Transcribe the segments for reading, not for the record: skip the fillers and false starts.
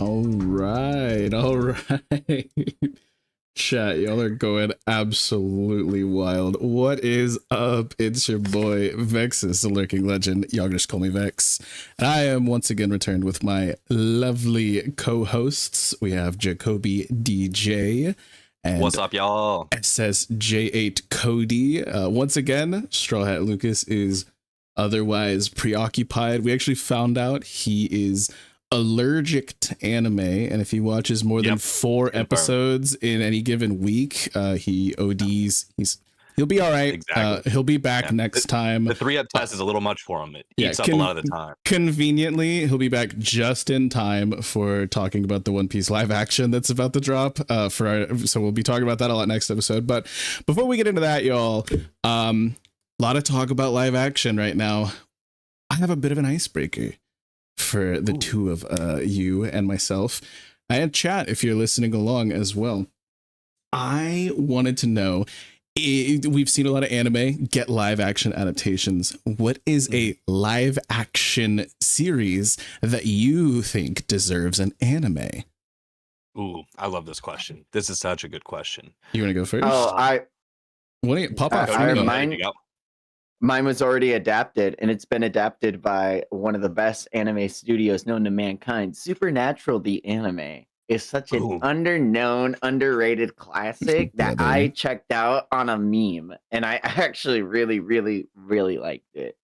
All right. Chat, y'all are going absolutely wild. What is up? It's your boy Vexus, the lurking legend. Y'all just call me Vex. And I am once again returned with my lovely co-hosts. We have Jacoby DJ and what's up, y'all? SS J8 Cody. Once again, Straw Hat Lucas is otherwise preoccupied. We actually found out he is allergic to anime, and if he watches more than 4 episodes in any given week, he ODs. He'll be all right. Exactly. He'll be back next time. The 3-up test is a little much for him. It eats up a lot of the time. Conveniently, he'll be back just in time for talking about the One Piece live action that's about to drop. So we'll be talking about that a lot next episode. But before we get into that, y'all, a lot of talk about live action right now. I have a bit of an icebreaker for the two of you and myself and chat if you're listening along as well. I wanted to know, we've seen a lot of anime get live action adaptations. What is a live action series that you think deserves an anime? Ooh, I love this question. This is such a good question. You want to go first? Pop off. Mine was already adapted, and it's been adapted by one of the best anime studios known to mankind. Supernatural, the anime, is such an underrated classic that I checked out on a meme, and I actually really liked it.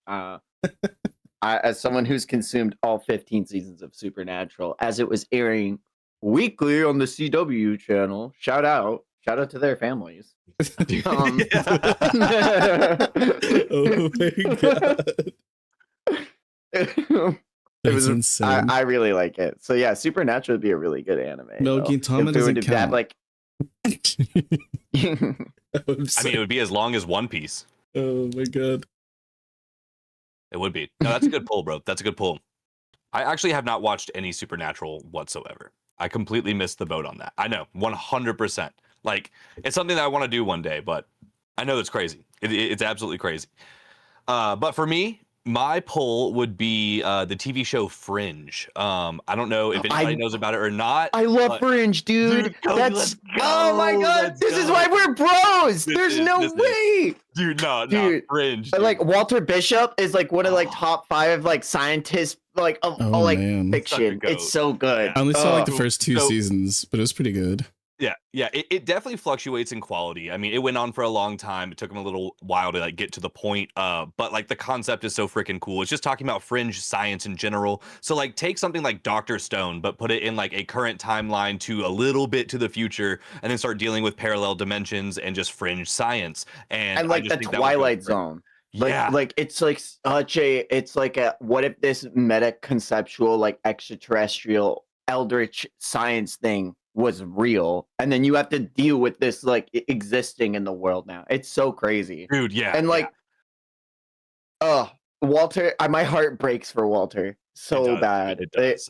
As someone who's consumed all 15 seasons of Supernatural, as it was airing weekly on the CW channel, shout out to their families. Oh my god. It was insane. I really like it. So yeah, Supernatural would be a really good anime. Milky Thomas doesn't count. I mean, it would be as long as One Piece. Oh my god. It would be. No, that's a good pull, bro. That's a good pull. I actually have not watched any Supernatural whatsoever. I completely missed the boat on that. I know, 100%. Like, it's something that I want to do one day, but I know it's crazy. It's absolutely crazy. But for me, my pull would be the TV show Fringe. I don't know if anybody knows about it or not. I love Fringe, dude. That's oh my god, this is why we're bros. There's no way, dude. No, Fringe. Dude. Like Walter Bishop is like one of like top 5 like scientists like of fiction. It's so good. I only saw like the first 2 seasons, but it was pretty good. Yeah, it definitely fluctuates in quality. I mean, it went on for a long time. It took them a little while to like get to the point. But like the concept is so freaking cool. It's just talking about fringe science in general. So like take something like Dr. Stone, but put it in like a current timeline to a little bit to the future, and then start dealing with parallel dimensions and just fringe science. And like the Twilight Zone. Like it's like it's like a what if this meta conceptual like extraterrestrial eldritch science thing was real, and then you have to deal with this like existing in the world now. It's so crazy, dude. Yeah, and like Walter, my heart breaks for Walter so bad. It does.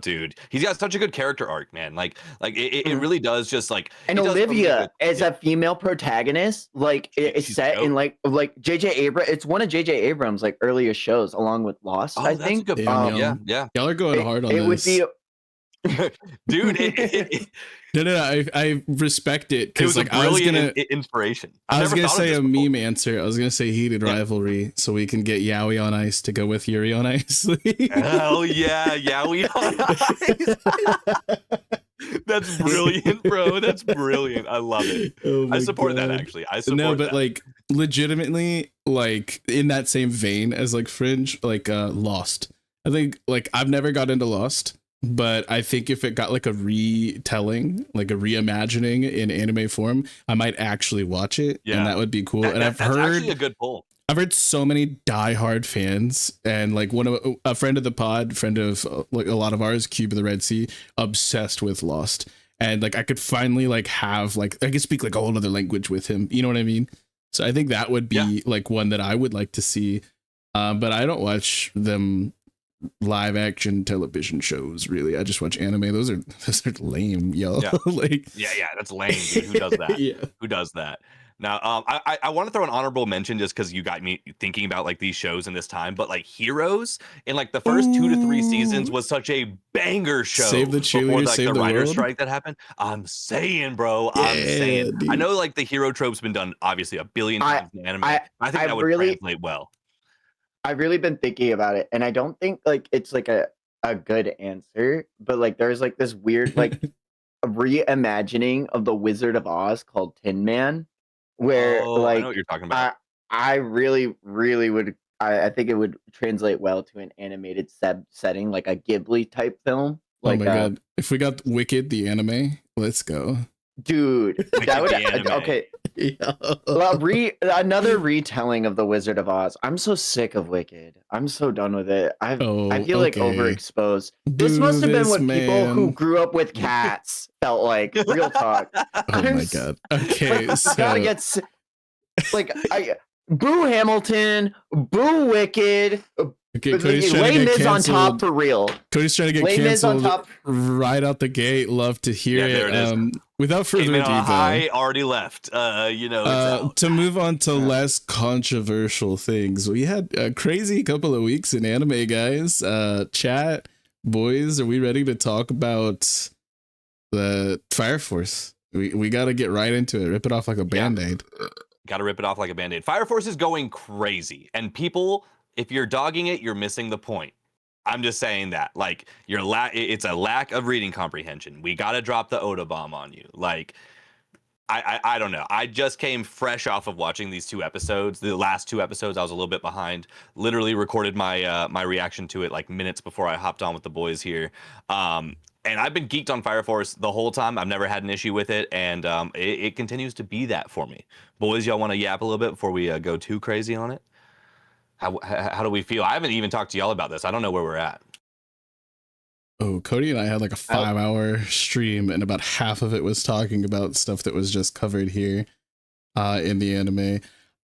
Dude, he's got such a good character arc, man. Like it really does. Just like, and Olivia as a female protagonist, like it's set dope. In like JJ Abrams. It's one of JJ Abrams like earliest shows, along with Lost. I think. Yeah. Y'all are going hard on this. Would be. Dude, no, I respect it because like I was gonna inspiration. I was gonna say a meme answer. I was gonna say heated rivalry, so we can get Yaoi on Ice to go with Yuri on Ice. Hell yeah, Yaoi on Ice. That's brilliant, bro. That's brilliant. I love it. I support that actually. But like legitimately, like in that same vein as like Fringe, like Lost. I think like I've never got into Lost. But I think if it got like a retelling, like a reimagining in anime form, I might actually watch it, and that would be cool. And I've heard actually a good pull. I've heard so many diehard fans, and like a friend of the pod, friend of like a lot of ours, Cube of the Red Sea, obsessed with Lost, and like I could finally like have like I could speak like a whole other language with him. You know what I mean? So I think that would be like one that I would like to see, but I don't watch them. Live action television shows, really. I just watch anime. Those are lame, yo. Yeah. Like yeah, that's lame, dude. Who does that? Who does that? Now, I want to throw an honorable mention just because you got me thinking about like these shows in this time, but like Heroes in like the first 2 to 3 seasons Ooh. was such a banger show. Save the Before cheerleaders, like save the the writer's world. strike that happened. I'm saying, bro, I'm Yeah, saying. I dude. know like the hero trope's been done obviously a billion I times in anime. I I think I that would really translate well. I've really been thinking about it, and I don't think like it's like a good answer, but like there's like this weird like reimagining of the Wizard of Oz called Tin Man, where Oh, I know what like you're talking about. I really would I think it would translate well to an animated setting, like a Ghibli type film. Oh Like my god. If we got Wicked the anime, let's go. dude, that would the anime. okay. Yeah. Well, another retelling of the Wizard of Oz. I'm so sick of Wicked. I'm so done with it. I feel like okay. overexposed. This Boo must have been this what people who man. grew up with cats felt like. Real talk. Oh my god. Okay, Like, so gotta get like boo Hamilton, boo Wicked. okay, Cody's trying to Les get Mis on top canceled. for real. Cody's trying to get Les Mis on canceled top. right out the gate. Love to hear Yeah, there it. it is. Without further Came in ado, on a though, high, already left. You know, it's out. to move on to less controversial things, we had a crazy couple of weeks in anime, guys. Chat, boys, are we ready to talk about the Fire Force? We got to get right into it. Rip it off like a band-aid. Got to rip it off like a band-aid. Fire Force is going crazy, and people, if you're dogging it, you're missing the point. I'm just saying that, like, it's a lack of reading comprehension. We got to drop the Oda bomb on you. Like, I don't know. I just came fresh off of watching these 2 episodes. The last 2 episodes, I was a little bit behind. Literally recorded my my reaction to it like minutes before I hopped on with the boys here. And I've been geeked on Fire Force the whole time. I've never had an issue with it, and it continues to be that for me. Boys, y'all want to yap a little bit before we go too crazy on it? How do we feel? I haven't even talked to y'all about this. I don't know where we're at. Oh, Cody and I had like a 5-hour stream, and about half of it was talking about stuff that was just covered here in the anime.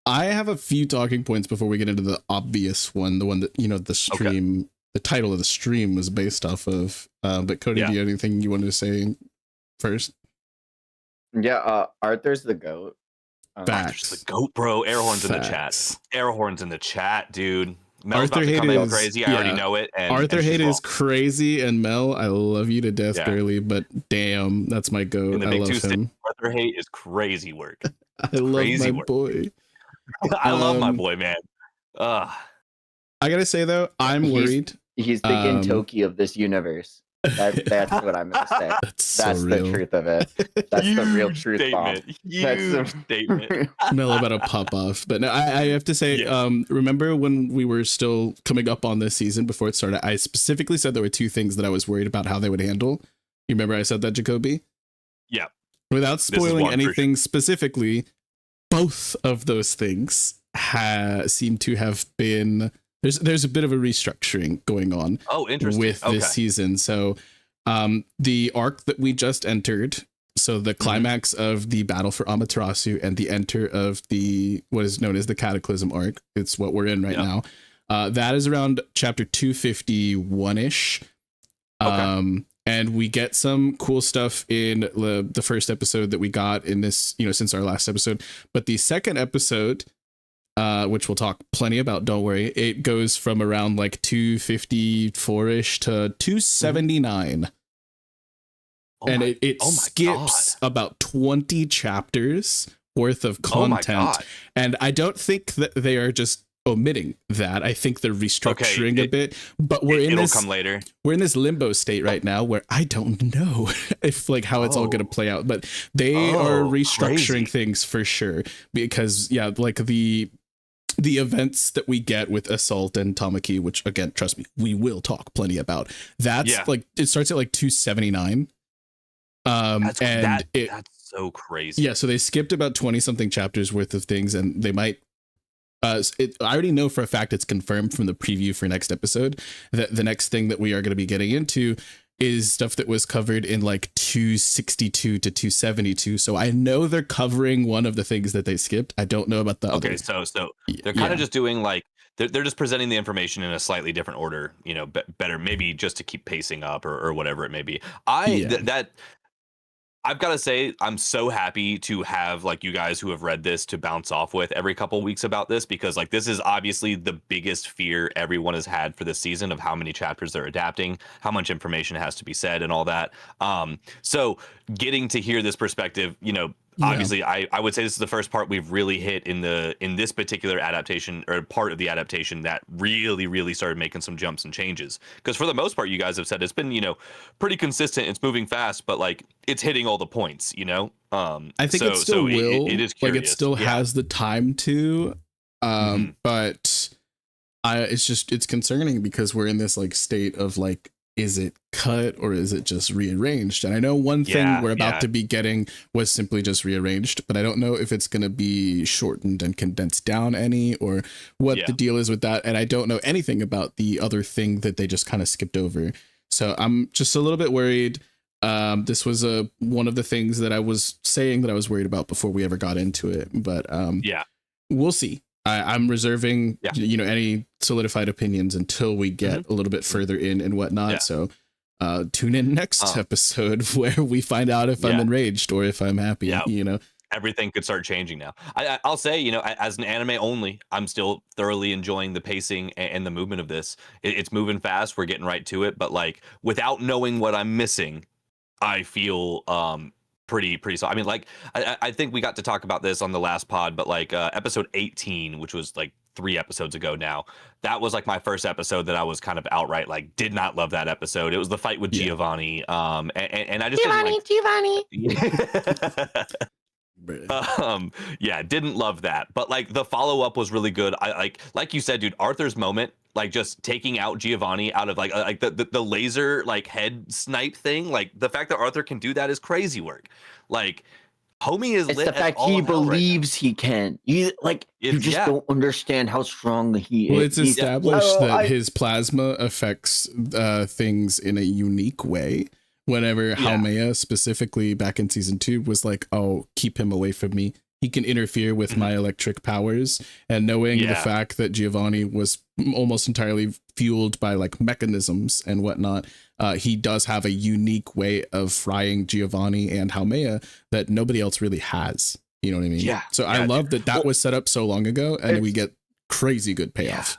I have a few talking points before we get into the obvious one, the one that, you know, the stream, the title of the stream was based off of. But Cody, do you have anything you wanted to say first? Yeah, Arthur's the GOAT. Facts. Arthur's the GOAT, bro. Air horns in the chat. Air horns in the chat, dude. Mel's Arthur about to Hate come in is crazy. I already know it. And Arthur and Hate she's is crazy, and Mel, I love you to death, Yeah. girly, but damn, that's my goat. in the I big love 2 him. Arthur Hate is crazy work. I love Crazy my work. boy. I love my boy, man. I gotta say though, I'm worried. He's the Gintoki of this universe. That's what I'm gonna say. That's so the real. truth of it. That's the real truth bomb. Huge statement. Mel about to pop off. But no, I have to say, remember when we were still coming up on this season before it started, I specifically said there were 2 things that I was worried about how they would handle. You remember I said that, Jacoby? Yeah. Without spoiling anything specifically, both of those things seem to have been there's a bit of a restructuring going on. Oh, interesting. With this season. So the arc that we just entered, so the climax of the battle for Amaterasu and the enter of the what is known as the Cataclysm arc, it's what we're in right now. That is around chapter 251-ish. And we get some cool stuff in the first episode that we got in this, you know, since our last episode. But the second episode, which we'll talk plenty about, don't worry, it goes from around like 254-ish to 279. And it skips about 20 chapters worth of content. And I don't think that they are just omitting that. I think they're restructuring a bit, but it'll come later. We're in this limbo state right now where I don't know if like how it's all going to play out, but they are restructuring things for sure, because like the events that we get with Assault and Tamaki, which again, trust me, we will talk plenty about. That's like, it starts at like 279. That's so crazy. Yeah, so they skipped about 20 something chapters worth of things, and they might I already know for a fact, it's confirmed from the preview for next episode that the next thing that we are going to be getting into is stuff that was covered in like 262 to 272. So I know they're covering one of the things that they skipped. I don't know about the other. So they're kind of just doing like they're just presenting the information in a slightly different order, you know, better, maybe just to keep pacing up or whatever it may be. I've got to say, I'm so happy to have like you guys who have read this to bounce off with every couple weeks about this, because like this is obviously the biggest fear everyone has had for this season of how many chapters they're adapting, how much information has to be said, and all that. So getting to hear this perspective, obviously I would say this is the first part we've really hit in this particular adaptation, or part of the adaptation that really started making some jumps and changes, because for the most part you guys have said it's been pretty consistent, it's moving fast, but like it's hitting all the points. I think it still will. It is curious. Like it still has the time to, but it's concerning because we're in this like state of like, is it cut or is it just rearranged? And I know one thing we're about to be getting was simply just rearranged, but I don't know if it's going to be shortened and condensed down any, or what the deal is with that. And I don't know anything about the other thing that they just kind of skipped over. So I'm just a little bit worried. This was one of the things that I was saying that I was worried about before we ever got into it, but we'll see. I'm reserving, any solidified opinions until we get a little bit further in and whatnot. Yeah. So tune in next episode where we find out if I'm enraged or if I'm happy. Everything could start changing now. I'll say, as an anime only, I'm still thoroughly enjoying the pacing and the movement of this. It's moving fast. We're getting right to it. But like without knowing what I'm missing, I feel pretty so. I mean, like I think we got to talk about this on the last pod, but like episode 18, which was like 3 episodes ago now, that was like my first episode that I was kind of outright like did not love that episode. It was the fight with Giovanni, and I just Giovanni. Didn't love that, but like the follow-up was really good. I like you said, dude, Arthur's moment, like just taking out Giovanni out of like the laser like head snipe thing, like the fact that Arthur can do that is crazy work. Like homie is it's lit. The fact he believes he can. You just don't understand how strong he is. Well, it's established that his plasma affects things in a unique way. Whenever Haumea, specifically back in season 2, was like, oh, keep him away from me. He can interfere with my electric powers. And knowing the fact that Giovanni was almost entirely fueled by like mechanisms and whatnot, he does have a unique way of frying Giovanni and Haumea that nobody else really has. You know what I mean? Yeah. So I love that was set up so long ago, and we get crazy good payoff.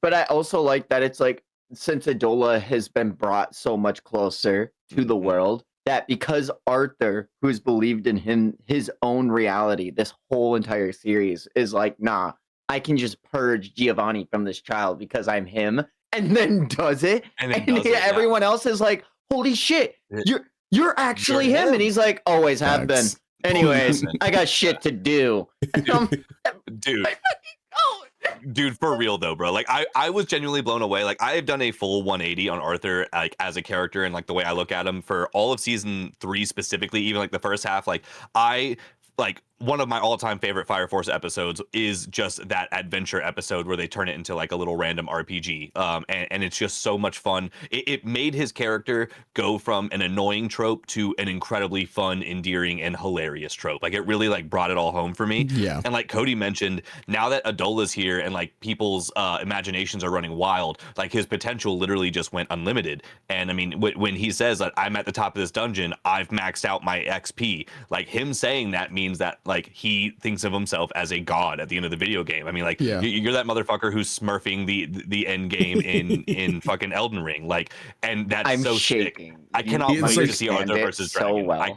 But I also like that it's like, since Adola has been brought so much closer to the world, that because Arthur, who's believed in his own reality, this whole entire series is like, nah, I can just purge Giovanni from this child because I'm him, and then does it. And everyone else is like, holy shit, you're actually him. And he's like, always have been. Anyways, I got shit to do. Dude. Dude, for real though, bro. Like I was genuinely blown away. Like I have done a full 180 on Arthur, like as a character and like the way I look at him for all of season 3 specifically, even like the first half. Like one of my all-time favorite Fire Force episodes is just that adventure episode where they turn it into like a little random RPG. And it's just so much fun. It made his character go from an annoying trope to an incredibly fun, endearing, and hilarious trope. Like it really like brought it all home for me. Yeah. And like Cody mentioned, now that Adola's here and like people's imaginations are running wild, like his potential literally just went unlimited. And I mean, when he says that I'm at the top of this dungeon, I've maxed out my XP, like him saying that means that like he thinks of himself as a god at the end of the video game. I mean, like you're that motherfucker who's smurfing the end game in fucking Elden Ring. Like, and that's I'm so shaking. Sick. I cannot wait to see Arthur versus Dragon. Well. I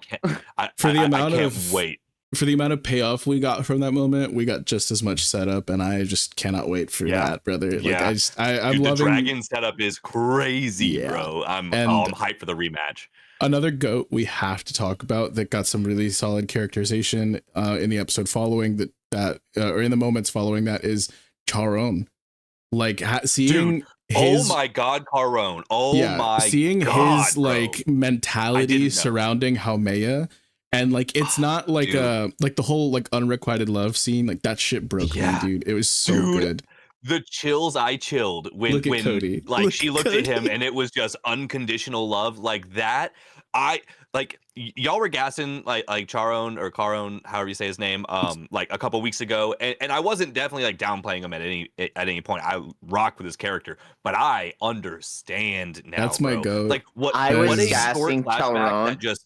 can't wait. For the amount of payoff we got from that moment, we got just as much setup, and I just cannot wait for that, brother. Like I'm loving the dragon setup is crazy, bro. I'm hyped for the rematch. Another goat we have to talk about that got some really solid characterization in the episode following that or in the moments following that is Charon. Like seeing his, oh my god, Charon. Seeing god, his like mentality surrounding Haumea, and like it's not like like the whole like unrequited love scene, like that shit broke me, dude. It was so good. The chills I chilled when Cody. Like she looked at him and it was just unconditional love like that. I like y'all were gassing like Charon or Caron, however you say his name, like a couple weeks ago, and I wasn't definitely like downplaying him at any point. I rock with his character, but I understand now. That's my go. Like what I was a gassing short flashback Charon. that just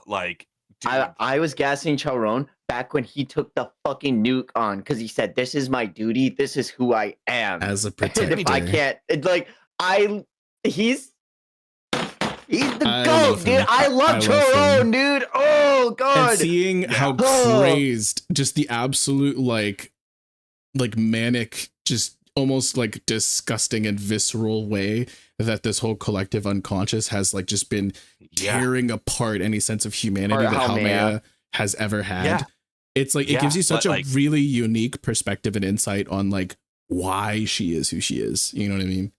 like, dude, I was gassing Charon back when he took the fucking nuke on because he said, "This is my duty. This is who I am." As a And protector. if I can't, he's the I goat, love dude. him. I love Charon, dude. Oh god. And seeing how crazed, just the absolute like manic, just almost like disgusting and visceral way that this whole collective unconscious has like just been tearing apart any sense of humanity that Haumea has ever had. Yeah. It's like, it gives you such a really unique perspective and insight on like why she is who she is. You know what I mean?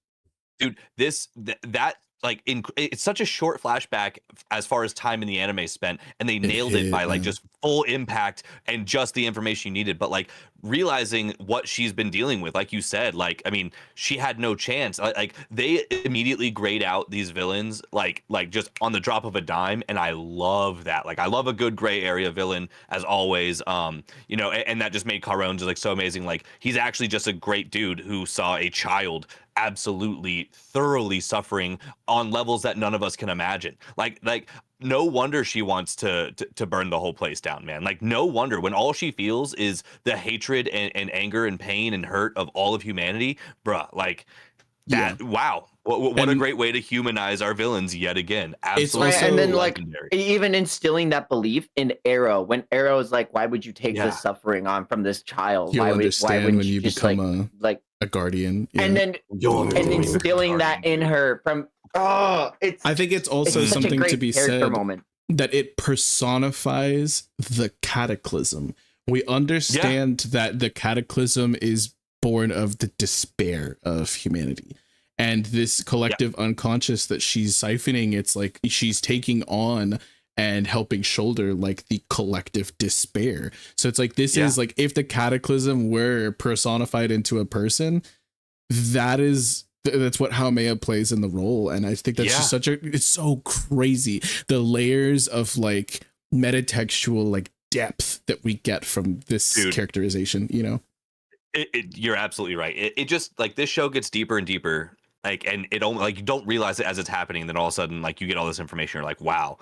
Dude, that like it's such a short flashback as far as time in the anime spent, and they nailed it by like just full impact and just the information you needed. But like realizing what she's been dealing with, like you said, like I mean, she had no chance. Like they immediately grade out these villains like just on the drop of a dime, and I love that. Like I love a good gray area villain as always. You know, and that just made Caron just like so amazing. Like he's actually just a great dude who saw a child absolutely thoroughly suffering on levels that none of us can imagine. Like no wonder she wants to burn the whole place down, man. Like no wonder when all she feels is the hatred and anger and pain and hurt of all of humanity, bruh. Like that. Yeah. Wow. What a great way to humanize our villains yet again. Absolutely. And then legendary. Like even instilling that belief in Arrow, when Arrow is like, why would you take this suffering on from this child? You'll why understand when you just become a guardian. Yeah. And then instilling that in her from I think it's also something to be said that it personifies the cataclysm. We understand that the cataclysm is born of the despair of humanity. And this collective unconscious that she's siphoning, it's like she's taking on and helping shoulder like the collective despair. So it's like this is like if the cataclysm were personified into a person, that's what Haumea plays in the role. And I think that's just it's so crazy, the layers of like metatextual like depth that we get from this characterization, you know. You're absolutely right. It just like this show gets deeper and deeper. Like, and it only like you don't realize it as it's happening. And then all of a sudden, like you get all this information. You're like, wow.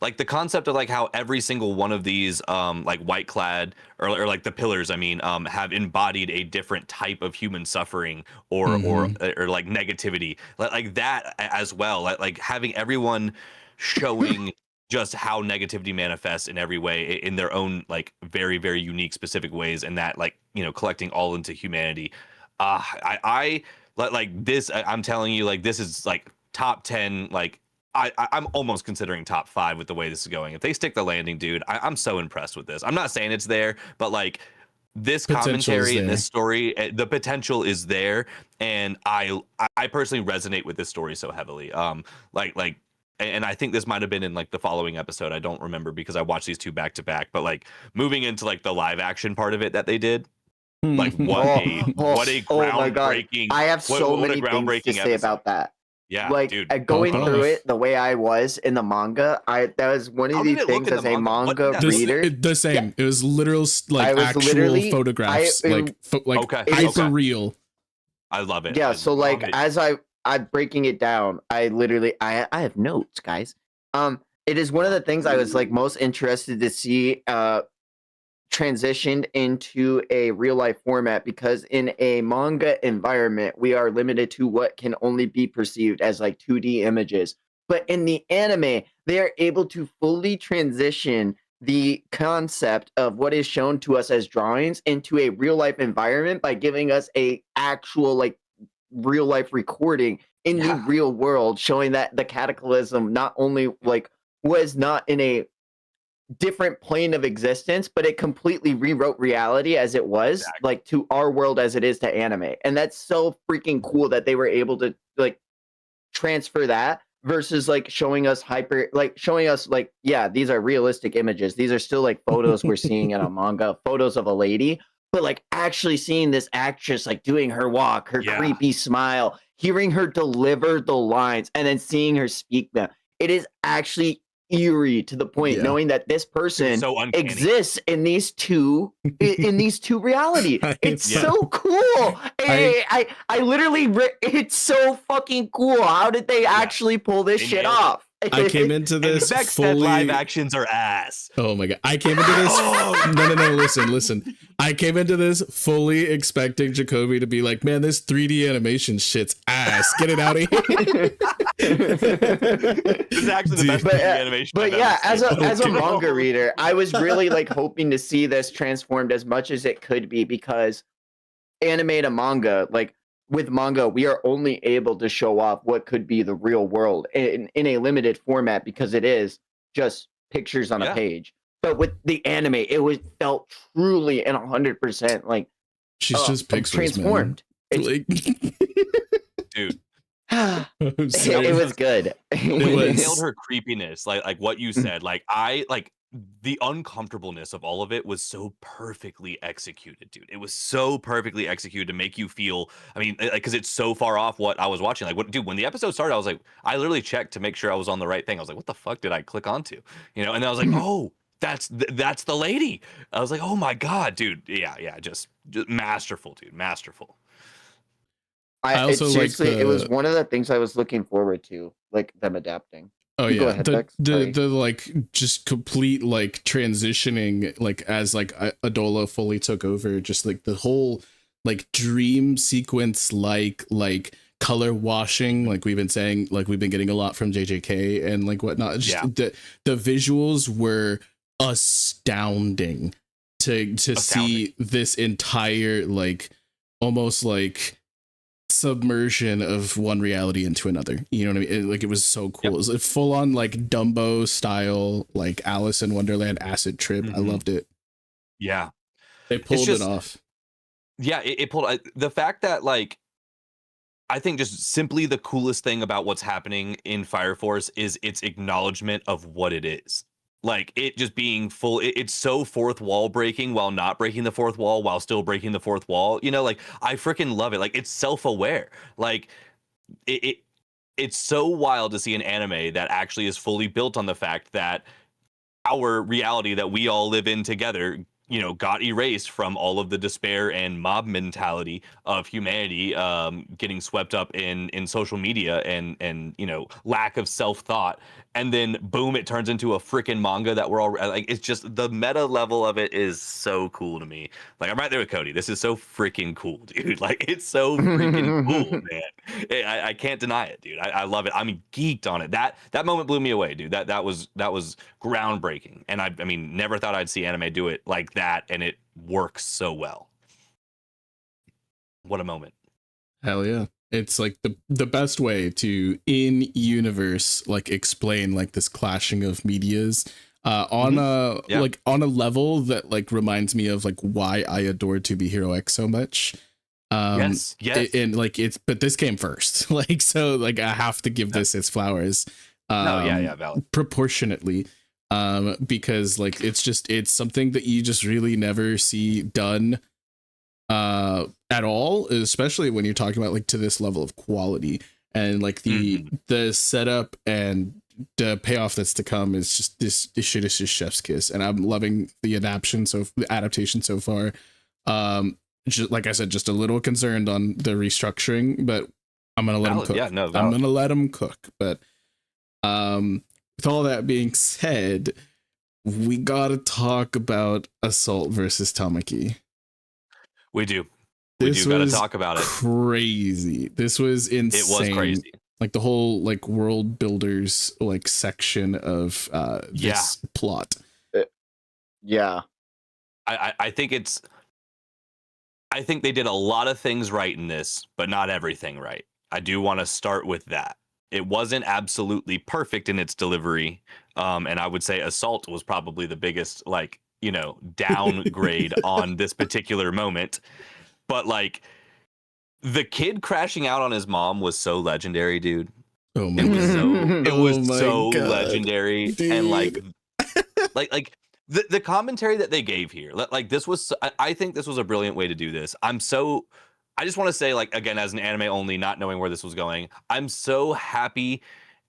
Like the concept of like how every single one of these like white clad or like the pillars, I mean, have embodied a different type of human suffering or like negativity, like that as well. Like having everyone showing just how negativity manifests in every way in their own like very, very unique, specific ways, and that like, you know, collecting all into humanity. I like this. I'm telling you, like this is like top 10. Like I'm almost considering top 5 with the way this is going. If they stick the landing, dude, I'm so impressed with this. I'm not saying it's there, but like this commentary and this story, the potential is there, and I personally resonate with this story so heavily. And I think this might have been in like the following episode. I don't remember because I watched these two back to back. But like moving into like the live action part of it that they did, like what a groundbreaking! I have so many things to say about that. Yeah, like dude. Going through it the way I was in the manga, that was one of these things as a manga reader. The same. Yeah. It was literal like actual photographs, like hyper real. I love it. Yeah. So like as I'm breaking it down, I have notes, guys. It is one of the things I was like most interested to see transitioned into a real life format, because in a manga environment, we are limited to what can only be perceived as like 2D images. But in the anime, they are able to fully transition the concept of what is shown to us as drawings into a real life environment by giving us a actual like real life recording in the real world, showing that the cataclysm not only like was not in a different plane of existence, but it completely rewrote reality as it was like to our world as it is to anime. And that's so freaking cool that they were able to like transfer that versus like showing us these are realistic images. These are still like photos we're seeing in a manga, photos of a lady, but like actually seeing this actress like doing her walk, her creepy smile, hearing her deliver the lines, and then seeing her speak them. It is actually eerie to the point knowing that this person exists in these two reality. It's so cool. I literally it's so fucking cool. How did they actually pull this shit off? I came into this Vex fully. live actions are ass. Oh my god! I came into this. No. Listen. I came into this fully expecting Jacoby to be like, "Man, this 3D animation shit's ass. Get it out of here." This is actually the best 3D animation. But yeah, as a manga reader, I was really like hoping to see this transformed as much as it could be, because anime to manga, like with manga, we are only able to show off what could be the real world in a limited format, because it is just pictures on a page. But with the anime, it felt truly and 100% like she's just pixels, transformed. Like, dude. It was good. It nailed her creepiness, like what you said. Like the uncomfortableness of all of it was so perfectly executed, dude. It was so perfectly executed to make you feel, I mean, like, because it's so far off what I was watching. Like, what, dude, when the episode started, I was like, I literally checked to make sure I was on the right thing. I was like, what the fuck did I click onto? You know, and then I was like, oh, that's the lady. I was like, oh my god, dude. Yeah, just masterful, dude, masterful. I also seriously, like it was one of the things I was looking forward to, like them adapting. Oh Go yeah, ahead, the like just complete like transitioning, like as like Adola fully took over, just like the whole like dream sequence, like color washing, like we've been saying, like we've been getting a lot from JJK and like whatnot. Just the visuals were astounding to see this entire like almost like submersion of one reality into another, you know what I mean? Like it was so cool. It was like full on like Dumbo style, like Alice in Wonderland acid trip. I loved it. Yeah, they pulled it off. Yeah, it pulled the fact that like I think just simply the coolest thing about what's happening in Fire Force is its acknowledgement of what it is. Like it just being full, it's so fourth wall breaking while not breaking the fourth wall while still breaking the fourth wall. You know, like I freaking love it. Like it's self-aware. Like it's so wild to see an anime that actually is fully built on the fact that our reality that we all live in together, you know, got erased from all of the despair and mob mentality of humanity, getting swept up in social media and you know, lack of self-thought. And then boom, it turns into a freaking manga that we're all like, it's just the meta level of it is so cool to me. Like I'm right there with Cody. This is so freaking cool, dude. Like it's so freaking cool, man. I can't deny it, dude. I love it. I'm geeked on it. That moment blew me away, dude. That was groundbreaking. And I mean, never thought I'd see anime do it like that, and it works so well. What a moment. Hell yeah. It's like the best way to in universe like explain like this clashing of medias on like on a level that like reminds me of like why I adore To Be Hero X so much. Yes. And like but this came first. Like so like I have to give this its flowers. Valid. Proportionately. Because like it's something that you just really never see done at all, especially when you're talking about like to this level of quality, and like the setup and the payoff that's to come is just this shit is just chef's kiss, and I'm loving the adaptation so far. Just like I said, just a little concerned on the restructuring, but I'm gonna let them cook. I'm gonna let them cook. But with all that being said, we gotta talk about Assault versus Tamaki. We do. We do gotta talk about it. Crazy. This was insane. It was crazy. Like the whole like world builders like section of this plot. Yeah. I think they did a lot of things right in this, but not everything right. I do want to start with that. It wasn't absolutely perfect in its delivery. And I would say Assault was probably the biggest, like, you know, downgrade on this particular moment. But like the kid crashing out on his mom was so legendary, dude. Oh my it was so God, legendary. Dude. And like the commentary that they gave here, like this was, I think this was a brilliant way to do this. I just want to say, like, again, as an anime only, not knowing where this was going, I'm so happy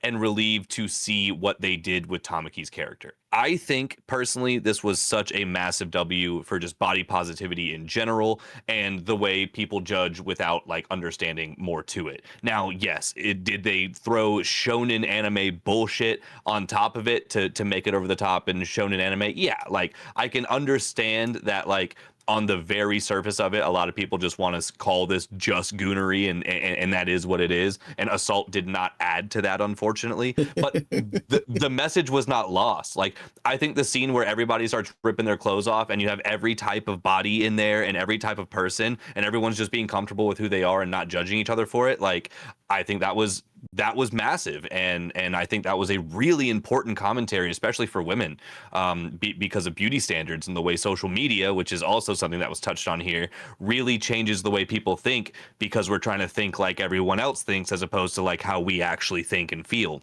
and relieved to see what they did with Tamaki's character. I think personally this was such a massive W for just body positivity in general and the way people judge without like understanding more to it. Now, yes, did they throw shonen anime bullshit on top of it to make it over the top in shonen anime? Yeah, like I can understand that, like on the very surface of it, a lot of people just want to call this just goonery, and that is what it is. And Assault did not add to that, unfortunately. But the message was not lost. Like, I think the scene where everybody starts ripping their clothes off and you have every type of body in there and every type of person and everyone's just being comfortable with who they are and not judging each other for it. Like, I think that was massive, and I think that was a really important commentary, especially for women, because of beauty standards and the way social media, which is also something that was touched on here, really changes the way people think, because we're trying to think like everyone else thinks as opposed to like how we actually think and feel.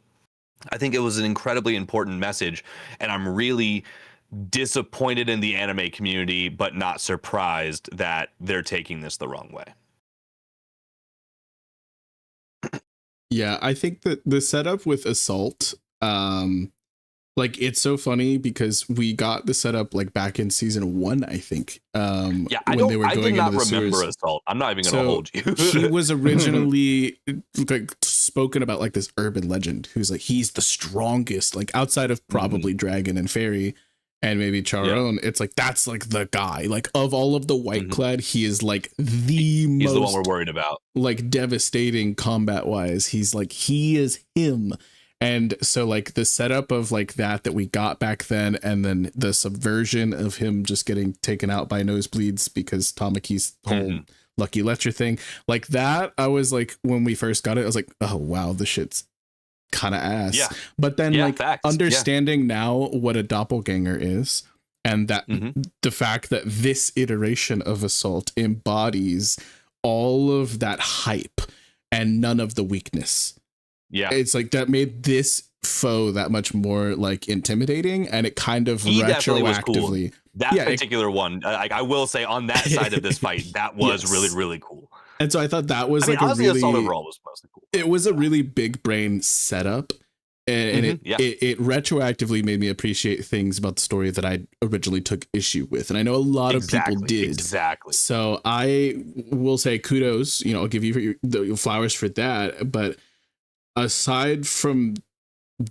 I think it was an incredibly important message, and I'm really disappointed in the anime community, but not surprised that they're taking this the wrong way. Yeah, I think that the setup with Assault, like it's so funny because we got the setup like back in season 1, I think. Yeah, I did not remember Assault. I'm not even gonna hold you. He was originally like spoken about like this urban legend who's like he's the strongest, like outside of probably Dragon and Fairy and maybe Charon. It's like that's like the guy, like of all of the white clad, he is like he's most, the one we're worried about, like devastating combat wise. He's like he is him. And so like the setup of like that we got back then, and then the subversion of him just getting taken out by nosebleeds because Tamaki's whole Lucky Lecture thing, like that, I was like, when we first got it, I was like, oh wow, this shit's kind of ass. Yeah. But then like facts. understanding now what a doppelganger is, and that the fact that this iteration of Assault embodies all of that hype and none of the weakness. Yeah, it's like that made this foe that much more like intimidating, and it kind of retroactively. That particular one, like I will say, on that side of this fight, that was really, really cool. And so I thought that was honestly, a really overall was mostly cool. It was a really big brain setup, and it retroactively made me appreciate things about the story that I originally took issue with, and I know a lot of people did. Exactly. So I will say kudos. I'll give you the flowers for that, but aside from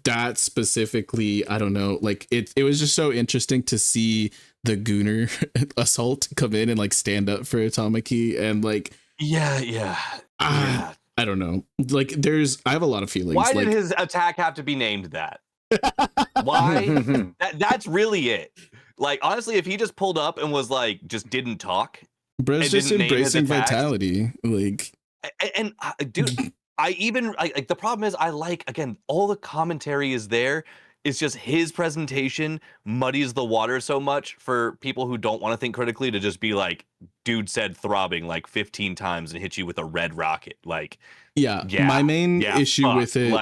that specifically, I don't know, like it was just so interesting to see the Gooner Assault come in and like stand up for Tamaki, and like I don't know, like I have a lot of feelings. Why did his attack have to be named that? Why? That's really it. Like honestly, if he just pulled up and was like just didn't talk, bro's just embracing vitality, like and dude. Like the problem is again, all the commentary is there. It's just his presentation muddies the water so much for people who don't want to think critically to just be like, dude said throbbing like 15 times and hit you with a red rocket. Like, my main issue with it,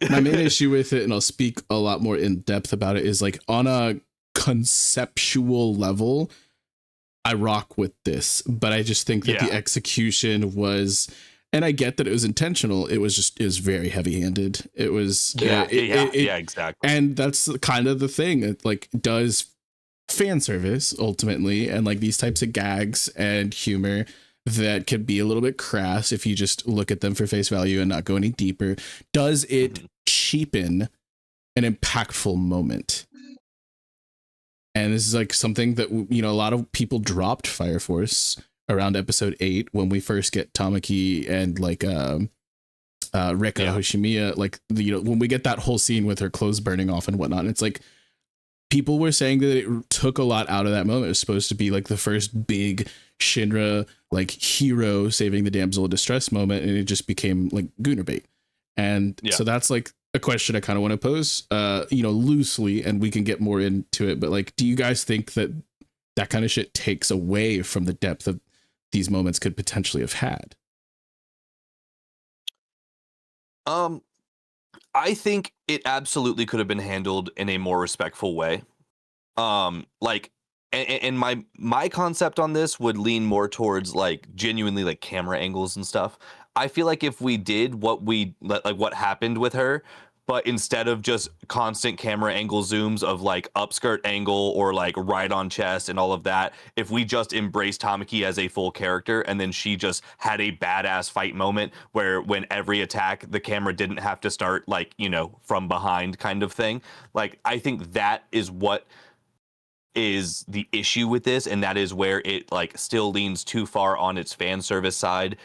and I'll speak a lot more in depth about it, is like on a conceptual level, I rock with this, but I just think that the execution was. And I get that it was intentional. It was very heavy-handed. It was exactly. And that's kind of the thing. It like does fan service ultimately, and like these types of gags and humor that can be a little bit crass if you just look at them for face value and not go any deeper. Does it cheapen an impactful moment? And this is like something that a lot of people dropped Fire Force around episode 8 when we first get Tamaki and like Reka Hoshimiya, like when we get that whole scene with her clothes burning off and whatnot. It's like people were saying that it took a lot out of that moment. It was supposed to be like the first big Shinra like hero saving the damsel in distress moment, and it just became like Gooner bait. And so that's like a question I kind of want to pose loosely, and we can get more into it, but like, do you guys think that kind of shit takes away from the depth of these moments could potentially have had? I think it absolutely could have been handled in a more respectful way. Like, and my concept on this would lean more towards like genuinely like camera angles and stuff. I feel like if we did what happened with her, but instead of just constant camera angle zooms of like upskirt angle or like right on chest and all of that, if we just embraced Tamaki as a full character and then she just had a badass fight moment where when every attack the camera didn't have to start like, you know, from behind kind of thing. Like I think that is what is the issue with this, and that is where it like still leans too far on its fan service side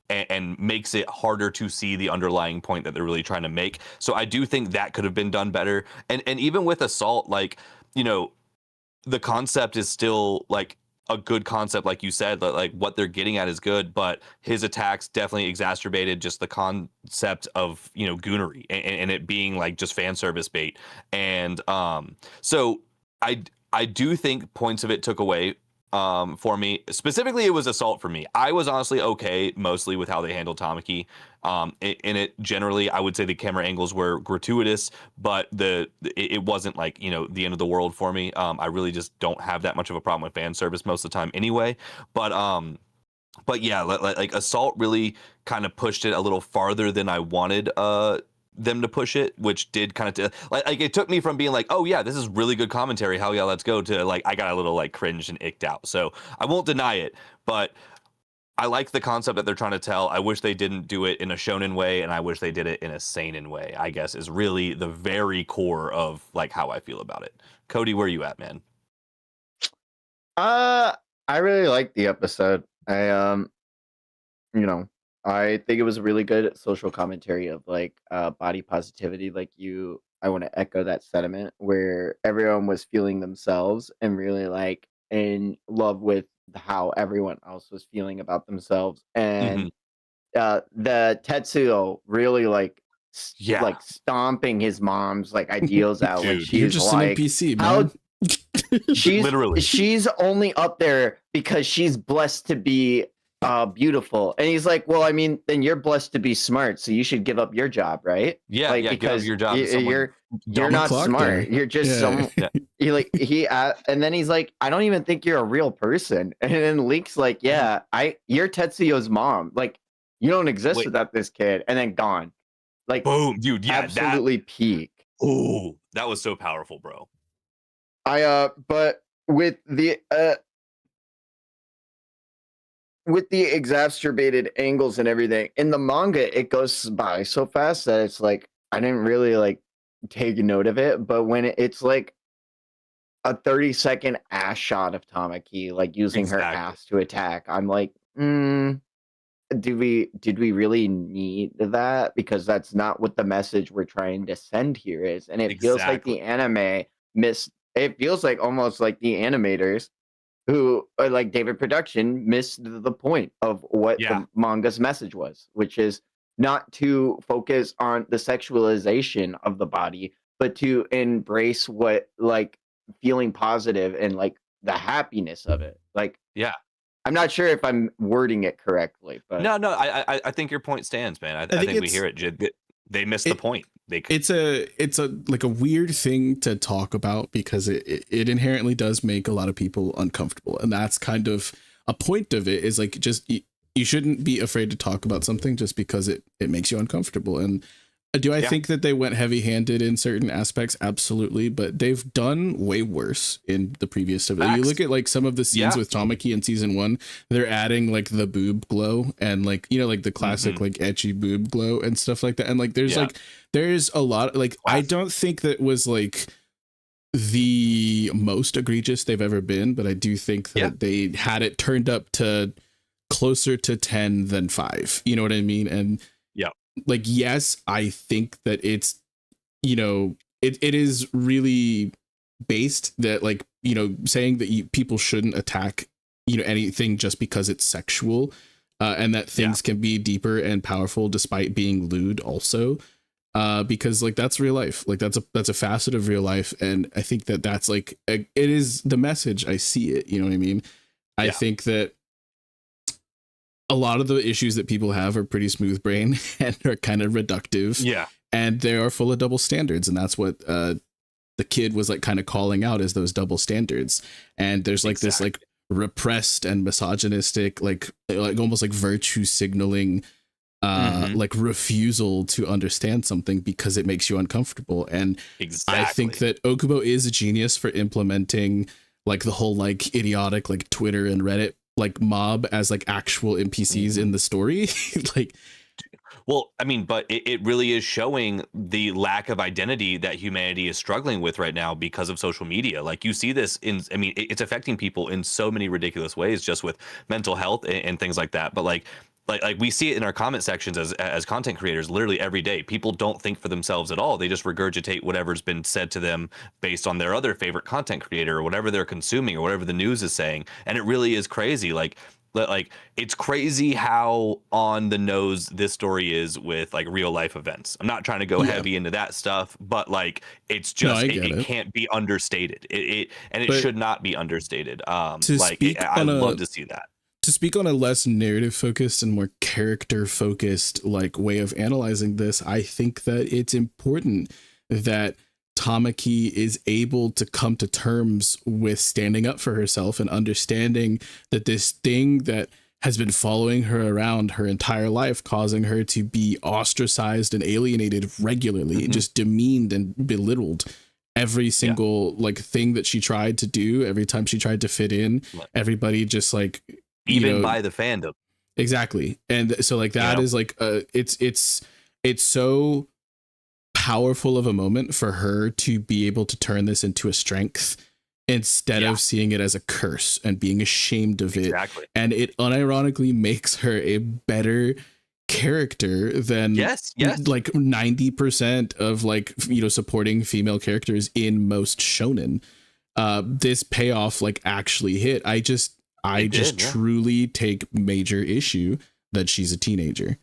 and makes it harder to see the underlying point that they're really trying to make. So I do think that could have been done better. And even with Assault, like, you know, the concept is still like a good concept, like you said, like what they're getting at is good, but his attacks definitely exacerbated just the concept of, you know, goonery and it being like just fan service bait. And so I do think points of it took away for me. Specifically, it was Assault for me. I was honestly okay mostly with how they handled Tamaki. In it generally, I would say the camera angles were gratuitous, but it wasn't like, you know, the end of the world for me. I really just don't have that much of a problem with fan service most of the time anyway. But yeah, like Assault really kind of pushed it a little farther than I wanted them to push it, which did kind of like it took me from being like, oh yeah, this is really good commentary, hell yeah, let's go, to like I got a little like cringed and icked out. So I won't deny it, but I like the concept that they're trying to tell. I wish they didn't do it in a shonen way, and I wish they did it in a seinen way, I guess, is really the very core of like how I feel about it. Cody, where are you at, man? I really liked the episode. You know, I think it was a really good social commentary of like body positivity. I want to echo that sentiment where everyone was feeling themselves and really like in love with how everyone else was feeling about themselves. And the Tetsuo really like Yeah. like stomping his mom's like ideals out when Dude, she's You're just like, an NPC, how man. Literally. she's only up there because she's blessed to be beautiful. And he's like, well, I mean, then you're blessed to be smart, so you should give up your job, right? Yeah, Like, yeah, give up because your job to someone you're dumb. not Clock smart. there. You're just Yeah. some and then he's like, I don't even think you're a real person. And then Leek's like, yeah, you're Tetsuyo's mom. Like, you don't exist Wait. without this kid. And then gone. Like, Boom, dude. Yeah, absolutely peak. Ooh, that was so powerful, bro. But with the exacerbated angles and everything in the manga, it goes by so fast that it's like I didn't really like take note of it. But when it's like a 30-second ass shot of Tamaki like using her ass to attack, I'm like, did we really need that? Because that's not what the message we're trying to send here is. And it feels like the anime it feels like almost like the animators who like David Production missed the point of what the manga's message was, which is not to focus on the sexualization of the body, but to embrace what like feeling positive and like the happiness of it. Like, yeah, I'm not sure if I'm wording it correctly, but no, I think your point stands, man. I think we hear it. They missed the point. It's a like a weird thing to talk about because it inherently does make a lot of people uncomfortable, and that's kind of a point of it. Is like just you shouldn't be afraid to talk about something just because it makes you uncomfortable. And do I think that they went heavy-handed in certain aspects? Absolutely, but they've done way worse in the previous stuff. You look at like some of the scenes with Tamaki in season 1, they're adding like the boob glow and like, you know, like the classic like ecchi boob glow and stuff like that. And like there's there's a lot like I don't think that was like the most egregious they've ever been, but I do think that they had it turned up to closer to 10 than 5. You know what I mean? And like, yes, I think that it's, you know, it is really based that like, you know, saying that people shouldn't attack, you know, anything just because it's sexual, and that things can be deeper and powerful despite being lewd also, because like that's real life. Like that's a facet of real life. And I think that that's like, it is the message. I see it. You know what I mean? I think that a lot of the issues that people have are pretty smooth brain and are kind of reductive. Yeah. And they are full of double standards. And that's what the kid was like kind of calling out as those double standards. And there's like this like repressed and misogynistic, like almost like virtue signaling like refusal to understand something because it makes you uncomfortable. And Exactly. I think that Okubo is a genius for implementing like the whole like idiotic like Twitter and Reddit like mob as like actual NPCs in the story. Like, well, I mean, but it really is showing the lack of identity that humanity is struggling with right now because of social media. Like you see this I mean, it's affecting people in so many ridiculous ways, just with mental health and things like that. But like we see it in our comment sections as content creators literally every day. People don't think for themselves at all. They just regurgitate whatever's been said to them based on their other favorite content creator or whatever they're consuming or whatever the news is saying. And it really is crazy. Like it's crazy how on the nose this story is with like real life events. I'm not trying to go heavy into that stuff, but like it's just it can't be understated. It should not be understated. I love to see that. To speak on a less narrative focused and more character focused like way of analyzing this, I think that it's important that Tamaki is able to come to terms with standing up for herself and understanding that this thing that has been following her around her entire life, causing her to be ostracized and alienated regularly, just demeaned and belittled. Every single like thing that she tried to do, every time she tried to fit in, everybody just like even by the fandom. Exactly. And so like that is like it's so powerful of a moment for her to be able to turn this into a strength instead of seeing it as a curse and being ashamed of it. And it unironically makes her a better character than like 90% of like, you know, supporting female characters in most shonen. This payoff like actually hit. I just truly take major issue that she's a teenager.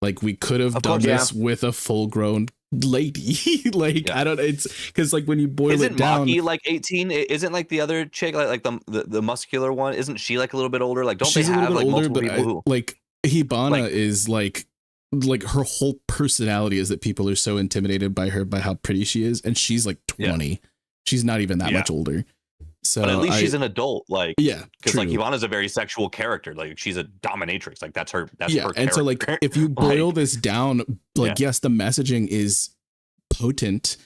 Like we could have done this with a full grown lady. Like I don't, it's because like when you boil it down, Maki like 18? Isn't like the other chick like the muscular one? Isn't she like a little bit older? Like don't she's they have like older, multiple people who like Hibana is like her whole personality is that people are so intimidated by her by how pretty she is, and she's like 20. She's not even that much older. So but at least she's an adult, like because true. like Ivana's a very sexual character, like she's a dominatrix, like that's her her and character. So like if you boil this down, like yes, the messaging is potent,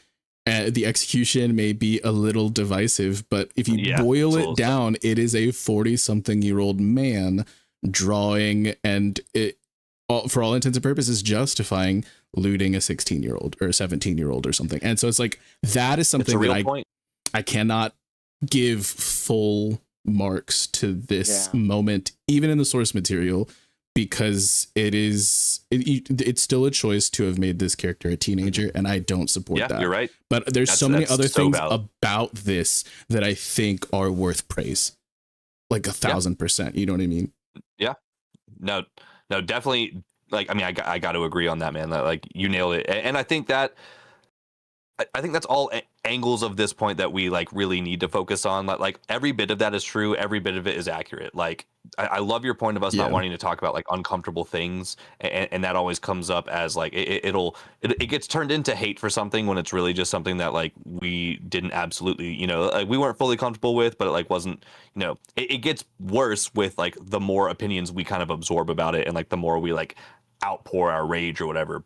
the execution may be a little divisive, but if you boil it down, it is a 40-something-year-old man drawing, and it for all intents and purposes justifying looting a 16-year-old or a 17-year-old or something. And so it's like that is something that I cannot give full marks to this moment, even in the source material, because it's still a choice to have made this character a teenager, and I don't support that. You're right. But there's so many other things about this that I think are worth praise, like 1,000%. You know what I mean? Yeah. No, definitely. Like, I mean, I got to agree on that, man. Like, you nailed it, and I think that's all angles of this point that we like really need to focus on. Like every bit of that is true. Every bit of it is accurate. Like I love your point of us not wanting to talk about like uncomfortable things, and that always comes up as like it gets turned into hate for something when it's really just something that like we didn't absolutely, you know, like we weren't fully comfortable with, but it like wasn't, you know, it gets worse with like the more opinions we kind of absorb about it, and like the more we like outpour our rage or whatever.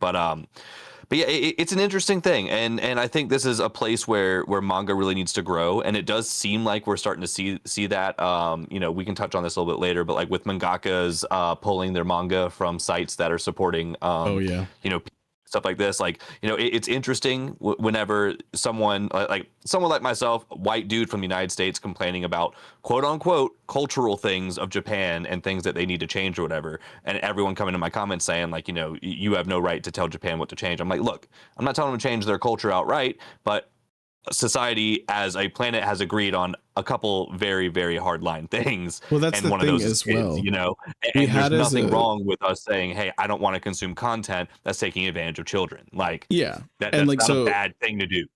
But yeah, it's an interesting thing, and I think this is a place where manga really needs to grow, and it does seem like we're starting to see that. You know, we can touch on this a little bit later, but like with mangakas pulling their manga from sites that are supporting, you know, stuff like this, like, you know, it's interesting whenever someone like myself, white dude from the United States, complaining about quote unquote cultural things of Japan and things that they need to change or whatever, and everyone coming to my comments saying like, you know, you have no right to tell Japan what to change. I'm like, look, I'm not telling them to change their culture outright, but society as a planet has agreed on a couple very, very hardline things. Well, that's and the one thing of those is as kids, well. You know, and there's nothing wrong with us saying, hey, I don't want to consume content that's taking advantage of children. Like, that's like, not a bad thing to do.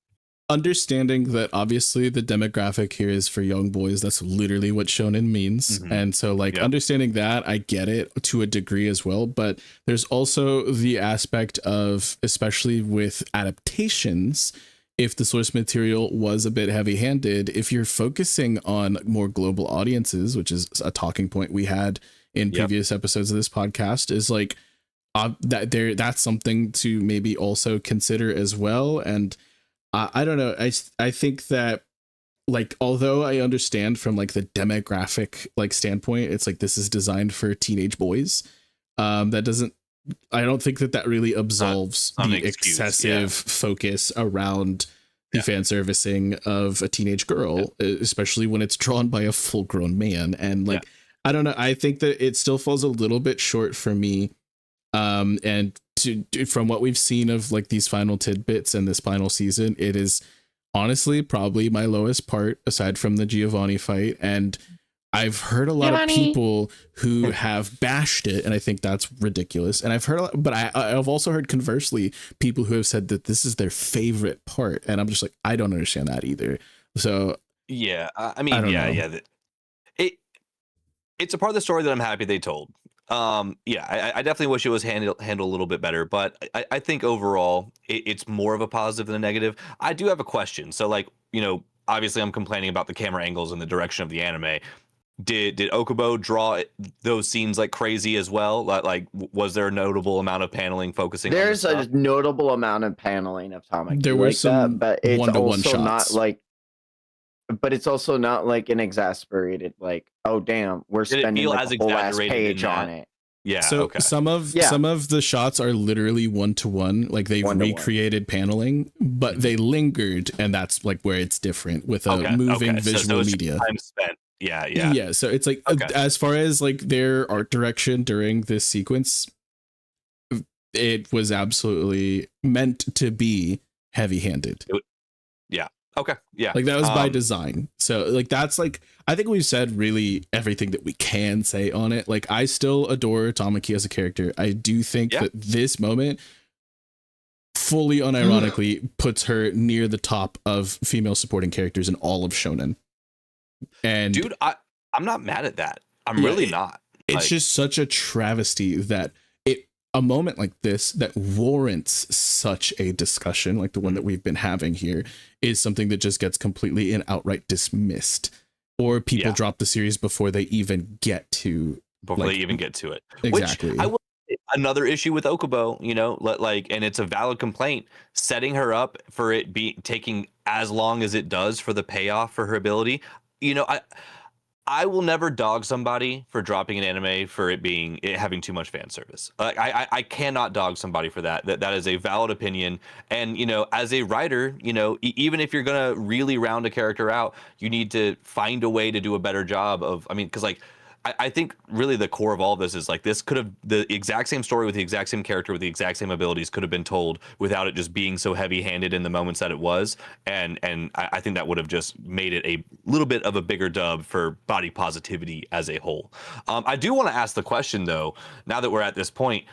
Understanding that obviously the demographic here is for young boys. That's literally what shonen means. And so like understanding that, I get it to a degree as well. But there's also the aspect of, especially with adaptations, if the source material was a bit heavy handed, if you're focusing on more global audiences, which is a talking point we had in previous episodes of this podcast, is like, that's something to maybe also consider as well. And I don't know. I think that, like, although I understand from like the demographic like standpoint, it's like this is designed for teenage boys. That doesn't. I don't think that really absolves Not an the excuse, excessive focus around the fan servicing of a teenage girl, especially when it's drawn by a full grown man. And like, I don't know. I think that it still falls a little bit short for me. And from what we've seen of like these final tidbits and this final season, it is honestly probably my lowest part aside from the Giovanni fight. And I've heard a lot of people who have bashed it, and I think that's ridiculous. And I've heard a lot, but I've also heard conversely people who have said that this is their favorite part, and I'm just like, I don't understand that either. So I mean, it's a part of the story that I'm happy they told. I definitely wish it was handled a little bit better, but I think overall it's more of a positive than a negative. I do have a question. So, like, obviously I'm complaining about the camera angles and the direction of the anime. Did Okubo draw those scenes like crazy as well? Like, was there a notable amount of paneling focusing? There's a notable amount of paneling of Tamaki. There were some but it's one-to-one also shots. not like. But it's also not like an exasperated, like, oh damn, we're spending like a whole last page on it. Yeah. So okay. some of the shots are literally 1-to-1, like they've recreated paneling, but they lingered, and that's like where it's different with a moving visual media. Time spent. Yeah. So it's like as far as like their art direction during this sequence, it was absolutely meant to be heavy-handed. Okay. Yeah. Like that was by design. So like that's like, I think we've said really everything that we can say on it. Like I still adore Tamaki as a character. I do think that this moment fully unironically puts her near the top of female supporting characters in all of shonen. And dude, I'm not mad at that. I'm really not. It's just such a travesty that a moment like this that warrants such a discussion like the one that we've been having here is something that just gets completely and outright dismissed, or people drop the series before they even get to it. Exactly. Which another issue with Okubo, and it's a valid complaint, setting her up for it taking as long as it does for the payoff for her ability. I will never dog somebody for dropping an anime for it having too much fan service. Like I cannot dog somebody for that. That is a valid opinion. And as a writer, even if you're gonna really round a character out, you need to find a way to do a better job of. I mean, because like. I think really the core of all of this is like this could have the exact same story with the exact same character with the exact same abilities could have been told without it just being so heavy-handed in the moments that it was, and I think that would have just made it a little bit of a bigger dub for body positivity as a whole. I do want to ask the question though, now that we're at this point,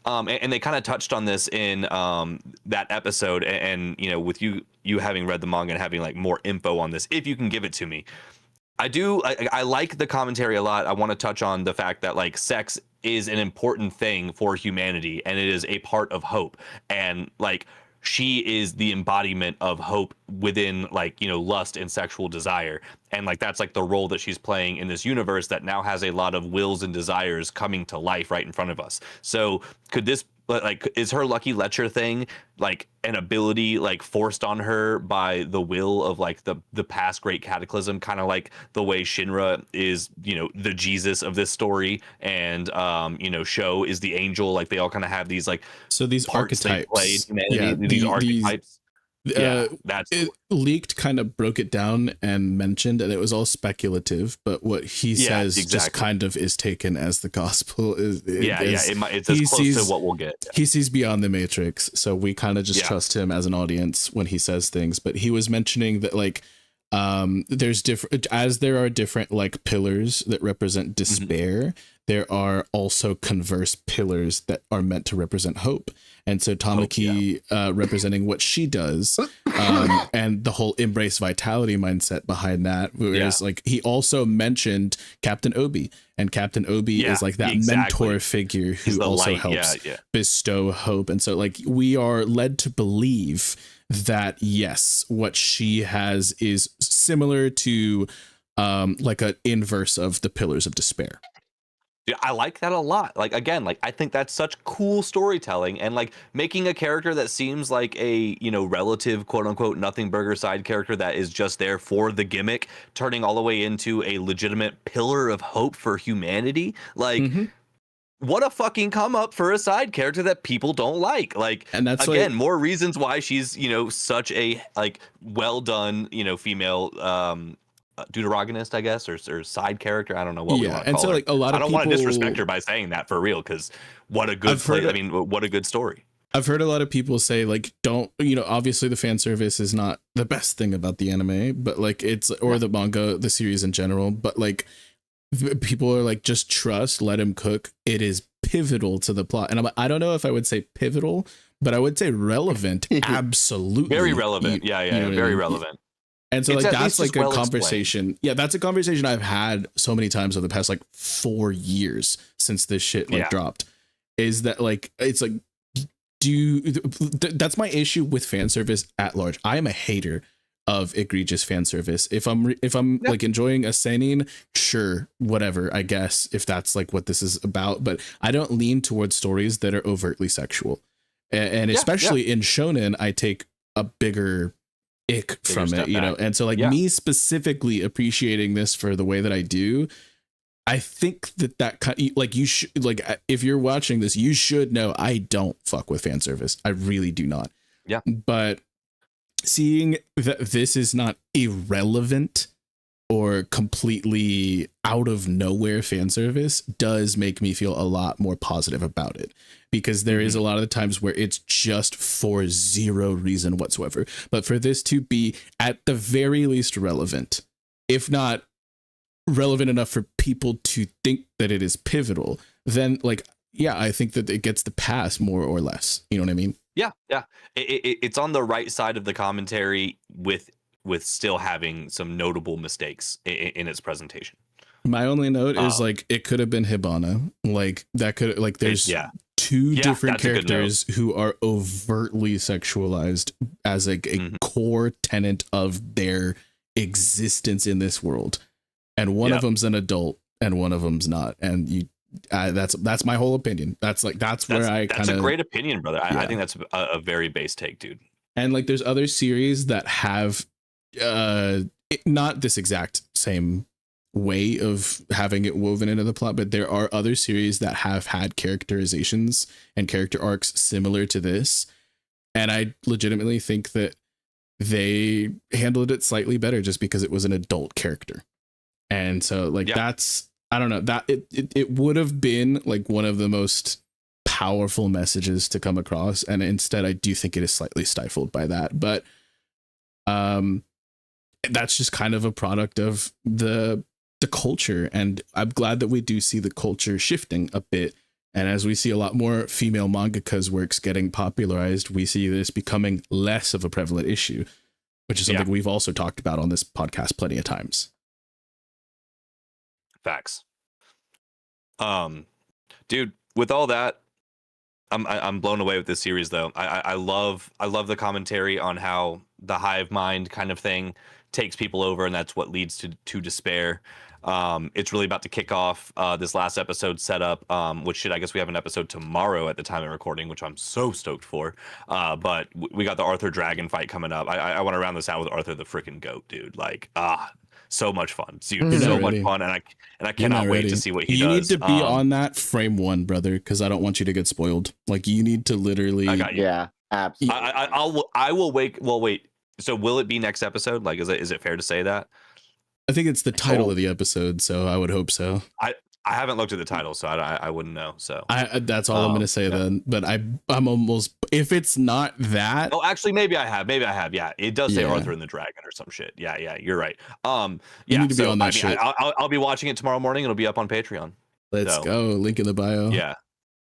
and they kind of touched on this in that episode, and with you having read the manga and having like more info on this, if you can give it to me. I like the commentary a lot. I want to touch on the fact that like sex is an important thing for humanity and it is a part of hope. And like she is the embodiment of hope within like, lust and sexual desire. And like that's like the role that she's playing in this universe that now has a lot of wills and desires coming to life right in front of us. So could this is her lucky lecher thing like an ability like forced on her by the will of like the past great cataclysm, kind of like the way Shinra is the Jesus of this story, and Sho is the angel. Like they all kind of have these like these archetypes played humanity, these archetypes. That's it. Leaked kind of broke it down and mentioned, and it was all speculative, but what he says just kind of is taken as the gospel. It's as close to what we'll get. He sees beyond the matrix, so we kind of just trust him as an audience when he says things. But he was mentioning that like there's different, as there are different like pillars that represent despair, there are also converse pillars that are meant to represent hope. And so Tamaki representing what she does, and the whole embrace vitality mindset behind that. Whereas like he also mentioned Captain Obi, and Captain Obi is like that mentor figure who also helps bestow hope. And so like we are led to believe that yes, what she has is similar to like an inverse of the pillars of despair. Dude, I like that a lot. Like again, like I think that's such cool storytelling, and like making a character that seems like a, you know, relative quote unquote nothing burger side character that is just there for the gimmick, turning all the way into a legitimate pillar of hope for humanity. Like Mm-hmm. what a fucking come up for a side character that people don't like. Like, And that's again, like, more reasons why she's, you know, such a like well done, you know, female deuteragonist, I guess, or side character. I don't know what we yeah. want to And call so her. like a lot I of don't want to disrespect people, her by saying that, for real, because what a good I've heard play. I it- mean, what a good story. I've heard a lot of people say like, don't, you know, obviously the fan service is not the best thing about the anime, but like it's, or the manga, the series in general, but like people are like, just trust, let him cook. It is pivotal to the plot. And I'm like, I don't know if I would say pivotal, but I would say relevant. Absolutely. Very relevant. Yeah, you know what I very mean? relevant. And so It's like at that's least like a well conversation. Yeah, that's a conversation I've had so many times over the past like 4 years since this shit like Yeah. dropped. Is that like it's like that's my issue with fan service at large. I am a hater of egregious fan service. If I'm Yeah. like enjoying a seinen, sure, whatever, I guess, if that's like what this is about, but I don't lean towards stories that are overtly sexual. And Yeah, especially in shonen, I take a bigger ick from step it, you know. back. And so like Yeah. me specifically appreciating this for the way that I do, I think that like you should, like if you're watching this, you should know I don't fuck with fan service. I really do not. Yeah. But seeing that this is not irrelevant or completely out of nowhere fan service does make me feel a lot more positive about it, because there is a lot of the times where it's just for zero reason whatsoever. But for this to be at the very least relevant, if not relevant enough for people to think that it is pivotal, then like, yeah, I think that it gets the pass more or less. You know what I mean? Yeah. It's on the right side of the commentary with still having some notable mistakes in its presentation. My only note is like it could have been Hibana. Like that could like there's two different that's a good characters who are overtly sexualized as like a core tenet of their existence in this world, and one of them's an adult and one of them's not. And you, that's my whole opinion. That's where I kind of. That's a great opinion, brother. I think that's a very base take, dude. And like there's other series that have not this exact same way of having it woven into the plot, but there are other series that have had characterizations and character arcs similar to this, and I legitimately think that they handled it slightly better just because it was an adult character. And so like that's, I don't know, that it would have been like one of the most powerful messages to come across, and instead I do think it is slightly stifled by that. But that's just kind of a product of the culture, and I'm glad that we do see the culture shifting a bit. And as we see a lot more female mangaka's works getting popularized, we see this becoming less of a prevalent issue, which is something we've also talked about on this podcast plenty of times. Facts. Dude, with all that, I'm blown away with this series though. I love the commentary on how the hive mind kind of thing takes people over, and that's what leads to despair. It's really about to kick off this last episode setup, which I guess we have an episode tomorrow at the time of recording, which I'm so stoked for. But we got the Arthur Dragon fight coming up. I want to round this out with Arthur the freaking goat, dude. Like, so much fun, dude. So much fun, and I cannot wait to see what he does. You need to be on that frame one, brother, because I don't want you to get spoiled. Like, you need to literally. I got you. Yeah, absolutely. I will wait. Well, wait. So will it be next episode? Like, is it fair to say that? I think it's the title of the episode, so I would hope so. I haven't looked at the title, so I wouldn't know. So that's all I'm gonna say then. But I'm almost, if it's not that. Oh, actually, maybe I have. Yeah, it does say Arthur and the Dragon or some shit. Yeah, you're right. You need to be on that shit. I'll be watching it tomorrow morning. It'll be up on Patreon. Let's go. Link in the bio.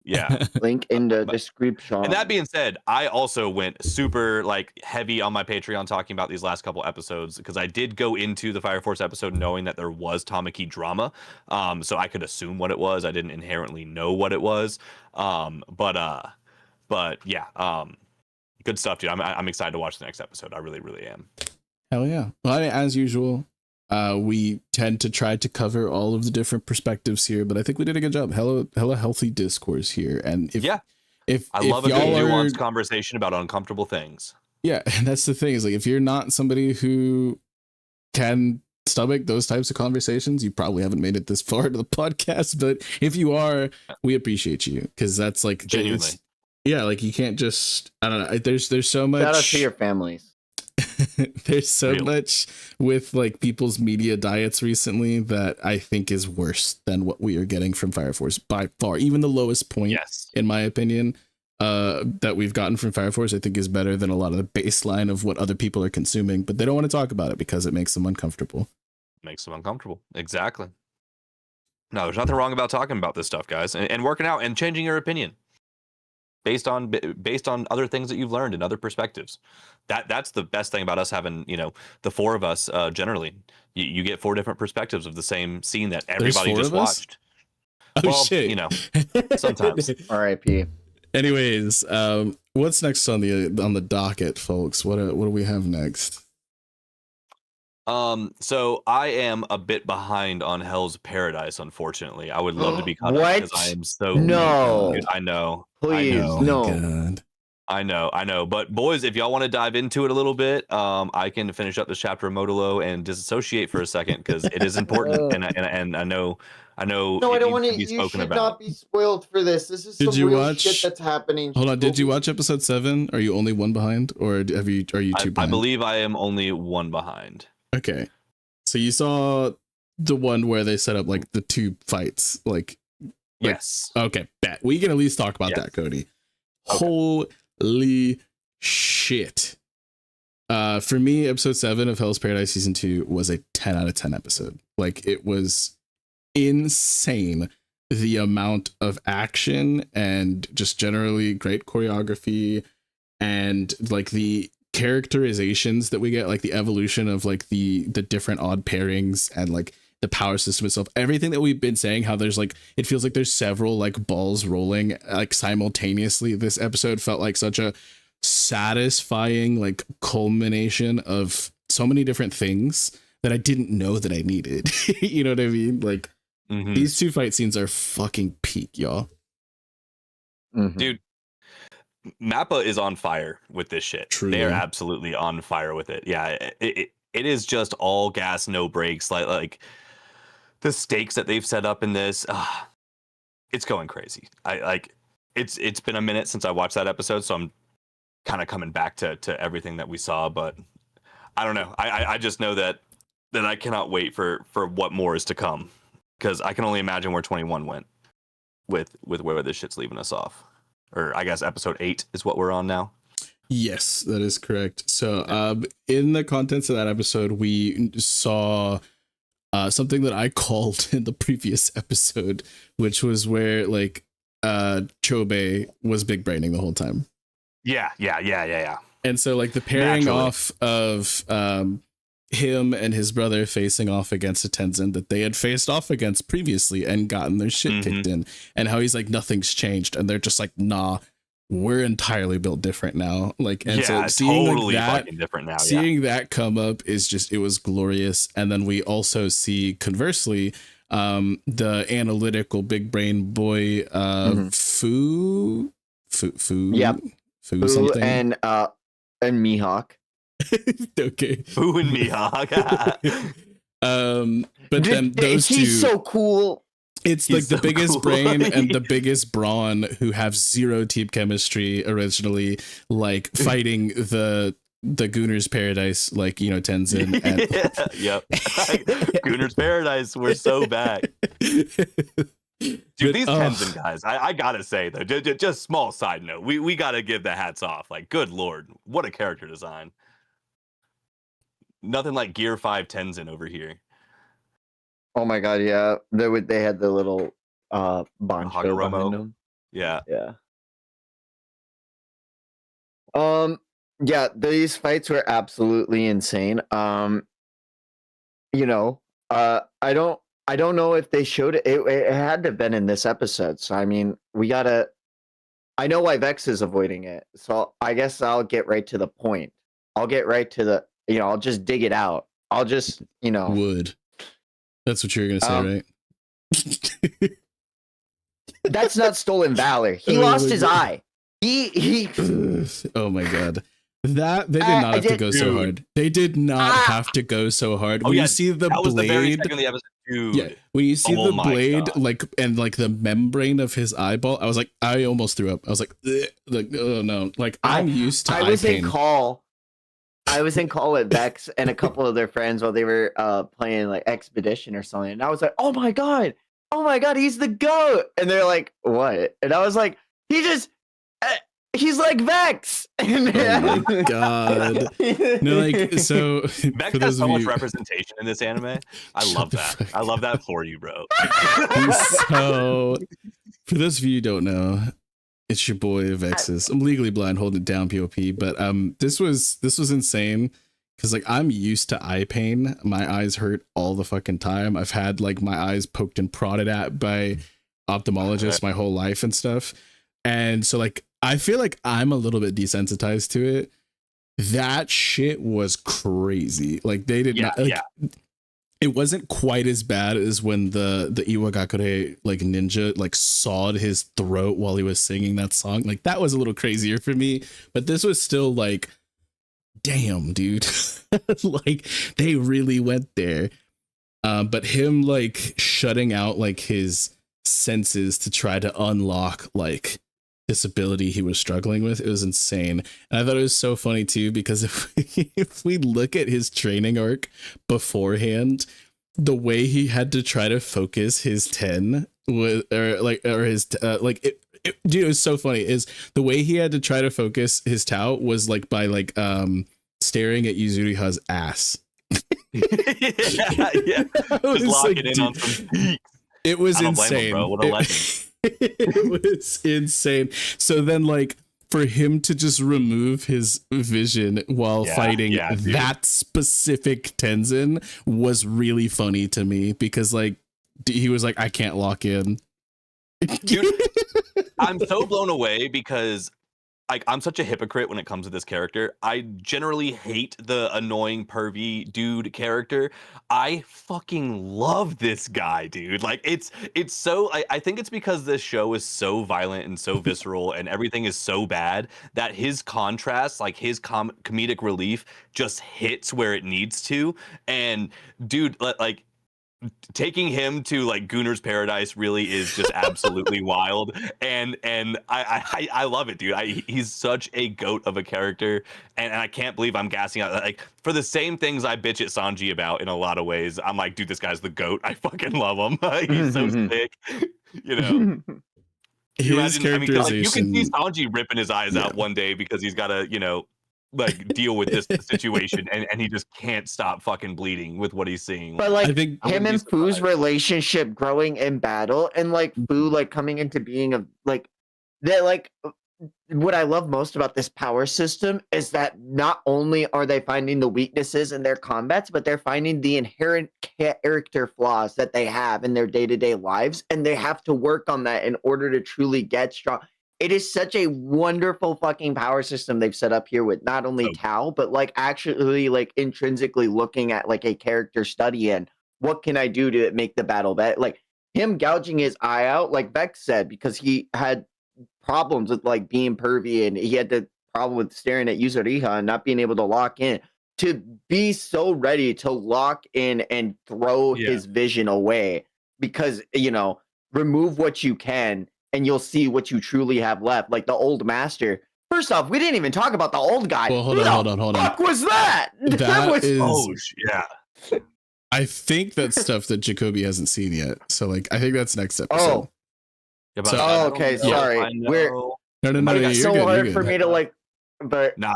Yeah. Link in the description. And that being said, I also went super like heavy on my Patreon talking about these last couple episodes, because I did go into the Fire Force episode knowing that there was Tamaki drama, so I could assume what it was. I didn't inherently know what it was, but yeah, good stuff, dude. I'm excited to watch the next episode. I really am. Hell yeah. Well, as usual, We tend to try to cover all of the different perspectives here, but I think we did a good job. Hella healthy discourse here. And if I love a good y'all nuanced conversation about uncomfortable things. Yeah, and that's the thing is like if you're not somebody who can stomach those types of conversations, you probably haven't made it this far to the podcast. But if you are, we appreciate you because that's like Genuinely. Yeah, like you can't just I don't know. There's so much. Shout out to your families. There's so much with like people's media diets recently that I think is worse than what we are getting from Fire Force by far. Even the lowest point, in my opinion, that we've gotten from Fire Force, I think is better than a lot of the baseline of what other people are consuming, but they don't want to talk about it because it makes them uncomfortable. Exactly. No, there's nothing wrong about talking about this stuff, guys, and working out and changing your opinion based on other things that you've learned and other perspectives. That's the best thing about us having, the four of us. Generally, you get four different perspectives of the same scene that everybody just watched. Oh shit! Sometimes. R.I.P. Anyways, what's next on the docket, folks? What do we have next? So I am a bit behind on Hell's Paradise, unfortunately. I would love to be caught up because I am so no. I know. Please, no. God. I know. But boys, if y'all want to dive into it a little bit, I can finish up this chapter of Modolo and disassociate for a second because it is important, and I know. No, I don't want to. You should not be spoiled for this. This is some real shit that's happening. Hold on, did you watch episode 7? Are you only one behind, or are you two behind? I believe I am only one behind. Okay, so you saw the one where they set up like the two fights, yes. Okay, bet we can at least talk about that, Cody. Okay. Holy shit! For me, episode 7 of Hell's Paradise season 2 was a 10 out of 10 episode. Like it was insane, the amount of action and just generally great choreography and like the characterizations that we get, like the evolution of like the different odd pairings and like the power system itself, everything that we've been saying, how there's like it feels like there's several like balls rolling like simultaneously. This episode felt like such a satisfying like culmination of so many different things that I didn't know that I needed. You know what I mean? Like these two fight scenes are fucking peak, y'all. Dude, Mappa is on fire with this shit. Truly. They are absolutely on fire with it. Yeah, it is just all gas, no brakes. Like the stakes that they've set up in this, it's going crazy. It's been a minute since I watched that episode, so I'm kind of coming back to everything that we saw. But I don't know. I just know that I cannot wait for what more is to come, because I can only imagine where 21 went with where this shit's leaving us off. Or I guess episode 8 is what we're on now. Yes, that is correct. So in the contents of that episode, we saw something that I called in the previous episode, which was where like Chobe was big braining the whole time. Yeah. And so like the pairing off of him and his brother facing off against a Tenzin that they had faced off against previously and gotten their shit kicked in, and how he's like, nothing's changed, and they're just like, nah, we're entirely built different now. Like, and so seeing totally like that, fucking different now. Seeing that come up is just, it was glorious. And then we also see conversely the analytical big brain boy Fu something, and Mihawk. Okay. Fu and Mihawk. But then those two, he's so cool. It's like the biggest brain and the biggest brawn who have zero team chemistry originally, like fighting the Gooner's Paradise, like, you know, Tenzin. And yep. Gooner's Paradise, we're so back. Dude, these Tenzin guys, I gotta say though, just small side note, we gotta give the hats off. Like, good lord, what a character design. Nothing like Gear 5 Tenzin over here. Oh my god, yeah. They had the little boncho behind them. Yeah. Yeah, these fights were absolutely insane. You know, I don't know if they showed it. It had to have been in this episode. So I mean, I know why Vex is avoiding it. So I guess I'll get right to the point. I'll get right to I'll just dig it out. I'll just, Would. That's what you were gonna say, right? That's not stolen valor. He Oh lost my his God. eye. He Oh my God. That they did not have to go so Dude. hard. They did not have to go so hard. Oh, When yeah, you see the that was the very blade, second of the episode. Dude. yeah, when you see Oh the my blade, God. like and like the membrane of his eyeball, I was like, I almost threw up. I was like, "Ugh," like, oh no, like I'm used to I eye was pain. in call. I was in call with Vex and a couple of their friends while they were playing like Expedition or something. And I was like, oh my God, he's the GOAT. And they're like, what? And I was like, he's like Vex. Oh my God. No, like, so Vex has so much representation in this anime. I love that. I love that for you, bro. So, for those of you who don't know, it's your boy Vexus. I'm legally blind, holding it down, POP. But this was insane because like I'm used to eye pain. My eyes hurt all the fucking time. I've had like my eyes poked and prodded at by ophthalmologists my whole life and stuff. And so like I feel like I'm a little bit desensitized to it. That shit was crazy. Like they did not. Like, it wasn't quite as bad as when the Iwagakure like ninja like sawed his throat while he was singing that song. Like that was a little crazier for me, but this was still like, damn, dude. Like they really went there. But him like shutting out like his senses to try to unlock like this ability he was struggling with, it was insane. And I thought it was so funny too, because if we look at his training arc beforehand, the way he had to try to focus his 10 with dude, it was so funny is the way he had to try to focus his Tao was like by like staring at Yuzuriha's ass. Yeah. Just locking in on some peaks. It was insane. Him, bro. What a legend. It was insane. So then like for him to just remove his vision while fighting that specific Tenzin was really funny to me because like he was like, I can't lock in. Dude, I'm so blown away because like I'm such a hypocrite when it comes to this character. I generally hate the annoying pervy dude character. I fucking love this guy, dude. Like it's so I think it's because this show is so violent and so visceral and everything is so bad that his contrast, like his comedic relief just hits where it needs to. And dude, like taking him to like Gunner's Paradise really is just absolutely wild, and I love it, dude. He's such a goat of a character, and I can't believe I'm gassing out like for the same things I bitch at Sanji about in a lot of ways. I'm like, dude, this guy's the goat. I fucking love him. He's so sick, you know. His characterization, you can see Sanji ripping his eyes out one day because he's got to like deal with this situation and he just can't stop fucking bleeding with what he's seeing. But like I think him and Fu's relationship growing in battle and like Fu like coming into being of like that, like what I love most about this power system is that not only are they finding the weaknesses in their combats, but they're finding the inherent character flaws that they have in their day-to-day lives, and they have to work on that in order to truly get strong. It is such a wonderful fucking power system they've set up here with not only Tao, but like actually like intrinsically looking at like a character study and what can I do to make the battle better? Like him gouging his eye out, like Beck said, because he had problems with like being pervy and he had the problem with staring at Yuzuriha and not being able to lock in. To be so ready to lock in and throw his vision away because, remove what you can and you'll see what you truly have left. Like the old master. First off, we didn't even talk about the old guy. Well, hold on. What the fuck was that? I think that's stuff that Jacoby hasn't seen yet. So like, I think that's next episode. Okay. Sorry. No. It's You're so good, hard for me to like. But dude,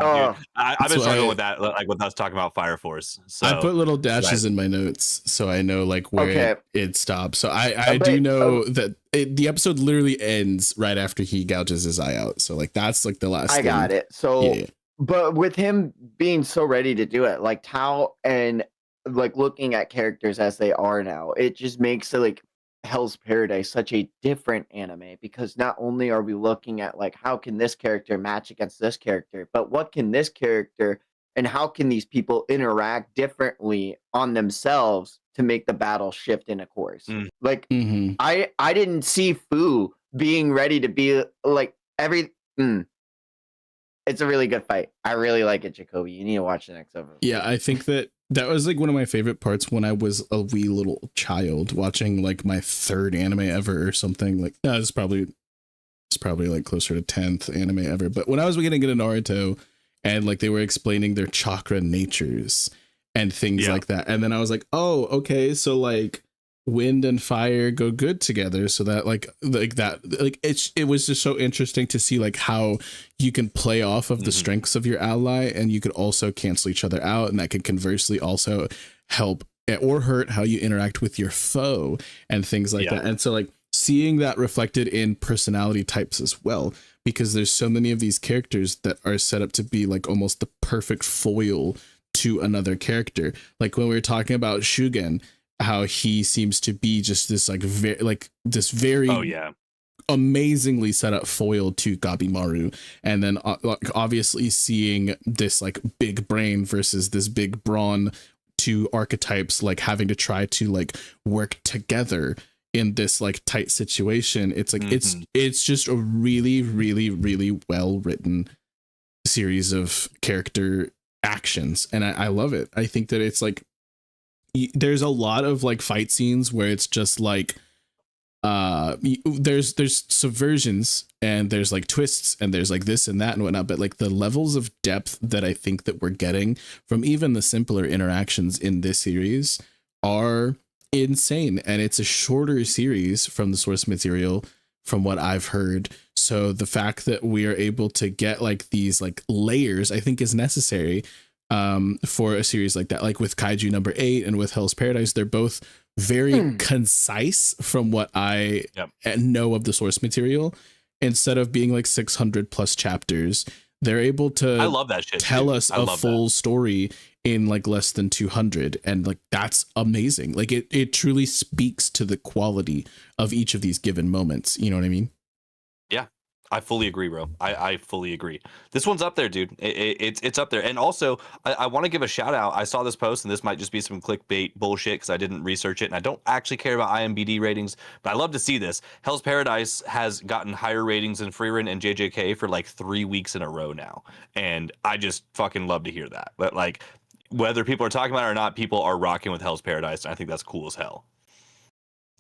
I've been struggling with that, like with us talking about Fire Force. So I put little dashes in my notes so I know like where it stops. So I do know that the episode literally ends right after he gouges his eye out. So like that's like the last. I got it. So, but with him being so ready to do it, like Tao and like looking at characters as they are now, it just makes it like Hell's Paradise such a different anime because not only are we looking at like how can this character match against this character, but what can this character and how can these people interact differently on themselves to make the battle shift in a course. Like I didn't see Fu being ready to be like it's a really good fight. I really like it, Jacoby. You need to watch the next episode. Yeah, I think that was like one of my favorite parts when I was a wee little child watching like my third anime ever or something. Like no, it's probably like closer to 10th anime ever. But when I was getting into Naruto and like they were explaining their chakra natures and things like that. And then I was like, oh, okay, so like wind and fire go good together, so that like it was just so interesting to see like how you can play off of the strengths of your ally, and you could also cancel each other out, and that can conversely also help or hurt how you interact with your foe and things like that. And so like seeing that reflected in personality types as well, because there's so many of these characters that are set up to be like almost the perfect foil to another character. Like when we were talking about Shugen, how he seems to be just this like very amazingly set up foil to Gabimaru, and then obviously seeing this like big brain versus this big brawn, two archetypes like having to try to like work together in this like tight situation. It's like it's just a really really really well written series of character actions, and I love it. I think that it's like there's a lot of like fight scenes where it's just like there's subversions and there's like twists and there's like this and that and whatnot, but like the levels of depth that I think that we're getting from even the simpler interactions in this series are insane. And it's a shorter series from the source material from what I've heard, so the fact that we are able to get like these like layers I think is necessary for a series like that. Like with Kaiju number 8 and with Hell's Paradise, they're both very concise from what I know of the source material. Instead of being like 600 plus chapters, they're able to I love that shit, tell us a full story in like less than 200, and like that's amazing. Like it truly speaks to the quality of each of these given moments, you know what I mean? I fully agree, bro. I fully agree. This one's up there, dude. It's up there. And also, I want to give a shout out. I saw this post, and this might just be some clickbait bullshit because I didn't research it, and I don't actually care about IMDb ratings, but I love to see this. Hell's Paradise has gotten higher ratings than Freerun and JJK for like 3 weeks in a row now, and I just fucking love to hear that. But like, whether people are talking about it or not, people are rocking with Hell's Paradise, and I think that's cool as hell.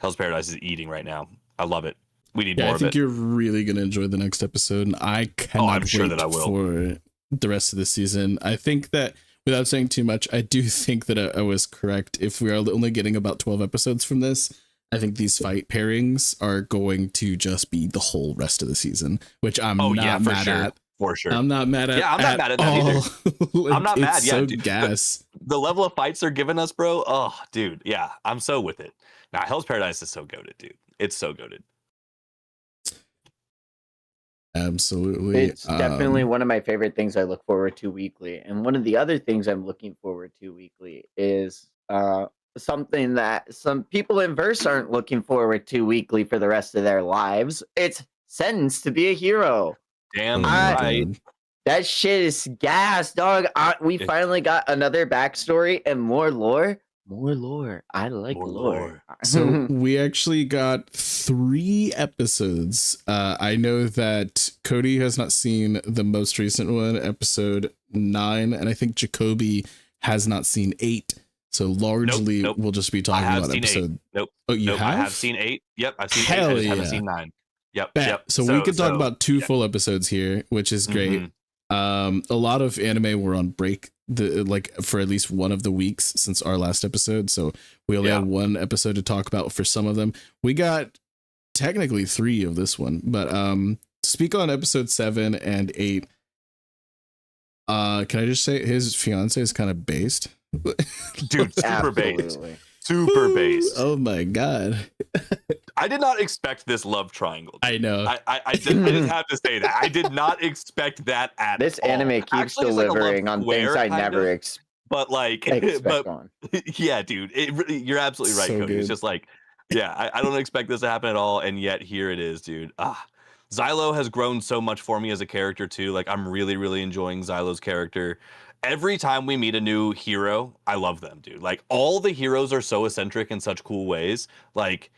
Hell's Paradise is eating right now. I love it. We need more of it. I think you're really going to enjoy the next episode, and I cannot wait for the rest of the season. I think that, without saying too much, I do think that I was correct. If we are only getting about 12 episodes from this, I think these fight pairings are going to just be the whole rest of the season, which I'm not mad at. For sure. I'm not mad at. Yeah, I'm not mad at that either. Like, I'm not mad. It's Yeah, so dude, gas. The level of fights they're giving us, bro. Oh, dude. Yeah, I'm so with it. Now, Hell's Paradise is so goated, dude. It's so goated. Absolutely. It's definitely one of my favorite things I look forward to weekly. And one of the other things I'm looking forward to weekly is something that some people in verse aren't looking forward to weekly for the rest of their lives. It's Sentenced to Be a Hero. Damn right. That shit is gas, dog. We finally got another backstory and more lore. More lore. I like more lore. So we actually got 3 episodes. I know that Cody has not seen the most recent one, episode 9, and I think Jacoby has not seen 8. So largely, nope. We'll just be talking about episode. 8. Nope. Oh, you have? I have seen 8. Yep, I've seen 8. Hell I just yeah. haven't seen 9. Yep. So we could talk about 2 full episodes here, which is great. A lot of anime were on break for at least one of the weeks since our last episode, so we only had 1 episode to talk about for some of them. We got technically 3 of this one, but to speak on episode 7 and 8, can I just say his fiance is kind of based? Dude, super based. Super based. Oh my god. I did not expect this love triangle. I know. I just have to say that. I did not expect that at this all. anime keeps Actually, delivering on things I never expect. But like, yeah, dude, you're absolutely right, Cody. It's just like, yeah, I don't expect this to happen at all, and yet here it is, dude. Xylo has grown so much for me as a character too. Like, I'm really, really enjoying Xylo's character, every time we meet a new hero, I love them, dude. Like all the heroes are so eccentric in such cool ways. Like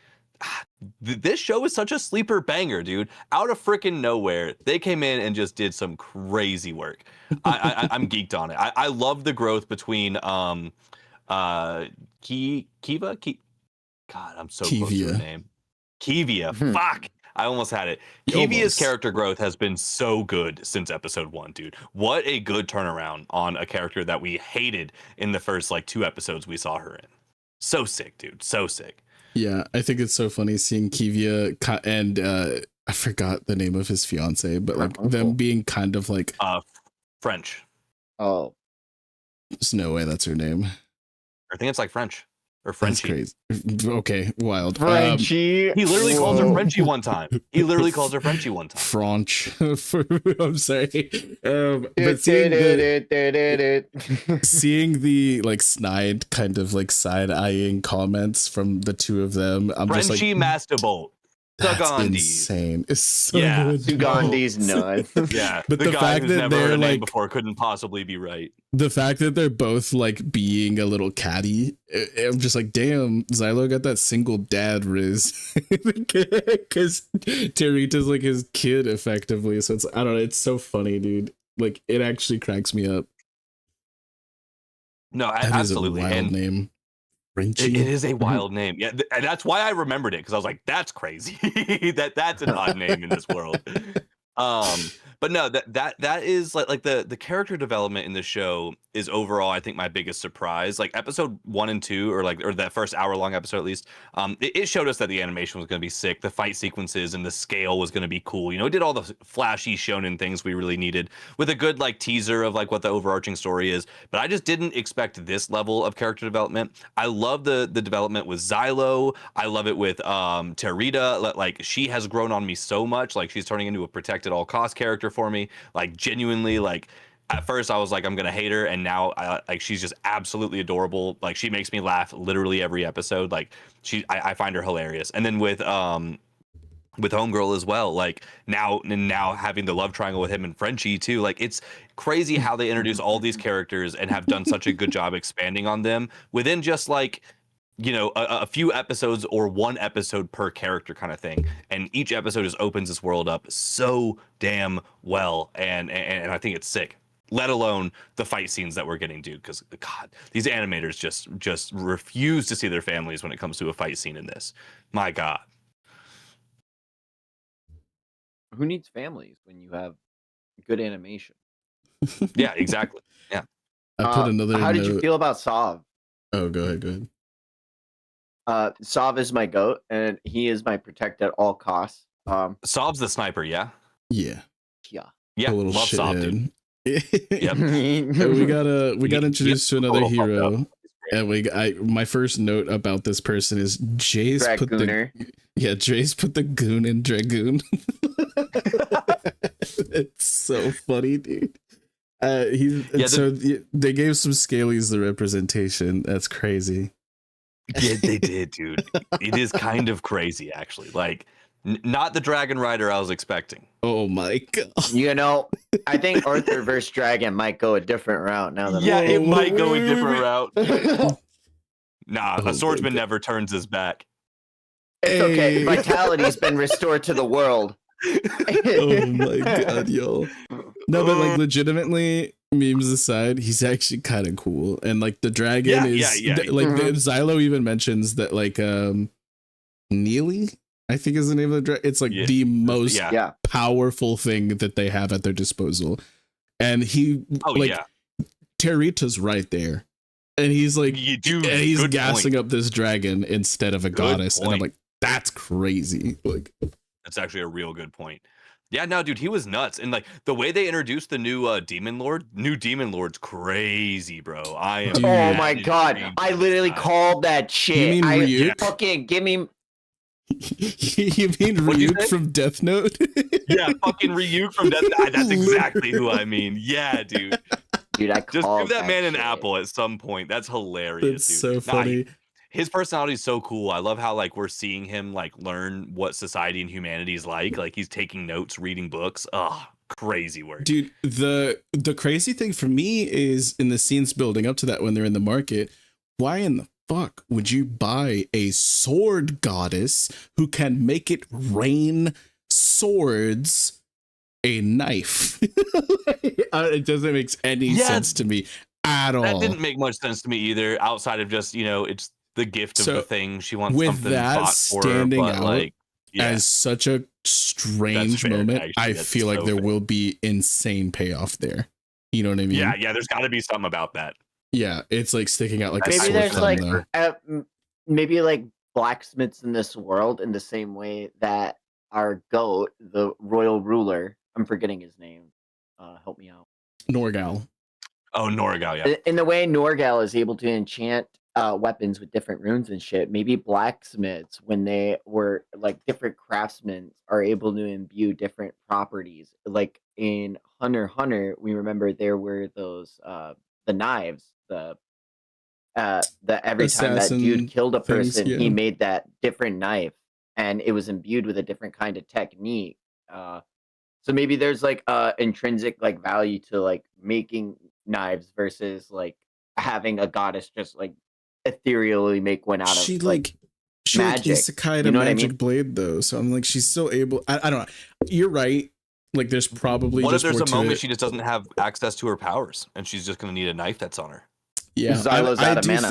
this show is such a sleeper banger, dude. Out of freaking nowhere, they came in and just did some crazy work. I'm geeked on it. I love the growth between Kiva. God, I'm so close to her name. Kivia. Fuck. I almost had it. Kivia's character growth has been so good since episode 1, dude. What a good turnaround on a character that we hated in the first like 2 episodes we saw her in. So sick, dude. So sick. Yeah, I think it's so funny seeing Kivia and I forgot the name of his fiance, but like them being kind of like French. Oh, there's no way that's her name. I think it's like French or Frenchie. That's crazy. Okay, wild. Frenchie. He literally calls her Frenchie one time. French. I'm sorry. But seeing the like snide kind of like side eyeing comments from the two of them, I'm Frenchie just like, Masterbolt. that's insane. It's so Sugandi's nuts. Yeah, but the guy fact who's that never heard they're a name like before couldn't possibly be right. the fact that they're both like being a little catty, I'm just like, damn, Xylo got that single dad riz because Terita's like his kid effectively. So it's, I don't know, it's so funny, dude. Like it actually cracks me up. No, That absolutely. is a wild And name. it is a wild name. Yeah, and that's why I remembered it, because I was like, that's crazy. That's an odd name in this world. But no, that is like the character development in the show is overall, I think, my biggest surprise. Like episode 1 and 2, or that first hour-long episode at least, it showed us that the animation was going to be sick, the fight sequences and the scale was going to be cool. You know, it did all the flashy shonen things we really needed with a good like teaser of like what the overarching story is. But I just didn't expect this level of character development. I love the development with Xylo. I love it with Terita. Like she has grown on me so much. Like she's turning into a protect at all cost character for me. Like genuinely, like at first I was like, I'm gonna hate her, and now like she's just absolutely adorable. Like she makes me laugh literally every episode. Like I find her hilarious. And then with Homegirl as well, like now having the love triangle with him and Frenchie too. Like it's crazy how they introduce all these characters and have done such a good job expanding on them within just like, you know, a few episodes or one episode per character kind of thing. And each episode just opens this world up so damn well. And I think it's sick, let alone the fight scenes that we're getting, dude. Because God, these animators just refuse to see their families when it comes to a fight scene in this. My God. Who needs families when you have good animation? Yeah, exactly. Yeah. I put another How did you note- feel about Sov? Oh, go ahead. Sov is my goat, and he is my protect at all costs. Sob's the sniper, yeah? Yeah. Yeah, A little love Sob, dude. shithead. Yep. And we got introduced to another little fucked hero. And my first note about this person is Jay's Dragooner. Jay's put the goon in Dragoon. It's so funny, dude. They gave some scalies the representation. That's crazy. Yeah, they did, dude. It is kind of crazy, actually. Like, not the Dragon Rider I was expecting. Oh my God. You know, I think Arthur vs. Dragon might go a different route now that It might go a different route. Nah, Oh a swordsman my God. never turns his back. It's okay. Hey. Vitality's been restored to the world. Oh my God, yo. No, but like legitimately, memes aside, he's actually kind of cool. And like the dragon Xylo even mentions that like Neely, I think is the name of the dragon. It's like the most powerful thing that they have at their disposal. And he Terita's right there. And he's like, he's gassing up this dragon instead of a goddess. And I'm like, that's crazy. Like, that's actually a real good point. Yeah, no, dude, he was nuts. And like the way they introduced the new Demon Lord's crazy, bro. Oh my God. I literally called that shit. You mean Ryuk? Fucking give me. You mean Ryuk from Death Note? Yeah, fucking Ryuk from Death Note. That's exactly who I mean. Yeah, dude. Dude, I just give that man an shit. apple at some point. That's hilarious. That's dude. so funny. His personality is so cool. I love how like we're seeing him like learn what society and humanity is like. Like he's taking notes, reading books. Oh, crazy work. Dude, the crazy thing for me is in the scenes building up to that when they're in the market, why in the fuck would you buy a sword goddess who can make it rain swords a knife? It doesn't make any sense to me at all. That didn't make much sense to me either, outside of just, it's the gift of the thing. She wants with something that bought for her, standing but out like, as such a strange fair, moment, actually. I That's feel like so there fair. will be insane payoff there. You know what I mean? Yeah, there's got to be something about that. Yeah, it's like sticking out like a Maybe sore there's thumb, like though. maybe like blacksmiths in this world in the same way that our goat, the royal ruler, I'm forgetting his name. Help me out. Norgal. Oh, Norgal, yeah. In the way Norgal is able to enchant weapons with different runes and shit, maybe blacksmiths, when they were like different craftsmen, are able to imbue different properties. Like in Hunter x Hunter, we remember there were those the knives, the every time that Assassin dude killed a things, person, yeah. he made that different knife, and it was imbued with a different kind of technique. So maybe there's like intrinsic like value to like making knives versus like having a goddess just like ethereally make one out of She like magic. magic. Isekai'd You a know what I magic mean? blade though, so I'm like, she's still able. I don't know. You're right. Like, there's probably What if just there's more a to moment it. she just doesn't have access to her powers, and she's just going to need a knife that's on her? Yeah, Xylo's I out of do mana.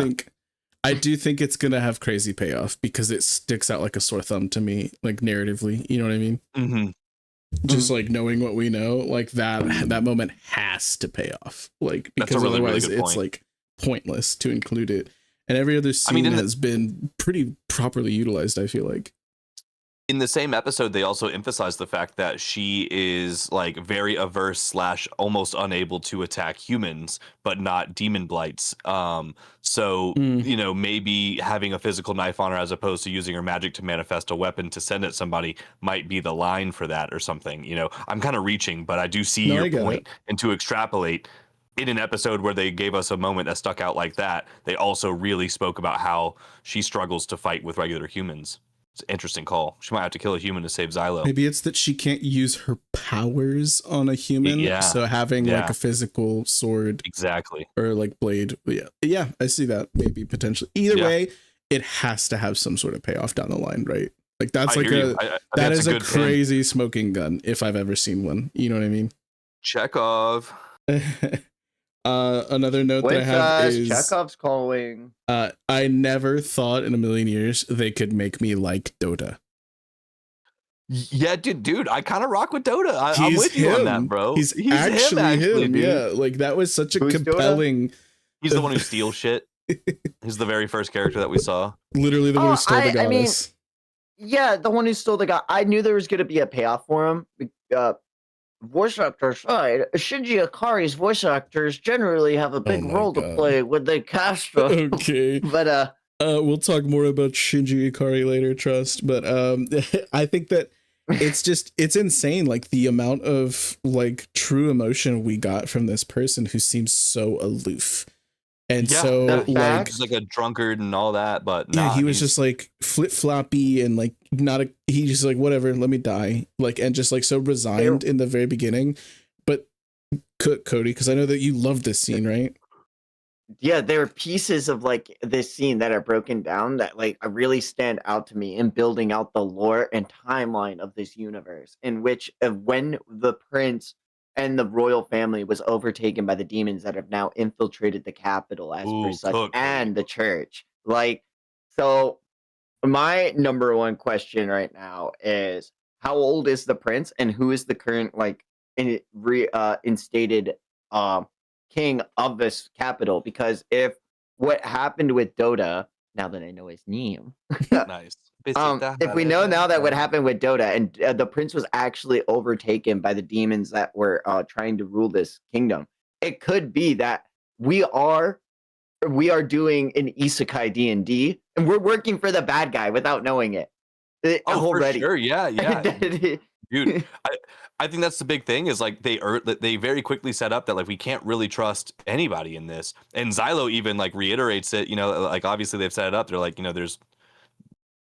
think it's gonna have crazy payoff because it sticks out like a sore thumb to me, like narratively. You know what I mean? Mm-hmm. Just like knowing what we know, like that moment has to pay off. Like, That's a because really, really otherwise good it's point. like pointless to include it. And every other scene has been pretty properly utilized, I feel like. In the same episode, they also emphasize the fact that she is like very averse / almost unable to attack humans, but not demon blights. So maybe having a physical knife on her as opposed to using her magic to manifest a weapon to send at somebody might be the line for that or something. I'm kind of reaching, but I do see your point. And to extrapolate, in an episode where they gave us a moment that stuck out like that, they also really spoke about how she struggles to fight with regular humans. It's an interesting call. She might have to kill a human to save Xylo. Maybe it's that she can't use her powers on a human. Yeah. So having like a physical sword. Exactly. Or like blade. Yeah, I see that maybe potentially. Either way, it has to have some sort of payoff down the line, right? Like that's like that is a crazy smoking gun if I've ever seen one. You know what I mean? Chekhov. Another note that I have is Chekhov's calling. I never thought in a million years they could make me like Dota. Yeah, dude, I kind of rock with Dota. I'm with you on that, bro. He's actually him. Dude. Yeah, like that was such a compelling. Dota? He's the one who steals shit. He's the very first character that we saw. Literally the one who stole the goddess. Yeah, the one who stole the god. I knew there was going to be a payoff for him. Voice actor aside, Shinji Ikari's voice actors generally have a big role to play when they cast them. Okay. But we'll talk more about Shinji Ikari later, trust. But I think that it's insane, like the amount of like true emotion we got from this person who seems so aloof. And so like he's like a drunkard and all that, but he was just like flip floppy and like he's just like, whatever, let me die. Like, and just like so resigned in the very beginning. But Cody, because I know that you love this scene, right? Yeah, there are pieces of like this scene that are broken down that like really stand out to me in building out the lore and timeline of this universe, in which when the prince and the royal family was overtaken by the demons that have now infiltrated the capital as per such, and the church. Like, so my number one question right now is, how old is the prince and who is the current like instated king of this capital? Because if what happened with Dota, now that I know his name, nice. If we know now that what happened with Dota and the prince was actually overtaken by the demons that were trying to rule this kingdom, it could be that we are doing an isekai D&D and we're working for the bad guy without knowing it. Already. For sure. Yeah. Dude, I think that's the big thing is like they very quickly set up that like we can't really trust anybody in this. And Xylo even like reiterates it, like obviously they've set it up. They're like,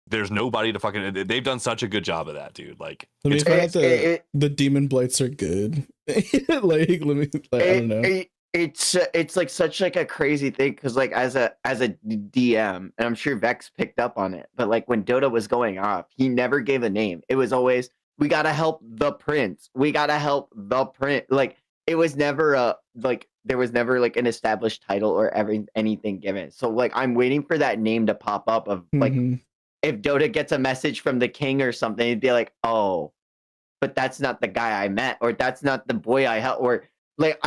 there's nobody to fucking. They've done such a good job of that, dude. Like, Let me it's find great. out the demon blights are good. Let me. I don't know. It's like such like a crazy thing because like as a DM, and I'm sure Vex picked up on it, but like when Dota was going off, he never gave a name. It was always we gotta help the prince. We gotta help the prince. Like it was never there was never like an established title or anything given. So like I'm waiting for that name to pop up of like if Dota gets a message from the king or something, he'd be like, oh, but that's not the guy I met, or that's not the boy I helped, or like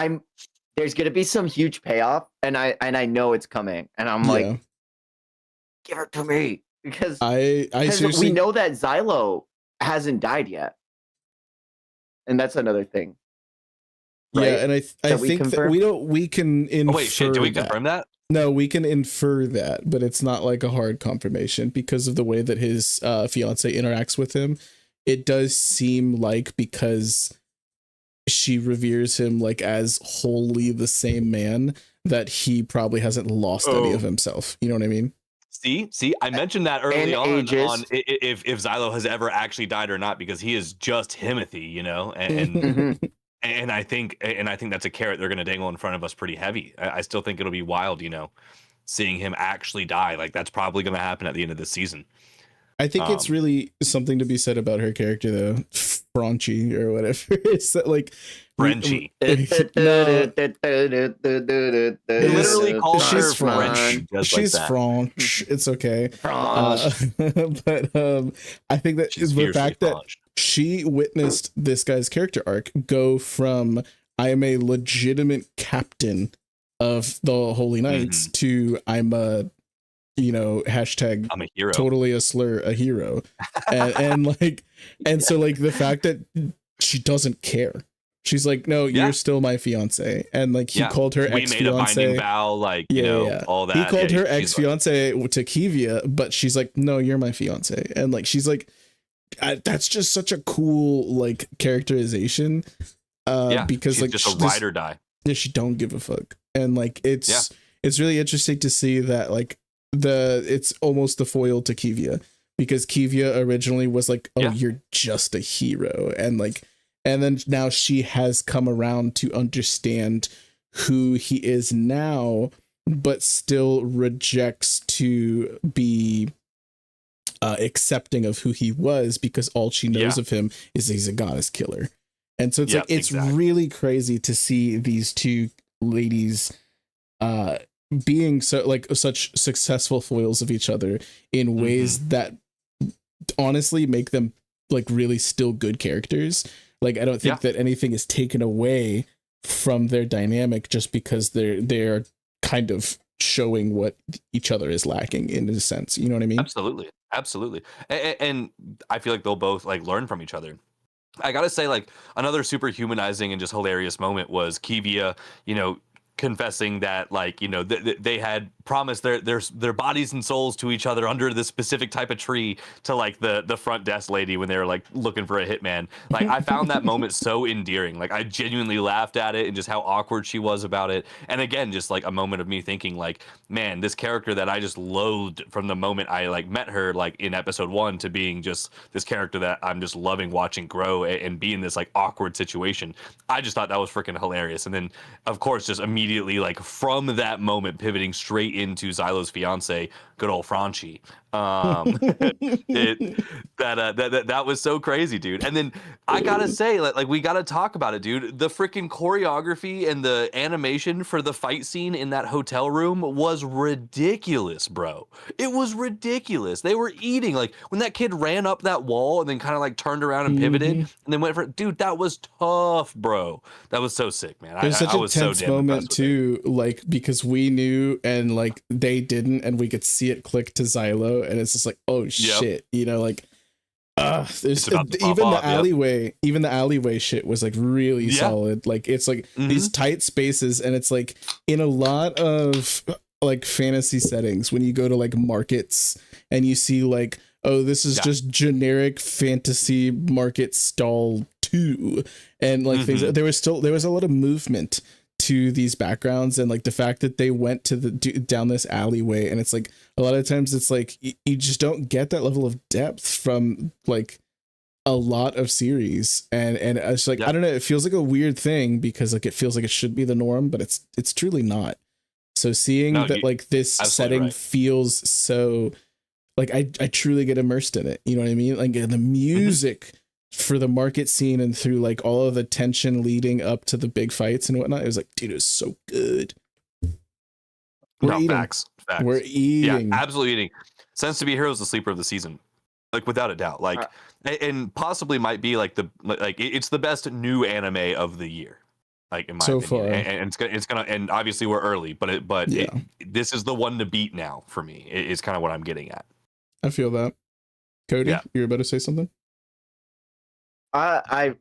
there's gonna be some huge payoff, and I know it's coming, and I'm like, give it to me because I seriously, we know that Xylo hasn't died yet, and that's another thing. Right? Yeah, and I think that we can infer. Oh, wait, shit, do we confirm that? No, we can infer that, but it's not like a hard confirmation because of the way that his fiance interacts with him. It does seem like because she reveres him like as wholly the same man that he probably hasn't lost any of himself. You know what I mean? See, I mentioned that early on if Xylo has ever actually died or not, because he is just Timothy, you know, and and I think that's a carrot they're gonna dangle in front of us pretty heavy. I still think it'll be wild, you know, seeing him actually die. Like that's probably gonna happen at the end of the season. I think it's really something to be said about her character, though. Franchi or whatever. It's that, like Frenchy. Literally called she's her French. She's French. It's okay. But I think that She's the fact that French. she witnessed this guy's character arc go from I am a legitimate captain of the Holy Knights to I'm a hashtag I'm a hero. Totally a slur, a hero. And like, and so like the fact that she doesn't care. She's like, no, you're still my fiance. And like he called her ex-fiance. We made a binding vow, like, you know, all that. He called her ex-fiance to Kivia, but she's like, no, you're my fiance. And like, she's like, that's just such a cool like characterization. Because she's like just a ride or die. Yeah, she don't give a fuck. And like it's really interesting to see that like it's almost the foil to Kivia, because Kivia originally was like, oh, you're just a hero, and then now she has come around to understand who he is now, but still rejects to be accepting of who he was, because all she knows of him is he's a goddess killer. And so it's really crazy to see these two ladies being such successful foils of each other in ways that honestly make them like really still good characters. Like I don't think that anything is taken away from their dynamic just because they're kind of showing what each other is lacking in a sense. You know what I mean? Absolutely. And I feel like they'll both like learn from each other. I gotta say, like, another super humanizing and just hilarious moment was Kivia, you know, confessing that, like, you know, they had promised their bodies and souls to each other under this specific type of tree to like the front desk lady when they were like looking for a hitman. Like I found that moment so endearing. Like I genuinely laughed at it and just how awkward she was about it. And again, just like a moment of me thinking like, man, this character that I just loathed from the moment I like met her, like in episode 1, to being just this character that I'm just loving watching grow and be in this like awkward situation. I just thought that was freaking hilarious. And then of course, just immediately like from that moment pivoting straight into Xylo's fiance, good old Franchi. That was so crazy, dude. And then I gotta say, like we gotta talk about it, dude. The freaking choreography and the animation for the fight scene in that hotel room was ridiculous, bro. It was ridiculous. They were eating, like when that kid ran up that wall and then kind of like turned around and pivoted and then went for it. Dude, that was tough, bro. That was so sick, man. There's such I a was tense so damn moment too, like because we knew and like they didn't, and we could see it click to Xylo, and it's just like, oh shit, you know, like there's even the alleyway shit was like really solid. Like it's like these tight spaces, and it's like in a lot of like fantasy settings when you go to like markets and you see like, oh, this is just generic fantasy market stall 2, and like things, there was a lot of movement to these backgrounds, and like the fact that they went to the down this alleyway, and it's like a lot of times it's like you just don't get that level of depth from like a lot of series, and it's like, I don't know, it feels like a weird thing because like it feels like it should be the norm, but it's truly not. So seeing that like this setting feels so like I truly get immersed in it, you know what I mean? Like the music for the market scene and through like all of the tension leading up to the big fights and whatnot, it was like, dude, it was so good. Facts. We're eating. Yeah, absolutely eating. Sense to Be Heroes, the sleeper of the season, like without a doubt. Like, and possibly might be like it's the best new anime of the year, like in my opinion. Far. And it's gonna, and obviously we're early, but this is the one to beat now for me. Is kind of what I'm getting at. I feel that. Cody, you're about to say something? I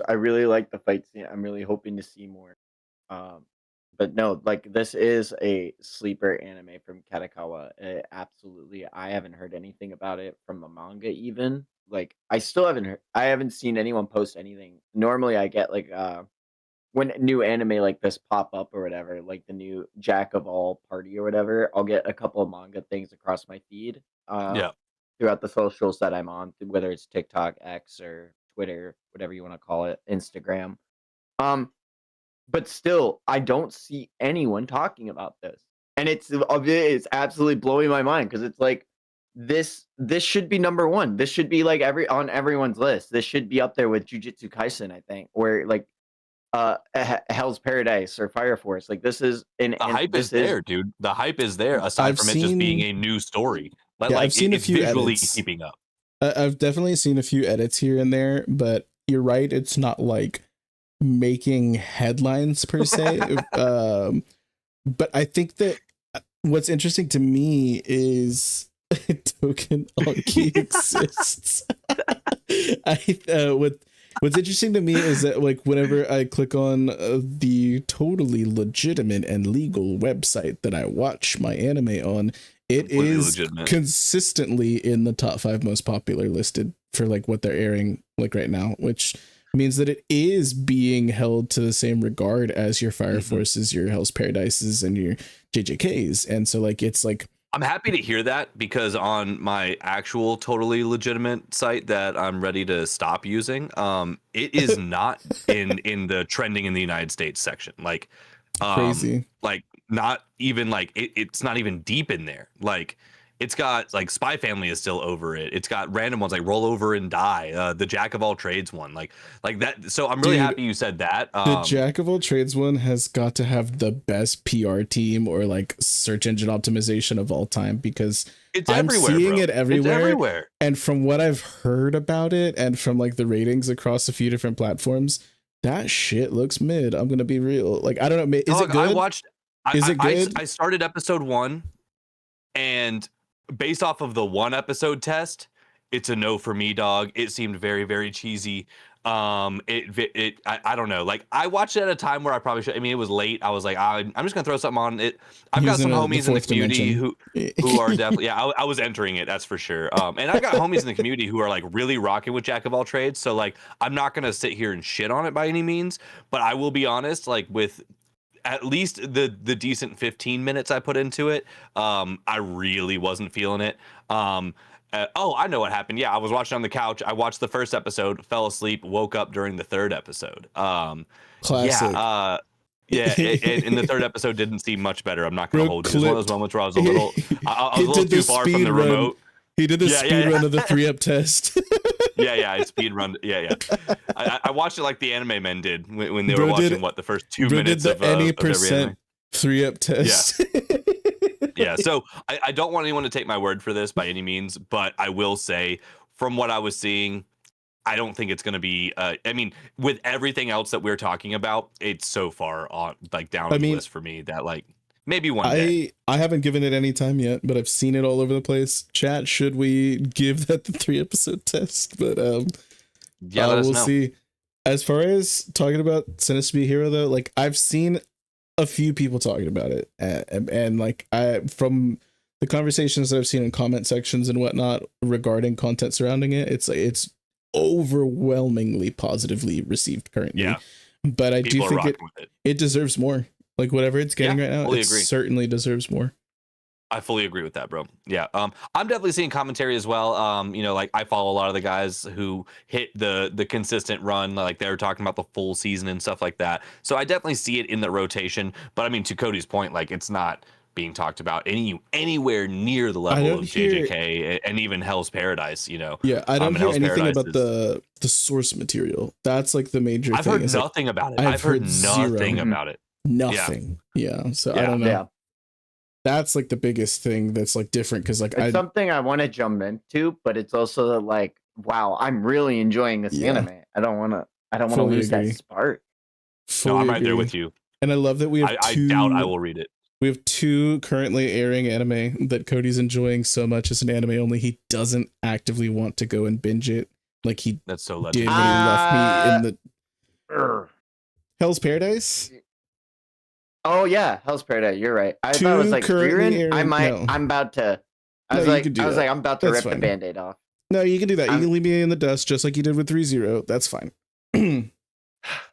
really like the fight scene. I'm really hoping to see more. But no, like this is a sleeper anime from Katakawa. Absolutely, I haven't heard anything about it from the manga even. Like I haven't seen anyone post anything. Normally I get like when new anime like this pop up or whatever, like the new Jack of All Party or whatever, I'll get a couple of manga things across my feed. Throughout the socials that I'm on, whether it's TikTok, X, or Twitter, whatever you want to call it, Instagram. But still, I don't see anyone talking about this, and it's absolutely blowing my mind because it's like this should be number one. This should be like on everyone's list. This should be up there with Jujutsu Kaisen, I think, or like Hell's Paradise or Fire Force. Like this is the hype is there, dude. The hype is there. Aside from it just being a new story, but like I've seen a few visually edits. keeping up. I've definitely seen a few edits here and there, but you're right. It's not like making headlines per se. But I think that what's interesting to me is Token Anki exists. What's interesting to me is that like whenever I click on the totally legitimate and legal website that I watch my anime on, it is consistently in the top 5 most popular listed for like what they're airing like right now, which means that it is being held to the same regard as your Fire Forces, your Hell's Paradises, and your JJKs. And so like it's like, I'm happy to hear that because on my actual totally legitimate site that I'm ready to stop using, it is not in the trending in the United States section. Like crazy. Like not even like it's not even deep in there. Like it's got like Spy Family is still over it. It's got random ones like Roll Over and Die, the Jack of All Trades one, like that. So I'm really happy you said that. The Jack of All Trades one has got to have the best PR team or like search engine optimization of all time because I'm seeing it everywhere. It's everywhere. And from what I've heard about it and from like the ratings across a few different platforms, that shit looks mid. I'm gonna be real. Like I don't know. Is it good? Is it good? I started episode 1, and based off of the 1 episode test, it's a no for me, dog. It seemed very, very cheesy. I don't know. Like I watched it at a time where I probably should. I mean, it was late. I was like, I'm just gonna throw something on it. I've got some homies in the community who are definitely, I was entering it. That's for sure. And I got homies in the community who are like really rocking with Jack of All Trades. So like, I'm not gonna sit here and shit on it by any means, but I will be honest, like with at least the decent 15 minutes I put into it, I really wasn't feeling it. I know what happened. Yeah, I was watching on the couch. I watched the first episode, fell asleep, woke up during the 3rd episode. Classic. And the 3rd episode didn't seem much better. I'm not going to hold you. It was one of those moments where I was a little too far from the remote. He did the speed run of the 3-up test. I speed run. I watched it like the anime men did when they were watching the first 2 minutes did of any of percent 3-up test. Yeah. So I don't want anyone to take my word for this by any means, but I will say from what I was seeing, I don't think it's going to be. I mean, with everything else that we're talking about, it's so far on like down on the list for me that like. Maybe one day. I haven't given it any time yet, but I've seen it all over the place. Chat, should we give that the 3-episode test? But we'll see. As far as talking about Sense to Be Hero, though, like I've seen a few people talking about it, and like from the conversations that I've seen in comment sections and whatnot regarding content surrounding it, it's overwhelmingly positively received currently. Yeah. but I People do are think rocking with it. it deserves more. Like whatever it's getting right now, fully it agree. certainly deserves more. I fully agree with that, bro. Yeah. I'm definitely seeing commentary as well. You know, like I follow a lot of the guys who hit the consistent run, like they were talking about the full season and stuff like that. So I definitely see it in the rotation. But I mean, to Cody's point, like it's not being talked about anywhere near the level of JJK and even Hell's Paradise, you know. Yeah, I don't hear Hell's anything Paradise about the source material. That's like the major I've thing. heard is, like, nothing about it. I've heard nothing zero. about it. Nothing. Yeah. So I Yeah. don't know. Yeah. That's like the biggest thing that's like different because like It's something I want to jump into, but it's also like, wow, I'm really enjoying this anime. I don't want to Fully lose agree. that spark. No, I'm right agree. there with you. And I love that we have I doubt I will read it. We have 2 currently airing anime that Cody's enjoying so much as an anime only. He doesn't actively want to go and binge it. Like he That's so did legendary. when he left me in the Urgh. Hell's Paradise. Oh yeah, Hell's Paradise. You're right. I thought it 2 was like currently Frieren. I airing- might. no. I'm about to. I No, was you like, could do I was that. like, I'm about to That's rip fine. the Band-Aid off. No, you can do that. You I'm- can leave me in the dust just like you did with 3-0. That's fine.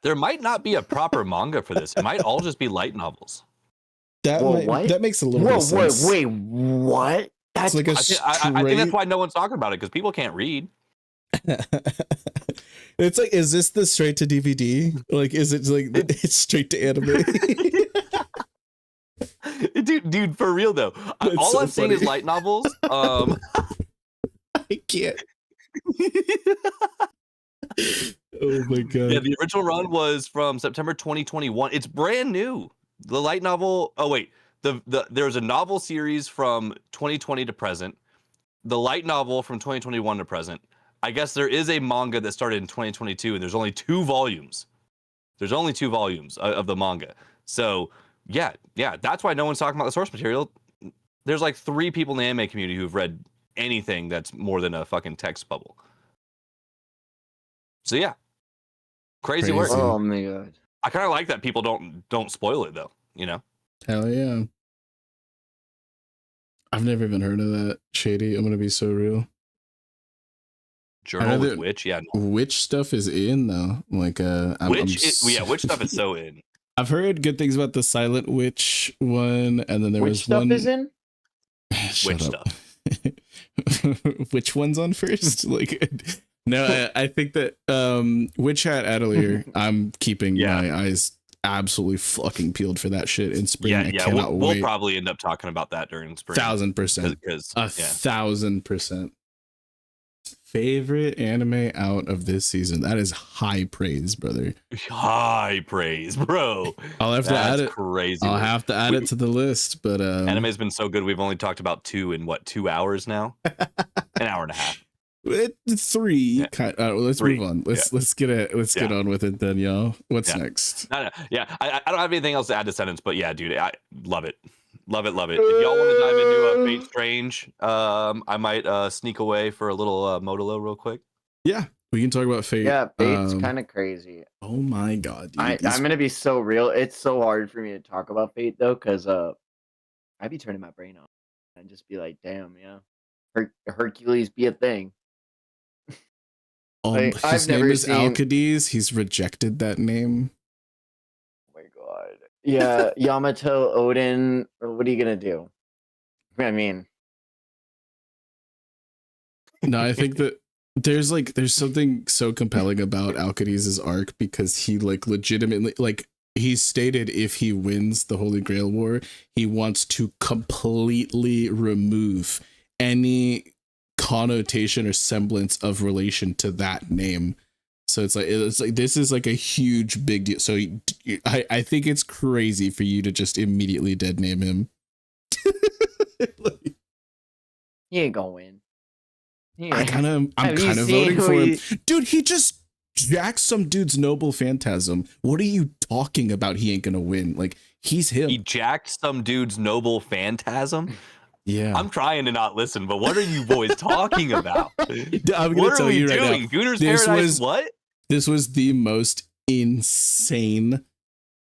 There might not be a proper manga for this. It might all just be light novels. What? That makes a little bit of sense. Wait, what? That's It's like a I think that's why no one's talking about it because people can't read. It's like, is this the straight to DVD? Like, is it like it's straight to anime? dude, for real though. That's All so I'm seeing is funny. light novels. I can't. Oh my god. Yeah, the original run was from September 2021. It's brand new. The light novel. Oh wait, there's a novel series from 2020 to present. The light novel from 2021 to present. I guess there is a manga that started in 2022, and there's only 2 volumes. There's only 2 volumes of the manga. So yeah, that's why no one's talking about the source material. There's like 3 people in the anime community who've read anything that's more than a fucking text bubble. So yeah, crazy work. Oh my god. I kind of like that people don't spoil it though. You know. Hell yeah. I've never even heard of that. Shady. I'm gonna be so real. Journal with Witch, yeah. No. Witch stuff is in though. Like Witch stuff is so in. I've heard good things about the Silent Witch one, and then there Which was stuff one. is in? Witch stuff. Which one's on first? Like, no, I think that Witch Hat Atelier. I'm keeping my eyes absolutely fucking peeled for that shit in spring. I cannot we'll wait. probably end up talking about that during spring. 1000%. Because 1000%. Favorite anime out of this season. That is high praise, brother. High praise, bro. I'll have to add it. Crazy. I'll have to add it to the list, but anime's been so good. We've only talked about 2 in 2 hours now? An hour and a half. It's 3. Yeah. Let's 3. move on. Let's get on with it then, y'all. What's next? No. Yeah, I don't have anything else to add to sentence, but yeah, dude, I love it. Love it. If y'all want to dive into Fate Strange, I might sneak away for a little Modelo real quick. Yeah, we can talk about Fate. Yeah, Fate's kind of crazy. Oh my god, dude. I'm gonna be so real. It's so hard for me to talk about Fate though, because I'd be turning my brain on and just be like, damn, yeah, Hercules be a thing. His I've name never is seen- Alcides. He's rejected that name. Oh my god. Yeah, Yamato, Odin. What are you gonna do? I mean, No, I think that there's something so compelling about Alcides' arc because he like legitimately like he stated if he wins the Holy Grail War, he wants to completely remove any connotation or semblance of relation to that name. So it's like this is like a huge big deal. So I think it's crazy for you to just immediately dead name him. he ain't gonna win. I'm kind of voting for him. Dude, he just jacked some dude's noble phantasm. What are you talking about? He ain't gonna win. Like he's him. He jacked some dude's noble phantasm. Yeah, I'm trying to not listen, but what are you boys talking about? I'm gonna tell you right now. Gooner's This Paradise. was- What? This was the most insane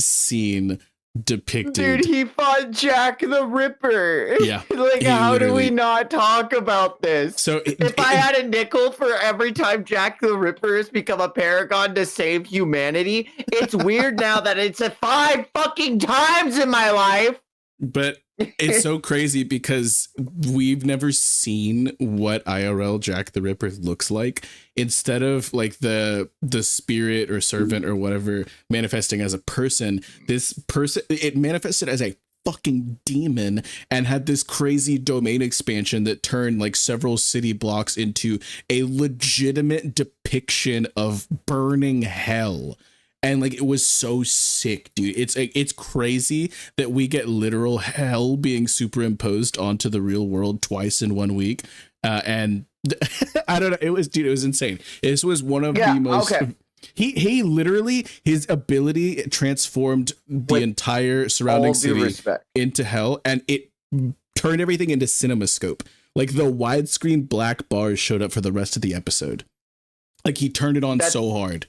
scene depicted. Dude, he fought Jack the Ripper. Yeah, Like, he how do we literally- not talk about this? So If I had a nickel for every time Jack the Ripper has become a paragon to save humanity, it's weird now that it's 5 fucking times in my life. But it's so crazy because we've never seen what IRL Jack the Ripper looks like. Instead of like the spirit or servant or whatever manifesting as a person, this person, it manifested as a fucking demon and had this crazy domain expansion that turned like several city blocks into a legitimate depiction of burning hell. And like, it was so sick, dude. It's like, it's crazy that we get literal hell being superimposed onto the real world twice in 1 week. And I don't know. It was insane. This was one of the most, he literally, his ability transformed the entire surrounding city into hell, and it turned everything into CinemaScope. Like the widescreen black bars showed up for the rest of the episode. Like he turned it on so hard.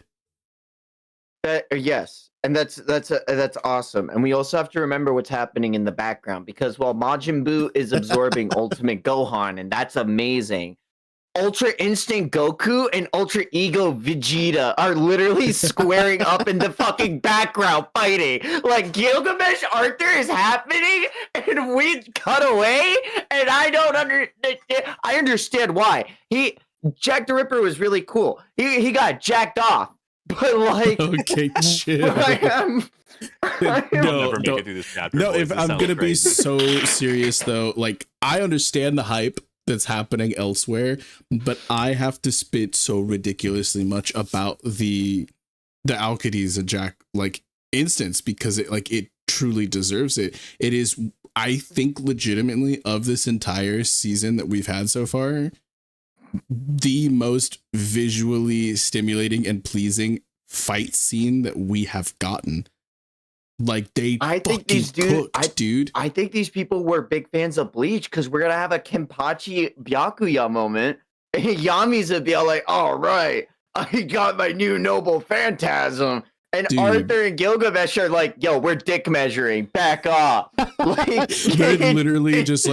Yes, and that's awesome. And we also have to remember what's happening in the background, because while Majin Buu is absorbing Ultimate Gohan, and that's amazing, Ultra Instinct Goku and Ultra Ego Vegeta are literally squaring up in the fucking background fighting. Like, Gilgamesh Arthur is happening, and we cut away, and I understand why. Jack the Ripper was really cool. He got jacked off. But like, okay, chill. No, if I'm gonna be so serious though, like I understand the hype that's happening elsewhere, but I have to spit so ridiculously much about the Alcides and Jack like instance, because it truly deserves it. It is, I think, legitimately, of this entire season that we've had so far, the most visually stimulating and pleasing fight scene that we have gotten. Like, I think these dude. I think these people were big fans of Bleach, because we're gonna have a Kenpachi Byakuya moment, and Yami's gonna be all like, "All right, I got my new noble phantasm." And dude, Arthur and Gilgamesh are like, "Yo, we're dick measuring. Back off." Like, they're literally just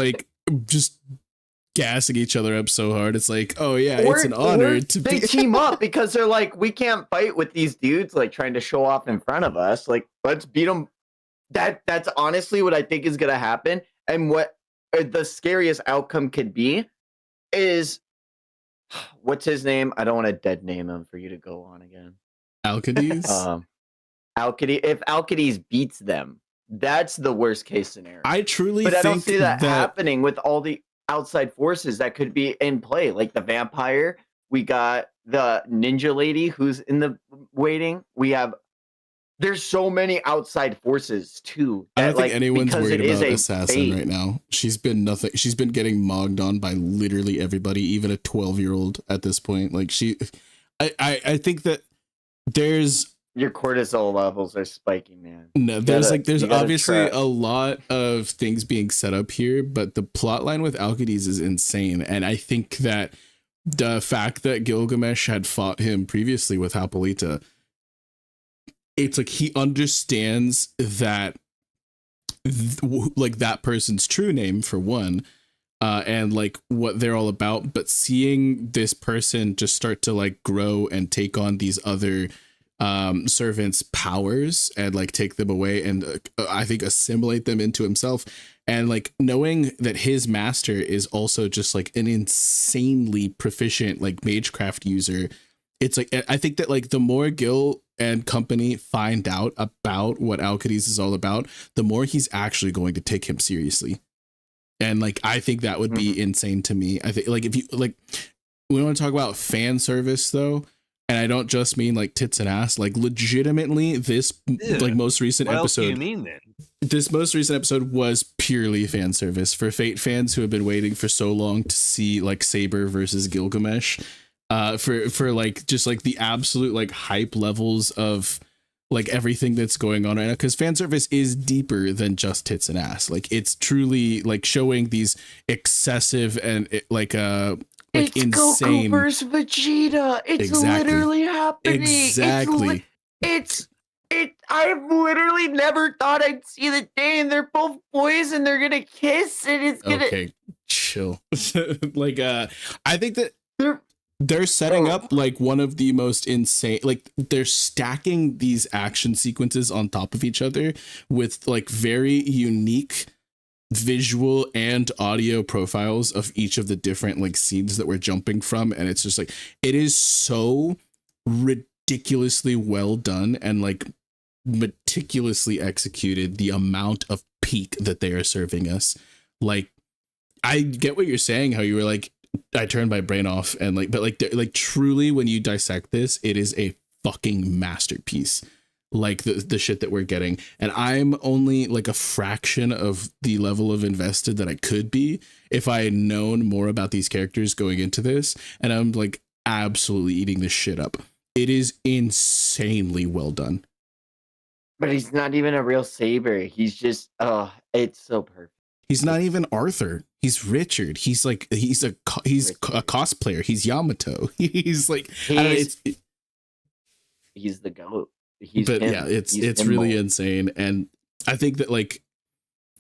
gassing each other up so hard. It's like, oh yeah, it's an honor to they team up, because they're like, we can't fight with these dudes like trying to show off in front of us. Like, let's beat them. That's honestly what I think is gonna happen. And what the scariest outcome could be is, what's his name? I don't want to dead name him for you to go on again. Alcides. Alcides. If Alcides beats them, that's the worst case scenario. I truly, but I don't see that happening with all the outside forces that could be in play, like the vampire. We got the ninja lady who's in the waiting. There's so many outside forces too. I don't think anyone's worried about Assassin right now. She's been nothing. She's been getting mogged on by literally everybody, even a 12-year-old at this point. Like I think that there's, your cortisol levels are spiking, man. No, there's obviously a lot of things being set up here, but the plot line with Alcides is insane. And I think that the fact that Gilgamesh had fought him previously with Hapolita, it's like he understands that like that person's true name, for one, and like what they're all about. But seeing this person just start to like grow and take on these other servants' powers and like take them away and I think assimilate them into himself, and like knowing that his master is also just like an insanely proficient like magecraft user, it's like, I think that like the more Gil and company find out about what Alcides is all about, the more he's actually going to take him seriously. And like, I think that would be insane to me. I think like, if you like, we want to talk about fan service though, and I don't just mean like tits and ass, like legitimately this like most recent episode. What else do you mean then? This most recent episode was purely fan service for Fate fans who have been waiting for so long to see like Saber versus Gilgamesh, for like just like the absolute like hype levels of like everything that's going on right now, because fan service is deeper than just tits and ass. Like it's truly like showing these excessive and it's insane. Goku versus Vegeta. It's literally happening. Exactly. It's I've literally never thought I'd see the day, and they're both boys, and they're gonna kiss, and it's gonna. Okay, chill. Like, I think that They're they're setting up like one of the most insane, like they're stacking these action sequences on top of each other with like very unique visual and audio profiles of each of the different like scenes that we're jumping from, and it's just like it is so ridiculously well done and like meticulously executed, the amount of peak that they are serving us. Like, I get what you're saying, how you were like, I turned my brain off, and like, but like truly when you dissect this, it is a fucking masterpiece. Like the shit that we're getting, and I'm only like a fraction of the level of invested that I could be if I had known more about these characters going into this, and I'm like absolutely eating this shit up. It is insanely well done. But he's not even a real saber. He's just it's so perfect. He's not even Arthur. He's Richard. He's like he's a cosplayer. He's Yamato. He's like he's the goat. But him. Yeah, it's really insane, and I think that like,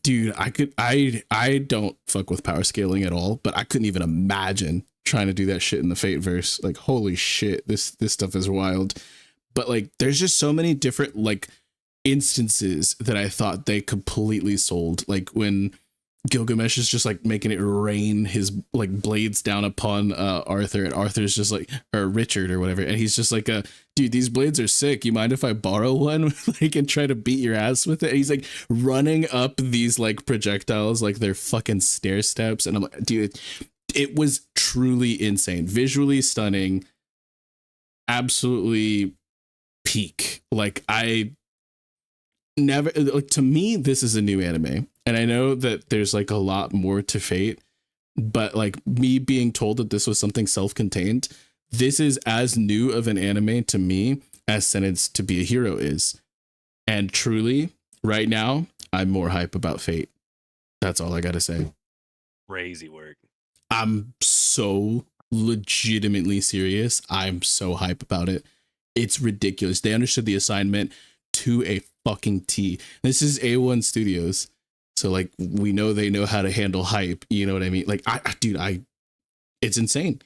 dude, I don't fuck with power scaling at all, but I couldn't even imagine trying to do that shit in the Fate verse. Like, holy shit, this stuff is wild. But like, there's just so many different like instances that I thought they completely sold. Like when Gilgamesh is just like making it rain his like blades down upon Arthur, and Arthur's just like, or Richard or whatever, and he's just like, dude, these blades are sick, you mind if I borrow one? Like, and try to beat your ass with it. And he's like running up these like projectiles like they're fucking stair steps, and I'm like, dude, it was truly insane, visually stunning, absolutely peak. Like, I never, like, to me this is a new anime, and I know that there's like a lot more to Fate, but like me being told that this was something self-contained, this is as new of an anime to me as Sentenced to Be a Hero is. And truly, right now, I'm more hype about Fate. That's all I gotta say. Crazy work. I'm so legitimately serious. I'm so hype about it. It's ridiculous. They understood the assignment to a fucking T. This is A1 Studios. So like, we know they know how to handle hype. You know what I mean? Like, it's insane.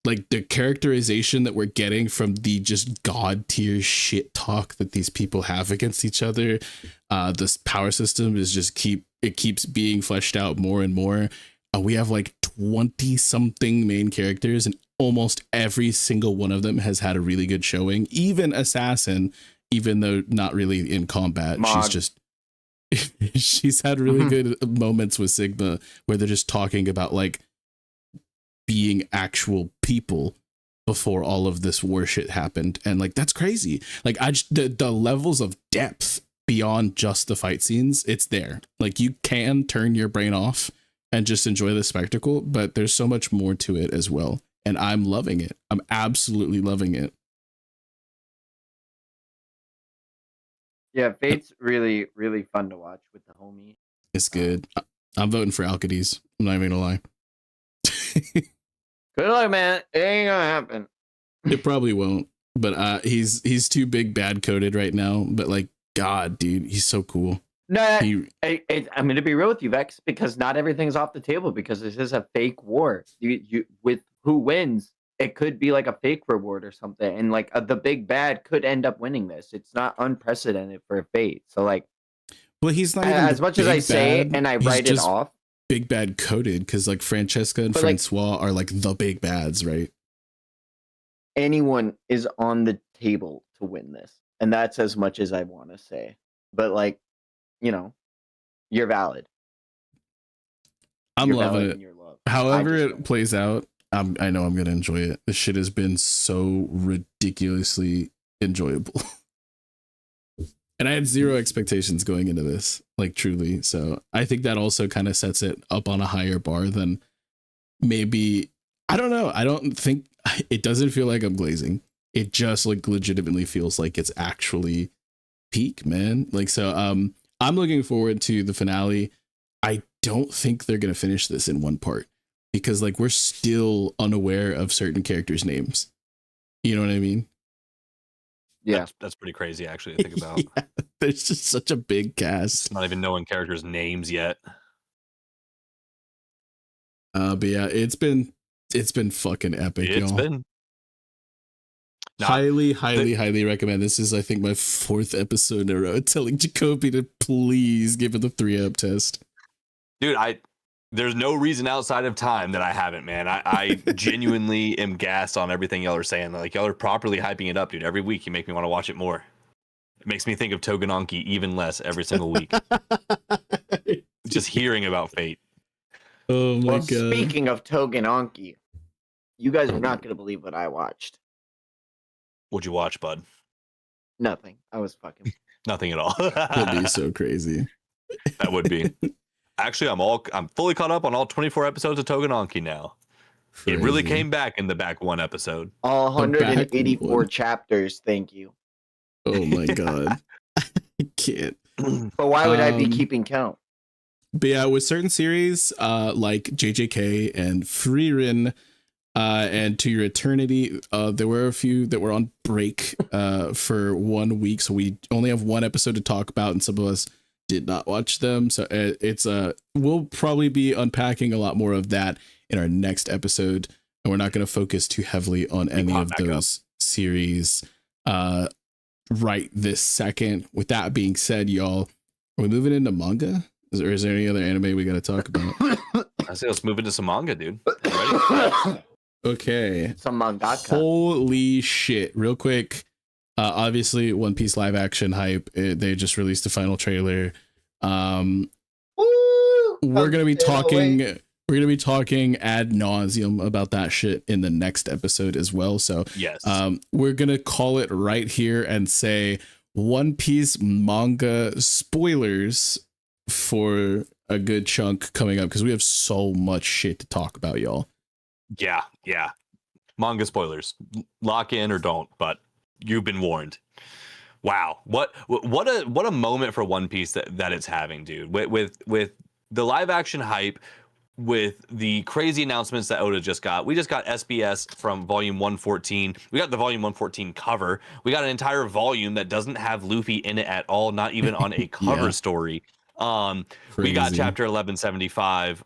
Like, the characterization that we're getting from the just god tier shit talk that these people have against each other. This power system is just keeps being fleshed out more and more. We have like 20 something main characters, and almost every single one of them has had a really good showing. Even Assassin, even though not really in combat, she's had really good moments with Sigma where they're just talking about like being actual people before all of this war shit happened. And like, that's crazy. Like, the levels of depth beyond just the fight scenes, it's there. Like, you can turn your brain off and just enjoy the spectacle, but there's so much more to it as well. And I'm loving it. I'm absolutely loving it. Yeah, Fate's really, really fun to watch with the homie. It's good. I'm voting for Alcides. I'm not even gonna lie. Good luck, man. It ain't gonna happen. It probably won't. But he's too big bad coded right now. But like, God, dude, he's so cool. No, I'm going to be real with you, Vex, because not everything's off the table, because this is a fake war. You with who wins, it could be like a fake reward or something, and like the big bad could end up winning this. It's not unprecedented for Fate. So like, well, he's not even as much as I say bad, and I write it off. Big bad coded, because like Francesca and Francois are like the big bads, right? Anyone is on the table to win this, and that's as much as I want to say. But like, you know, you're valid. I'm loving it. However it plays out, I know I'm gonna enjoy it. This shit has been so ridiculously enjoyable. And I had zero expectations going into this, like, truly. So I think that also kind of sets it up on a higher bar than maybe, I don't know. I don't think, it doesn't feel like I'm glazing. It just like legitimately feels like it's actually peak, man. Like, so I'm looking forward to the finale. I don't think they're going to finish this in one part, because like, we're still unaware of certain characters' names. You know what I mean? Yeah. That's pretty crazy actually to think about. Yeah, there's just such a big cast. Not even knowing characters' names yet. But yeah, it's been fucking epic, It's y'all. been Highly recommend. This is, I think, my 4th episode in a row telling Jacoby to please give it the 3-up test. Dude, there's no reason outside of time that I haven't, man. I genuinely am gassed on everything y'all are saying. Like, y'all are properly hyping it up, dude. Every week you make me want to watch it more. It makes me think of Togenonki even less every single week. Just hearing about Fate. Oh my god. Speaking of Togenonki, you guys are not going to believe what I watched. What'd you watch, bud? Nothing. I was fucking. Nothing at all. That'd be so crazy. That would be. Actually, I'm fully caught up on all 24 episodes of Togenonki now. Crazy. It really came back in the back one episode. All back 184 one. chapters. Thank you. Oh my god. I can't. But why would I be keeping count? But yeah, with certain series like JJK and Frieren and To Your Eternity, there were a few that were on break for 1 week, so we only have one episode to talk about, and some of us did not watch them. So it's we'll probably be unpacking a lot more of that in our next episode, and we're not going to focus too heavily on any of those series right this second. With that being said, y'all, are we moving into manga? Is there any other anime we got to talk about? I say let's move into some manga, dude. Ready? Okay. Some mangaka. Holy shit. Real quick. Obviously One Piece live action hype. They just released the final trailer. We're going to be talking ad nauseum about that shit in the next episode as well. So yes, we're going to call it right here and say One Piece manga spoilers for a good chunk coming up, because we have so much shit to talk about, y'all. Yeah. Manga spoilers. Lock in or don't, but you've been warned. Wow. What a moment for One Piece that it's having, dude. With the live action hype, with the crazy announcements that Oda just got. We just got SBS from volume 114. We got the volume 114 cover. We got an entire volume that doesn't have Luffy in it at all, not even on a cover story. We got chapter 1175,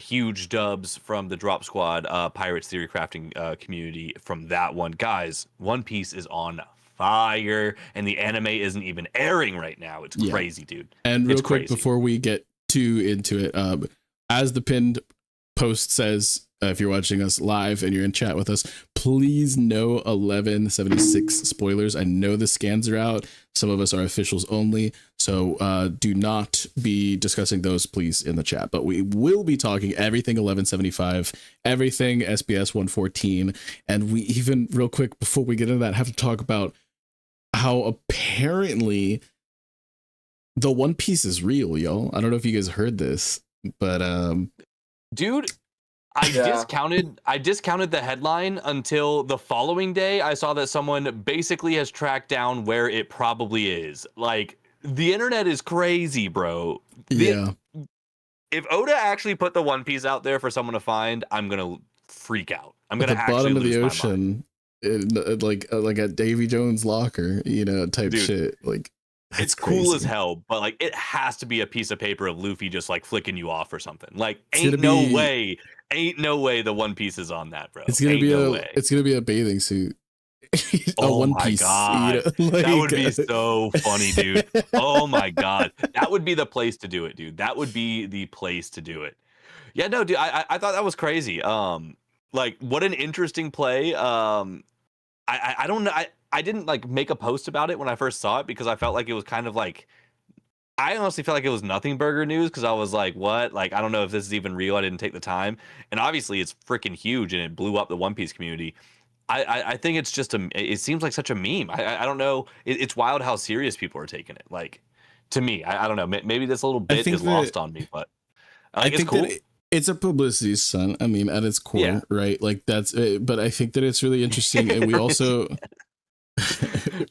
huge dubs from the Drop Squad Pirates Theory Crafting community from that one. Guys, One Piece is on fire, and the anime isn't even airing right now. It's crazy, dude. And real quick, before we get too into it, as the pinned post says, if you're watching us live and you're in chat with us, please no 1176 spoilers. I know the scans are out. Some of us are officials only, so do not be discussing those, please, in the chat. But we will be talking everything 1175, everything SBS 114, and we even, real quick, before we get into that, have to talk about how apparently the One Piece is real, y'all. I don't know if you guys heard this, but dude, I discounted the headline until the following day. I saw that someone basically has tracked down where it probably is. Like, the internet is crazy, bro. Yeah. If Oda actually put the One Piece out there for someone to find, I'm gonna freak out. I'm gonna at the bottom of the ocean, like at Davy Jones' locker, type dude, shit. Like, it's cool as hell, but like, it has to be a piece of paper of Luffy just like flicking you off or something. Like, ain't no way the One Piece is on that, bro. It's gonna be a bathing suit. Oh One my Piece, god, that would be so funny, dude. Oh my god, that would be the place to do it, dude. That would be the place to do it. Yeah, no, dude, I thought that was crazy. Like, what an interesting play. I don't know. I didn't like make a post about it when I first saw it, because I felt like it was kind of like, I honestly felt like it was nothing burger news, because I was like, what? Like, I don't know if this is even real. I didn't take the time. And obviously it's freaking huge, and it blew up the One Piece community. I think it's just it seems like such a meme. I don't know. It's wild how serious people are taking it. Like, to me, I don't know. Maybe this little bit is lost on me, but I think it's cool. It's a publicity stunt. I mean, at its core, right? Like, that's it. But I think that it's really interesting. And we also...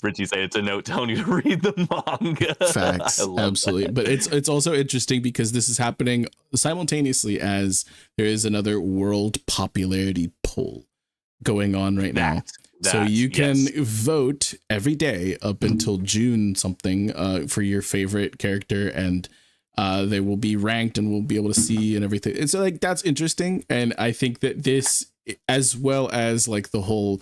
Richie say it's a note telling you to read the manga. Facts, absolutely. That. But it's also interesting because this is happening simultaneously as there is another world popularity poll. going on right now. So you can vote every day up until June something for your favorite character, and they will be ranked and we'll be able to see and everything. And so like that's interesting. And I think that this, as well as like the whole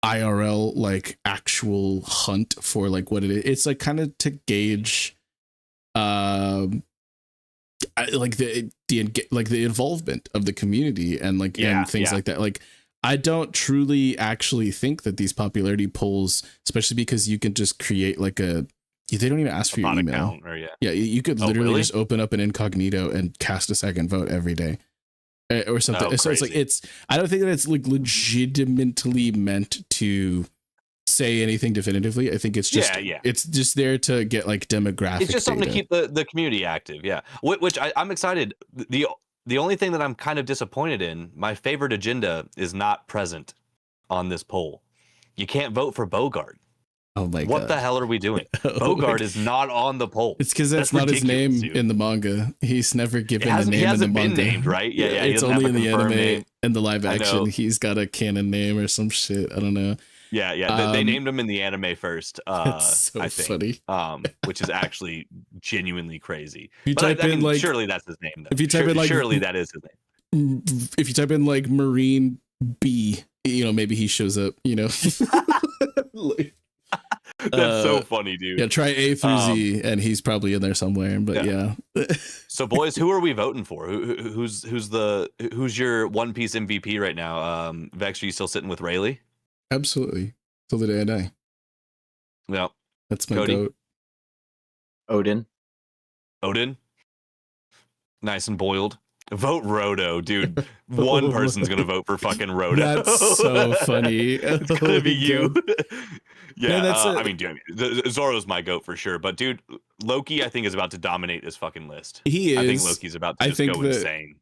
IRL like actual hunt for like what it is, it's like kind of to gauge like the like the involvement of the community and like and things like that. Like I don't truly actually think that these popularity polls, especially because you can just create like they don't even ask for your email. You could literally just open up an incognito and cast a second vote every day or something. So it's like I don't think that it's like legitimately meant to say anything definitively. I think it's just it's just there to get like demographic. It's just something data. to keep the community active. Yeah, which I'm excited. The only thing that I'm kind of disappointed in, my favorite agenda is not present on this poll. You can't vote for Bogart. Oh my god. What the hell are we doing? Bogart is not on the poll. It's because that's not his name in the manga. He's never given the name in the manga. He hasn't been named, right? Yeah, it's only in the anime and the live action. He's got a canon name or some shit. I don't know. Yeah. They named him in the anime first. That's so I think, funny. Which is actually genuinely crazy. If you type in like, surely that's his name. Though. If you type in like, surely that is his name. If you type in like Marine B, maybe he shows up. That's so funny, dude. Yeah, try A through Z, and he's probably in there somewhere. But yeah. So, boys, who are we voting for? Who's your One Piece MVP right now? Vex, are you still sitting with Rayleigh? Absolutely, till the day I die. Yeah, that's my goat. Odin. Nice and boiled. Vote Roto, dude. One person's gonna vote for fucking Roto. That's so funny. It's gonna be you. I mean, dude, Zoro's my goat for sure. But dude, Loki, I think, is about to dominate this fucking list. He is. I think Loki's about to just go insane.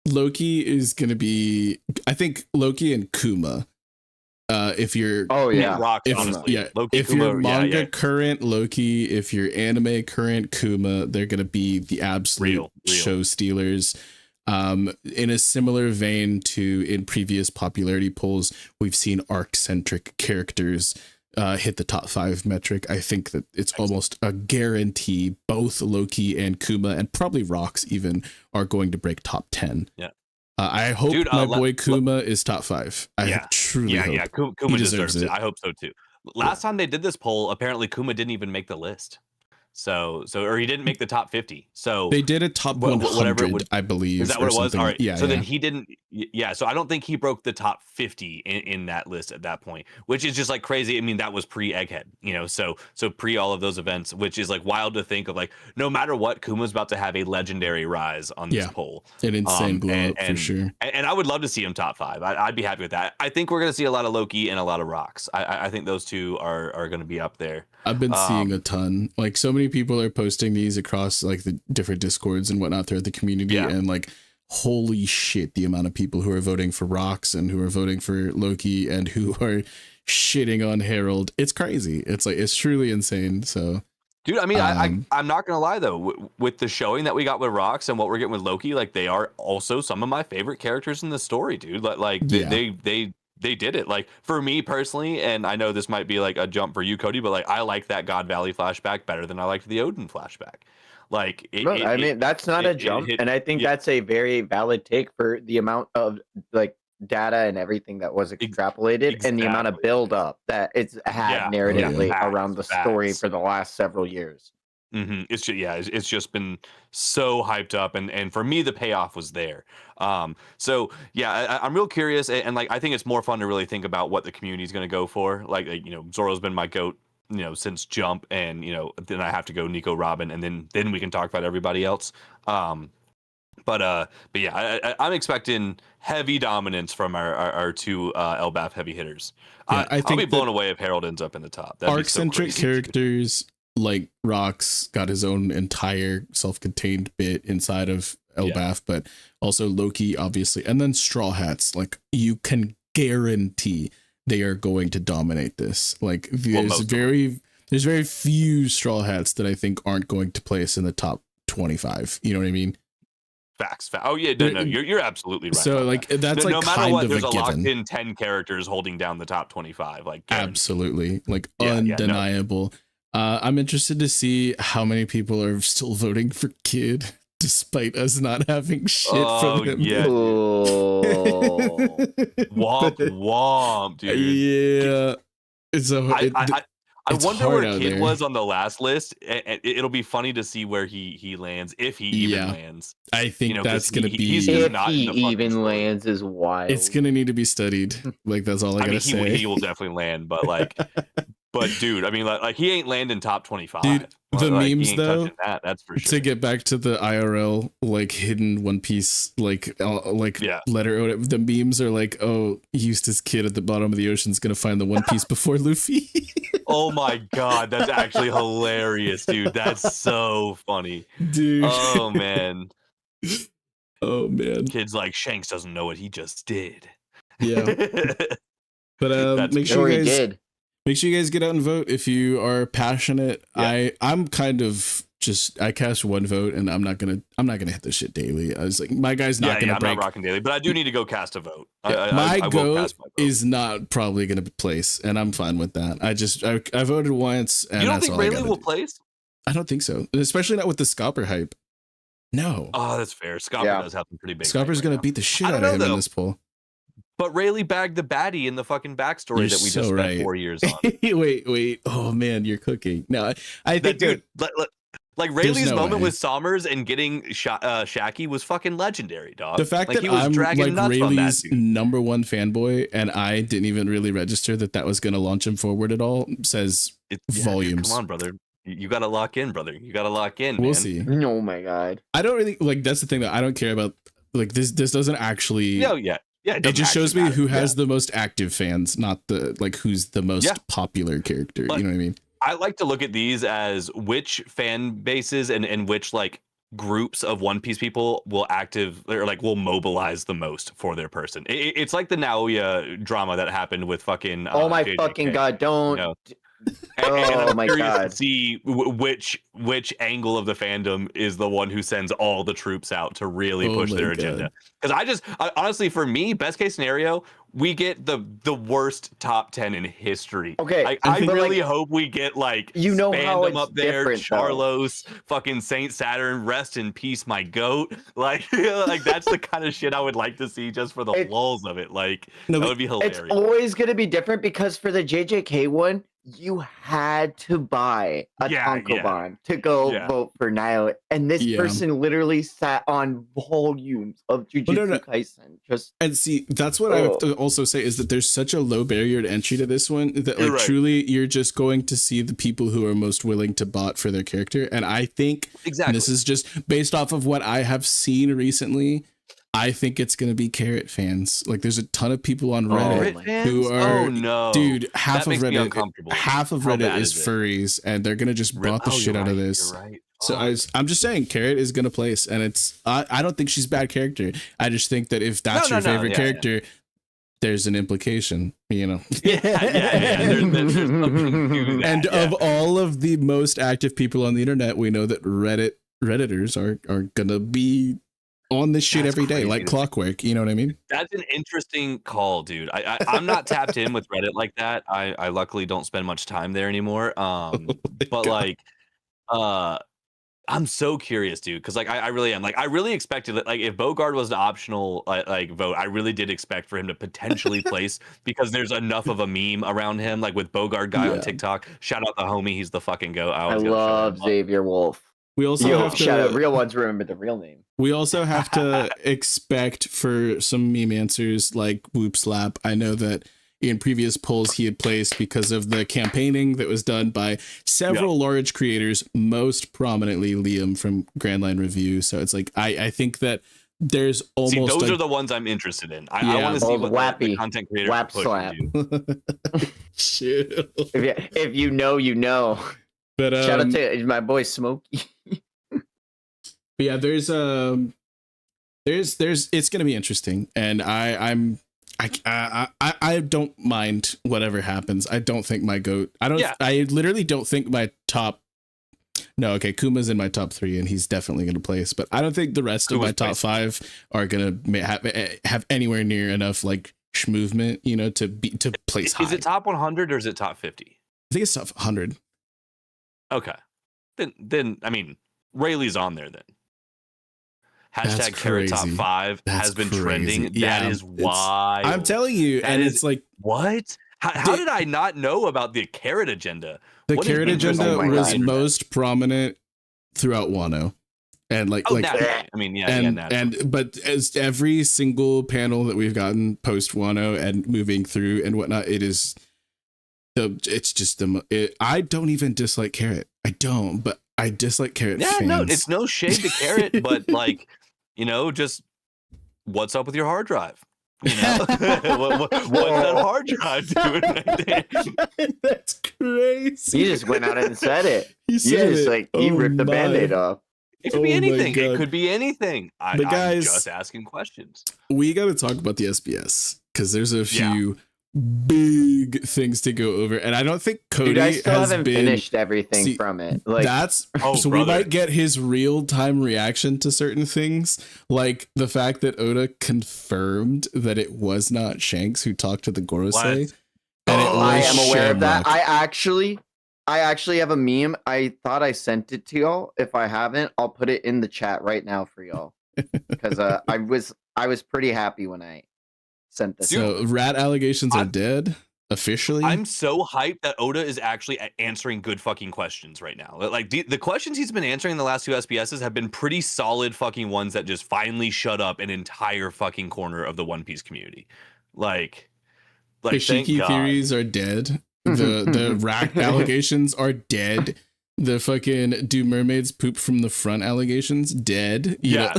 Loki is gonna be. I think Loki and Kuma. If you're rocks, honestly. Loki, if Kuma, you're manga current Loki, if you're anime current Kuma, they're gonna be the absolute real show stealers. In a similar vein to in previous popularity polls, we've seen arc-centric characters hit the top 5 metric. I think that it's almost a guarantee both Loki and Kuma, and probably Rox even, are going to break top 10. Yeah. I hope my boy Kuma is top 5. I truly hope. Yeah, Kuma deserves it. I hope so too. Last time they did this poll, apparently Kuma didn't even make the list. So or he didn't make the top 50. So they did a top 100, I believe. Is that what it was? All right. Yeah. So then he didn't. Yeah. So I don't think he broke the top 50 in that list at that point, which is just like crazy. I mean, that was pre Egghead, so pre all of those events, which is like wild to think of. Like, no matter what, Kuma's about to have a legendary rise on this poll. An insane glow up for sure. And I would love to see him top 5. I'd be happy with that. I think we're going to see a lot of Loki and a lot of Rox. I think those two are going to be up there. I've been seeing a ton. Like, so many people are posting these across like the different Discords and whatnot throughout the community, and like, holy shit, the amount of people who are voting for Rox and who are voting for Loki and who are shitting on Harold. It's crazy. It's like, it's truly insane. So, dude, I mean, I'm not gonna lie though, with the showing that we got with Rox and what we're getting with Loki, like, they are also some of my favorite characters in the story, dude. Like they did it. Like, for me personally, and I know this might be like a jump for you, Cody, but like, I like that God Valley flashback better than I liked the Odin flashback. Like, that's not a jump, and I think that's a very valid take for the amount of like data and everything that was extrapolated and the amount of build up that it's had narratively around the story for the last several years. Mm-hmm. It's just been so hyped up, and for me the payoff was there. So yeah, I'm real curious, and like, I think it's more fun to really think about what the community is going to go for. Like, Zoro's been my goat, since Jump, and then I have to go Nico Robin, and then we can talk about everybody else. But yeah, I'm expecting heavy dominance from our two Elbaf heavy hitters. I think I'll be blown away if Harold ends up in the top. Arc-centric characters like Rox got his own entire self-contained bit inside of Elbaf, but also Loki, obviously, and then Straw Hats. Like, you can guarantee they are going to dominate this. Like, there's very few Straw Hats that I think aren't going to place in the top 25. You know what I mean? Facts. Oh yeah, no, you're absolutely right. So like that's no like matter kind what, of there's a a given. locked in 10 characters holding down the top 25. Like guaranteed. Absolutely, like Yeah, no. undeniable. I'm interested to see how many people are still voting for Kid, despite us not having shit from him. Yeah, Oh. womp womp, dude. Yeah, it's I it's wonder hard where out Kid there. was on the last list. It'll be funny to see where he lands, if he even lands. I think that's gonna be. He's If not he in the fucking even story. lands is wild. It's gonna need to be studied. Like that's all I gotta say. He will definitely land, but like, but dude, I mean, like he ain't landing top 25. Dude, the like, memes he ain't though. touching that's for sure. To get back to the IRL like hidden One Piece letter, the memes are like, oh, Eustace Kid at the bottom of the ocean is gonna find the One Piece before Luffy. Oh my god, that's actually hilarious, dude. That's so funny, dude. Oh man. Oh man. Kid's like, Shanks doesn't know what he just did. Yeah. But make sure you guys get out and vote if you are passionate. Yeah. I'm kind of just I cast one vote and I'm not gonna hit this shit daily. I was like, my guy's not gonna break. I'm not rocking daily, but I do need to go cast a vote. Yeah, my goat is not probably gonna place, and I'm fine with that. I voted once, and you don't that's think all Rayleigh will do. place? I don't think so, especially not with the Scalper hype. No. Oh, that's fair. Scalper does have some pretty big. Scalper's gonna beat the shit out of him in this poll. But Rayleigh bagged the baddie in the fucking backstory that we just spent 4 years on. wait. Oh man, you're cooking. No, I think dude. Like Rayleigh's moment with Sommers and getting Shaki was fucking legendary, dog. The fact that he was I'm dragging like nuts Rayleigh's on that, number one fanboy, and I didn't even really register that was going to launch him forward at all, says volumes. Dude, come on, brother. You got to lock in, brother. You got to lock in. We'll man. see. Oh my god. I don't really like. That's the thing that I don't care about. Like this doesn't actually. Yeah. It just shows me who has the most active fans, not the like who's the most popular character. You know what I mean? I like to look at these as which fan bases and which like groups of One Piece people will will mobilize the most for their person. It's like the Naoya drama that happened with fucking. Oh my JJK. fucking god! Don't. You know? Oh my god! To see which angle of the fandom is the one who sends all the troops out to really push their agenda. Because honestly, for me, best case scenario, we get the worst top 10 in history. Okay, I really hope we get like how it's up there, Charlos, though. fucking Saint Saturn, rest in peace, my goat. Like that's the kind of shit I would like to see just for the lulz of it. Like that would be hilarious. It's always gonna be different because for the JJK one, you had to buy a tankobon to go vote for Nio, and this person literally sat on volumes of Jujutsu Kaisen. And see, that's what I have to also say is that there's such a low barrier to entry to this one that like truly you're just going to see the people who are most willing to bot for their character. And I think this is just based off of what I have seen recently. I think it's going to be Carrot fans. Like there's a ton of people on Reddit who are, dude, half of Reddit is furries and they're going to just bot the shit out of this. Right. So I'm just saying Carrot is going to place, and it's, I don't think she's a bad character. I just think that if that's your favorite character, there's an implication, you know? There's something to that, and of all of the most active people on the internet, we know that Redditors are going to be on this shit every day, like clockwork. You know what I mean? That's an interesting call, dude. I'm not tapped in with Reddit like that. I luckily don't spend much time there anymore. But like, I'm so curious, dude, because like I really am. Like I really expected that, like if Bogard was an optional like vote, I really did expect for him to potentially place because there's enough of a meme around him, like with Bogard guy on TikTok. Shout out the homie, he's the fucking go. I love Xavier Wolf. We also have to shout out real ones. Remember the real name. We also have to expect for some meme answers like Whoop Slap. I know that in previous polls he had placed because of the campaigning that was done by several large creators, most prominently Liam from Grand Line Review. So it's like I think that there's almost those are the ones I'm interested in. I want to see what the content creators Whap Slap. Shit. If you know, you know. But shout out to my boy Smokey. But yeah, there's it's gonna be interesting, and I don't mind whatever happens. I don't think my goat. I literally don't think my top No, okay, Kuma's in my top 3, and he's definitely going to place. But I don't think the rest of my top 5 are going to have anywhere near enough like movement, you know, to place high. Is it top 100 or is it top 50? I think it's top 100. Okay, then I mean, Rayleigh's on there then. That's Hashtag Carrot Top crazy. 5 That's has been crazy. trending. Yeah, That is wild. I'm telling you, That and is- it's like What? How did I not know about the carrot agenda? the What is carrot interesting agenda about was that? most prominent throughout Wano, and like Naturally. I mean, naturally. and but as every single panel that we've gotten post Wano and moving through and whatnot, it's just I don't even dislike carrot. I don't, but I dislike carrot. Yeah, fans. no, it's no shade to carrot, but like, you know, just what's up with your hard drive? You know, what's that hard drive doing right there? That's crazy. He just went out and said it. He You said just it. like he Oh ripped the my. Band-Aid off. It could be Oh my anything. It God. could be anything. But guys- I'm just asking questions. We got to talk about the SBS because there's a Yeah. few big things to go over, and I don't think Cody Dude, I still has haven't been. finished everything See, from it. Like That's Oh, so brother. we might get his real time reaction to certain things, like the fact that Oda confirmed that it was not Shanks who talked to the Gorosei, What? and it Oh, I was am aware of that. Shamrock. I actually have a meme. I thought I sent it to y'all. If I haven't, I'll put it in the chat right now for y'all. Because I was pretty happy when I sent this. So rat allegations are I'm- dead officially. I'm so hyped that Oda is actually answering good fucking questions right now. Like the questions he's been answering in the last 2 SBSs have been pretty solid fucking ones that just finally shut up an entire fucking corner of the One Piece community. Like the thank Shiki God. theories are dead. The rat allegations are dead. The fucking do mermaids poop from the front allegations dead. You know?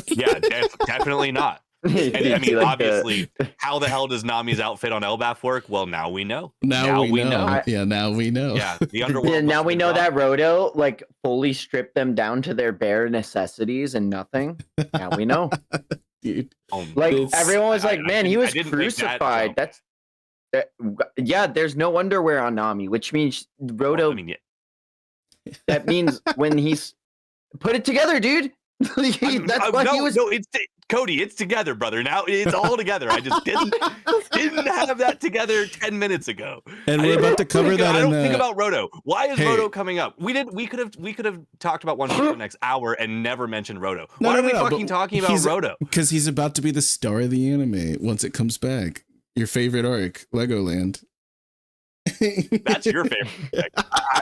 Definitely not. And I mean, obviously, how the hell does Nami's outfit on Elbaf work? Well, now we know. Now we know. I- Yeah, now we know. Yeah, the underworld. Yeah, must now have we been know dropped. that Roto like fully stripped them down to their bare necessities and nothing. Now we know. Dude. Like It's- everyone was like, man, he didn't- I was didn't make that crucified. jump. Yeah, there's no underwear on Nami, which means Roto. I mean, yeah. That means when he's put it together, dude. That's why he was. No, Cody. It's together, brother. Now it's all together. I just didn't have that together 10 minutes ago. And we're about to cover that I in don't think the. about Roto. Why is Hey. Roto coming up? We could have talked about One Piece for the next hour and never mentioned Roto. No, Why no, are we no, fucking but talking about he's- Roto? Because he's about to be the star of the anime once it comes back. Your favorite arc, Legoland. That's your favorite.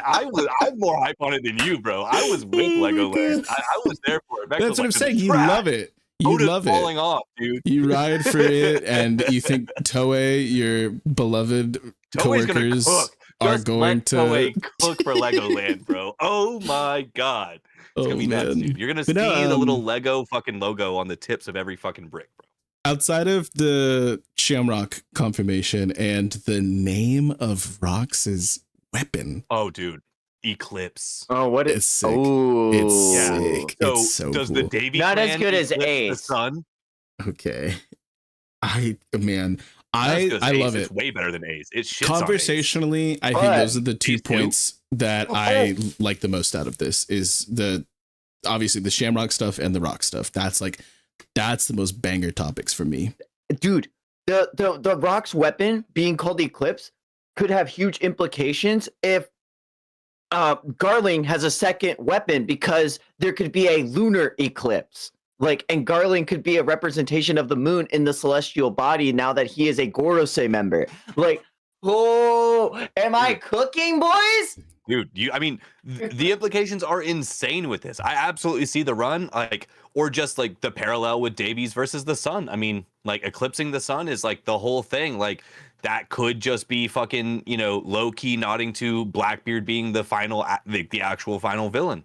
I'm more hype on it than you, bro. I was with Oh my Legoland. God. I was there for it. Beck That's was what I'm like, saying. "This is You trash. love it. You Oda's love falling it. off, dude. You ride for it, and you think Toei, your beloved Toei's gonna coworkers, cook. are Just going let to. Toei cook for Legoland, bro. Oh my god, it's Oh gonna be nuts, man! dude. You're gonna But see no, the little Lego fucking logo on the tips of every fucking brick, bro. Outside of the Shamrock confirmation and the name of Rox's weapon, Oh, dude, Eclipse. Oh, what is? it's sick. Oh, It's Yeah. sick. So, It's so does cool. the Davy Not as clan good as eclipse Ace. the sun? Okay, man, Not as I good as I Ace. love It's it. way better than Ace. It shits on Ace. Conversationally, I think But- those are the 2 These two? points that I like the most out of this. Is the obviously the Shamrock stuff and the Rock stuff. That's the most banger topics for me. dude, the Rock's weapon being called Eclipse could have huge implications if Garling has a second weapon, because there could be a lunar eclipse. Like, and Garling could be a representation of the moon in the celestial body now that he is a Gorosei member. Like, oh, am I cooking, boys? Dude, the implications are insane with this. I absolutely see the run, like, or just like the parallel with Davies versus the sun. I mean, like, eclipsing the sun is like the whole thing. Like, that could just be fucking, low key nodding to Blackbeard being the final, the actual final villain.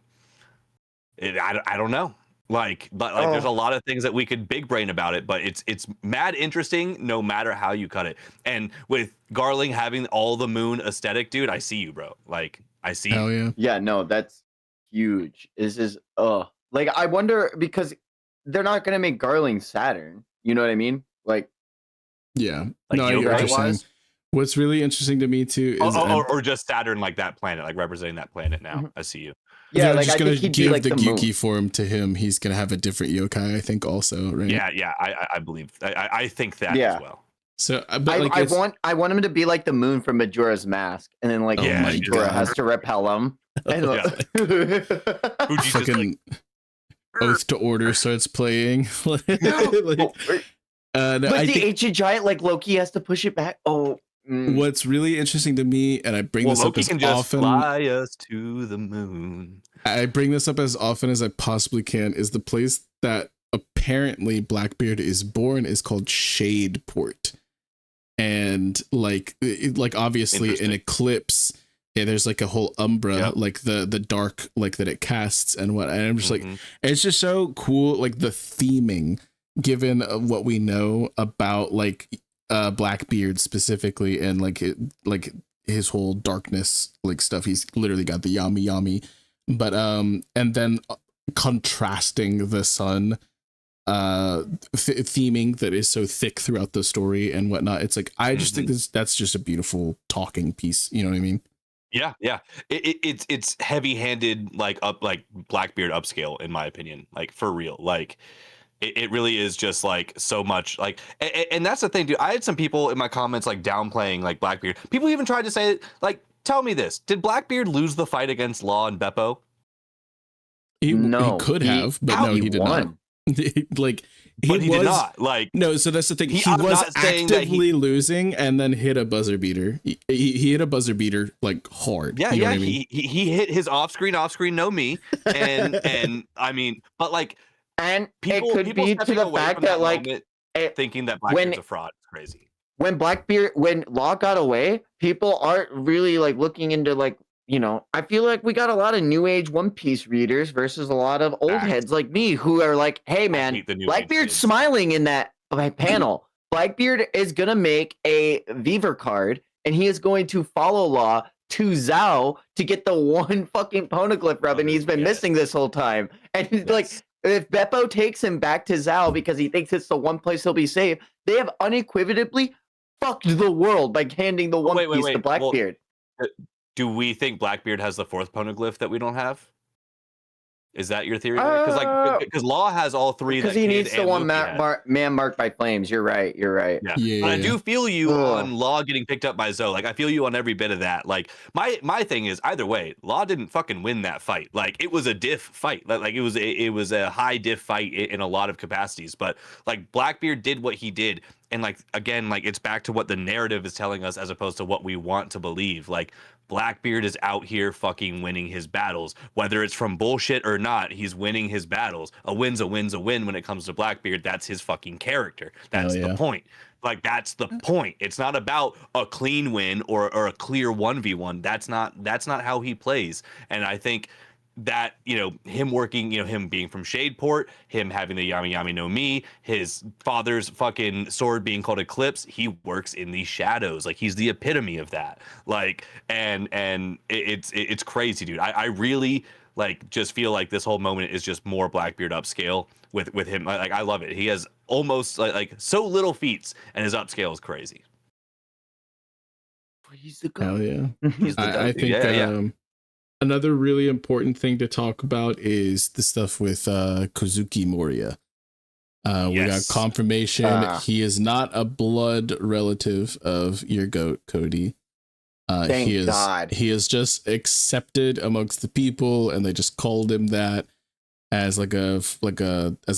I don't know. But there's a lot of things that we could big brain about it, but it's mad interesting no matter how you cut it. And with Garling having all the moon aesthetic, dude, I see you, bro. Like, I see you. Hell yeah! Yeah, no, that's huge. This is like, I wonder, because they're not gonna make Garling Saturn. You know what I mean? Like, Yeah. Like, No, I get what geography you're saying. wise? What's really interesting to me too is or just Saturn, like that planet, like representing that planet now. Mhm. I see you. Yeah, They're like just I gonna think he'd be give like the the moon. Yuki form to him. He's gonna have a different yokai, I think, also, right? Yeah, I believe. I think that Yeah. as well. So, but like, I want him to be like the moon from Majora's Mask, and then like Oh my Majora God. has to repel him. And Yeah. Fuji's just like, fucking Oath to Order starts playing. Like, but no, I the think ancient giant, like Loki has to push it back. Oh, what's really interesting to me, and I bring well, this up Loki as can just often. fly us to the moon. I bring this up as often as I possibly can. Is the place that apparently Blackbeard is born is called Shadeport, and like obviously in Eclipse, yeah, there's like a whole umbra, Yep. like the dark like that it casts and what. And I'm just like, Mhm. it's just so cool, like the theming, given what we know about like Blackbeard specifically, and like his whole darkness like stuff. He's literally got the yami yami, but and then contrasting the sun theming that is so thick throughout the story and whatnot. It's like I just think that's just a beautiful talking piece, you know what I mean? Yeah. It's heavy-handed, like Blackbeard upscale, in my opinion. Like for real. Like it really is just like so much like, and that's the thing, dude. I had some people in my comments like downplaying like Blackbeard. People even tried to say like, tell me this: did Blackbeard lose the fight against Law and Beppo? He could have, but no, he did won. not. Like But he did not. Like no, so that's the thing. He I'm was not saying that actively losing and then hit a buzzer beater. He hit a buzzer beater like hard. Yeah, you know yeah. what I mean? He hit his off screen no me, and I mean, but like, And people, it could people be to stepping the away fact from that like moment it- thinking that Blackbeard's a fraud is crazy. when Law got away, people aren't really like looking into like, you know, I feel like we got a lot of new age One Piece readers versus a lot of old Facts. heads like me who are like, hey man, hate the new age Blackbeard's kids. smiling in that panel. Blackbeard is gonna make a Weaver card and he is going to follow Law to Zhao to get the one fucking poneglyph rub, and he's been missing this whole time. And like, if Beppo takes him back to Zhao because he thinks it's the one place he'll be safe, they have unequivocally fucked the world by handing the One Piece to Blackbeard. Well, do we think Blackbeard has the fourth poneglyph that we don't have? Is that your theory? Because Law has all three. Because that he Kid needs the and one Luffy man marked by flames. You're right. Yeah. But I do feel you on Law getting picked up by Zoe. Like I feel you on every bit of that. Like my thing is either way, Law didn't fucking win that fight. Like it was a diff fight. Like it was a high diff fight in a lot of capacities. But like Blackbeard did what he did. And like again, like it's back to what the narrative is telling us as opposed to what we want to believe. Like Blackbeard is out here fucking winning his battles, whether it's from bullshit or not. He's winning his battles. A win's a win when it comes to Blackbeard. That's his fucking character. That's the point. Like that's the point. It's not about a clean win or a clear 1v1. That's not how he plays. And I think that, you know, him working, you know, him being from Shadeport, him having the Yami Yami no Mi, his father's fucking sword being called Eclipse, he works in the shadows. Like he's the epitome of that. Like, and it's crazy, dude. I really like just feel like this whole moment is just more Blackbeard upscale with him. Like I love it. He has almost like so little feats, and his upscale is crazy. He's the Hell yeah. He's the I think another really important thing to talk about is the stuff with Kozuki Moria. We got confirmation he is not a blood relative of your goat, Cody. Thank God. He is just accepted amongst the people, and they just called him that as as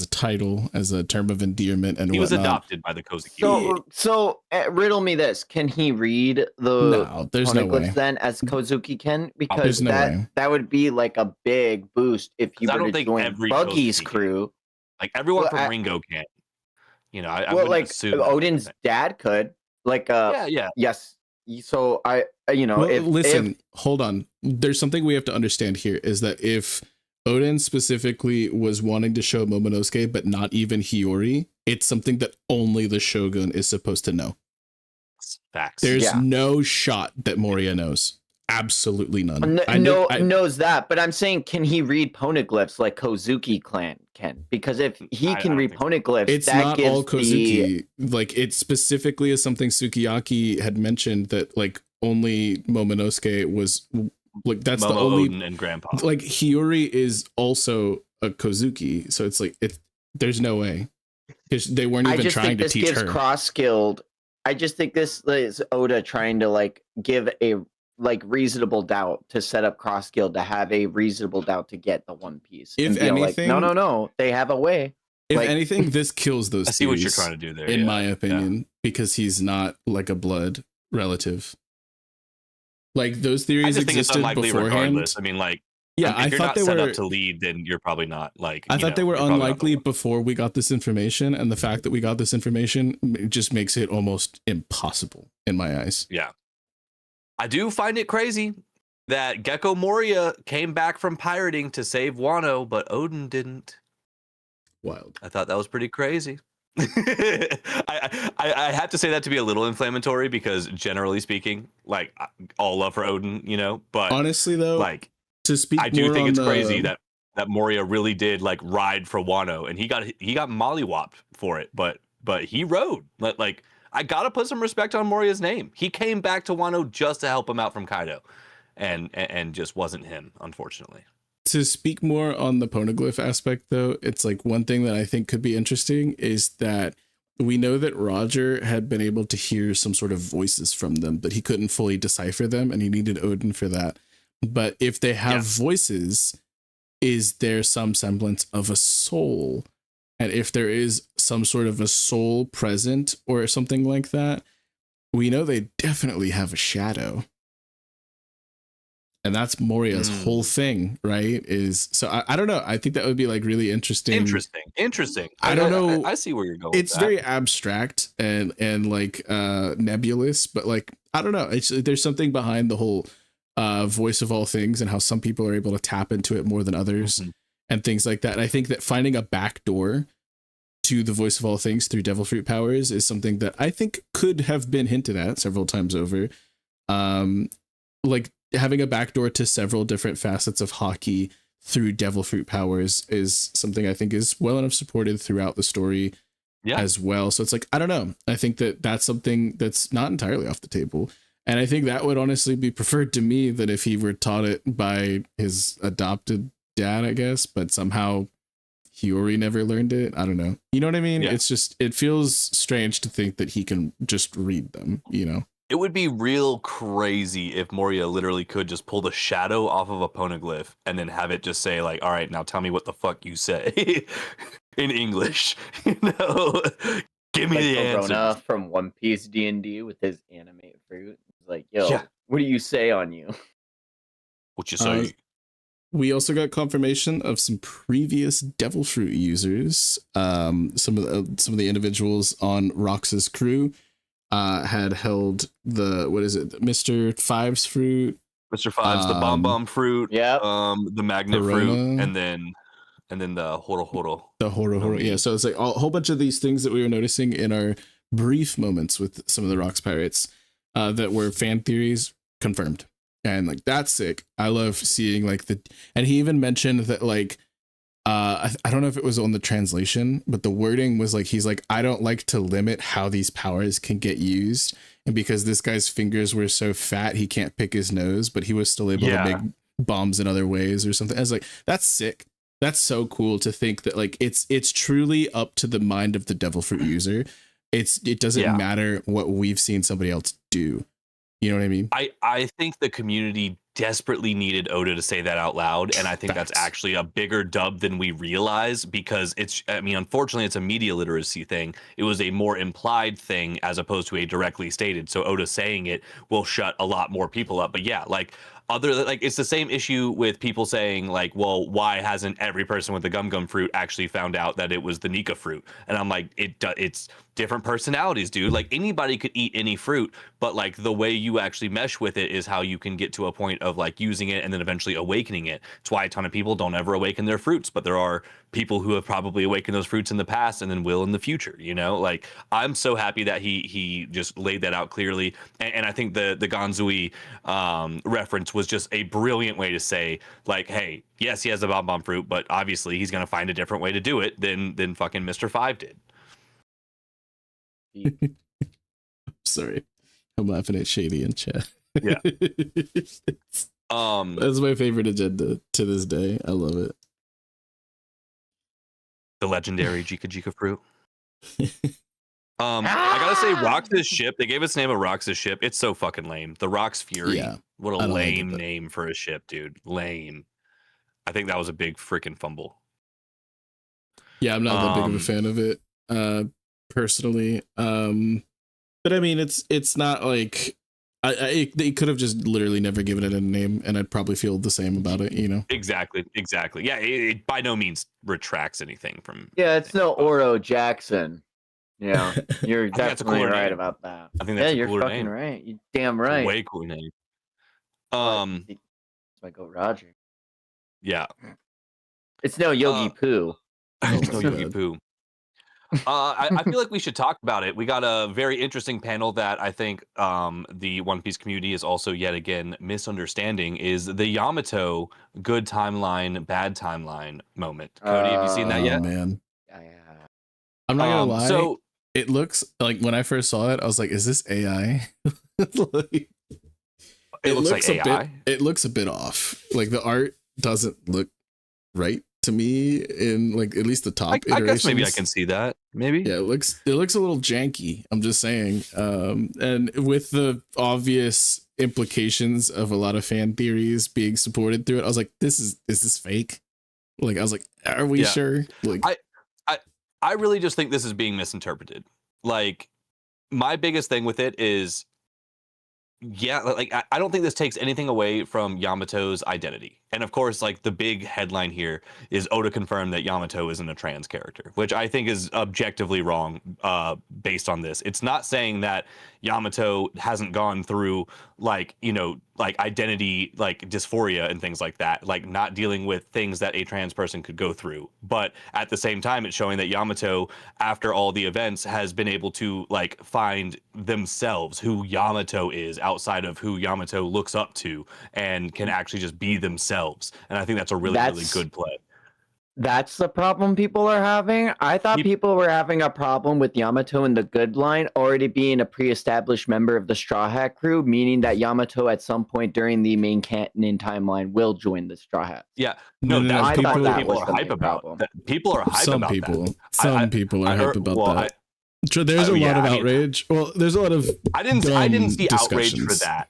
a title, as a term of endearment, and he was whatnot. adopted by the Kozuki. So riddle me this: can he read the No, there's no way. then as Kozuki can? Because that would be like a big boost if you were to join Buggy's crew. Like everyone from Ringo can. You know, I would like assume Odin's dad could. Like yes. So hold on. There's something we have to understand here is that if Odin specifically was wanting to show Momonosuke, but not even Hiyori, it's something that only the Shogun is supposed to know. Facts. There's no shot that Moria knows. Absolutely none. Knows that, but I'm saying, can he read poneglyphs like Kozuki clan can? Because if he can read poneglyphs, it's that not gives all Kozuki. Like it specifically is something Sukiyaki had mentioned that like only Momonosuke was Like that's Momo, the only Odin, and Grandpa. like Hiyori is also a Kozuki, so it's like there's no way because they weren't I even just trying think to this teach gives her. cross-skilled. I just think this is Oda trying to like give a like reasonable doubt to set up cross-skilled to have a reasonable doubt to get the One Piece. If And be like, anything, no, they have a way. if Like, anything, this kills those I see what you're theories, trying to do there. in yeah. my Yeah. opinion, because he's not like a blood relative. Like those I theories just think it's existed unlikely beforehand. regardless. I mean, like, Yeah, if I you're thought not they set were. up to lead, then you're probably not like. I thought they were you're probably not the unlikely one. before we got this information, and the fact that we got this information just makes it almost impossible in my eyes. Yeah, I do find it crazy that Gecko Moria came back from pirating to save Wano, but Odin didn't. Wild. I thought that was pretty crazy. I have to say that to be a little inflammatory because generally speaking, like all love for Odin, but Honestly, though, like to speak I do more think on it's the, crazy that Moria really did like ride for Wano, and he got mollywopped for it, but he rode. Like I gotta put some respect on Moria's name. He came back to Wano just to help him out from Kaido, and just wasn't him, unfortunately. to speak more on the poneglyph aspect, though, it's like one thing that I think could be interesting is that we know that Roger had been able to hear some sort of voices from them, but he couldn't fully decipher them, and he needed Odin for that. But if they have voices, is there some semblance of a soul? And if there is some sort of a soul present or something like that, we know they definitely have a shadow. And that's Moria's whole thing, right? Is so I don't know. I think that would be like really interesting. Interesting. I don't know. I see where you're going. It's very abstract and like nebulous, but like I don't know. There's something behind the whole voice of all things and how some people are able to tap into it more than others and things like that. And I think that finding a back door to the voice of all things through devil fruit powers is something that I think could have been hinted at several times over. Like having a backdoor to several different facets of hockey through devil fruit powers is something I think is well enough supported throughout the story as well. So it's like, I don't know. I think that that's something that's not entirely off the table. And I think that would honestly be preferred to me than if he were taught it by his adopted dad, I guess, but somehow Hiyori never learned it. I don't know. You know what I mean? Yeah. It's just, it feels strange to think that he can just read them, It would be real crazy if Moria literally could just pull the shadow off of a poneglyph and then have it just say like, all right, now tell me what the fuck you say in English, Give me like the Corona answer. From One Piece D&D with his anime fruit. He's like, yo, what do you say on you? What you say? We also got confirmation of some previous devil fruit users. Some of the individuals on Rox's crew had held the, what is it, Mr. Five's fruit. Mr. Five's the bomb fruit. Yeah. The magnet fruit, and then the horo. The horo. Yeah. So it's like a whole bunch of these things that we were noticing in our brief moments with some of the Rocks pirates that were fan theories confirmed. And like, that's sick. I love seeing like and he even mentioned that like, I don't know if it was on the translation, but the wording was like, he's like, I don't like to limit how these powers can get used. And because this guy's fingers were so fat, he can't pick his nose, but he was still able to make bombs in other ways or something. I was like, that's sick. That's so cool to think that like, it's truly up to the mind of the devil fruit user. It doesn't matter what we've seen somebody else do. You know what I mean? I think the community desperately needed Oda to say that out loud, and I think that's actually a bigger dub than we realize, because unfortunately it's a media literacy thing. It was a more implied thing as opposed to a directly stated, so Oda saying it will shut a lot more people up. But yeah, like it's the same issue with people saying like, well, why hasn't every person with the gum fruit actually found out that it was the Nika fruit? And I'm like, it's different personalities, dude. Like anybody could eat any fruit, but like the way you actually mesh with it is how you can get to a point of like using it and then eventually awakening it. It's why a ton of people don't ever awaken their fruits, but there are people who have probably awakened those fruits in the past and then will in the future, like I'm so happy that he just laid that out clearly. And I think the Ganzui reference was just a brilliant way to say like, hey, yes, he has the bomb fruit, but obviously he's going to find a different way to do it than fucking Mr. Five did. Sorry, I'm laughing at Shady in chat. Yeah. That's my favorite agenda to this day. I love it. The legendary Jika Jika fruit. I gotta say, Rox's ship. They gave its name a Rox's ship. It's so fucking lame. The Rox Fury. Yeah, What a I don't like lame it, name for a ship, dude. Lame. I think that was a big freaking fumble. Yeah, I'm not that big of a fan of it, personally. But I mean, it's not like they could have just literally never given it a name, and I'd probably feel the same about it. You know? Exactly. Yeah, it by no means retracts anything from. Yeah, it's no Oro Jackson. Yeah, you're think that's a definitely cooler right name. about that. I think that's a you're cooler fucking name. right. You damn It's a right. way cooler name. It's my goat Roger. Yeah. It's no Yogi Poo. It's no Yogi Poo. I feel like we should talk about it. We got a very interesting panel that I think the One Piece community is also yet again misunderstanding is the Yamato good timeline, bad timeline moment. Cody, have you seen that yet? Oh man, Yeah. I'm not gonna lie. So it looks like when I first saw it, I was like, "Is this AI?" Like, it looks like AI. It looks a bit off. Like the art doesn't look right to me in like at least the top iterations. I guess maybe I can see that. Maybe. Yeah, it looks a little janky. I'm just saying. And with the obvious implications of a lot of fan theories being supported through it, I was like, is this fake? Like, I was like, are we sure? Like, I really just think this is being misinterpreted. Like, my biggest thing with it is, like I don't think this takes anything away from Yamato's identity. And of course, like the big headline here is Oda confirmed that Yamato isn't a trans character, which I think is objectively wrong based on this. It's not saying that Yamato hasn't gone through like, like identity, like dysphoria and things like that, like not dealing with things that a trans person could go through. But at the same time, it's showing that Yamato, after all the events, has been able to like find themselves, who Yamato is outside of who Yamato looks up to, and can actually just be themselves. And I think that's a really good play. That's the problem people are having. I thought people were having a problem with Yamato in the good line already being a pre-established member of the Straw Hat crew, meaning that Yamato at some point during the main canon timeline will join the Straw Hats. Yeah, no, that's I thought that people was are the hype main about. problem. People are hype some about people, that. some people are hype about that. There's a lot of outrage. Well, there's a lot of I didn't see outrage for that.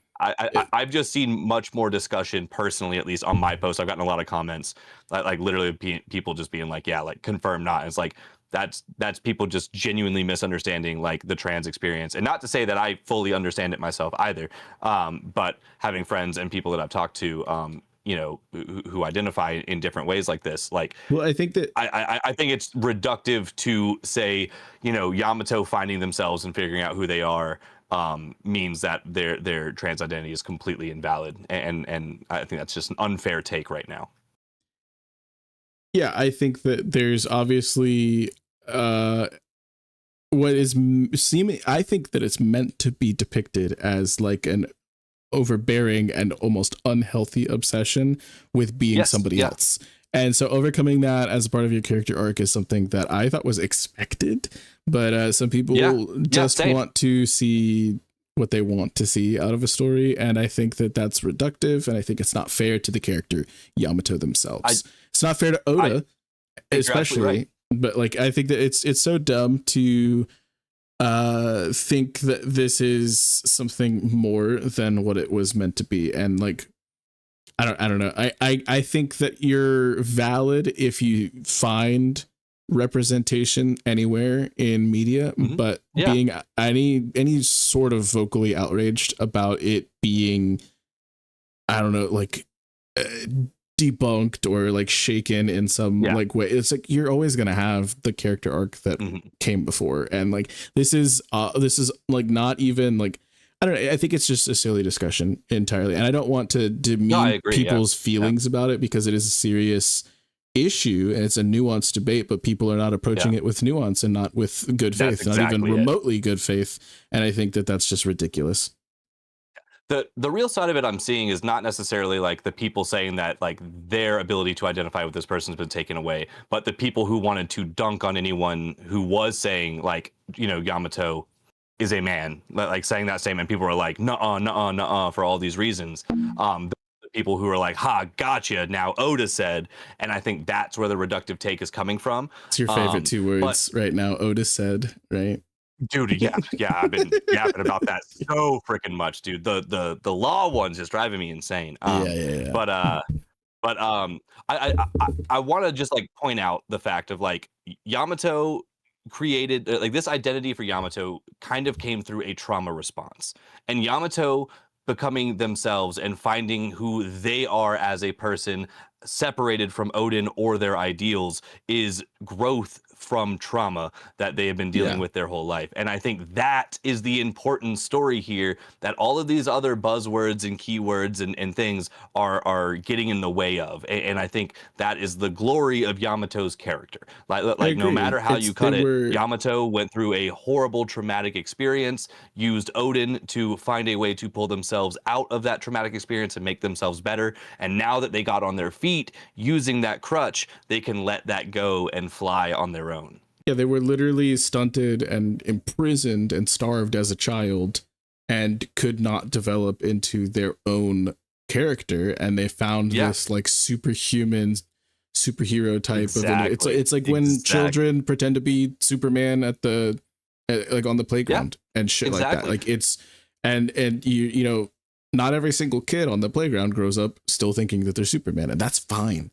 I've just seen much more discussion personally, at least on my post. I've gotten a lot of comments, like literally people just being like, yeah, like confirm not. And it's like that's people just genuinely misunderstanding like the trans experience. And not to say that I fully understand it myself either, but having friends and people that I've talked to, who identify in different ways like this, like, well, I think that I think it's reductive to say, Yamato finding themselves and figuring out who they are means that their trans identity is completely invalid, and I think that's just an unfair take right now. Yeah, I think that there's obviously what is seeming. I think that it's meant to be depicted as like an overbearing and almost unhealthy obsession with being somebody else. And so overcoming that as a part of your character arc is something that I thought was expected, but some people just want to see what they want to see out of a story. And I think that that's reductive, and I think it's not fair to the character Yamato themselves. It's not fair to Oda, especially, right. But like, I think that it's so dumb to think that this is something more than what it was meant to be. And like, I don't know. I think that you're valid if you find representation anywhere in media, but being any sort of vocally outraged about it being, I don't know, like debunked or like shaken in some like way, it's like you're always gonna have the character arc that came before, and like this is like not even like, I don't know. I think it's just a silly discussion entirely. And I don't want to demean people's feelings about it, because it is a serious issue and it's a nuanced debate, but people are not approaching it with nuance and not with good faith, not even remotely good faith. And I think that that's just ridiculous. The real side of it I'm seeing is not necessarily like the people saying that like their ability to identify with this person's been taken away, but the people who wanted to dunk on anyone who was saying like, Yamato is a man, like saying that statement. People are like, nuh-uh, nuh-uh, nuh-uh, for all these reasons. people who are like, "Ha, gotcha." Now Oda said, and I think that's where the reductive take is coming from. It's your favorite two words right now. Oda said, right? Dude, yeah, I've been yapping about that so freaking much, dude. The law one's just driving me insane. Yeah. But I want to just like point out the fact of like Yamato created like this identity for Yamato kind of came through a trauma response, and Yamato becoming themselves and finding who they are as a person separated from Odin or their ideals is growth from trauma that they have been dealing with their whole life. And I think that is the important story here, that all of these other buzzwords and keywords and things are getting in the way of. And I think that is the glory of Yamato's character. Like no matter how you cut it, Yamato went through a horrible traumatic experience, used Odin to find a way to pull themselves out of that traumatic experience and make themselves better. And now that they got on their feet, using that crutch, they can let that go and fly on their own. Yeah, they were literally stunted and imprisoned and starved as a child and could not develop into their own character, and they found this like superhuman superhero type of it's like when children pretend to be Superman at the like on the playground and shit like that. Like it's and you know, not every single kid on the playground grows up still thinking that they're Superman, and that's fine.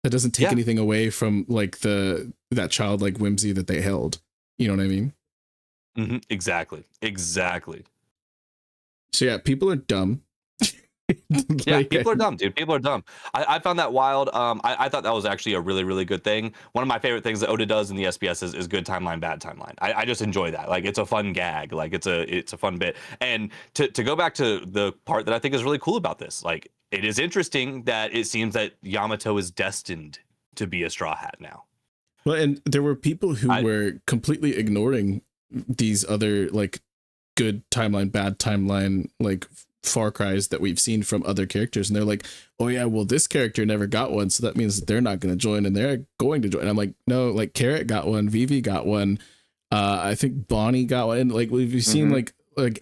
That doesn't take anything away from like that childlike whimsy that they held. You know what I mean? Mm-hmm. Exactly. So yeah, people are dumb. People are dumb, dude. People are dumb. I found that wild. I thought that was actually a really, really good thing. One of my favorite things that Oda does in the SBS is good timeline, bad timeline. I just enjoy that. Like it's a fun gag. Like it's a fun bit. And to go back to the part that I think is really cool about this, like it is interesting that it seems that Yamato is destined to be a Straw Hat now. Well, and there were people who were completely ignoring these other like good timeline, bad timeline, like far cries that we've seen from other characters, and they're like, oh yeah, well this character never got one, so that means that they're not going to join, and they're going to join. And I'm like, no, like Carrot got one, Vivi got one, I think Bonnie got one, like we've seen like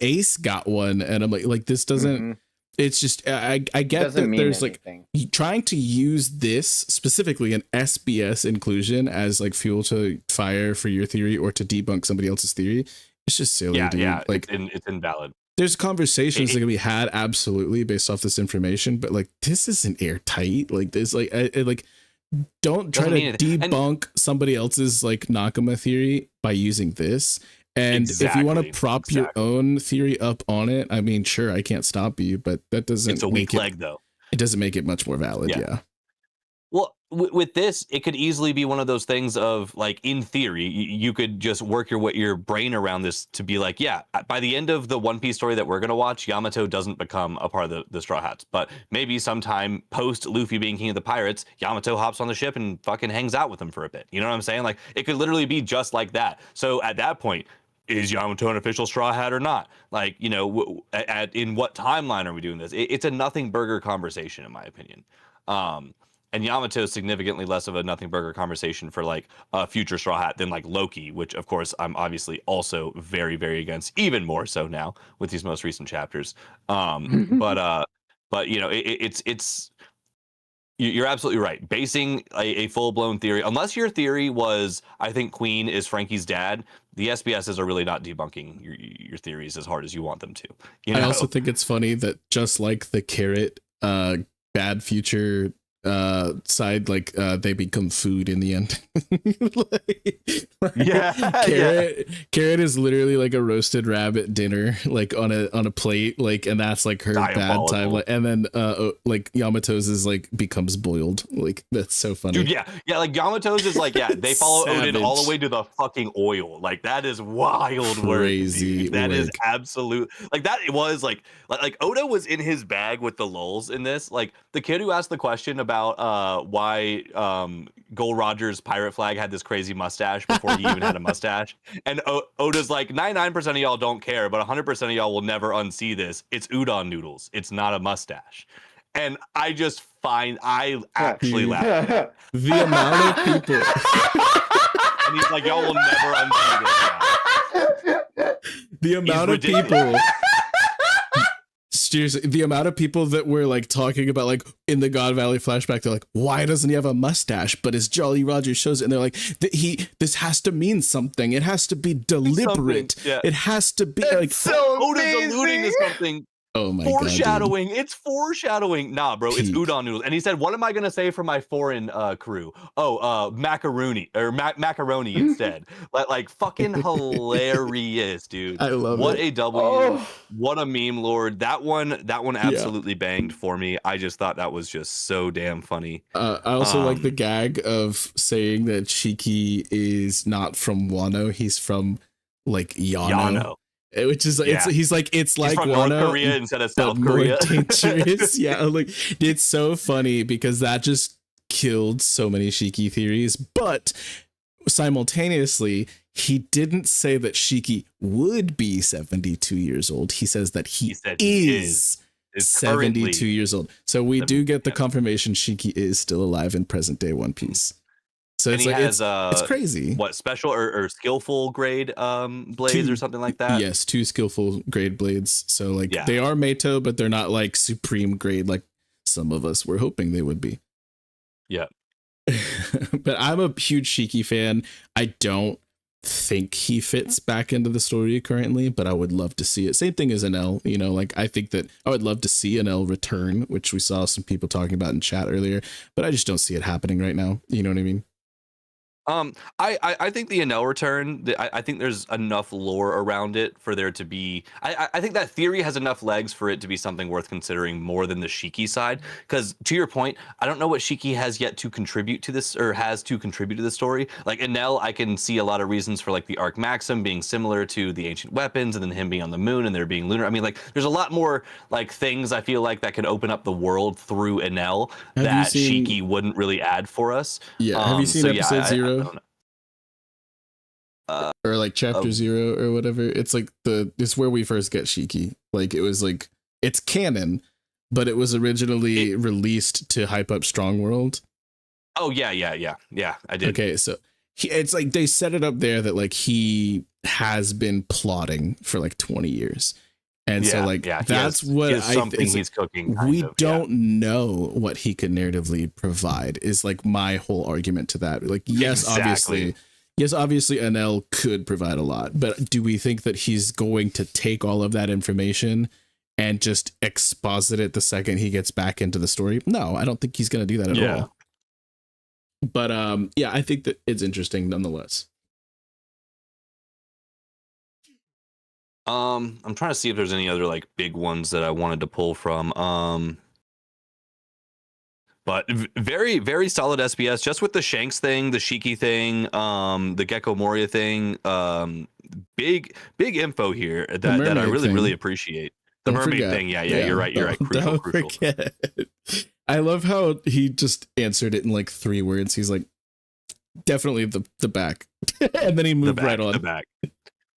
Ace got one, and I'm like this doesn't it's just I get that there's anything. Like trying to use this specifically an SBS inclusion as like fuel to fire for your theory or to debunk somebody else's theory. It's just silly, dude. Like it's invalid. There's conversations that can be had absolutely based off this information, but like this isn't airtight. Like this, like don't try to debunk somebody else's like Nakama theory by using this. And if you want to prop your own theory up on it, I mean, sure, I can't stop you, but that doesn't. It's a weak leg, though. It doesn't make it much more valid. Yeah. Well, with this, it could easily be one of those things of like, in theory, you could just work your brain around this to be like, yeah, by the end of the One Piece story that we're going to watch, Yamato doesn't become a part of the Straw Hats. But maybe sometime post Luffy being king of the pirates, Yamato hops on the ship and fucking hangs out with him for a bit. You know what I'm saying? Like, it could literally be just like that. So at that point, is Yamato an official Straw Hat or not? Like, you know, in what timeline are we doing this? It's a nothing burger conversation, in my opinion. And Yamato is significantly less of a nothing burger conversation for like a future Straw Hat than like Loki, which of course I'm obviously also very, very against, even more so now with these most recent chapters. But you know, it's you're absolutely right. Basing a full-blown theory, unless your theory was, I think Queen is Frankie's dad, the SBSs are really not debunking your theories as hard as you want them to. You know? I also think it's funny that just like the Carrot bad future side, like they become food in the end. Carrot is literally like a roasted rabbit dinner, like on a plate, like, and that's like her bad time. Like, and then like Yamato's is like becomes boiled. Like that's so funny, dude. Yeah, like Yamato's is like, they follow Odin all the way to the fucking oil. Like that is wild, crazy. That is absolute. Like that. It was like Oda was in his bag with the lulls in this. Like the kid who asked the question about why Gold Roger's pirate flag had this crazy mustache before he even had a mustache, and Oda's like, 99% of y'all don't care, but 100% of y'all will never unsee this. It's udon noodles. It's not a mustache. And I actually laughed. The amount of people. And he's like, y'all will never unsee this. The amount of people seriously, the amount of people that were like talking about like in the God Valley flashback, they're like, why doesn't he have a mustache? But his Jolly Roger shows it, and they're like, this has to mean something. It has to be deliberate. Yeah. It has to be like so Oda's amazing. alluding to something. oh my Foreshadowing. It's foreshadowing. Nah, bro, it's Peak. udon noodles. And he said, what am I gonna say for my foreign crew? Oh, macaroni or macaroni instead. like fucking hilarious, dude. I love what it. a W. Oh. What a meme lord. That one absolutely banged for me. I just thought that was just so damn funny. I also like the gag of saying that Shiki is not from Wano. He's from like Yano. Which is he's like it's like from Wano, North Korea instead of South more Korea. dangerous. Yeah, like it's so funny because that just killed so many Shiki theories. But simultaneously, he didn't say that Shiki would be 72 years old. He says that he is 72 years old. So we do get the confirmation Shiki is still alive in present day One Piece. So and it's like it's crazy. What special or skillful grade blades or something like that? Yes, 2 skillful grade blades. So like they are Meito, but they're not like supreme grade like some of us were hoping they would be. Yeah. But I'm a huge Shiki fan. I don't think he fits back into the story currently, but I would love to see it. Same thing as NL, you know, like I think that I would love to see NL return, which we saw some people talking about in chat earlier, but I just don't see it happening right now. You know what I mean? I think the Enel return, I think there's enough lore around it for there to be, I think that theory has enough legs for it to be something worth considering more than the Shiki side. Because to your point, I don't know what Shiki has yet to contribute to this or has to contribute to the story. Like Enel, I can see a lot of reasons for like the Arc Maxim being similar to the ancient weapons and then him being on the moon and there being lunar. I mean, like there's a lot more like things I feel like that can open up the world through Enel that Shiki wouldn't really add for us. Yeah. Have you seen episode 0? Or like chapter 0 or whatever. It's like it's where we first get Shiki. Like it was like it's canon, but it was originally released to hype up Strong World. Oh yeah, I did. Okay, so it's like they set it up there that like he has been plotting for like 20 years. And so like that's what he's cooking. We don't know what he could narratively provide is like my whole argument to that. Like obviously NL could provide a lot, but do we think that he's going to take all of that information and just exposit it the second he gets back into the story? No, I don't think he's going to do that at all. But I think that it's interesting nonetheless. I'm trying to see if there's any other like big ones that I wanted to pull from. But very, very solid SPS just with the Shanks thing, the Shiki thing, the Gecko Moria thing. Big info here that I really, really appreciate. The mermaid thing. Yeah, you're right. You're right. Crucial. Forget. I love how he just answered it in like 3 words. He's like, definitely the back. And then he moved right on. The back.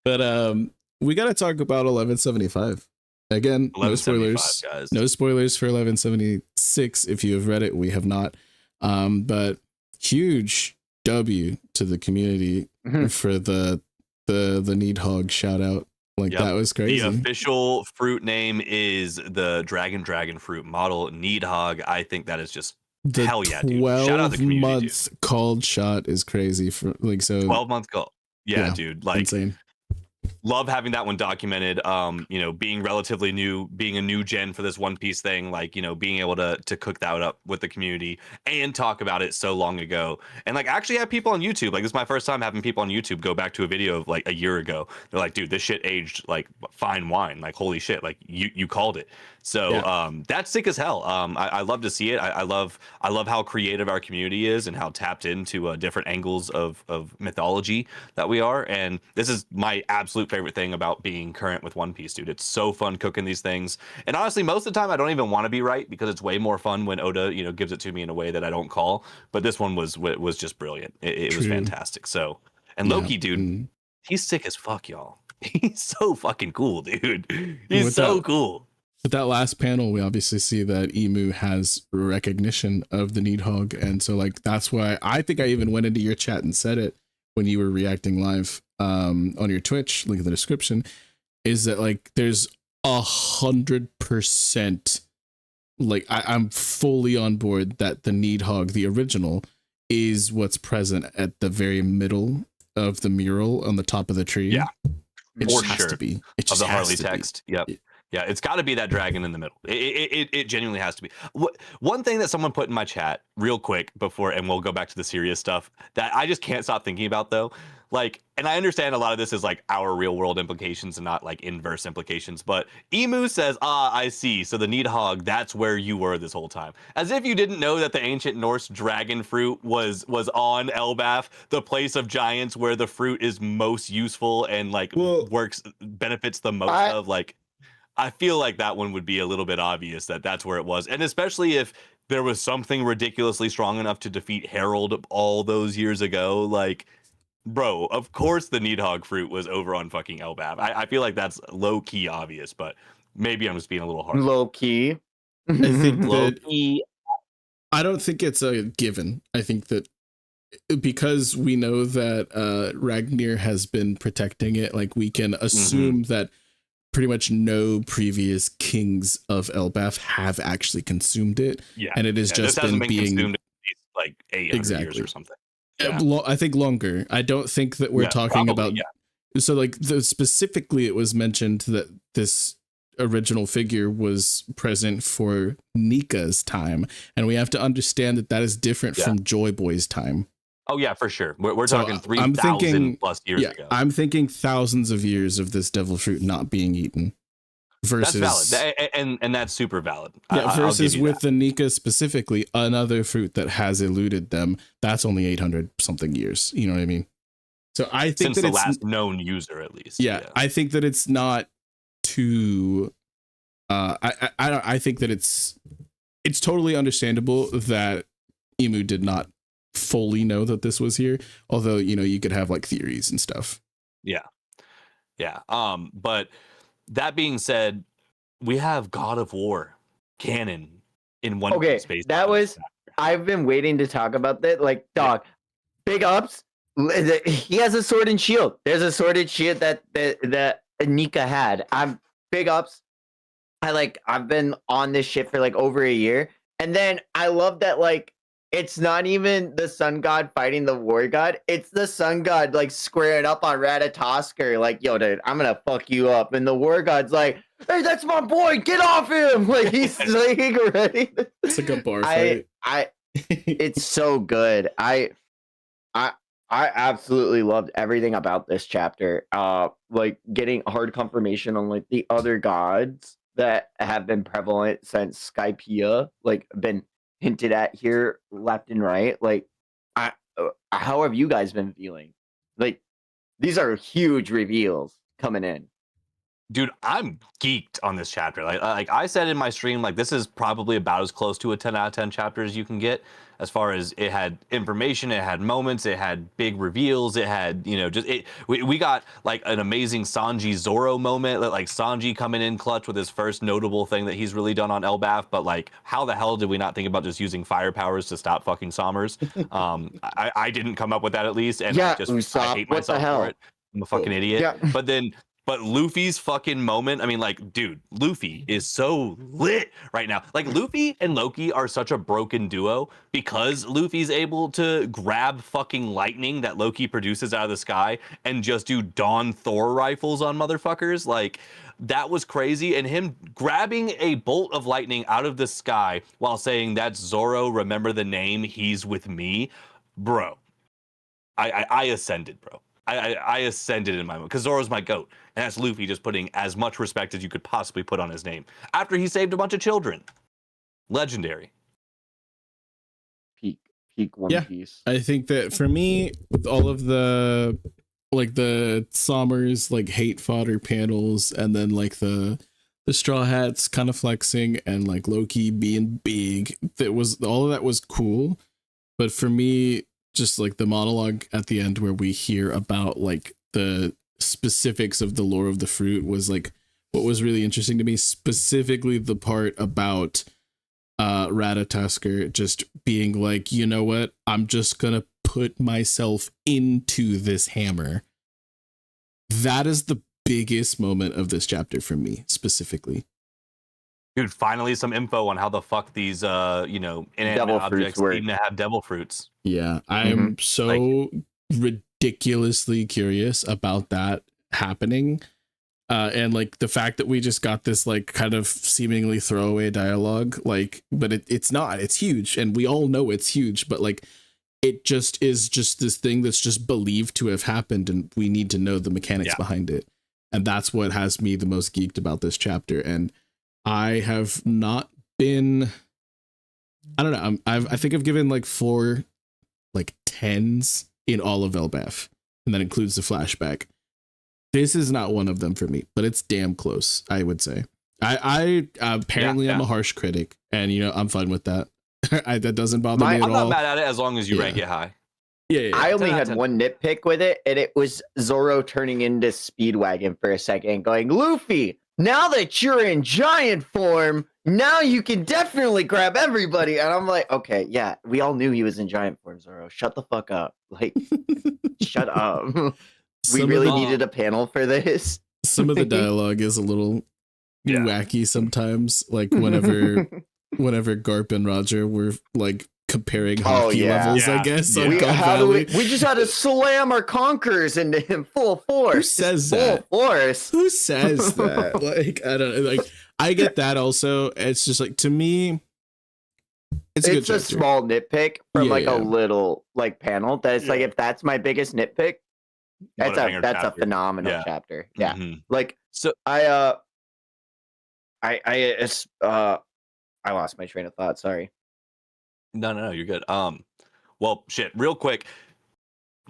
But we got to talk about 1175. Again, no spoilers, guys. No spoilers for 1176. If you have read it, we have not. But huge W to the community for the Needhog shout out. Like that was crazy. The official fruit name is the Dragon fruit model Needhog. I think that is just hell yeah, dude. Shout out the community. 12-month called shot is crazy for like so. 12-month call. Yeah, dude. Like insane. Love having that one documented. You know, being relatively new, being a new gen for this One Piece thing, like, you know, being able to cook that up with the community and talk about it so long ago. And like actually have people on YouTube. Like this is my first time having people on YouTube go back to a video of like a year ago. They're like, dude, this shit aged like fine wine. Like, holy shit, like you called it. So that's sick as hell. I love to see it. I love how creative our community is and how tapped into different angles of mythology that we are. And this is my absolute favorite thing about being current with One Piece, dude. It's so fun cooking these things. And honestly, most of the time I don't even want to be right because it's way more fun when Oda, you know, gives it to me in a way that I don't call. But this one was just brilliant. It was fantastic. So, and Loki, dude, he's sick as fuck, y'all. He's so fucking cool, dude. He's so cool. With that last panel, we obviously see that Emu has recognition of the Needhog. And so like, that's why I think I even went into your chat and said it when you were reacting live on your Twitch, link in the description, is that like, there's 100%. Like I'm fully on board that the Needhog, the original, is what's present at the very middle of the mural on the top of the tree. Yeah, it for just has sure. to be. It just Of the has Harley to text. be. Yep. Yeah, it's got to be that dragon in the middle. It genuinely has to be. One thing that someone put in my chat real quick before, and we'll go back to the serious stuff that I just can't stop thinking about though. Like, and I understand a lot of this is like our real world implications and not like inverse implications, but Emu says, I see. So the Needhog, that's where you were this whole time. As if you didn't know that the ancient Norse dragon fruit was on Elbaf, the place of giants where the fruit is most useful and like benefits the most of like. I feel like that one would be a little bit obvious that that's where it was. And especially if there was something ridiculously strong enough to defeat Harold all those years ago, like, bro, of course the Needhog fruit was over on fucking Elbaf. I feel like that's low key obvious, but maybe I'm just being a little hard. Low key. I think Low that key. I don't think it's a given. I think that because we know that Ragnir has been protecting it, like we can assume that pretty much no previous kings of Elbaf have actually consumed it. Yeah. And it has just this hasn't been being consumed in like 800 years or something. Yeah. I think longer. I don't think that we're talking about. So like specifically it was mentioned that this original figure was present for Nika's time. And we have to understand that that is different from Joy Boy's time. Oh yeah, for sure. We're talking 3,000 plus years ago. I'm thinking thousands of years of this devil fruit not being eaten. Versus, that's valid, and that's super valid. Yeah, versus with the Nika specifically, another fruit that has eluded them. That's only 800 something years. You know what I mean? So I think since the last known user, at least. Yeah, I think that it's not too. I think that it's totally understandable that Emu did not fully know that this was here, although you could have like theories and stuff. Yeah but that being said, we have God of War canon in One Piece space. That was I've been waiting to talk about that. Like, dog, big ups. He has a sword and shield. There's a sword and shield that Nika had. I'm big ups. I've been on this shit for like over a year, and then I love that like it's not even the sun god fighting the war god. It's the sun god like squaring up on Ratatoskr, like, yo, dude, I'm gonna fuck you up. And the war god's like, hey, that's my boy, get off him. Like he's like ready. It's like a bar fight. It's so good. I absolutely loved everything about this chapter. Like getting hard confirmation on like the other gods that have been prevalent since Skypiea, like been hinted at here left and right. Like how have you guys been feeling? Like these are huge reveals coming in. Dude, I'm geeked on this chapter. Like I said in my stream, like this is probably about as close to a 10 out of 10 chapter as you can get, as far as it had information, it had moments, it had big reveals, it had, we got like an amazing Sanji Zoro moment, like Sanji coming in clutch with his first notable thing that he's really done on Elbaf. But like, how the hell did we not think about just using fire powers to stop fucking Sommers? I didn't come up with that, at least, and I hate myself for it. I'm a fucking idiot. Yeah. But Luffy's fucking moment, I mean, like, dude, Luffy is so lit right now. Like, Luffy and Loki are such a broken duo because Luffy's able to grab fucking lightning that Loki produces out of the sky and just do Dawn Thor rifles on motherfuckers. Like, that was crazy. And him grabbing a bolt of lightning out of the sky while saying, that's Zoro, remember the name, he's with me. Bro, I ascended, bro. I ascended in my moment because Zoro's my goat, and that's Luffy just putting as much respect as you could possibly put on his name after he saved a bunch of children. Legendary. Peak One Piece. I think that for me, with all of the Sommers like hate fodder panels, and then like the Straw Hats kind of flexing, and like Loki being big, all of that was cool. But for me, just like the monologue at the end where we hear about like the specifics of the lore of the fruit was like what was really interesting to me, specifically the part about Ratatoskr just being like, you know what, I'm just gonna put myself into this hammer. That is the biggest moment of this chapter for me specifically. Dude, finally some info on how the fuck these inanimate Devil fruits objects work. seem to have devil fruits. Yeah, I'm so ridiculously curious about that happening. And like the fact that we just got this like kind of seemingly throwaway dialogue, like, but it's not, it's huge. And we all know it's huge, but like, it just is just this thing that's just believed to have happened. And we need to know the mechanics behind it. And that's what has me the most geeked about this chapter. And I have not been, I don't know. I think I've given like 4 like 10s in all of Elbaf, and that includes the flashback. This is not one of them for me, but it's damn close, I would say. I apparently I'm a harsh critic, and I'm fine with that. That doesn't bother me at all. I'm not mad at it as long as you rank it high. Yeah. I only had one nitpick with it, and it was Zoro turning into Speedwagon for a second, going, Luffy, now that you're in giant form, now you can definitely grab everybody. And I'm like, okay, yeah, we all knew he was in giant form, Zoro. Shut the fuck up. Like, shut up. We really needed a panel for this. Some of the dialogue is a little wacky sometimes. Like whenever Garp and Roger were like comparing hockey levels, I guess. On God Valley. We just had to slam our conquerors into him full force. Who says that? Full force. Who says that? Like, I don't know. Like, I get that also. It's just like, to me, it's a small nitpick from a little like panel. That it's like, if that's my biggest nitpick, that's a phenomenal chapter. Yeah. Mm-hmm. Like, so I lost my train of thought. Sorry. No, you're good. Well, shit, real quick.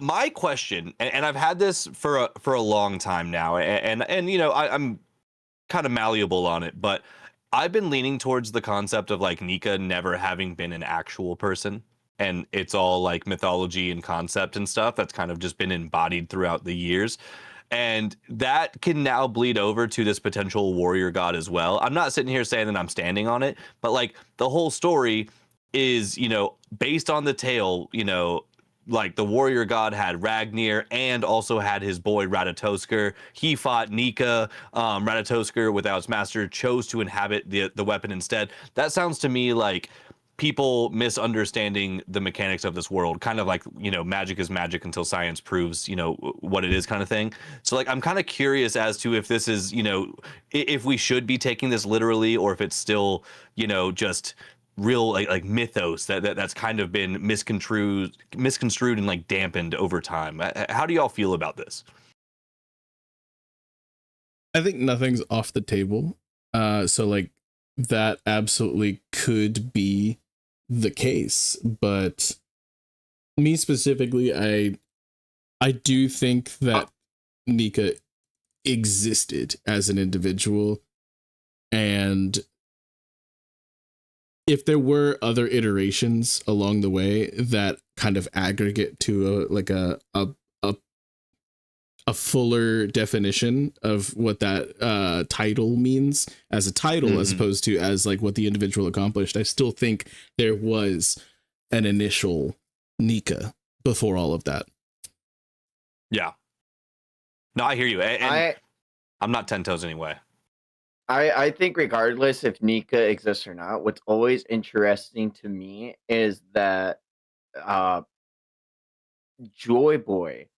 My question, and I've had this for a long time now, and I'm kind of malleable on it, but I've been leaning towards the concept of like Nika never having been an actual person, and it's all like mythology and concept and stuff that's kind of just been embodied throughout the years. And that can now bleed over to this potential warrior god as well. I'm not sitting here saying that I'm standing on it, but like the whole story is, based on the tale, like the warrior god had Ragnir and also had his boy Ratatoskr. He fought Nika. Ratatoskr, without its master, chose to inhabit the weapon instead. That sounds to me like people misunderstanding the mechanics of this world, kind of like, magic is magic until science proves, what it is, kind of thing. So like, I'm kind of curious as to if this is, if we should be taking this literally, or if it's still, just real like mythos that's kind of been misconstrued and like dampened over time. How do y'all feel about this? I think nothing's off the table. So like that absolutely could be the case, but me specifically, I do think that Nika existed as an individual, and if there were other iterations along the way that kind of aggregate to a fuller definition of what that title means as a title, as opposed to as like what the individual accomplished, I still think there was an initial Nika before all of that. Yeah. No, I hear you. And I'm not 10 toes anyway. I think regardless if Nika exists or not, what's always interesting to me is that Joy Boy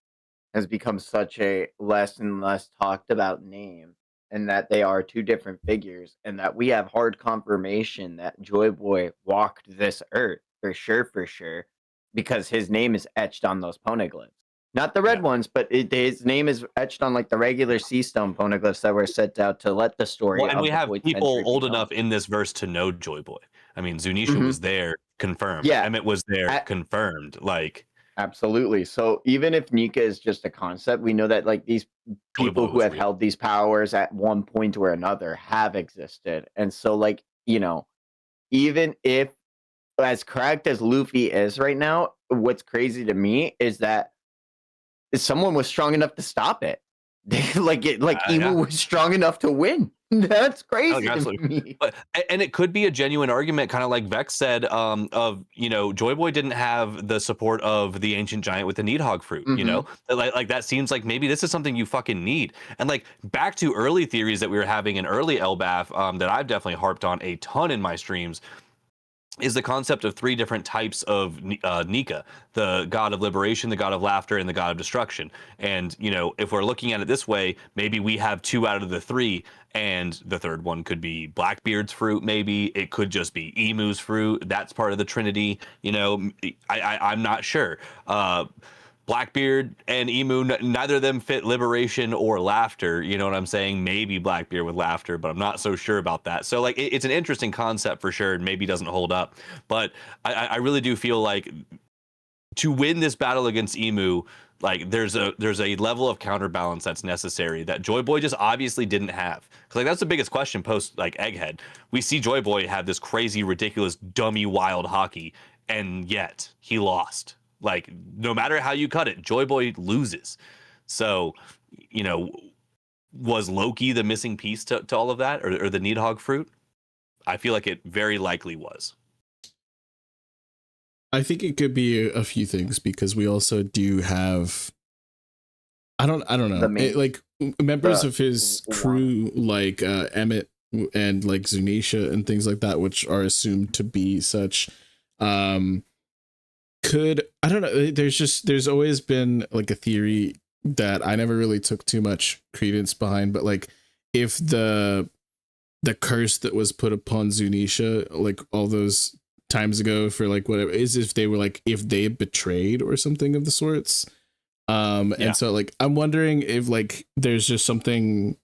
has become such a less and less talked about name, and that they are two different figures, and that we have hard confirmation that Joy Boy walked this earth for sure, because his name is etched on those poneglyphs. Not the red ones, but his name is etched on like the regular sea stone poneglyphs that were set out to let the story. Well, and we have people old enough in this verse to know Joy Boy. I mean, Zunisha was there, confirmed. Yeah. Emmett was there, confirmed. Like, absolutely. So even if Nika is just a concept, we know that like these people who have held these powers at one point or another have existed. And so like, even if as cracked as Luffy is right now, what's crazy to me is that someone was strong enough to stop it. like Emu Yeah. was strong enough to win. That's crazy to Absolutely. me. But and it could be a genuine argument, kind of like Vex said, of Joy Boy didn't have the support of the ancient giant with the Needhog fruit. Mhm. Like that seems like maybe this is something you fucking need. And like back to early theories that we were having in early LBAF, that I've definitely harped on a ton in my streams, is the concept of three different types of Nika: the god of liberation, the god of laughter, and the god of destruction. And, if we're looking at it this way, maybe we have two out of the three, and the third one could be Blackbeard's fruit, maybe. It could just be Emu's fruit. That's part of the Trinity. I'm not sure. Blackbeard and Emu, neither of them fit liberation or laughter. You know what I'm saying? Maybe Blackbeard with laughter, but I'm not so sure about that. So like, it's an interesting concept for sure, and maybe doesn't hold up. But I really do feel like to win this battle against Emu, like there's a level of counterbalance that's necessary that Joy Boy just obviously didn't have. Because like that's the biggest question post like Egghead. We see Joy Boy have this crazy, ridiculous, dummy, wild hockey, and yet he lost. Like, no matter how you cut it, Joy Boy loses. So, was Loki the missing piece to all of that, or the Needhog fruit? I feel like it very likely was. I think it could be a few things, because we also do have, I don't know, like members of his crew, like Emmett and like Zunisha and things like that, which are assumed to be such. I don't know, there's always been like a theory that I never really took too much credence behind, but like if the curse that was put upon Zunisha like all those times ago for like whatever is, if they betrayed or something of the sorts. And so like I'm wondering if like there's just something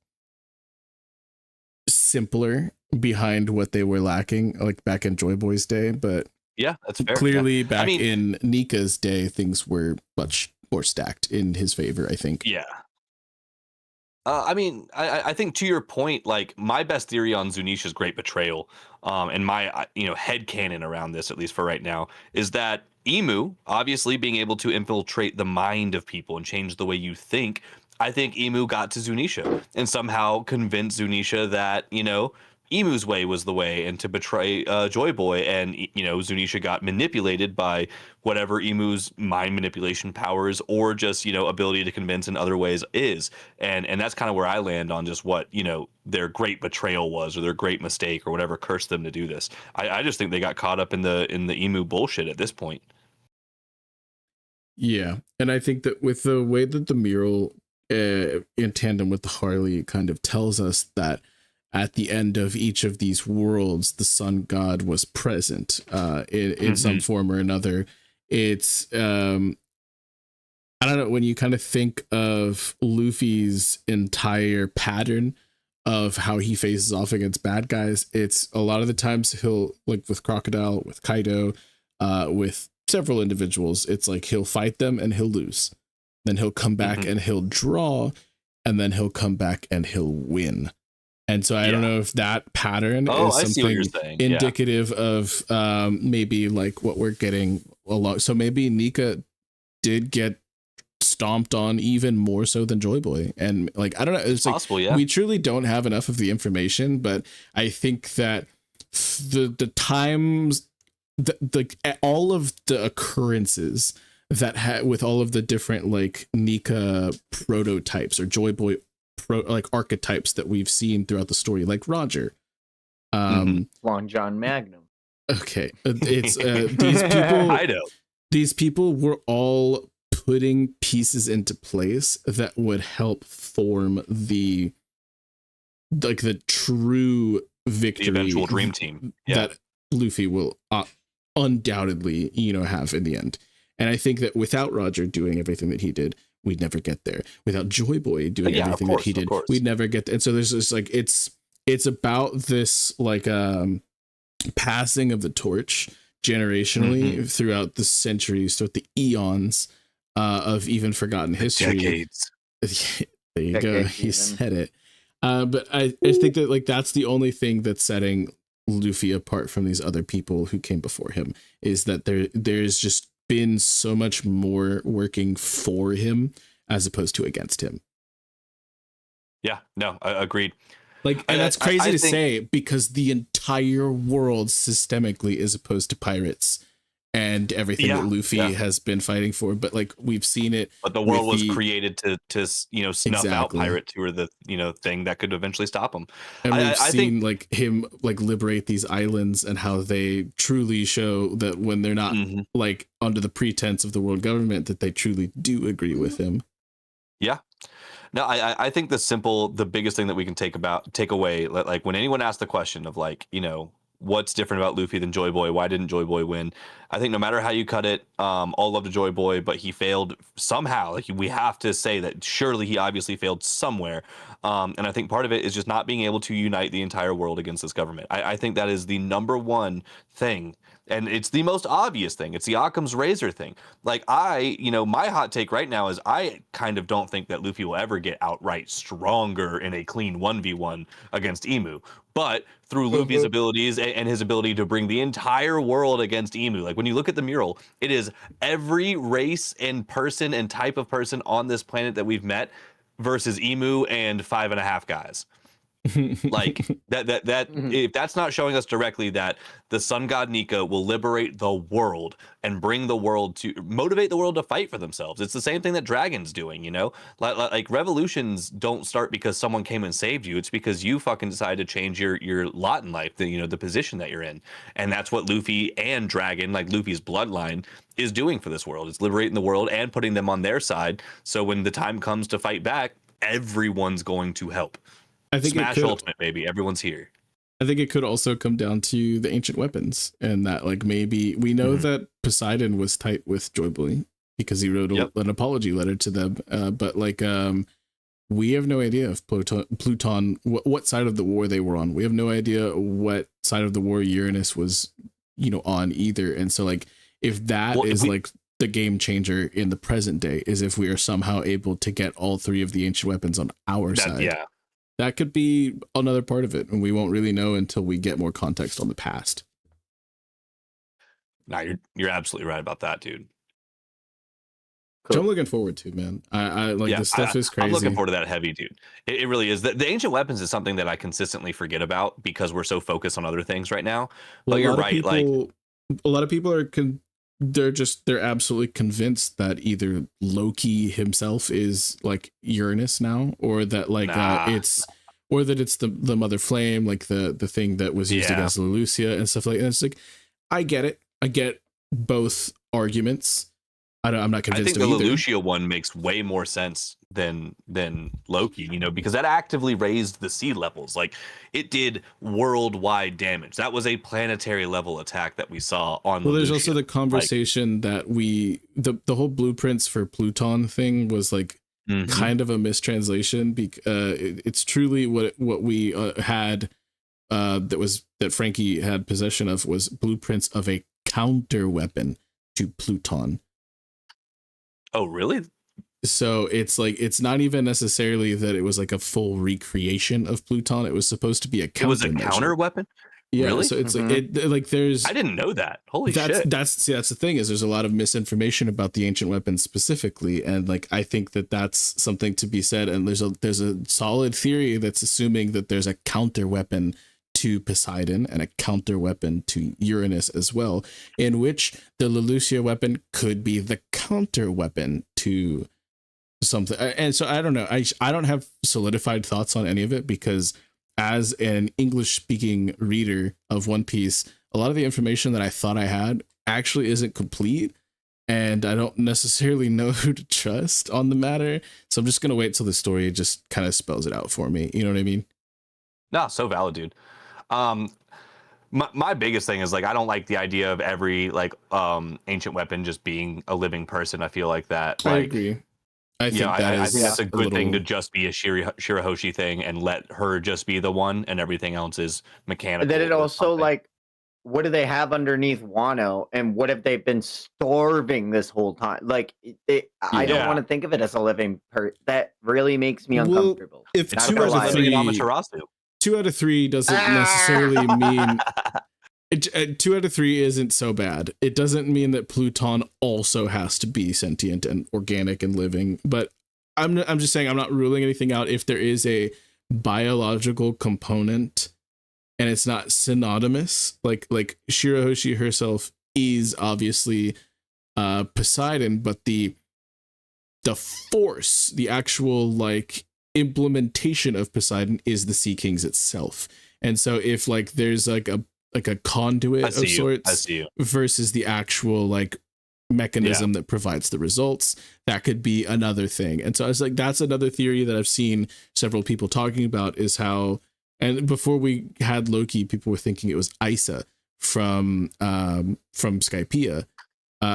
simpler behind what they were lacking, like back in Joy Boy's day, but yeah, that's fair. Clearly, back in Nika's day, things were much more stacked in his favor, I think. Yeah. I think to your point, like my best theory on Zunisha's great betrayal, and my headcanon around this, at least for right now, is that Emu, obviously being able to infiltrate the mind of people and change the way you think, I think Emu got to Zunisha and somehow convinced Zunisha that, Emu's way was the way, and to betray Joy Boy, and Zunisha got manipulated by whatever Emu's mind manipulation powers or just ability to convince in other ways is, and that's kind of where I land on just what their great betrayal was, or their great mistake, or whatever cursed them to do this. I just think they got caught up in the Emu bullshit at this point. Yeah, and I think that with the way that the mural in tandem with the Harley kind of tells us that at the end of each of these worlds, the sun god was present in some form or another. It's I don't know, when you kind of think of Luffy's entire pattern of how he faces off against bad guys, it's a lot of the times he'll, like with Crocodile, with Kaido, with several individuals, it's like he'll fight them and he'll lose. Then he'll come back and he'll draw, and then he'll come back and he'll win. And so I don't know if that pattern is something indicative of maybe like what we're getting along. So maybe Nika did get stomped on even more so than Joy Boy. And like, I don't know. It's possible, like, we truly don't have enough of the information, but I think that the times, all of the occurrences that with all of the different like Nika prototypes or Joy Boy like archetypes that we've seen throughout the story, like Roger, Long John Magnum. Okay, it's these people. I know these people were all putting pieces into place that would help form the true victory, the eventual dream team that Luffy will undoubtedly have in the end. And I think that without Roger doing everything that he did, we'd never get there. Without Joy Boy doing everything that he did, we'd never get there. And so there's this like, it's about this like passing of the torch generationally throughout the centuries, throughout the eons of even forgotten history. Decades. There you go. He said it. But I think that like that's the only thing that's setting Luffy apart from these other people who came before him, is that there's just been so much more working for him as opposed to against him. Yeah, no, agreed. Like, and that's crazy to say because the entire world systemically is opposed to pirates and everything that Luffy has been fighting for. But like we've seen it. But the world was created to snuff out pirates who were the thing that could eventually stop them. And we've seen like him like liberate these islands and how they truly show that when they're not like under the pretense of the world government, that they truly do agree with him. Yeah. No, I think the biggest thing that we can take away, like when anyone asks the question of like, what's different about Luffy than Joy Boy? Why didn't Joy Boy win? I think no matter how you cut it, all love to Joy Boy, but he failed somehow. Like we have to say that surely he obviously failed somewhere. And I think part of it is just not being able to unite the entire world against this government. I think that is the number one thing. And it's the most obvious thing. It's the Occam's razor thing. Like my hot take right now is I kind of don't think that Luffy will ever get outright stronger in a clean 1v1 against Emu. But through Luffy's abilities and his ability to bring the entire world against Emu, like when you look at the mural, it is every race and person and type of person on this planet that we've met versus Emu and 5.5 guys. Like that if that's not showing us directly that the sun god Nika will liberate the world and bring the world to motivate the world to fight for themselves. It's the same thing that Dragon's doing, like revolutions don't start because someone came and saved you. It's because you fucking decided to change your lot in life, the position that you're in. And that's what Luffy and Dragon, like Luffy's bloodline, is doing for this world. It's liberating the world and putting them on their side. So when the time comes to fight back, everyone's going to help. I think Smash Ultimate, baby. Everyone's here. I think it could also come down to the ancient weapons, and that like maybe we know that Poseidon was tight with Joy Boy because he wrote an apology letter to them. But like we have no idea if Pluton what side of the war they were on. We have no idea what side of the war Uranus was on either. And so like if that is like the game changer in the present day is if we are somehow able to get all three of the ancient weapons on our side. Yeah. That could be another part of it, and we won't really know until we get more context on the past. No, you're absolutely right about that, dude. Cool. Which I'm looking forward to, man. I like this stuff is crazy. I'm looking forward to that heavy, dude. It really is. The ancient weapons is something that I consistently forget about because we're so focused on other things right now. But you're right. A lot of people are they're absolutely convinced that either Loki himself is like Uranus now, or that like it's the mother flame, like the thing that was used against Leloucia and stuff like that. It's like I get both arguments. I'm not convinced. I think the Leloucia one makes way more sense than Loki, because that actively raised the sea levels. Like it did worldwide damage. That was a planetary level attack that we saw on. Well, Leloucia. There's also the conversation that the whole blueprints for Pluton thing was like kind of a mistranslation. It's truly what we had that Frankie had possession of was blueprints of a counter weapon to Pluton. Oh, really? So it's like it's not even necessarily that it was like a full recreation of Pluton. It was supposed to be a counter. It was a counter weapon. Yeah, really? So it's like there's. I didn't know that. Holy shit! That's the thing is there's a lot of misinformation about the ancient weapons specifically, and like I think that's something to be said. And there's a solid theory that's assuming that there's a counter weapon to Poseidon and a counter weapon to Uranus as well, in which the Leloucia weapon could be the counter weapon to something. And so I don't know. I don't have solidified thoughts on any of it because as an English speaking reader of One Piece, a lot of the information that I thought I had actually isn't complete. And I don't necessarily know who to trust on the matter. So I'm just going to wait till the story just kind of spells it out for me. You know what I mean? No, so valid, dude. My biggest thing is like I don't like the idea of every like ancient weapon just being a living person. I feel like that. Like, I agree. I think that's a good thing to just be a Shirahoshi thing and let her just be the one, and everything else is mechanical. And then it also like, what do they have underneath Wano, and what have they been starving this whole time? Like, I don't want to think of it as a living person. That really makes me uncomfortable. Well, if 2 out of 3. 2 out of 3 doesn't necessarily mean 2 out of 3 isn't so bad. It doesn't mean that Pluton also has to be sentient and organic and living, but I'm just saying I'm not ruling anything out if there is a biological component and it's not synonymous. Like Shirahoshi herself is obviously Poseidon, but the force, the actual like implementation of Poseidon is the Sea Kings itself. And so if like there's like a conduit of sorts versus the actual like mechanism that provides the results, that could be another thing. And so I was like, that's another theory that I've seen several people talking about, is how, and before we had Loki, people were thinking it was Isa from Skypiea,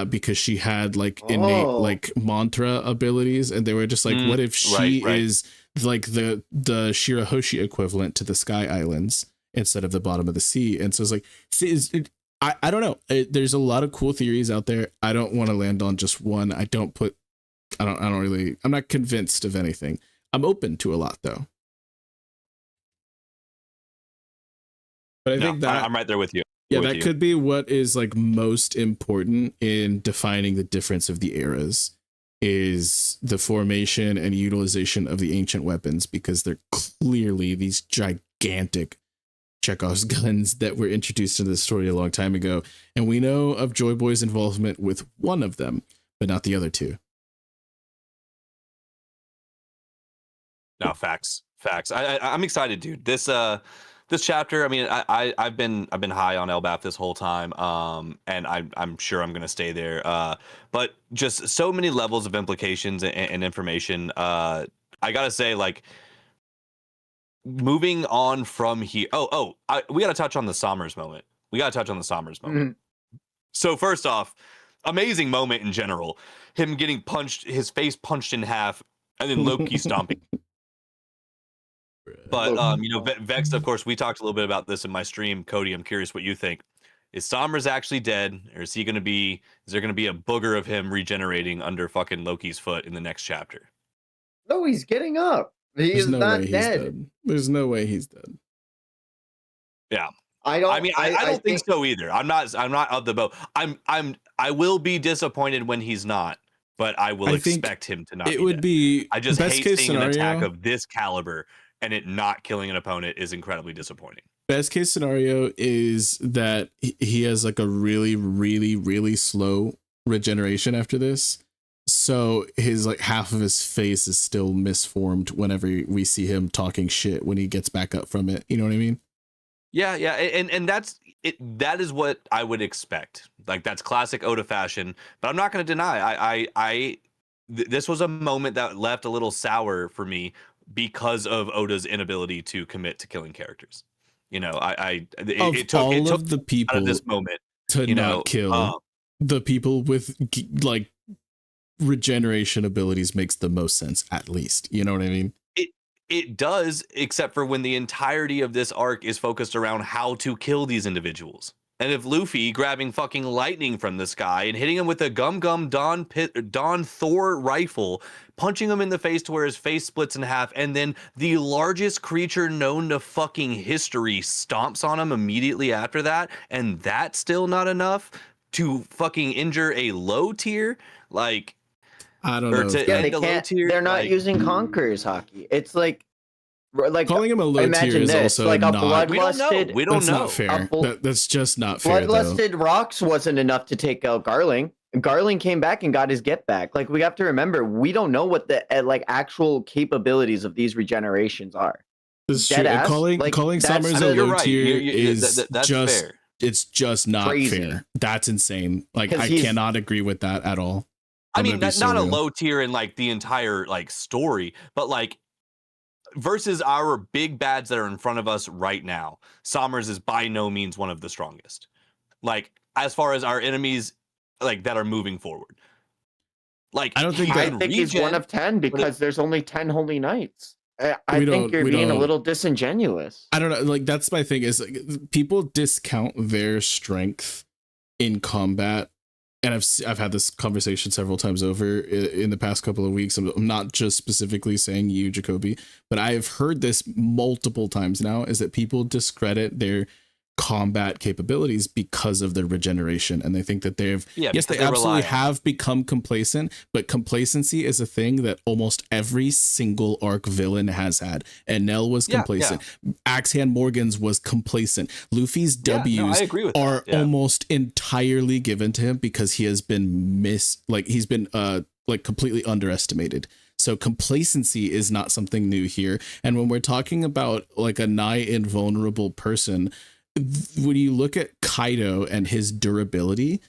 because she had like innate like mantra abilities, and they were just like, what if she is like the Shirahoshi equivalent to the Sky Islands instead of the bottom of the sea? And so it's like, I don't know. There's a lot of cool theories out there. I don't want to land on just one. I'm not convinced of anything. I'm open to a lot though. But I think that I'm right there with you. Yeah, that could be what is like most important in defining the difference of the eras, is the formation and utilization of the ancient weapons, because they're clearly these gigantic Chekhov's guns that were introduced into the story a long time ago. And we know of Joy Boy's involvement with one of them, but not the other two. No, facts. I'm excited, dude. This chapter, I mean, I've been high on Elbaf this whole time, and I'm sure I'm gonna stay there. But just so many levels of implications and information. I gotta say, like, moving on from here. We gotta touch on the Sommers moment. Mm-hmm. So first off, amazing moment in general. Him getting punched, his face punched in half, and then Loki stomping. But Vex, of course, we talked a little bit about this in my stream. Cody, I'm curious what you think. Is Sommers actually dead, or is there gonna be a booger of him regenerating under fucking Loki's foot in the next chapter? No, he's getting up. He's not dead. There's no way he's dead. Yeah. I don't think so either. I'm not of the boat. I will be disappointed when he's not, but I will expect him to not. It would be. I just hate seeing an attack of this caliber and it not killing an opponent is incredibly disappointing. Best case scenario is that he has like a really, really, really slow regeneration after this. So his like half of his face is still misformed whenever we see him talking shit when he gets back up from it. You know what I mean? Yeah. And that's it. That is what I would expect. Like, that's classic Oda fashion, but I'm not going to deny this was a moment that left a little sour for me because of Oda's inability to commit to killing characters. You know, it took the people out of this moment to not kill the people with like regeneration abilities makes the most sense, at least. You know what I mean? It does, except for when the entirety of this arc is focused around how to kill these individuals. And if Luffy grabbing fucking lightning from the sky and hitting him with a Gum Dawn Thor rifle, punching him in the face to where his face splits in half, and then the largest creature known to fucking history stomps on him immediately after that, and that's still not enough to fucking injure a low tier, like, I don't know. They can't. They're not using Conqueror's Haki. It's like calling him a low tier is also like not. A bloodlusted. We don't know. Not fair. That's just not fair. Bloodlusted rocks wasn't enough to take out Garling. Garling came back and got his get back. Like, we have to remember, we don't know what the like actual capabilities of these regenerations are. This is true. Calling Sommers a low tier is that's just fair. It's just not fair. That's insane. Like, I cannot agree with that at all. I mean, that's not a low tier in like the entire like story, but like versus our big bads that are in front of us right now, Sommers is by no means one of the strongest. Like, as far as our enemies, like, that are moving forward. Like, I think he's one of 10 because there's only 10 Holy Knights. I think you're being a little disingenuous. I don't know. Like, that's my thing, is like, people discount their strength in combat. And I've had this conversation several times over in the past couple of weeks. I'm not just specifically saying you, Jacoby, but I've heard this multiple times now, is that people discredit their combat capabilities because of their regeneration, and they think that they because absolutely have become complacent, but complacency is a thing that almost every single arc villain has had. And Nell was complacent. Axe Hand Morgan's was complacent. Luffy's W's I agree with are that. almost entirely given to him because he has been he's been completely underestimated. So complacency is not something new here. And when we're talking about like a nigh invulnerable person, when you look at Kaido and his durability,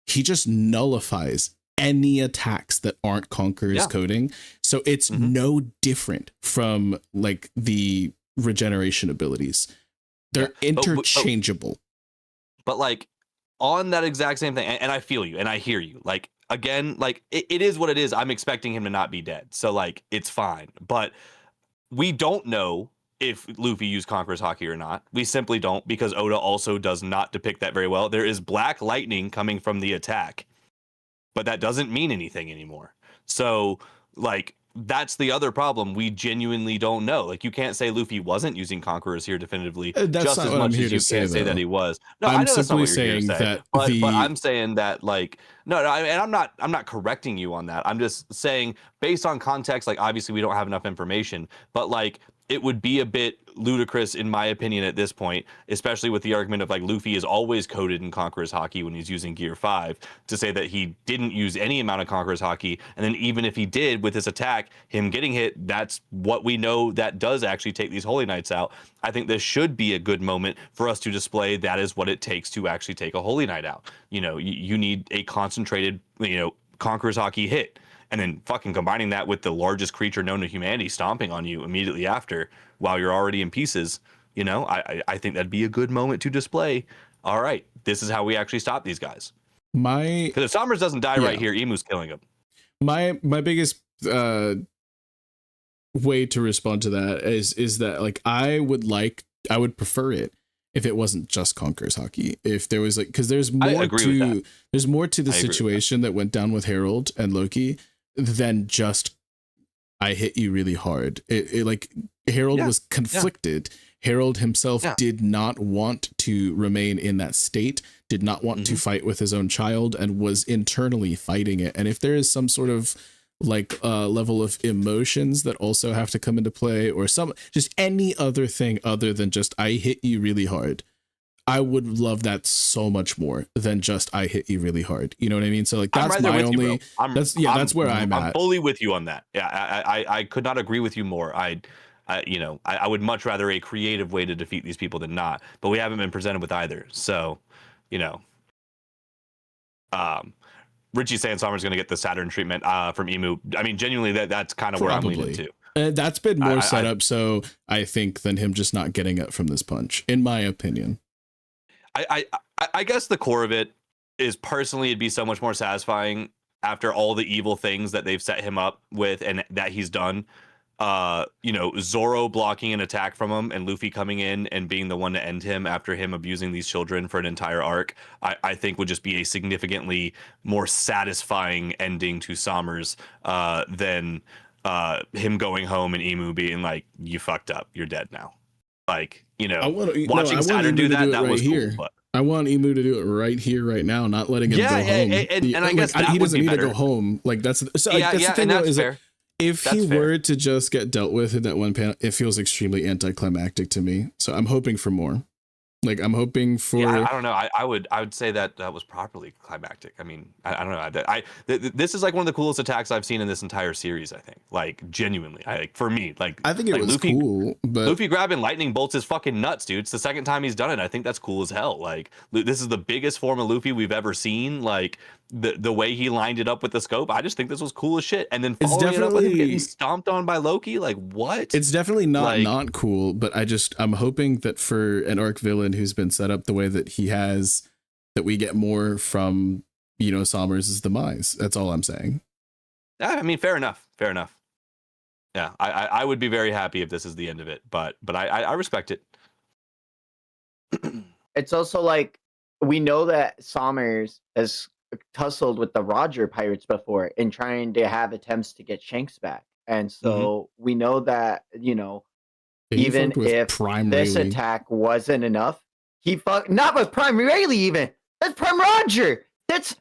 he just nullifies any attacks that aren't Conqueror's coding. So it's no different from like the regeneration abilities. They're interchangeable. But like on that exact same thing, and I feel you and I hear you. Like again, like it is what it is. I'm expecting him to not be dead. So like it's fine. But we don't know if Luffy used Conqueror's Haki or not. We simply don't, because Oda also does not depict that very well. There is black lightning coming from the attack, but that doesn't mean anything anymore. So like that's the other problem. We genuinely don't know. Like you can't say Luffy wasn't using Conquerors here definitively just as much as you can't say that he was. No, I know that's not what you're here to say. But I'm saying that like and I'm not correcting you on that. I'm just saying based on context, like obviously we don't have enough information, but like it would be a bit ludicrous in my opinion at this point, especially with the argument of like Luffy is always coded in Conqueror's Haki when he's using Gear 5, to say that he didn't use any amount of Conqueror's Haki, and then even if he did with his attack, him getting hit, that's what we know that does actually take these Holy Knights out. I think this should be a good moment for us to display that is what it takes to actually take a Holy Knight out. You know, you need a concentrated, Conqueror's Haki hit. And then fucking combining that with the largest creature known to humanity stomping on you immediately after while you're already in pieces, I think that'd be a good moment to display. All right, this is how we actually stop these guys. Because if Sommers doesn't die right here, Imu's killing him. My biggest way to respond to that is that like I would prefer it if it wasn't just Conqueror's Haki. If there was like, because there's more to the situation that went down with Harold and Loki than just I hit you really hard. It like Harold was conflicted. Harold himself did not want to remain in that state, did not want to fight with his own child, and was internally fighting it. And if there is some sort of like level of emotions that also have to come into play, or just any other thing other than just I hit you really hard, I would love that so much more than just I hit you really hard. You know what I mean? So like that's my only. That's where I'm at. I'm fully with you on that. Yeah, I could not agree with you more. I would much rather a creative way to defeat these people than not. But we haven't been presented with either. So, Richie's saying Summer's going to get the Saturn treatment from Emu. I mean, genuinely, that's kind of where I'm leaning to. That's been more set up, so I think, than him just not getting it from this punch, in my opinion. I guess the core of it is personally it'd be so much more satisfying after all the evil things that they've set him up with and that he's done. Zoro blocking an attack from him and Luffy coming in and being the one to end him after him abusing these children for an entire arc, I think would just be a significantly more satisfying ending to Sommers than him going home and Emu being like, you fucked up, you're dead now. Like, watching Saturn do that was here. Cool. But I want Emu to do it right here, right now, not letting him go home. And I guess he doesn't need to go home. Like that's the thing. Though, fair. If he were to just get dealt with in that one panel, it feels extremely anticlimactic to me. So I'm hoping for more. Like I'm hoping for. Yeah, I don't know. I would say that was properly climactic. I mean, I don't know. This is like one of the coolest attacks I've seen in this entire series. I think, like genuinely, for me, like I think it was Luffy, cool. But Luffy grabbing lightning bolts is fucking nuts, dude. It's the second time he's done it. I think that's cool as hell. Like this is the biggest form of Luffy we've ever seen. Like the way he lined it up with the scope, I just think this was cool as shit. And then following it up with him getting stomped on by Loki, like what? It's definitely not cool. But I'm hoping that for an arc villain who's been set up the way that he has, that we get more from Sommers' demise. That's all I'm saying. I mean, fair enough. Yeah, I would be very happy if this is the end of it, but I respect it. It's also like we know that Sommers has tussled with the Roger pirates before in trying to have attempts to get Shanks back, and so we know that even if this attack wasn't enough he fuck not with Prime Rayleigh even. That's Prime Roger. That's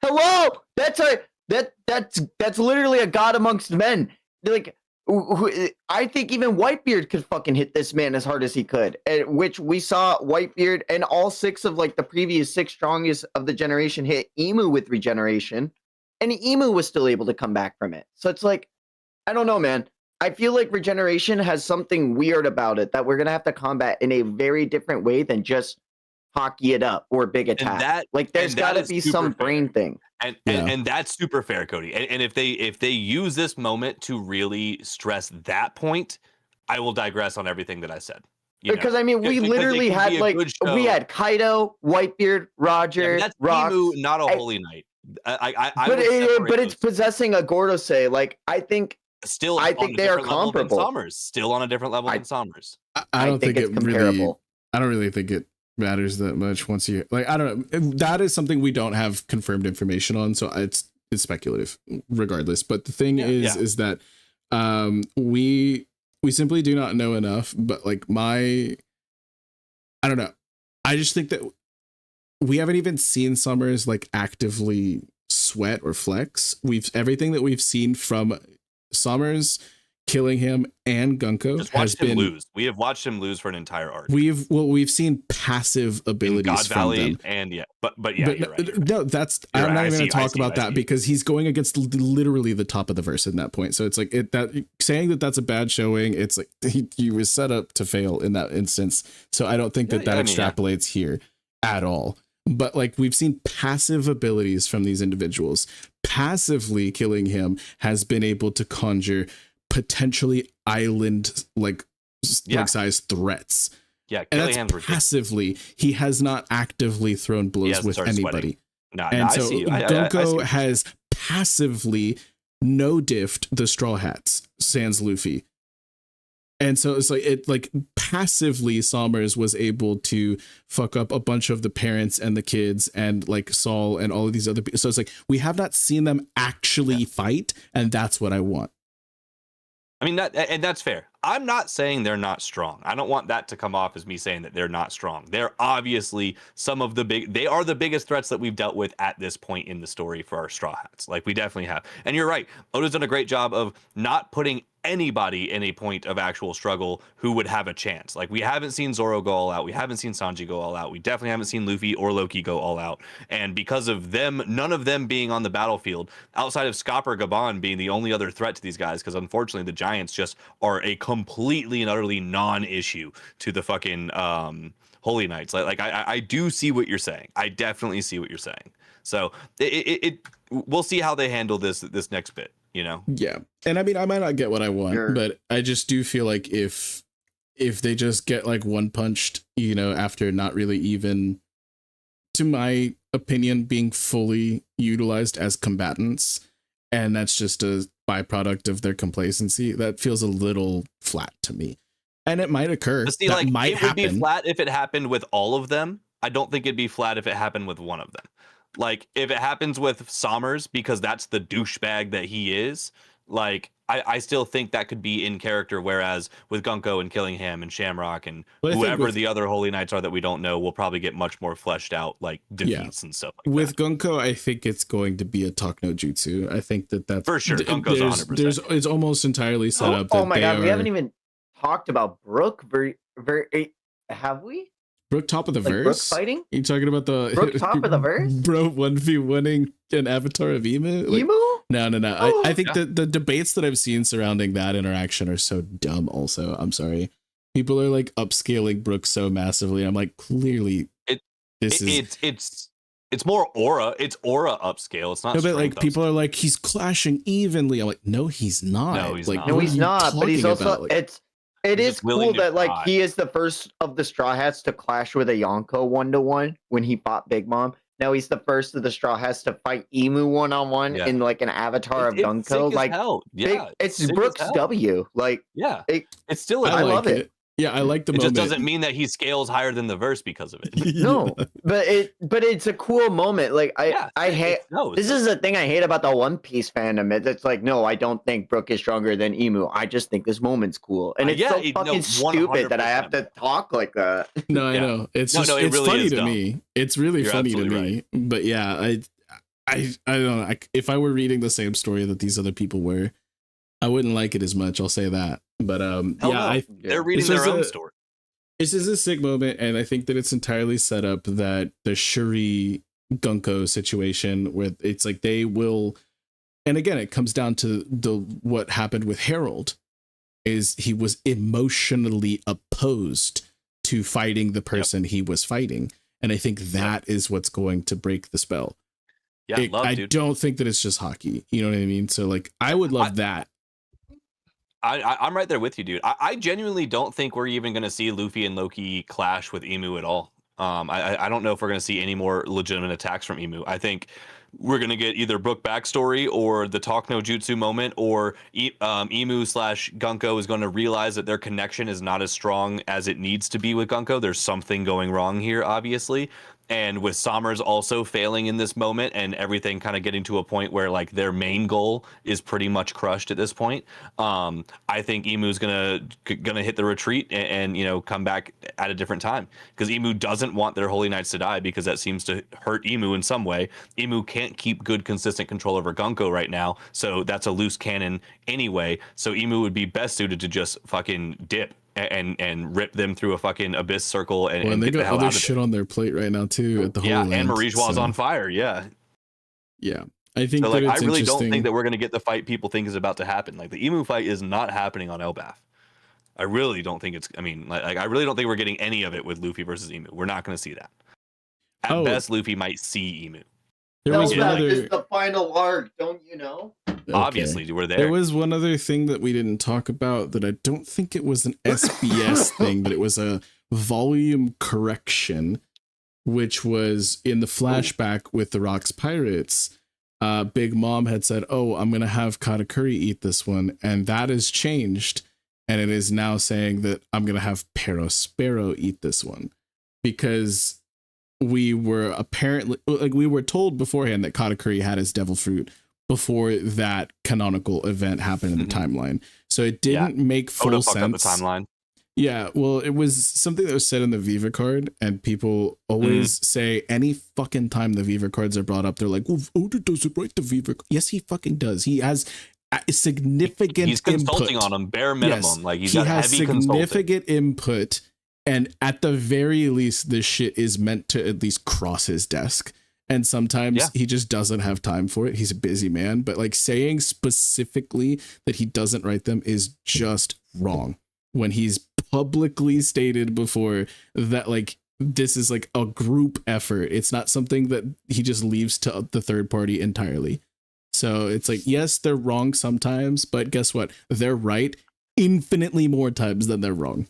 hello. That's literally a god amongst men. Like I think even Whitebeard could fucking hit this man as hard as he could, which we saw Whitebeard and all 6 of like the previous 6 strongest of the generation hit Emu with regeneration, and Emu was still able to come back from it. So it's like, I don't know, man. I feel like regeneration has something weird about it that we're gonna have to combat in a very different way than just hockey it up or big attack. Like there's got to be some brain thing. And that's super fair, Cody. And if they use this moment to really stress that point, I will digress on everything that I said. Because I mean, we literally had like we had Kaido, Whitebeard, Roger, that's Rock, Emu, not a Holy Knight. But it's possessing a Gordosei. Like I think they are comparable. Sommers, still on a different level than Sommers. I don't think it's comparable. I don't really think it matters that much once you like. I don't know. That is something we don't have confirmed information on, so it's speculative regardless. But the thing is that we simply do not know enough. But like I don't know. I just think that we haven't even seen Summers like actively sweat or flex. Everything that we've seen from Summers, Killing Him, and Gunko has been lose. We have watched him lose for an entire arc. We've seen passive abilities from them, and you're right. No, that's I'm not even going to talk about that because he's going against literally the top of the verse in that point. So it's like that saying that that's a bad showing. It's like he was set up to fail in that instance. So I don't think that extrapolates here at all. But like we've seen passive abilities from these individuals. Passively, Killing Him has been able to conjure potentially island like size threats. Yeah, and that's passively. He has not actively thrown blows with anybody. Gunko has passively no diffed the Straw Hats, sans Luffy. And so it's like passively Sommers was able to fuck up a bunch of the parents and the kids and like Saul and all of these other people. So it's like we have not seen them actually fight, and that's what I want. I mean, that's fair. I'm not saying they're not strong. I don't want that to come off as me saying that they're not strong. They're obviously they are the biggest threats that we've dealt with at this point in the story for our Straw Hats. Like we definitely have. And you're right. Oda's done a great job of not putting anybody in a point of actual struggle who would have a chance. Like we haven't seen Zoro go all out. We haven't seen Sanji go all out. We definitely haven't seen Luffy or Loki go all out. And because of them, none of them being on the battlefield, outside of Scopper Gaban being the only other threat to these guys, because unfortunately the Giants just are a completely and utterly non-issue to the fucking Holy Knights. Like I do see what you're saying. I definitely see what you're saying. So we'll see how they handle this next bit. Yeah. And I mean, I might not get what I want, but I just do feel like if they just get like one punched, after not really even, to my opinion, being fully utilized as combatants, and that's just a byproduct of their complacency, that feels a little flat to me. And it might occur. See, that might happen. Would be flat if it happened with all of them. I don't think it'd be flat if it happened with one of them. Like if it happens with Sommers, because that's the douchebag that he is, like I still think that could be in character. Whereas with Gunko and Killing Him and Shamrock and whoever the other Holy Knights are that we don't know, we'll probably get much more fleshed out like defeats and stuff like with that. Gunko, I think it's going to be a Talk No Jutsu. I think that's for sure. Gunko's 100%. It's almost entirely set up. Oh my god, we haven't even talked about Brook. Have we? Brook top of the verse? Brook fighting? You talking about the Brook top of the verse? Bro, 1v1ing an avatar of Emu? Emu? No. Oh, I think the debates that I've seen surrounding that interaction are so dumb also. I'm sorry. People are like upscaling Brook so massively. I'm like, clearly it's more aura. It's aura upscale. It's not. No, but like people are like, he's clashing evenly. I'm like, no, he's not. No, he's not. No, he's not. But he's also It is cool that like try. he is the first of the Straw Hats to clash with a Yonko 1-1 when he fought Big Mom. Now he's the first of the Straw Hats to fight Emu 1-on-1 in like an avatar of Gunko. Like it's Brooks W. Like it's still. I love it. Yeah, I like the It moment. just doesn't mean that he scales higher than the verse because of it. No, but it's a cool moment. Like I hate this is the thing I hate about the One Piece fandom. It's like, no, I don't think Brook is stronger than Emu. I just think this moment's cool, and it's so fucking stupid that I have to talk like that. No, I know. It's just it it's really funny is to dumb. me. It's really You're funny to me. absolutely right. But yeah, I don't know. If I were reading the same story that these other people were, I wouldn't like it as much. I'll say that. But They're reading their own story. This is a sick moment, and I think that it's entirely set up that the Shuri Gunko situation where it's like they will, and again, it comes down to what happened with Harold, is he was emotionally opposed to fighting the person he was fighting, and I think that is what's going to break the spell. Yeah, I don't think that it's just hockey. You know what I mean? So like, I would love that. I'm right there with you, dude. I genuinely don't think we're even going to see Luffy and Loki clash with Emu at all. I don't know if we're going to see any more legitimate attacks from Emu. I think we're going to get either Brook backstory or the Talk No Jutsu moment, or Emu slash Gunko is going to realize that their connection is not as strong as it needs to be with Gunko. There's something going wrong here, obviously. And with Sommers also failing in this moment and everything kind of getting to a point where like their main goal is pretty much crushed at this point, I think Emu's gonna hit the retreat and you know, come back at a different time, because Emu doesn't want their Holy Knights to die, because that seems to hurt Emu in some way. Emu can't keep good consistent control over Gunko right now, so that's a loose cannon anyway. So Emu would be best suited to just fucking dip and rip them through a fucking abyss circle and they get the got hell other out of shit on their plate right now too at the yeah, Holy and Land, Marijois so. on fire. Yeah, I think so like, that I really don't think that we're gonna get the fight people think is about to happen. Like the Emu fight is not happening on Elbaf. I really don't think it's. I mean, like I really don't think we're getting any of it with Luffy versus Emu. We're not gonna see that. At best, Luffy might see Emu. There was Elbaf is the final arc, don't you know? Okay. Obviously, we're there. There was one other thing that we didn't talk about that I don't think it was an SBS thing, but it was a volume correction, which was in the flashback with the Rocks Pirates. Big Mom had said, "Oh, I'm gonna have Katakuri eat this one," and that has changed, and it is now saying that I'm gonna have Perospero eat this one, because we were apparently we were told beforehand that Katakuri had his devil fruit before that canonical event happened in the timeline. So it didn't make full sense. Up the timeline. Yeah, well, it was something that was said in the Viva card, and people always say any fucking time the Viva cards are brought up, they're like, "Well, Oda doesn't write the Viva." Yes, he fucking does. He has a significant He's consulting input on them, bare minimum. Yes, like he has significant input, and at the very least, this shit is meant to at least cross his desk. And sometimes he just doesn't have time for it. He's a busy man, but like saying specifically that he doesn't write them is just wrong, when he's publicly stated before that like this is like a group effort. It's not something that he just leaves to the third party entirely. So it's like, yes, they're wrong sometimes, but guess what? They're right infinitely more times than they're wrong.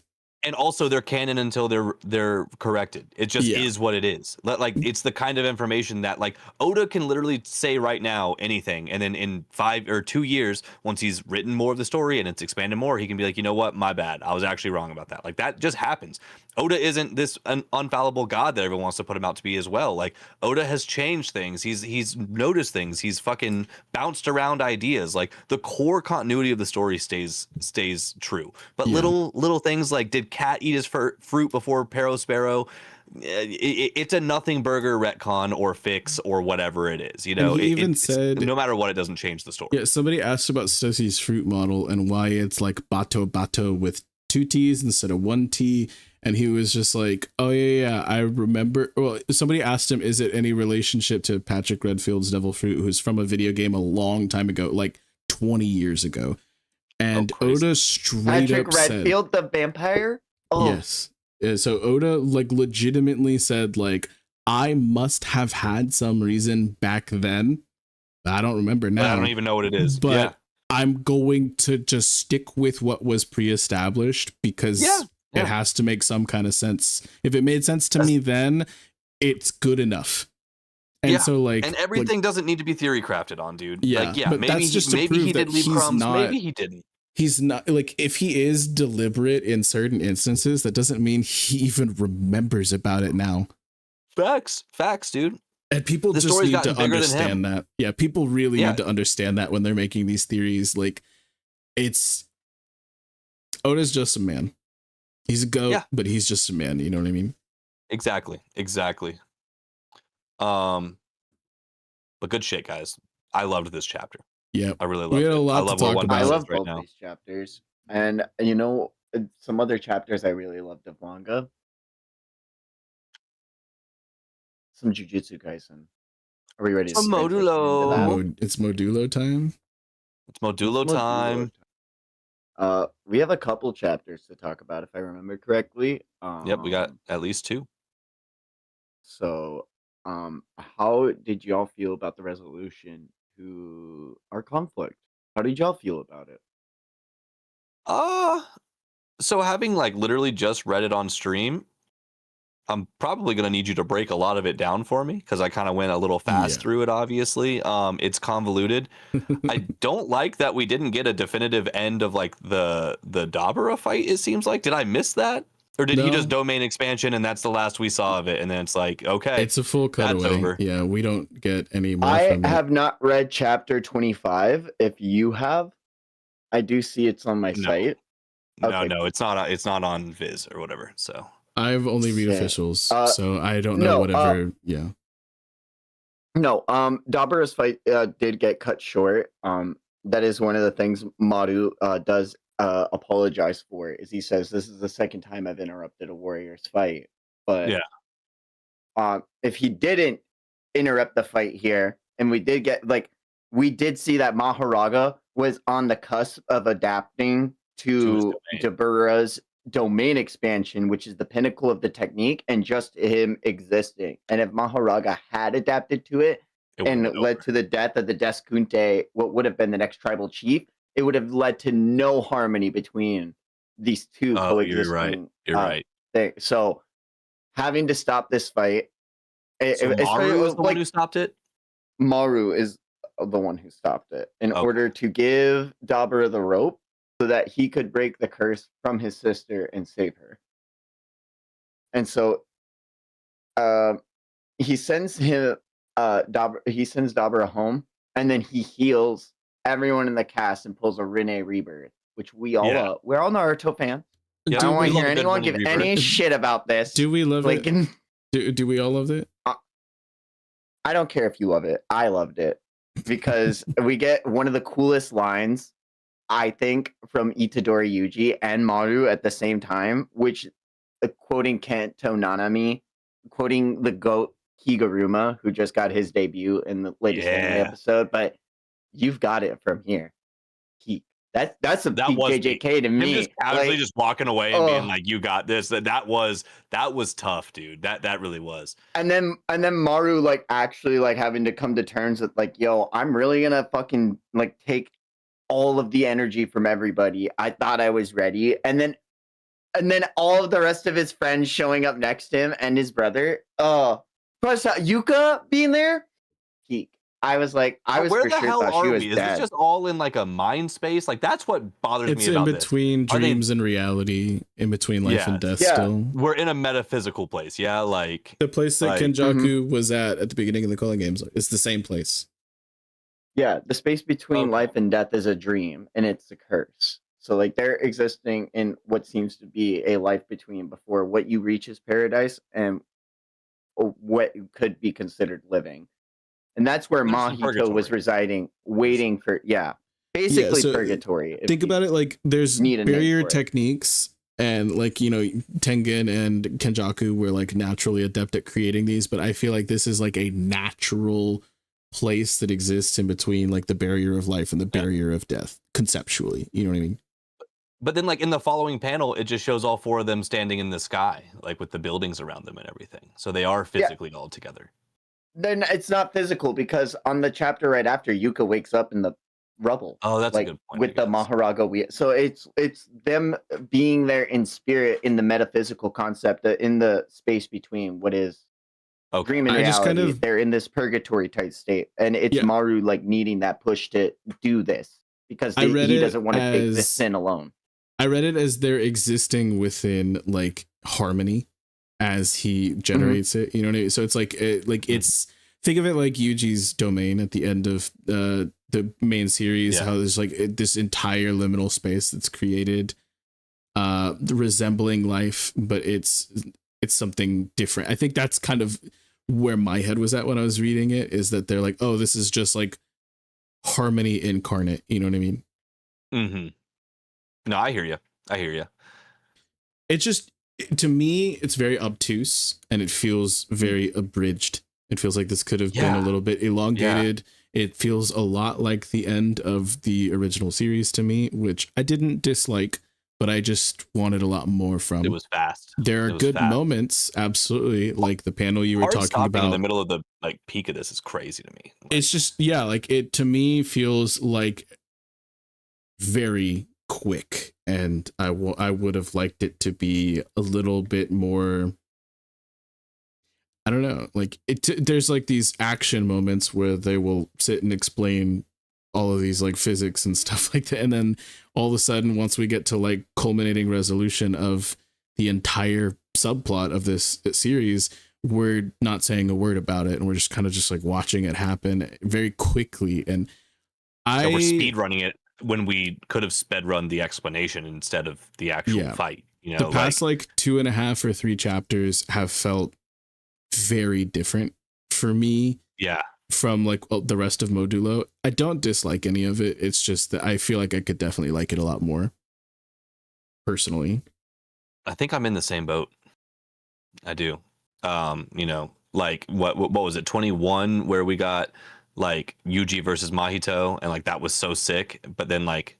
And also they're canon until they're corrected. It just is what it is. Like it's the kind of information that like Oda can literally say right now anything, and then in 5 or 2 years, once he's written more of the story and it's expanded more, he can be like, you know what, my bad, I was actually wrong about that. Like that just happens. Oda isn't this an unfallible god that everyone wants to put him out to be as well. Like Oda has changed things. He's noticed things. He's fucking bounced around ideas. Like the core continuity of the story stays true. But little things like, did Cat eat his fruit before Perospero? It's a nothing burger retcon or fix or whatever it is. You know, he even said no matter what, it doesn't change the story. Yeah, somebody asked about Ceci's fruit model and why it's like bato with 2 T's instead of 1 T. And he was just like, oh, yeah, I remember. Well, somebody asked him, is it any relationship to Patrick Redfield's Devil Fruit, who's from a video game a long time ago, like 20 years ago. And Oda straight Patrick up said, Redfield, the vampire? Oh. Yes. Yeah, so Oda like legitimately said, like, I must have had some reason back then. I don't remember now. I don't even know what it is. But I'm going to just stick with what was pre-established because it has to make some kind of sense. If it made sense to me then, it's good enough. And so like, and everything doesn't need to be theory crafted on, dude. Yeah, like, but maybe that's just maybe he did leave crumbs, not, maybe he didn't. he's not like, if he is deliberate in certain instances, that doesn't mean he even remembers about it now. Facts, dude. And people The just story's need to gotten bigger than him. understand that. Yeah, people really Yeah. need to understand that when they're making these theories. Like, it's Oda's just a man. He's a goat, Yeah. but he's just a man. You know what I mean? Exactly. But good shit, guys. I loved this chapter. Yeah, I really loved we had it. a lot I to love talk where One about. I Piece love is right both now. these chapters, and you know, some other chapters I really loved of manga. Some Jujutsu Kaisen. Are we ready to Some transition into Modulo. that? It's Modulo time. It's Modulo It's Modulo time. We have a couple chapters to talk about, if I remember correctly. Yep, we got at least 2. So, how did y'all feel about the resolution to our conflict? How did y'all feel about it? So having like literally just read it on stream, I'm probably going to need you to break a lot of it down for me because I kind of went a little fast Yeah. through it, obviously. It's convoluted. I don't like that we didn't get a definitive end of like the Dabura fight, it seems like. Did I miss that? Or did he just No. domain expansion and that's the last we saw of it? And then it's like, okay, It's a full cutaway. over. Yeah, we don't get any more I from it. have not read chapter 25. If you have, I do see it's on my No. site. Okay, No, it's not on Viz or whatever. So I've only read Sick. officials, so I don't know no, whatever. Yeah. No, Dabura's fight did get cut short. That is one of the things Maru does apologize for. Is he says this is the second time I've interrupted a warrior's fight, but yeah, if he didn't interrupt the fight here, and we did see that Maharaga was on the cusp of adapting to Dabura's domain expansion, which is the pinnacle of the technique, and just him existing. And if Maharaga had adapted to it and it led to the death of the Deskunte, what would have been the next tribal chief, it would have led to no harmony between these two coexisting. You're right. So having to stop this fight. So Maru is the one who stopped it? Maru is the one who stopped it in order to give Dabura the rope so that he could break the curse from his sister and save her. And so he sends Dabura home, and then he heals everyone in the cast and pulls a Rene rebirth, which we all love. We're all Naruto fans. Yeah. I don't want to hear anyone give any shit about this. Do we love it? Do we all love it? I don't care if you love it. I loved it because we get one of the coolest lines, I think, from Itadori Yuji and Maru at the same time, which quoting Kanto Nanami, quoting the GOAT Higuruma, who just got his debut in the latest anime episode, but you've got it from here. That's a peak JJK to me. Him just casually just walking away and being like, "You got this." That was tough, dude. That really was. And then Maru like actually like having to come to terms with like, yo, I'm really gonna fucking like take all of the energy from everybody. I thought I was ready, and then all of the rest of his friends showing up next to him and his brother. Plus Yuka being there. Peak. I was like, Where the hell are we? Is dead. this just all in like a mind space? Like that's what bothers me about this. It's in between dreams and reality, in between life and death. Still, we're in a metaphysical place. Yeah, like the place that Kenjaku was at the beginning of the Calling Games. It's the same place. Yeah, the space between life and death is a dream, and it's a curse. So like they're existing in what seems to be a life between before what you reach is paradise and what could be considered living. And that's where Mahito was residing, waiting for, basically purgatory. Think about it like there's barrier techniques, and like, you know, Tengen and Kenjaku were like naturally adept at creating these, but I feel like this is like a natural place that exists in between like the barrier of life and the barrier of death, conceptually. You know what I mean? But then like in the following panel, it just shows all 4 of them standing in the sky, like with the buildings around them and everything. So they are physically all together. Then it's not physical because on the chapter right after, Yuka wakes up in the rubble. Oh, that's like, a good point. With the Maharaga. So it's them being there in spirit in the metaphysical concept, in the space between what is dream and reality. They're in this purgatory type state, and it's Maru like needing that push to do this. because I read he it doesn't want to take this as sin alone. I read it as they're existing within like harmony as he generates it. You know what I mean? So it's like it's think of it like Yuji's domain at the end of the main series. Yeah. How there's like this entire liminal space that's created, resembling life, but it's something different. I think that's kind of where my head was at when I was reading it. Is that they're like, oh, this is just like harmony incarnate. You know what I mean? Mm-hmm. No, I hear you. I hear you. It's just, to me, it's very obtuse and it feels very abridged. It feels like this could have been a little bit elongated. It feels a lot like the end of the original series to me, which I didn't dislike, but I just wanted a lot more from. It was fast. There are good moments, absolutely, like the panel you were talking about. In the middle of the like peak of this is crazy to me. Like, it's just, yeah, like it to me feels like very quick, and I would have liked it to be a little bit more, I don't know, like there's like these action moments where they will sit and explain all of these like physics and stuff like that, and then all of a sudden once we get to like culminating resolution of the entire subplot of this series, we're not saying a word about it and we're just kind of just like watching it happen very quickly. And we're speed running it when we could have sped run the explanation instead of the actual fight. You know, the past like 2.5 or 3 chapters have felt very different for me. Yeah. From like the rest of Modulo. I don't dislike any of it. It's just that I feel like I could definitely like it a lot more. Personally. I think I'm in the same boat. I do. You know, like what was it, 21, where we got like Yuji versus Mahito, and like that was so sick. But then like,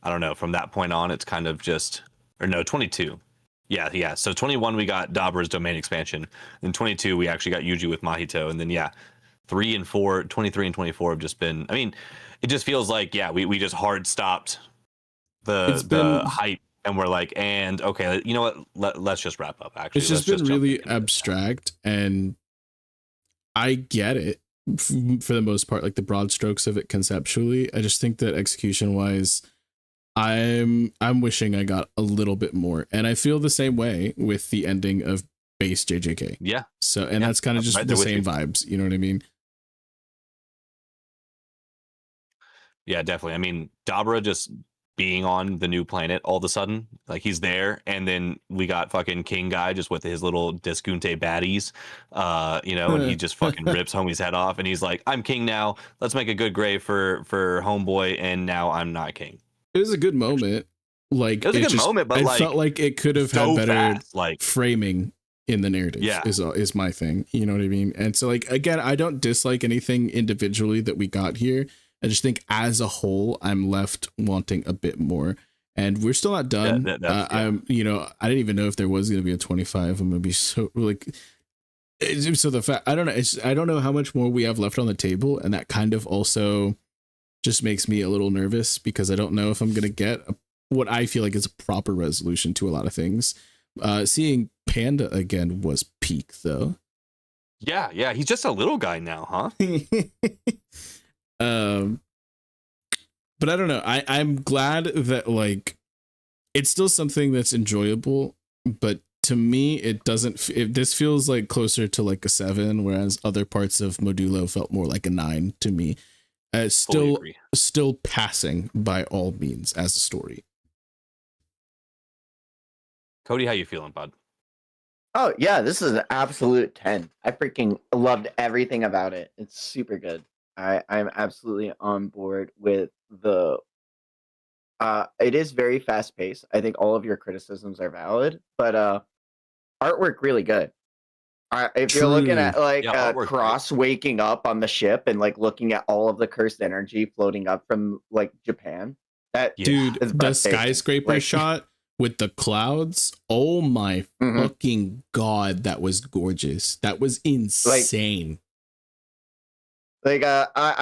I don't know, from that point on, it's kind of just, or no, 22. Yeah. So 21 we got Dabra's domain expansion. Then 22 we actually got Yuji with Mahito, and then 3 and 4, 23 and 24 have just been, I mean, it just feels like, we just hard stopped the hype, and we're like, and okay, you know what, let's just wrap up. Actually, it's just been really abstract, and I get it for the most part, like the broad strokes of it conceptually. I just think that execution wise, I'm wishing I got a little bit more, and I feel the same way with the ending of base JJK. Yeah. So, and that's kind of just the same vibes. You know what I mean? Yeah, definitely. I mean, Dabra just being on the new planet all of a sudden, like he's there, and then we got fucking King Guy just with his little Discunte baddies, you know, and he just fucking rips homie's head off, and he's like, "I'm king now. Let's make a good grave for homeboy," and now I'm not king. It was a good moment. Like, it was a good moment, but I felt like it could have had better like framing in the narrative. Yeah, is my thing. You know what I mean? And so, like, again, I don't dislike anything individually that we got here. I just think as a whole, I'm left wanting a bit more, and we're still not done. I'm, you know, I didn't even know if there was going to be a 25. I'm going to be so like, so the fact, I don't know. I don't know how much more we have left on the table. And that kind of also just makes me a little nervous because I don't know if I'm going to get what I feel like is a proper resolution to a lot of things. Seeing Panda again was peak though. Yeah. He's just a little guy now, huh? But I don't know. I'm glad that like it's still something that's enjoyable, but to me it doesn't. This feels like closer to like a 7, whereas other parts of Modulo felt more like a 9 to me. Still passing by all means as a story. Cody, how you feeling, bud? Oh yeah, this is an absolute 10. I freaking loved everything about it. It's super good. I'm absolutely on board with the it is very fast paced. I think all of your criticisms are valid, but artwork really good. If you're looking at like Cross waking up on the ship and like looking at all of the cursed energy floating up from like Japan, that dude, the skyscraper shot with the clouds, oh my fucking god, that was gorgeous. That was insane. I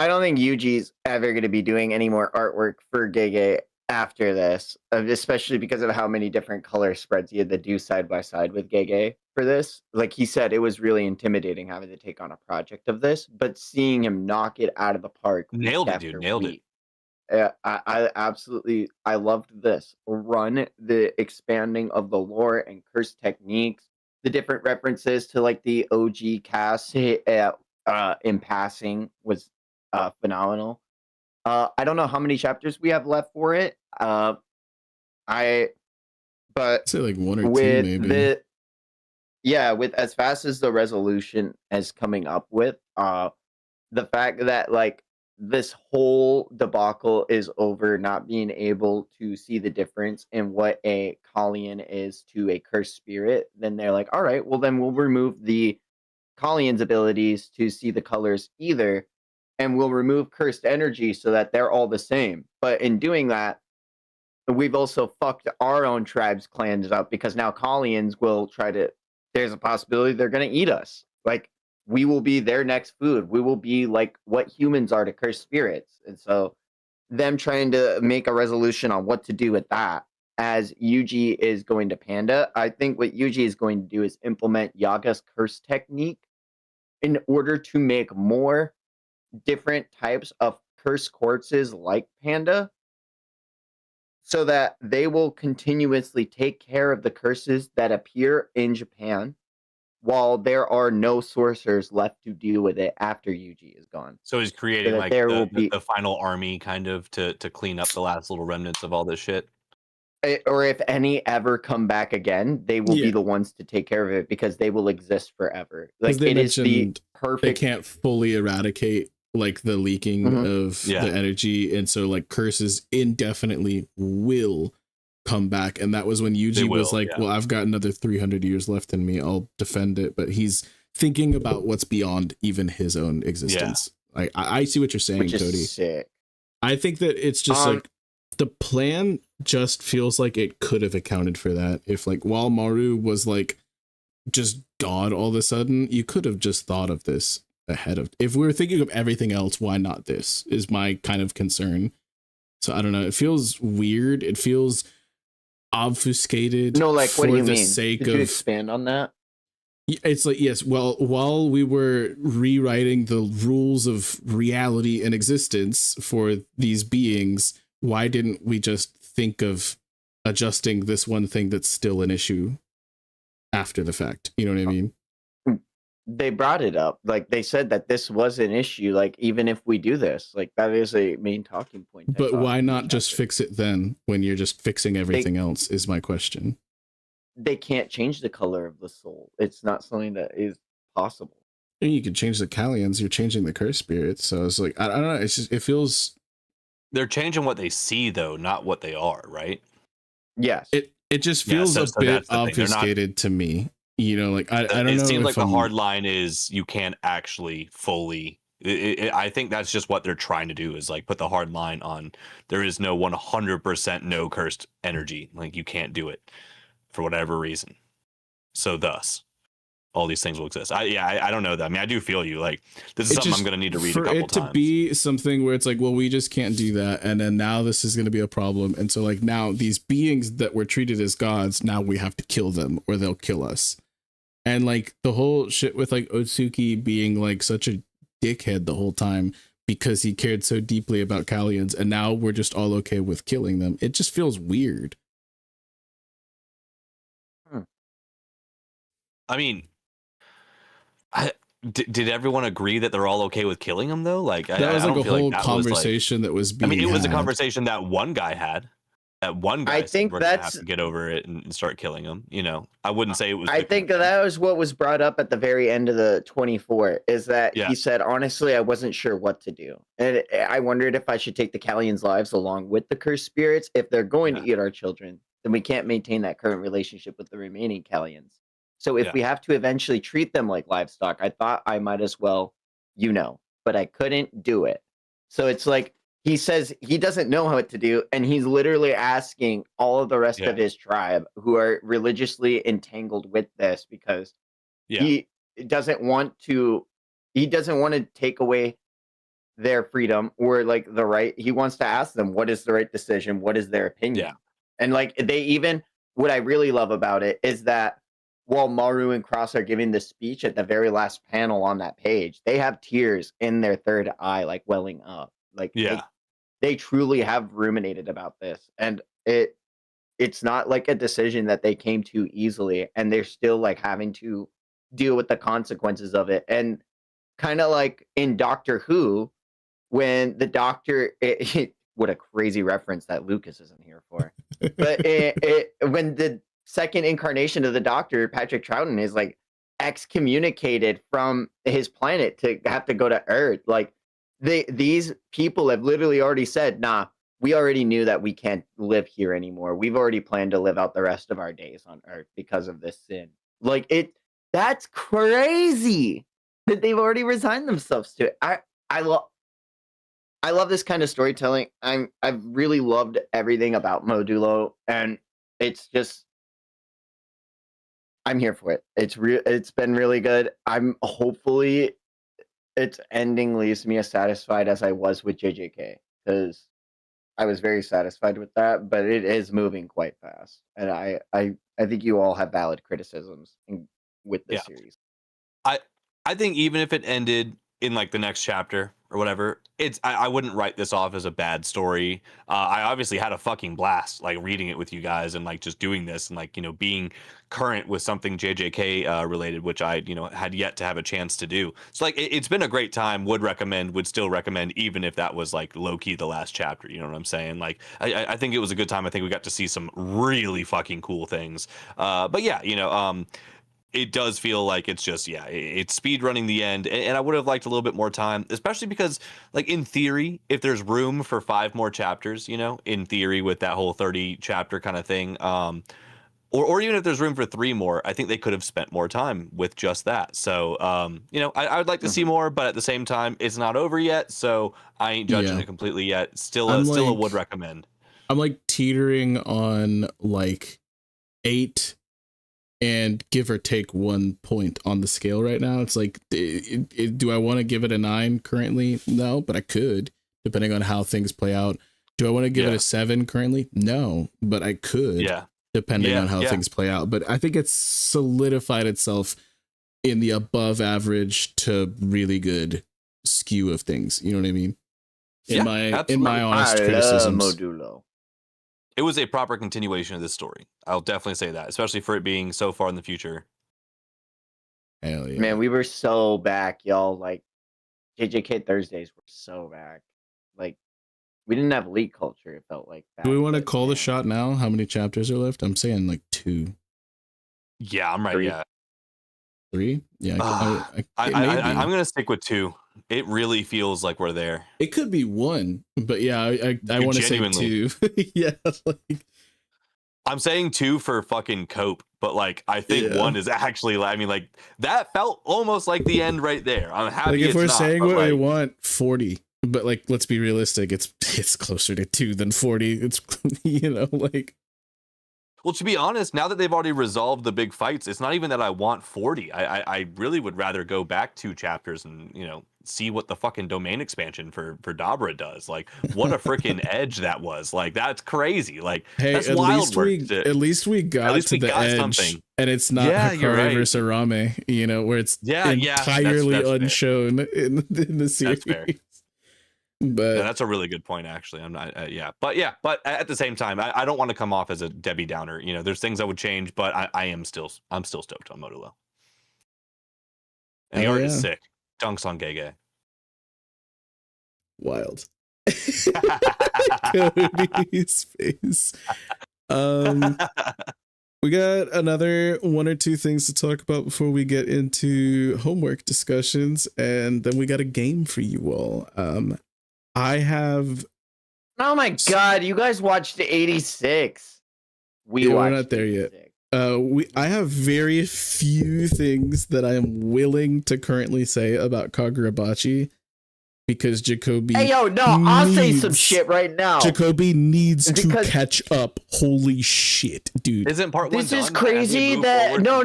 don't think Yuji's ever going to be doing any more artwork for Gege after this, especially because of how many different color spreads he had to do side by side with Gege for this. Like he said, it was really intimidating having to take on a project of this, but seeing him knock it out of the park, nailed it. I absolutely I loved this run, the expanding of the lore and curse techniques, the different references to like the OG cast in passing was phenomenal. I don't know how many chapters we have left for it. I but I'd say like one or two, with maybe. with as fast as the resolution is coming up with, the fact that like this whole debacle is over not being able to see the difference in what a Kalian is to a cursed spirit, then they're like, all right, well then we'll remove the Kalian's abilities to see the colors either, and we'll remove cursed energy so that they're all the same. But in doing that, we've also fucked our own tribes clans up because now Kalians will try to there's a possibility they're going to eat us. Like we will be their next food. We will be like what humans are to cursed spirits. And so them trying to make a resolution on what to do with that as Yuji is going to Panda, I think what Yuji is going to do is implement Yaga's curse technique in order to make more different types of curse corpses like Panda so that they will continuously take care of the curses that appear in Japan while there are no sorcerers left to deal with it after Yuji is gone. So he's So creating that like there will the, the be the final army kind of to clean up the last little remnants of all this shit. or if any ever come back again, they will Yeah. be the ones to take care of it because they will exist forever. Because Like they it is the mentioned they perfect can't fully eradicate like the leaking of Yeah. the energy, and so like curses indefinitely will come back. And that was when Yuji was will, like, yeah. well, I've got another 300 years left in me, I'll defend it. But he's thinking about what's beyond even his own existence. I see what you're saying, which is Cody. sick. I think that it's just like the plan just feels like it could have accounted for that. If like while Maru was like just God all of a sudden, you could have just thought of this ahead of. If we were thinking of everything else, why not this? Is my kind of concern. So I don't know. It feels weird. It feels obfuscated. No, like what do you the mean? sake Could of you expand on that? it's like, yes, well, while we were rewriting the rules of reality and existence for these beings, why didn't we just think of adjusting this one thing that's still an issue after the fact? You know what I mean? They brought it up. Like they said that this was an issue. Like even if we do this, like that is a main talking point. I But thought, why in the not just chapter. fix it then when you're just fixing everything else is my question. They can't change the color of the soul. It's not something that is possible. And you could change the Callians, you're changing the curse spirits. So it's like, I don't know. It's just, it feels. They're changing what they see though, not what they are, right? Yes. It just Yeah, feels so a that's bit the thing. They're not- obfuscated to me. You know, like I don't It know seems if like the I'm, hard line is you can't actually fully. I think that's just what they're trying to do is like put the hard line on. There is no 100% no cursed energy. Like you can't do it for whatever reason. So thus, all these things will exist. I don't know that. I mean, I do feel you. Like this is it something just, I'm going to need to read a for couple it to times. be something where it's like, well, we just can't do that, and then now this is going to be a problem, and so like now these beings that were treated as gods, now we have to kill them or they'll kill us. And like the whole shit with like Otsuki being like such a dickhead the whole time because he cared so deeply about Callians, and now we're just all okay with killing them. It just feels weird. I mean, did everyone agree that they're all okay with killing him though? Like That was I like don't a feel whole like that conversation that was I being mean, it was a had. conversation that one guy had. That one guy I said think we're gonna have that's- to get over it and start killing him. You know, I wouldn't say it was. I the think consensus. that was what was brought up at the very end of the 24 is that Yeah. he said, honestly, I wasn't sure what to do. And I wondered if I should take the Callians' lives along with the cursed spirits. If they're going to eat our children, then we can't maintain that current relationship with the remaining Callians. So if Yeah. we have to eventually treat them like livestock, I thought I might as well, but I couldn't do it. So it's like, he says he doesn't know what to do, and he's literally asking all of the rest of his tribe who are religiously entangled with this because he doesn't want to take away their freedom or like the right. He wants to ask them what is the right decision, what is their opinion. Yeah. And like they even what I really love about it is that while Maru and Cross are giving the speech at the very last panel on that page, they have tears in their third eye like welling up. Like they truly have ruminated about this, and it's not like a decision that they came to easily, and they're still like having to deal with the consequences of it. And kind of like in Doctor Who, when the Doctor, what a crazy reference that Lucas isn't here for, but when the second incarnation of the Doctor, Patrick Troughton, is like excommunicated from his planet to have to go to Earth, like these people have literally already said, nah, we already knew that we can't live here anymore. We've already planned to live out the rest of our days on Earth because of this sin. Like that's crazy that they've already resigned themselves to it. I love this kind of storytelling. I've really loved everything about Modulo, and it's just I'm here for it. It's been really good. I'm hopefully its ending leaves me as satisfied as I was with JJK, because I was very satisfied with that, but it is moving quite fast, and I think you all have valid criticisms with this series. I think even if it ended in like the next chapter or whatever, I wouldn't write this off as a bad story. I obviously had a fucking blast like reading it with you guys and like just doing this and like, you know, being current with something JJK related, which I, you know, had yet to have a chance to do. So like it's been a great time. Would still recommend, even if that was like low key the last chapter. You know what I'm saying? Like I think it was a good time. I think we got to see some really fucking cool things. But yeah, you know, it does feel like it's just, it's speed running the end. And I would have liked a little bit more time, especially because like in theory, if there's room for 5 more chapters, you know, in theory with that whole 30 chapter kind of thing, or even if there's room for 3 more, I think they could have spent more time with just that. So, you know, I would like to see more, but at the same time, it's not over yet. So I ain't judging it completely yet. Still a would recommend. I'm like teetering on like 8 and give or take 1 point on the scale right now. It's like, do I want to give it a 9 currently? No, but I could, depending on how things play out. Do I want to give it a 7 currently? No, but I could, depending on how things play out. But I think it's solidified itself in the above average to really good skew of things. You know what I mean? In my honest criticisms. Modulo. It was a proper continuation of this story. I'll definitely say that, especially for it being so far in the future. Hell yeah. Man, we were so back, y'all. Like, JJK Thursdays were so back. Like, we didn't have leak culture, it felt like that. Do we want to call the shot now? How many chapters are left? I'm saying like 2. Yeah, I'm right. 3. Yeah. 3? Yeah. I'm going to stick with 2. It really feels like we're there. It could be 1, but yeah, I want to say 2. Yeah, like I'm saying 2 for fucking cope, but like I think 1 is actually, I mean, like that felt almost like the end right there. I'm happy. Like if it's we're not, saying what like, we want, 40, but like let's be realistic. It's closer to 2 than 40. It's, you know, like. Well, to be honest, now that they've already resolved the big fights, it's not even that I want 40. I really would rather go back 2 chapters and, you know, see what the fucking domain expansion for Dabra does. Like, what a freaking edge that was. Like, that's crazy. Like, hey, that's at wild least we got to the edge, something. And it's not Hikari versus Arame, you know, where it's entirely that's unshown in the series. That's fair. But that's a really good point, actually. I'm not, but at the same time, I don't want to come off as a Debbie Downer. You know, there's things I would change, but I'm still stoked on Modulo. And the art is sick. Dunks on Gege. Wild. Cody's face. We got another 1 or 2 things to talk about before we get into homework discussions, and then we got a game for you all. I have. Oh my god! You guys watched 86. We're not there 86. Yet. I have very few things that I am willing to currently say about Kagurabachi because Jacoby. Hey yo, no, I'll say some shit right now. Jacoby needs to catch up. Holy shit, dude! Isn't part 1 This is crazy that no.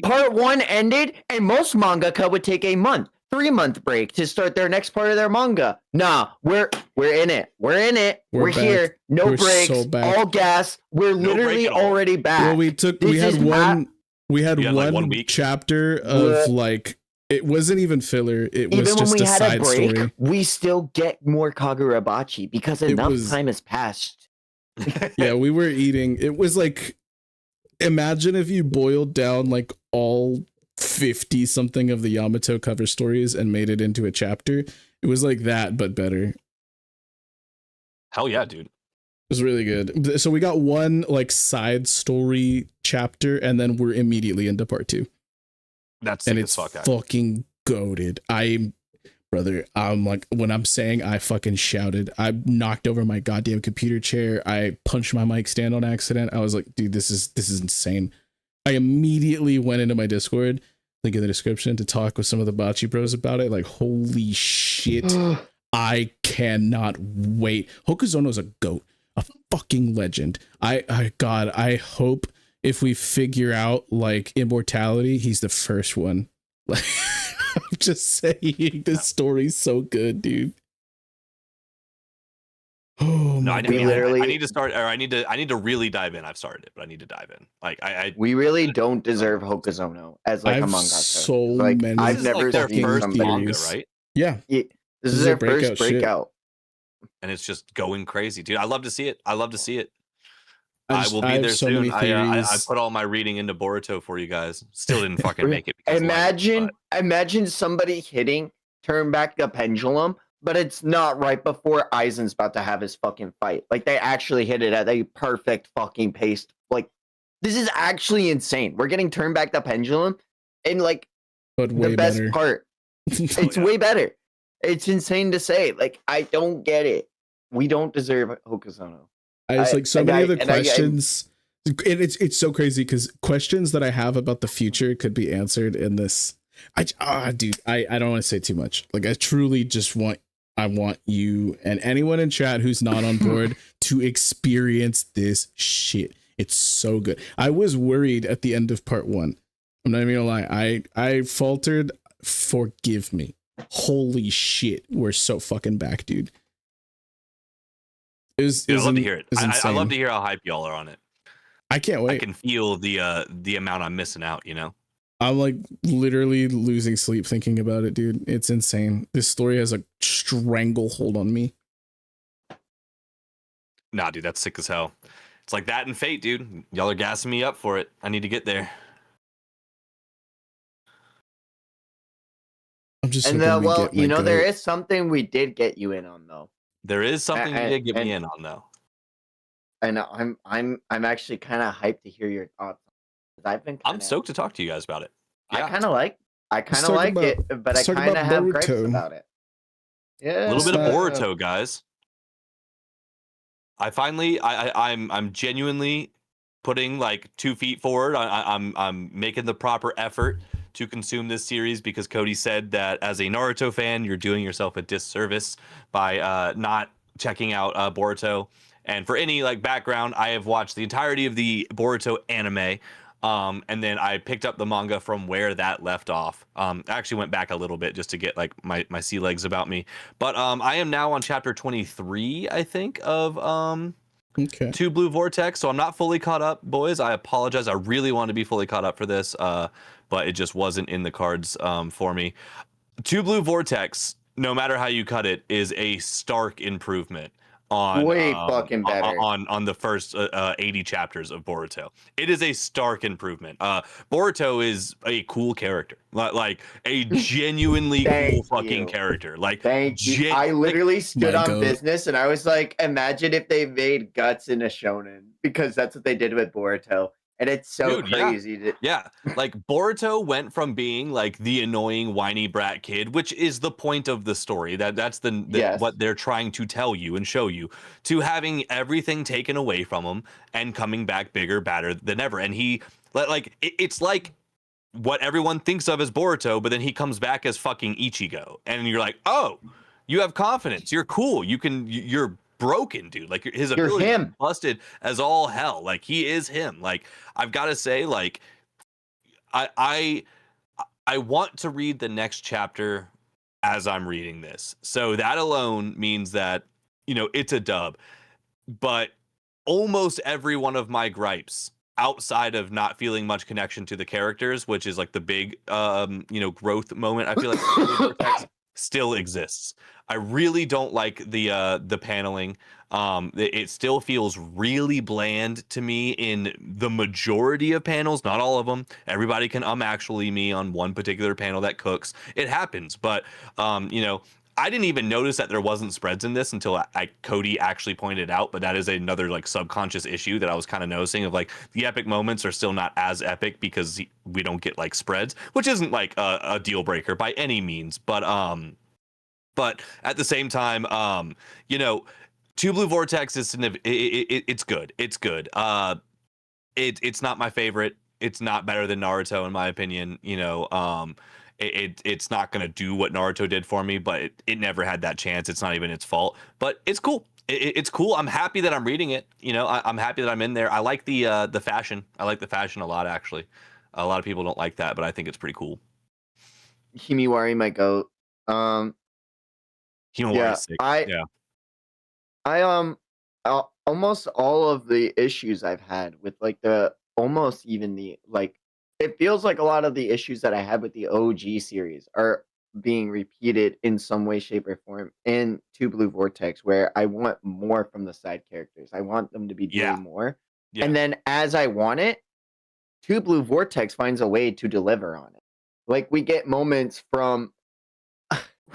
Part 1 ended, and most mangaka would take a 3-month break to start their next part of their manga. Nah, we're in it. We're in it. We're here. No breaks. So all gas. We're literally already back. Well, we had one chapter of like It wasn't even filler. It was Even when just we a had a side break, story. we still get more Kagurabachi because enough time has passed. Yeah, we were eating. It was like, imagine if you boiled down like all 50 something of the Yamato cover stories and made it into a chapter. It was like that, but better. Hell yeah, dude. It was really good. So we got one like side story chapter, and then we're immediately into part 2. That's And sick it's as fuck. fucking goated. I'm like, when I'm saying I fucking shouted, I knocked over my goddamn computer chair. I punched my mic stand on accident. I was like, dude, this is insane. I immediately went into my Discord, link in the description, to talk with some of the Bocce bros about it. Like, holy shit. I cannot wait. Hokuzono's a goat, a fucking legend. God, I hope if we figure out like immortality, he's the first one. Like, I'm just saying, this story's so good, dude. Oh No, my I god! need to start, or I need to really dive in. I've started it, but I need to dive in. Like we really don't deserve Hokuzono as like a manga. So like, many. I've never like their seen first somebody. manga, right? Yeah. This is their first breakout. And it's just going crazy, dude. I love to see it. I I will be there so soon. many theories. I put all my reading into Boruto for you guys. Still didn't fucking make it. Imagine somebody hitting Turn Back the Pendulum, but it's not right before Aizen's about to have his fucking fight. Like, they actually hit it at a perfect fucking pace. Like, this is actually insane. We're getting Turn Back the Pendulum, and like, but the best better. part, it's way better. It's insane to say. Like, I don't get it. We don't deserve Hokuzono. I just like so many of the questions. It's so crazy because questions that I have about the future could be answered in this. Dude, I don't want to say too much. Like, I truly just want you and anyone in chat who's not on board to experience this shit. It's so good. I was worried at the end of part 1. I'm not even gonna lie. I faltered. Forgive me. Holy shit, we're so fucking back, dude. I love to hear it. I love to hear how hype y'all are on it. I can't wait. I can feel the amount I'm missing out, you know? I'm like literally losing sleep thinking about it, dude. It's insane. This story has a stranglehold on me. Nah, dude, that's sick as hell. It's like that and Fate, dude. Y'all are gassing me up for it. I need to get there. I'm just well, you know, there is something we did get you in on, though. There is something you did get me in on, though. And I'm actually kind of hyped to hear your thoughts. I'm stoked to talk to you guys about it. Yeah. I kind of like it, but I kind of have gripes about it. A Yeah, little bit of Boruto, guys. I'm genuinely putting like 2 feet forward. I'm making the proper effort to consume this series because Cody said that as a Naruto fan, you're doing yourself a disservice by not checking out Boruto. And for any like background, I have watched the entirety of the Boruto anime. And then I picked up the manga from where that left off. I actually went back a little bit just to get like my sea legs about me. But I am now on chapter 23, I think, of Two Blue Vortex. So I'm not fully caught up, boys. I apologize. I really wanted to be fully caught up for this, but it just wasn't in the cards for me. Two Blue Vortex, no matter how you cut it, is a stark improvement on way fucking better on the first 80 chapters of Boruto. It is a stark improvement. Boruto is a cool character, like a genuinely cool fucking character. Like, thank you. I literally stood on business and I was like, imagine if they made Guts in a shonen, because that's what they did with Boruto. And it's so crazy. Yeah. Like, Boruto went from being like the annoying whiny brat kid, which is the point of the story. That's what they're trying to tell you and show you, to having everything taken away from him and coming back bigger, badder than ever. And it's like what everyone thinks of as Boruto, but then he comes back as fucking Ichigo. And you're like, oh, you have confidence. You're cool. You're broken, dude. Like, his ability is busted as all hell. Like, he is him. Like, I've got to say, like, I want to read the next chapter as I'm reading this. So that alone means that, you know, it's a dub. But almost every one of my gripes outside of not feeling much connection to the characters, which is like the big growth moment, I feel like Vortex still exists. I really don't like the paneling. It still feels really bland to me in the majority of panels, not all of them. Everybody can actually me on one particular panel that cooks. It happens, but I didn't even notice that there wasn't spreads in this until Cody actually pointed out, but that is another like subconscious issue that I was kind of noticing of like the epic moments are still not as epic because we don't get like spreads, which isn't like a deal breaker by any means, but at the same time, Two Blue Vortex is it's good. It's good. It's not my favorite. It's not better than Naruto in my opinion. It's not going to do what Naruto did for me, but it never had that chance. It's not even its fault, but it's cool. It's cool. I'm happy that I'm reading it. I'm happy that I'm in there. I like the fashion. I like the fashion a lot, actually. A lot of people don't like that, but I think it's pretty cool. Himiwari, my goat. Himiwari's sick. Almost all of the issues I've had with like it feels like a lot of the issues that I had with the OG series are being repeated in some way, shape, or form in Two Blue Vortex, where I want more from the side characters. I want them to be doing more. Yeah. And then as I want it, Two Blue Vortex finds a way to deliver on it. Like we get moments from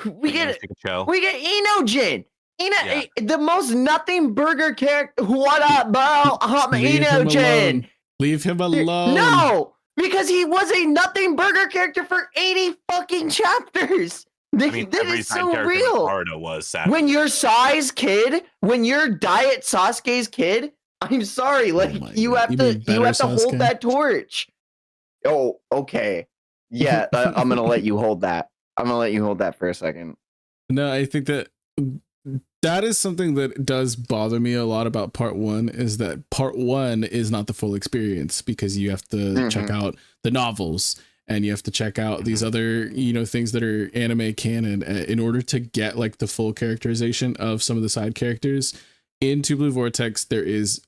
we get Enojin. The most nothing burger character. What up, bro? Enojin. Leave him alone. No, because he was a nothing burger character for 80 fucking chapters. That is so real. Was when you're Sai's kid, when you're Diet Sasuke's kid, I'm sorry, like you have to hold that torch. Oh, okay. Yeah, I'm gonna let you hold that. I'm gonna let you hold that for a second. No, I think that is something that does bother me a lot about part one, is that part one is not the full experience because you have to check out the novels and you have to check out these other, things that are anime canon in order to get like the full characterization of some of the side characters. In Two Blue Vortex, there is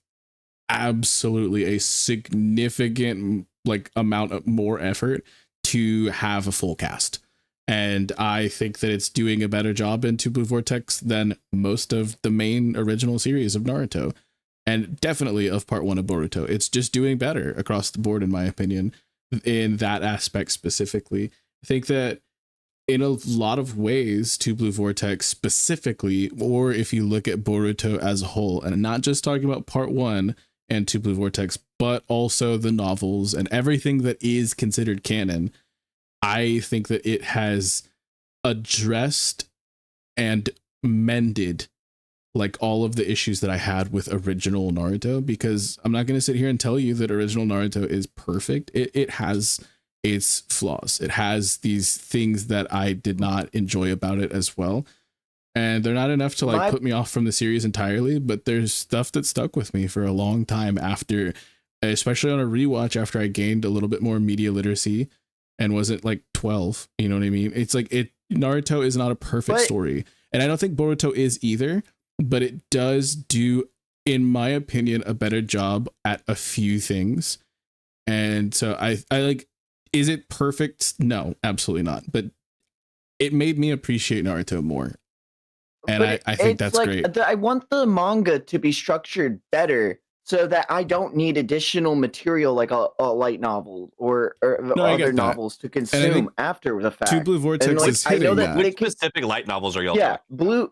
absolutely a significant like amount of more effort to have a full cast. And I think that it's doing a better job in Two Blue Vortex than most of the main original series of Naruto. And definitely of part one of Boruto. It's just doing better across the board, in my opinion, in that aspect specifically. I think that in a lot of ways, Two Blue Vortex specifically, or if you look at Boruto as a whole, and not just talking about part one and Two Blue Vortex, but also the novels and everything that is considered canon, I think that it has addressed and mended like all of the issues that I had with original Naruto, because I'm not going to sit here and tell you that original Naruto is perfect. It has its flaws. It has these things that I did not enjoy about it as well. And they're not enough to like put me off from the series entirely, but there's stuff that stuck with me for a long time after, especially on a rewatch after I gained a little bit more media literacy and wasn't like 12, you know what I mean? It's like Naruto is not a perfect story. And I don't think Boruto is either, but it does do, in my opinion, a better job at a few things. And so I like, is it perfect? No, absolutely not. But it made me appreciate Naruto more. And I think that's like, great. I want the manga to be structured better so that I don't need additional material like a light novel or other novels to consume after the fact. Two Blue Vortex is hitting that. Which specific light novels are you talking about?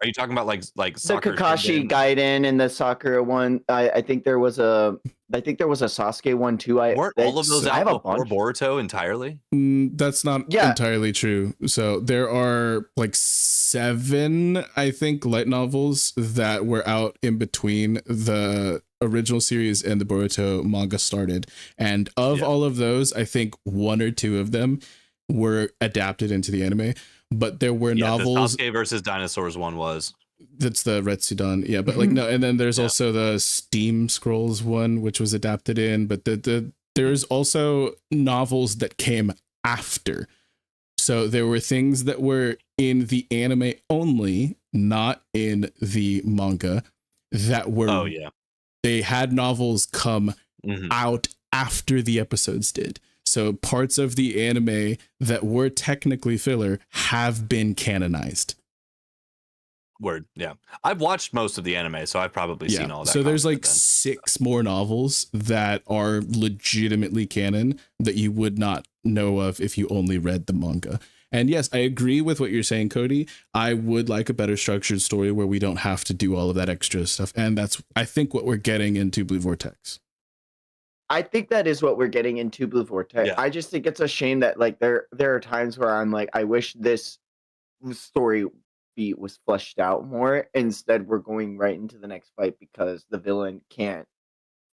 Are you talking about like the Kakashi Gaiden and the Sakura one? I think there was a Sasuke one too. Weren't all of those out before Boruto entirely? That's not entirely true. So there are like 7, I think, light novels that were out in between the original series and the Boruto manga started. And of all of those, I think 1 or 2 of them were adapted into the anime. But there were novels. The Sasuke versus Dinosaurs one was. That's the Retsudan, but like no, and then there's also the Steam Scrolls one, which was adapted in, but there's also novels that came after. So there were things that were in the anime only, not in the manga, that were they had novels come out after the episodes did. So parts of the anime that were technically filler have been canonized. Word. Yeah. I've watched most of the anime, so I've probably seen all that. So there's like content then. 6 more novels that are legitimately canon that you would not know of if you only read the manga. And yes, I agree with what you're saying, Cody. I would like a better structured story where we don't have to do all of that extra stuff. And that's, I think, what we're getting into Blue Vortex. I think that is what we're getting into Blue Vortex. Yeah. I just think it's a shame that like there are times where I'm like, I wish this story beat was fleshed out more. Instead, we're going right into the next fight because the villain can't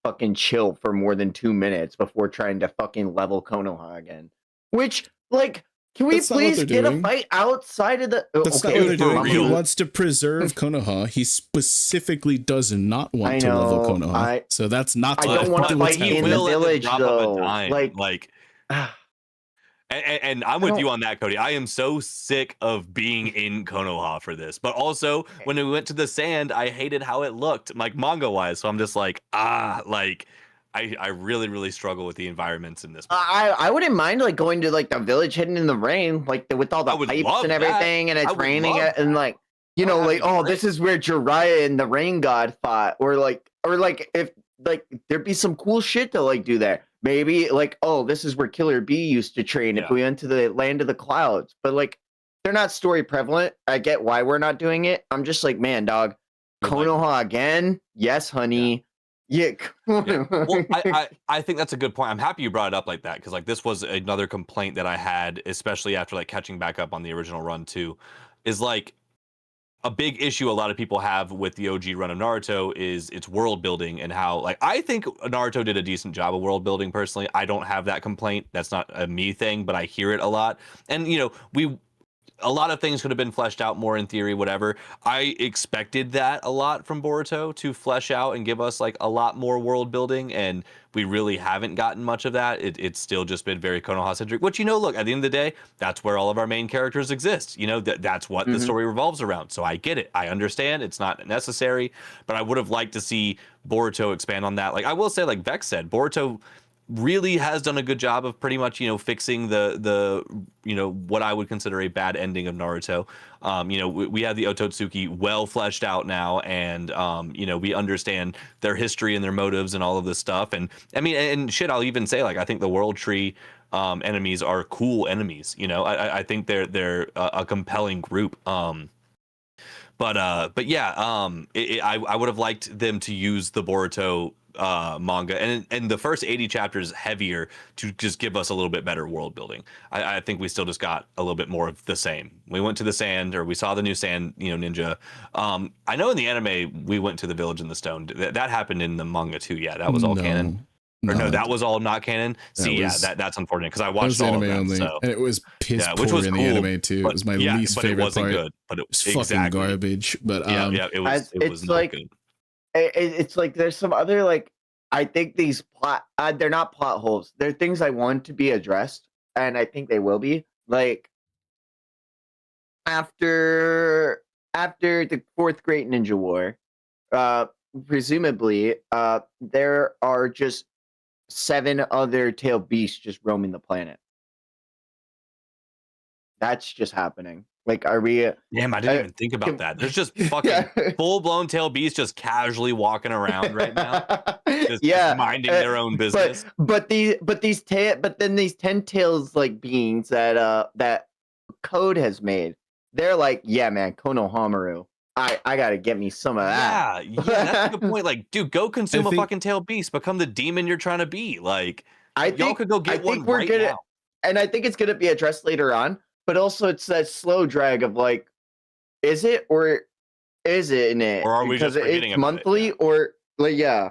fucking chill for more than 2 minutes before trying to fucking level Konoha again. Which, like, can we That's not what please they're get a doing. fight outside of the? That's not what they're doing. He real. wants to preserve Konoha. He specifically does not want I to level know, Konoha. So that's not I what don't want to what's fight in happening. the will at the village drop of a though. dime. Like, And I'm with you on that, Cody. I am so sick of being in Konoha for this. But also, when we went to the sand, I hated how it looked, like manga-wise. So I'm just like, I really, really struggle with the environments in this. I wouldn't mind like going to like the village hidden in the rain, like with all the I would pipes love and that. everything, and I it's would raining, love and that. like you I know, would like have it this great. is where Jiraiya and the Rain God fought, or like if like there'd be some cool shit to like do there. Maybe like this is where Killer Bee used to train if Yeah. we went to the land of the clouds, but like they're not story prevalent. I get why we're not doing it. I'm just like, man, dog, Would like Konoha again? Yes, honey. Yeah. Yeah. Well, I think that's a good point. I'm happy you brought it up like that because like this was another complaint that I had, especially after like catching back up on the original run too, is like a big issue a lot of people have with the OG run of Naruto is its world building and how like I think Naruto did a decent job of world building personally. I don't have that complaint. That's not a me thing, but I hear it a lot. And you know, a lot of things could have been fleshed out more in theory, whatever. I expected that a lot from Boruto to flesh out and give us like a lot more world building, and we really haven't gotten much of that. It's still just been very Konoha centric, which, you know, look, at the end of the day, that's where all of our main characters exist. You know, that's what the story revolves around. So I get it. I understand it's not necessary, but I would have liked to see Boruto expand on that. Like I will say, like Vex said, Boruto really has done a good job of pretty much, you know, fixing the you know, what I would consider a bad ending of Naruto. You know, we have the Otsutsuki well fleshed out now, and you know, we understand their history and their motives and all of this stuff. And I mean, and shit, I'll even say, like, I think the World Tree enemies are cool enemies. You know, I think they're a compelling group. But yeah, I would have liked them to use the Boruto manga and the first 80 chapters heavier to just give us a little bit better world building. I think we still just got a little bit more of the same. We went to the sand, or we saw the new sand, you know, ninja. I know in the anime we went to the village in the stone. That happened in the manga too. Yeah, that was all canon. Or no, that was all not canon. See, that's unfortunate because I watched all of them. Only, so. and it was piss poor which was in cool, the anime too. It was my least favorite it wasn't part. Good, but it was fucking garbage. But it was not like, good. It's like there's some other like I think these plot they're not plot holes. They're things I want to be addressed, and I think they will be. Like after the fourth Great Ninja War, presumably there are just 7 other tailed beasts just roaming the planet. That's just happening. Like, are we? Damn, I didn't even think about that. There's just fucking full-blown tail beasts just casually walking around right now, just minding their own business. But these 10 tails like beings that that Code has made, they're like, yeah, man, Konohamaru. I gotta get me some of that. Yeah, that's a good point. Like, dude, go consume a fucking tail beast, become the demon you're trying to be. Like, y'all could go get one right now. And I think it's gonna be addressed later on. But also, it's that slow drag of like, is it or isn't it? Or are we just forgetting it's about monthly it? Or like, yeah.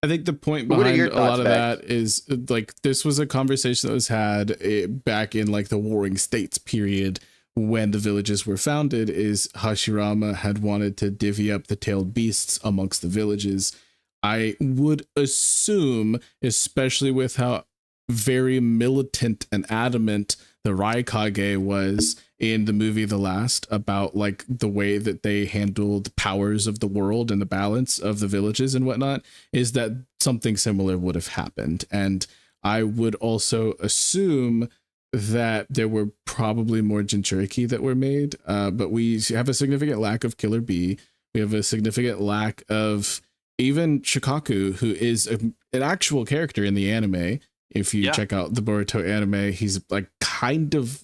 I think the point behind a lot of that is like this was a conversation that was had back in like the Warring States period when the villages were founded. Is Hashirama had wanted to divvy up the tailed beasts amongst the villages. I would assume, especially with how very militant and adamant the Raikage was in the movie The Last, about like the way that they handled powers of the world and the balance of the villages and whatnot, is that something similar would have happened. And I would also assume that there were probably more Jinchuriki that were made, but we have a significant lack of Killer Bee. We have a significant lack of even Shikaku, who is an actual character in the anime. If you check out the Boruto anime, he's like kind of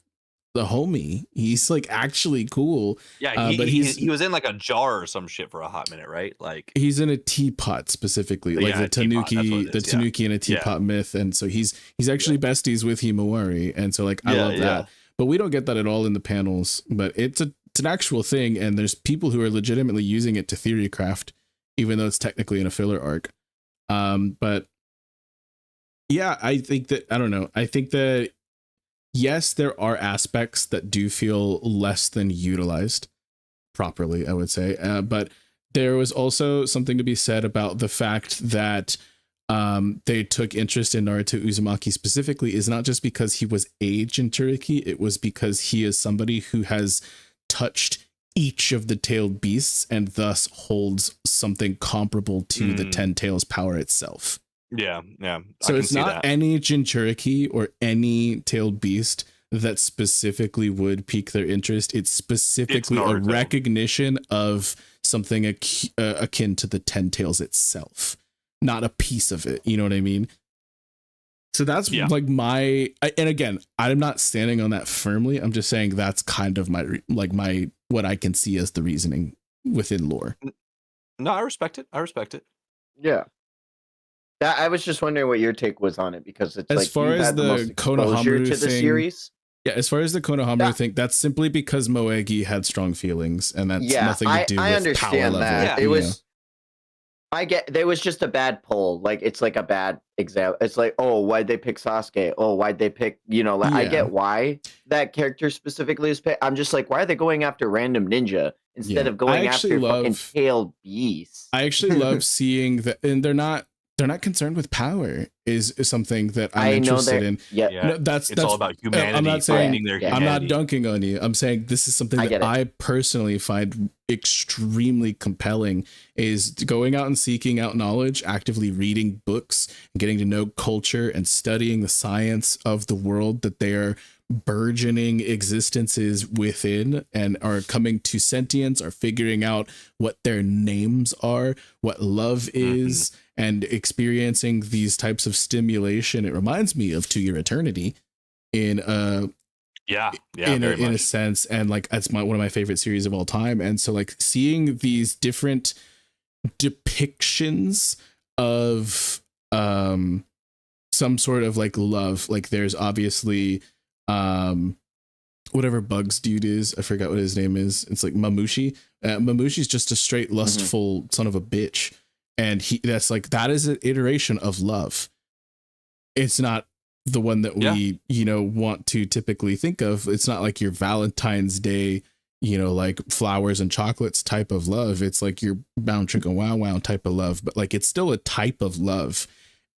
the homie. He's like actually cool. Yeah, but he was in like a jar or some shit for a hot minute, right? Like he's in a teapot specifically, like the Tanuki, Tanuki in a teapot myth, and so he's actually besties with Himawari, and so like I love that. But we don't get that at all in the panels. But it's an actual thing, and there's people who are legitimately using it to theory craft, even though it's technically in a filler arc. But yeah, I think that I think that yes, there are aspects that do feel less than utilized properly, I would say. But there was also something to be said about the fact that they took interest in Naruto Uzumaki specifically is not just because he was a Jinchuriki, it was because he is somebody who has touched each of the tailed beasts and thus holds something comparable to the 10 tails power itself. Yeah. So it's not any Jinchuriki or any tailed beast that specifically would pique their interest. It's specifically a recognition of something akin to the 10 tails itself, not a piece of it. You know what I mean? So that's like and again, I'm not standing on that firmly. I'm just saying that's kind of my what I can see as the reasoning within lore. No, I respect it. Yeah. I was just wondering what your take was on it, because it's as like far as the Konohamaru to the thing, series. Yeah, as far as the Konohamaru thing, that's simply because Moegi had strong feelings, and that's nothing to do with power level. That. It was. I get there was just a bad poll. Like it's like a bad example. It's like, oh, why'd they pick Sasuke? Oh, why'd they pick? I get why that character specifically is picked. I'm just like, why are they going after random ninja instead of going after fucking tailed beasts? I actually love seeing that, and they're not concerned with power is something that I'm interested in. Yeah, no, that's all about humanity. I'm not saying humanity. I'm not dunking on you. I'm saying this is something that I personally find extremely compelling, is going out and seeking out knowledge, actively reading books, getting to know culture and studying the science of the world that they are burgeoning existences within and are coming to sentience, are figuring out what their names are, what love is, and experiencing these types of stimulation. It reminds me of To Your Eternity in a sense, and like that's one of my favorite series of all time. And so like seeing these different depictions of some sort of like love, like there's obviously whatever Bugs dude is, I forgot what his name is. It's like Mamushi. Mamushi's just a straight lustful son of a bitch, and that is an iteration of love. It's not the one that we want to typically think of. It's not like your Valentine's Day, like flowers and chocolates type of love. It's like your bound chicken wow wow type of love, but like it's still a type of love.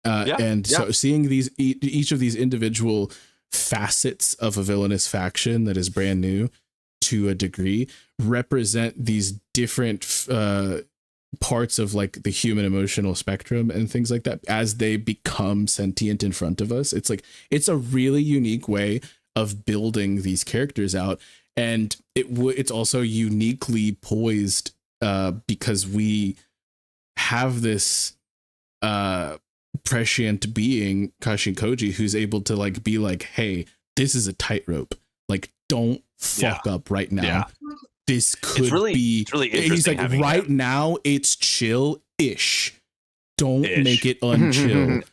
So seeing each of these individual facets of a villainous faction that is brand new to a degree represent these different parts of like the human emotional spectrum and things like that as they become sentient in front of us. It's like it's a really unique way of building these characters out, and it's also uniquely poised because we have this prescient being, Kashin Koji, who's able to like be like, hey, this is a tightrope, like don't fuck up right now. This could be it's really interesting. He's like, right now it's chill-ish, don't make it unchill.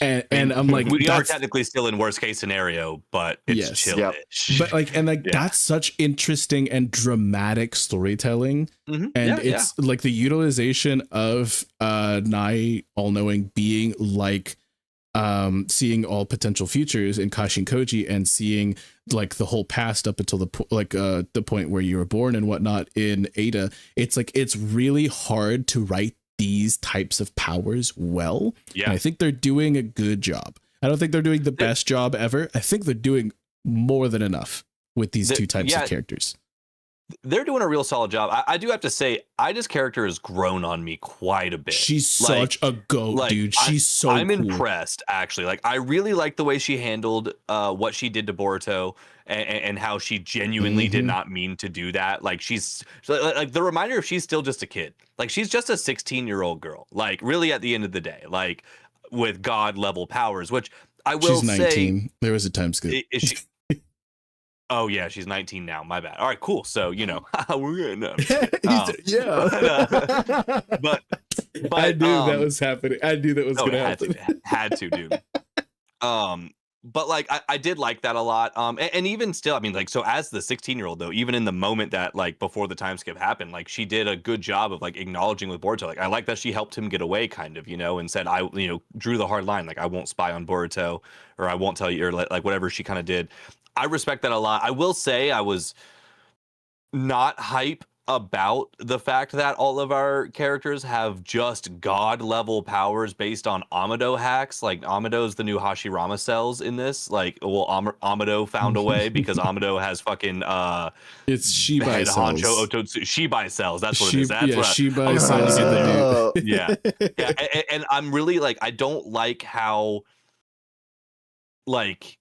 and I'm like, we are technically still in worst case scenario, but it's chill-ish. But like, and like that's such interesting and dramatic storytelling. And it's like the utilization of Nai all-knowing being like seeing all potential futures in Kashin Koji, and seeing like the whole past up until the point where you were born and whatnot in Ada. It's like it's really hard to write these types of powers well. And I think they're doing a good job. I don't think they're doing the best job ever. I think they're doing more than enough with these two types yeah, of characters. They're doing a real solid job. I do have to say, Ida's character has grown on me quite a bit. She's such a goat, dude. She's I'm cool. impressed, actually. Like, I really like the way she handled what she did to Boruto and how she genuinely did not mean to do that. Like, she's like the reminder of she's still just a kid. Like, she's just a 16-year-old girl. Like, really, at the end of the day, like with God level powers, which I will she's 19. Say, there was a time skip. Is she? Oh yeah, she's 19 now. My bad. All right, cool. So we're getting up. Yeah. But I knew that was happening. I knew that was gonna happen. Had to, dude. But like I did like that a lot. And even still, I mean, like, so as the 16-year-old though, even in the moment that like before the time skip happened, like she did a good job of like acknowledging with Boruto. Like I like that she helped him get away, kind of, and said I drew the hard line. Like I won't spy on Boruto, or I won't tell you, or like whatever she kind of did. I respect that a lot. I will say I was not hype about the fact that all of our characters have just god level powers based on Amado hacks. Like Amado's the new Hashirama cells in this. Like, well, Amado found a way because Amado has fucking it's Shibai cells. Honcho Ototsu Shibai cells. That's what it is. That's what Shibai cells. Yeah. And I'm really like, I don't like how like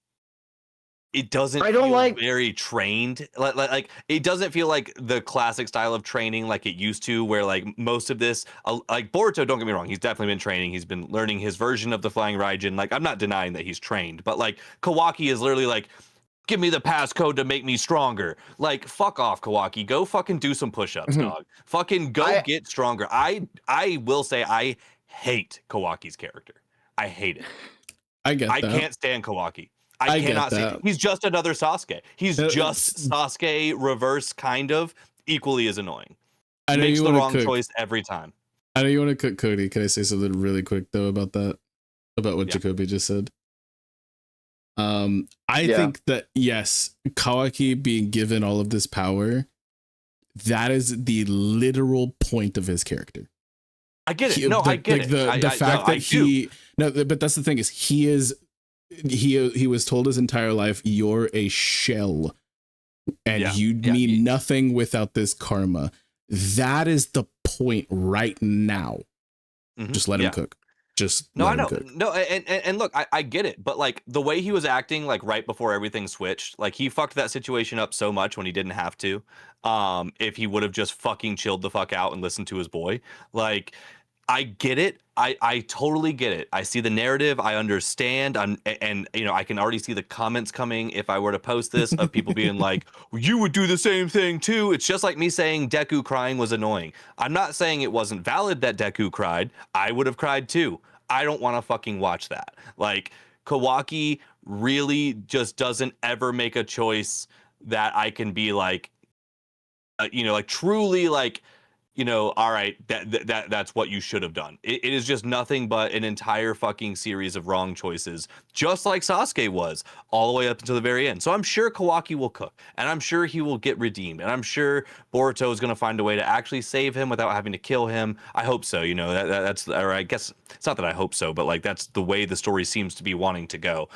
it doesn't feel very trained. Like it doesn't feel like the classic style of training like it used to, where like most of this, like Boruto, don't get me wrong, he's definitely been training. He's been learning his version of the Flying Raijin. Like I'm not denying that he's trained, but like Kawaki is literally like, give me the passcode to make me stronger. Like, fuck off, Kawaki. Go fucking do some push-ups, dog. Fucking go get stronger. I will say I hate Kawaki's character. I hate it. I can't stand Kawaki. I cannot see. He's just another Sasuke. He's just Sasuke reverse, kind of, equally as annoying. I know Makes the wrong choice every time. I know you want to cook, Cody. Can I say something really quick though about that? About what Jacoby just said? I think that yes, Kawaki being given all of this power, that is the literal point of his character. I get it. I get it. The fact that but that's the thing is he was told his entire life, you're a shell and you mean nothing without this karma. That is the point right now. Just let him cook. I know. No, and look, I get it, but like the way he was acting, like right before everything switched, like he fucked that situation up so much when he didn't have to. If he would have just fucking chilled the fuck out and listened to his boy, like I get it. I totally get it. I see the narrative. I understand. And I can already see the comments coming if I were to post this of people being like, well, you would do the same thing too. It's just like me saying Deku crying was annoying. I'm not saying it wasn't valid that Deku cried. I would have cried too. I don't want to fucking watch that. Like Kawaki really just doesn't ever make a choice that I can be like, like truly like, all right, that's what you should have done. It is just nothing but an entire fucking series of wrong choices, just like Sasuke was all the way up until the very end. So I'm sure Kawaki will cook, and I'm sure he will get redeemed, and I'm sure Boruto is going to find a way to actually save him without having to kill him. I hope so. That's, or I guess it's not that I hope so, but like that's the way the story seems to be wanting to go.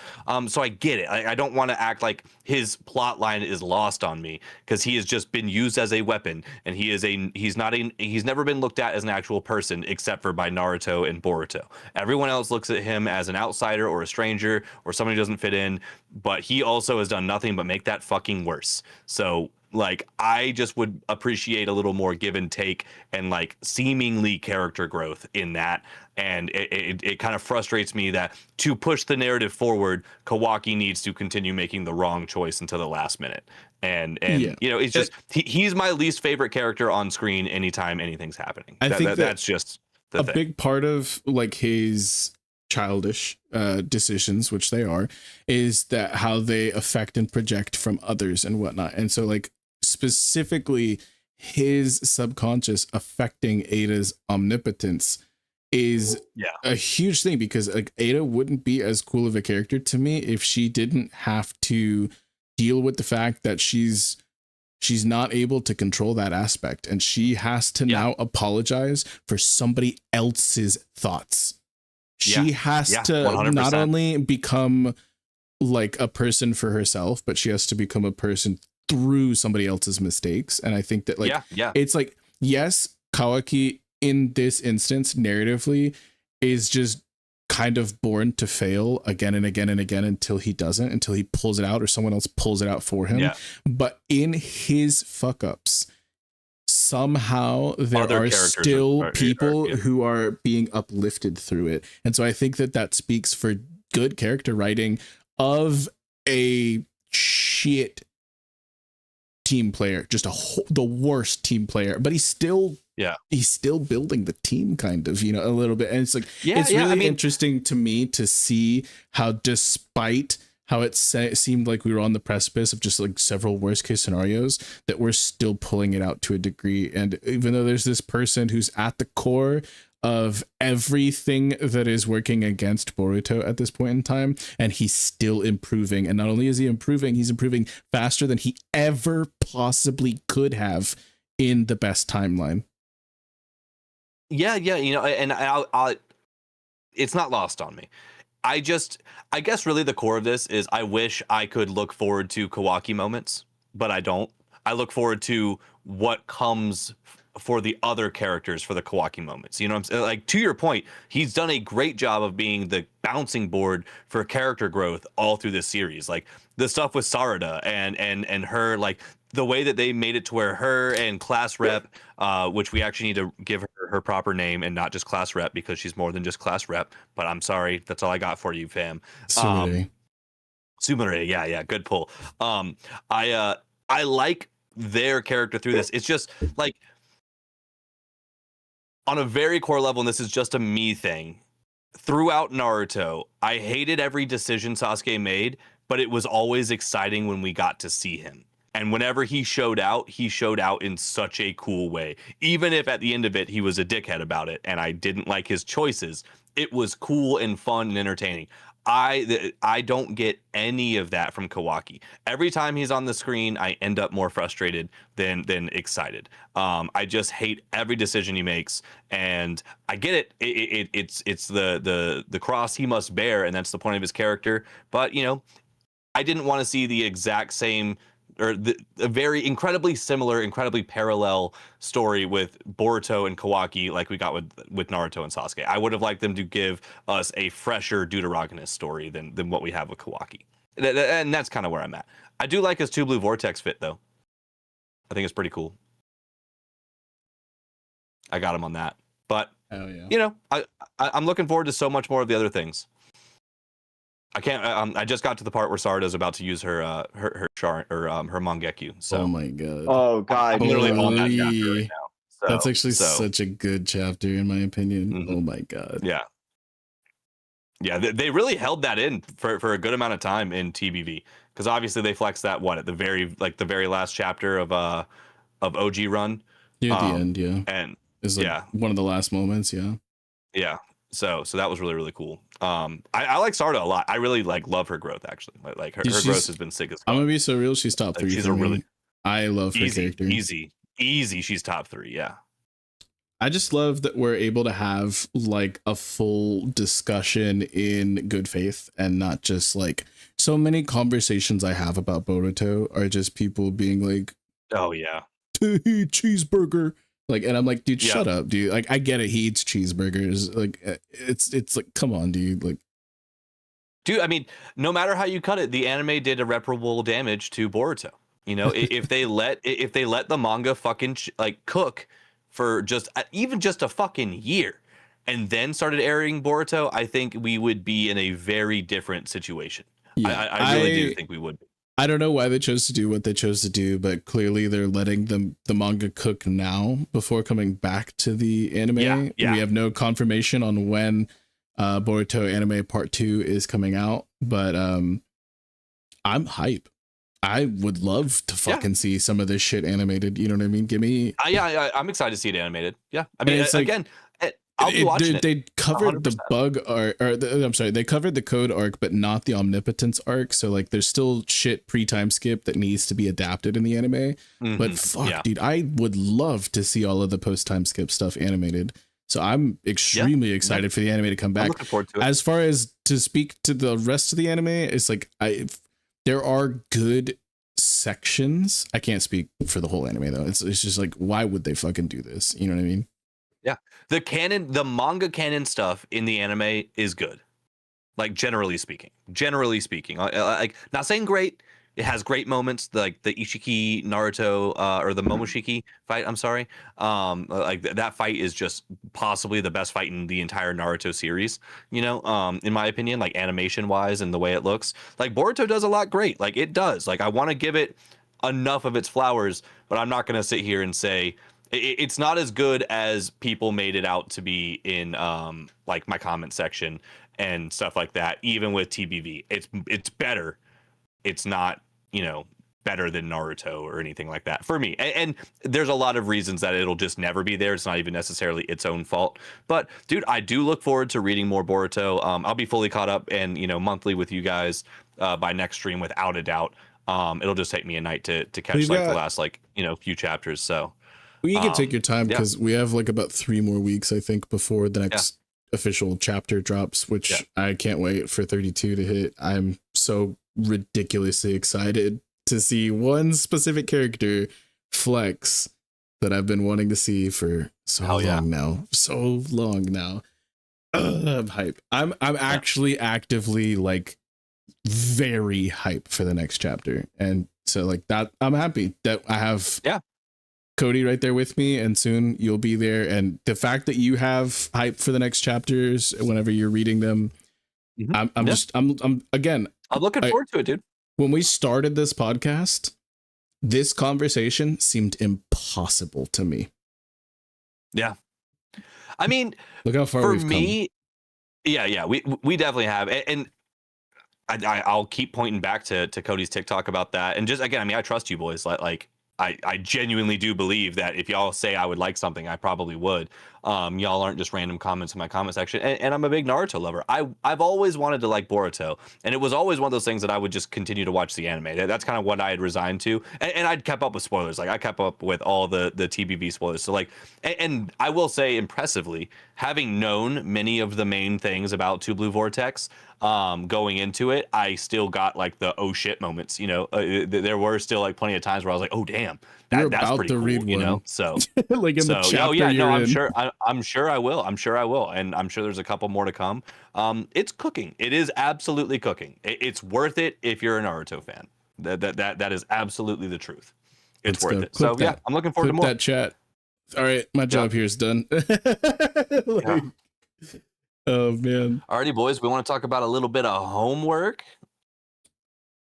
So I get it. I don't want to act like his plot line is lost on me, because he has just been used as a weapon, and he's never been looked at as an actual person except for by Naruto and Boruto. Everyone else looks at him as an outsider or a stranger or somebody who doesn't fit in, but he also has done nothing but make that fucking worse. So like I just would appreciate a little more give and take and like seemingly character growth in that. And it kind of frustrates me that to push the narrative forward, Kawaki needs to continue making the wrong choice until the last minute. And it's just he's my least favorite character on screen anytime anything's happening. I think that's just a big part of like his childish decisions, which they are, is that how they affect and project from others and whatnot. And so like specifically his subconscious affecting Ada's omnipotence is a huge thing, because like Ada wouldn't be as cool of a character to me if she didn't have to deal with the fact that she's not able to control that aspect, and she has to now apologize for somebody else's thoughts. She has to 100%. Not only become like a person for herself, but she has to become a person through somebody else's mistakes. And I think that like it's like, yes, Kawaki in this instance narratively is just kind of born to fail again and again and again until he doesn't, until he pulls it out or someone else pulls it out for him. Yeah. But in his fuck ups, somehow there are still people who are being uplifted through it. And so I think that that speaks for good character writing of a shit team player, just the worst team player, but he's still building the team kind of, a little bit. And it's like, it's really interesting to me to see how, despite how it seemed like we were on the precipice of just like several worst case scenarios, that we're still pulling it out to a degree. And even though there's this person who's at the core of everything that is working against Boruto at this point in time, and he's still improving. And not only is he improving, he's improving faster than he ever possibly could have in the best timeline. Yeah, and I'll it's not lost on me. I guess really the core of this is I wish I could look forward to Kawaki moments, but I don't. I look forward to what comes for the other characters for the Kawaki moments. You know what I'm saying? Like, to your point, he's done a great job of being the bouncing board for character growth all through this series. Like the stuff with Sarada and her, like the way that they made it to where her and Class Rep, which we actually need to give her proper name and not just Class Rep because she's more than just Class Rep. But I'm sorry, that's all I got for you, fam. Sumire, yeah, good pull. I like their character through this. It's just like, on a very core level, and this is just a me thing, throughout Naruto, I hated every decision Sasuke made, but it was always exciting when we got to see him. And whenever he showed out in such a cool way. Even if at the end of it, he was a dickhead about it and I didn't like his choices, it was cool and fun and entertaining. I don't get any of that from Kawaki. Every time he's on the screen, I end up more frustrated than excited. I just hate every decision he makes, and I get it. It's the cross he must bear, and that's the point of his character. But I didn't want to see the exact same, or a very incredibly similar, incredibly parallel story with Boruto and Kawaki like we got with Naruto and Sasuke. I would have liked them to give us a fresher Deuteragonist story than what we have with Kawaki. And that's kind of where I'm at. I do like his Two Blue Vortex fit, though. I think it's pretty cool. I got him on that. But, I'm looking forward to so much more of the other things. I can't. I just got to the part where Sarada's about to use her Mangekyu. So. Oh my god. Oh god. I'm literally on that chapter right now. So, that's actually such a good chapter, in my opinion. Mm-hmm. Oh my god. Yeah. They really held that in for a good amount of time in TBV, because obviously they flexed that at the very last chapter of OG Run. Yeah, the end. Yeah. And is one of the last moments. Yeah. Yeah. So that was really, really cool. I like Sarda a lot. I really love her growth, actually. Like her growth has been sick as fuck. I'm gonna be so real. She's top 3. She's a really. I love her character. Easy. She's top 3. Yeah. I just love that we're able to have like a full discussion in good faith, and not just like so many conversations I have about Boruto are just people being like, "Oh yeah, cheeseburger." Like, and I'm like, dude, shut up, dude. Like, I get it. He eats cheeseburgers. Like, it's like, come on, dude. Like, dude, I mean, no matter how you cut it, the anime did irreparable damage to Boruto. If they let the manga fucking cook for even just a fucking year, and then started airing Boruto, I think we would be in a very different situation. Yeah, I really do think we would be. I don't know why they chose to do what they chose to do, but clearly they're letting the manga cook now before coming back to the anime. Yeah. We have no confirmation on when Boruto anime part 2 is coming out, but I'm hype. I would love to fucking see some of this shit animated. You know what I mean? Give me. I'm excited to see it animated. Yeah, I mean, again. I'll be watching it. They covered 100%. The bug arc, I'm sorry, they covered the code arc, but not the omnipotence arc. So like, there's still shit pre-time skip that needs to be adapted in the anime. Mm-hmm. But fuck, dude, I would love to see all of the post-time skip stuff animated. So I'm extremely excited for the anime to come I'm back. looking forward to it. As far as to speak to the rest of the anime, it's like there are good sections. I can't speak for the whole anime though. It's just like, why would they fucking do this? You know what I mean? Yeah, the manga canon stuff in the anime is good. Like generally speaking, like not saying great. It has great moments, like the Ishiki Naruto or the Momoshiki fight. I'm sorry, like that fight is just possibly the best fight in the entire Naruto series. You know, in my opinion, like animation wise and the way it looks. Like Boruto does a lot great. Like it does. Like I want to give it enough of its flowers, but I'm not going to sit here and say it's not as good as people made it out to be in like my comment section and stuff like that. Even with TBV, it's better. It's not, you know, better than Naruto or anything like that for me. And there's a lot of reasons that it'll just never be there. It's not even necessarily its own fault. But dude, I do look forward to reading more Boruto. I'll be fully caught up and, you know, monthly with you guys by next stream without a doubt. It'll just take me a night to catch like the last like, you know, few chapters. So well, you can take your time because we have like about 3 more weeks, I think, before the next official chapter drops, which I can't wait for 32 to hit. I'm so ridiculously excited to see one specific character flex that I've been wanting to see for so long now. I'm hype. I'm actually actively like very hype for the next chapter, and so like that I'm happy that I have Cody right there with me, and soon you'll be there. And the fact that you have hype for the next chapters whenever you're reading them, I'm looking forward to it, dude. When we started this podcast, this conversation seemed impossible to me. Yeah. I mean, look how far we've come. We definitely have. And I'll keep pointing back to Cody's TikTok about that. And just, again, I mean, I trust you boys. Like I genuinely do believe that if y'all say I would like something, I probably would. Y'all aren't just random comments in my comment section. And I'm a big Naruto lover. I've always wanted to like Boruto, and it was always one of those things that I would just continue to watch the anime. That's kind of what I had resigned to. And I'd kept up with spoilers. Like I kept up with all the TBV spoilers. So like, and I will say impressively, having known many of the main things about Two Blue Vortex, going into it, I still got like the oh shit moments. You know, there were still like plenty of times where I was like, oh damn, that's pretty cool. You know, so like in the chapter I'm sure I will. And I'm sure there's a couple more to come. It's cooking. It is absolutely cooking. It's worth it if you're a Naruto fan. That is absolutely the truth. It's worth it. So yeah, I'm looking forward to more. That chat. All right, my job here is done. Oh man. Alrighty, boys. We want to talk about a little bit of homework.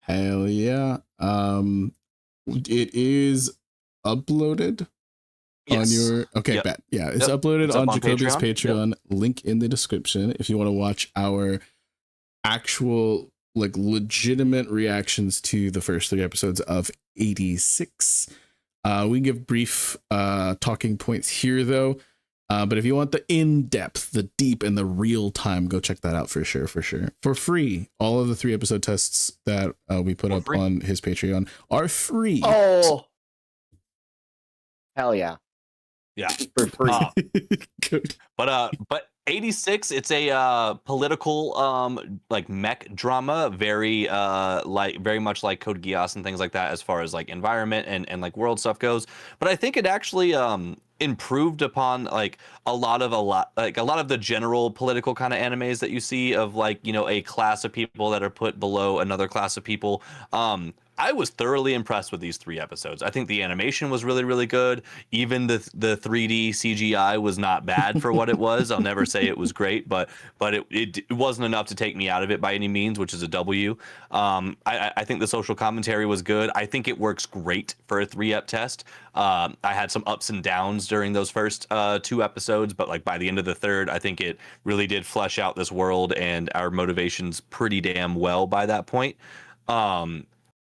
Hell yeah. It is uploaded on your bet. Yeah, it's uploaded on Jacoby's Patreon. Link in the description if you want to watch our actual like legitimate reactions to the first 3 episodes of 86. We give brief talking points here though. But if you want the in-depth, the deep, and the real time, go check that out for sure. For free. All of the 3 episode tests that we put up on his Patreon are free. Oh, hell yeah. Yeah. For free. But 86, it's a political like mech drama, very much like Code Geass and things like that as far as like environment and like world stuff goes. But I think it actually improved upon like a lot of the general political kind of animes that you see of like, you know, a class of people that are put below another class of people. I was thoroughly impressed with these 3 episodes. I think the animation was really, really good. Even the 3D CGI was not bad for what it was. I'll never say it was great, but it wasn't enough to take me out of it by any means, which is a W. I think the social commentary was good. I think it works great for a 3-ep test. I had some ups and downs during those first 2 episodes, but like by the end of the 3rd, I think it really did flesh out this world and our motivations pretty damn well by that point.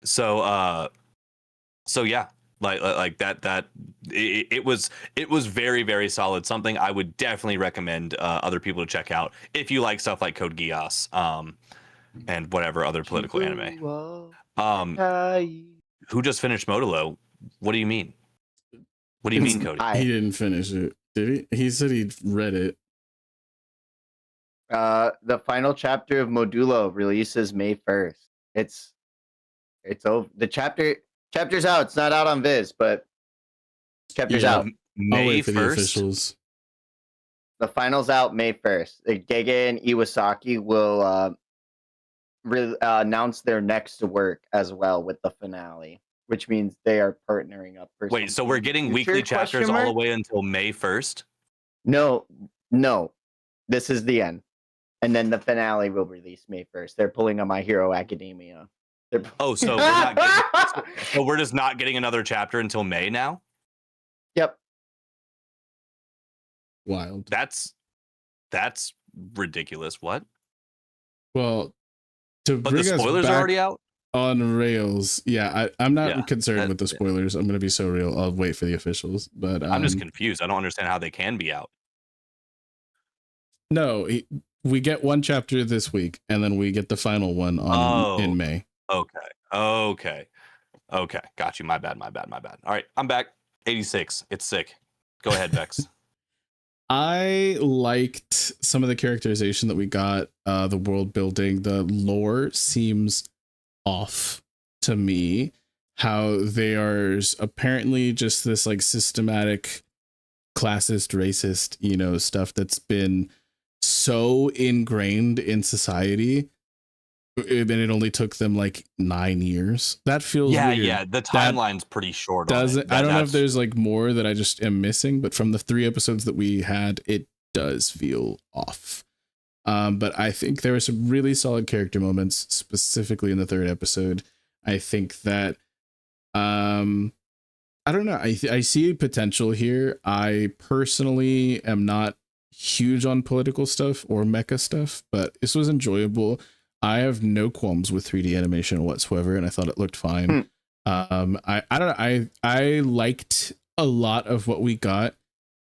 So yeah, like that it was very, very solid. Something I would definitely recommend other people to check out if you like stuff like Code Geass and whatever other political anime. Who just finished Modelo? What do you mean? What do you mean, Cody? He didn't finish it. Did he? He said he read it. The final chapter of Modulo releases May 1st. It's over. The chapter's out. It's not out on Viz, but chapter's out. I'll May wait for the 1st. officials. The final's out May 1st. Gege and Iwasaki will announce their next work as well with the finale, which means they are partnering up for Wait, so something we're in the getting future, weekly question chapters all mark? the way until May 1st? No. This is the end. And then the finale will release May 1st. They're pulling on My Hero Academia. Oh, so we're not getting, so we're just not getting another chapter until May now? Yep. Wild. That's ridiculous. What? Well, to But bring the us spoilers are back already out? on rails, yeah, I'm not Yeah, concerned with the spoilers. I'm gonna be so real. I'll wait for the officials, but I'm just confused. I don't understand how they can be out. no, we get one chapter this week, and then we get the final one on in May. Okay. Got you. My bad. All right, I'm back. 86. It's sick. Go ahead, Vex. I liked some of the characterization that we got. The world building, the lore seems off to me. How they are apparently just this like systematic, classist, racist, stuff that's been so ingrained in society. And it only took them like 9 years. That feels weird. Yeah. The timeline's pretty short. I don't know if there's like more that I just am missing, but from the 3 episodes that we had, it does feel off. But I think there were some really solid character moments, specifically in the 3rd episode. I think that I don't know. I see potential here. I personally am not huge on political stuff or mecha stuff, but this was enjoyable. I have no qualms with 3D animation whatsoever, and I thought it looked fine. I don't know. I liked a lot of what we got,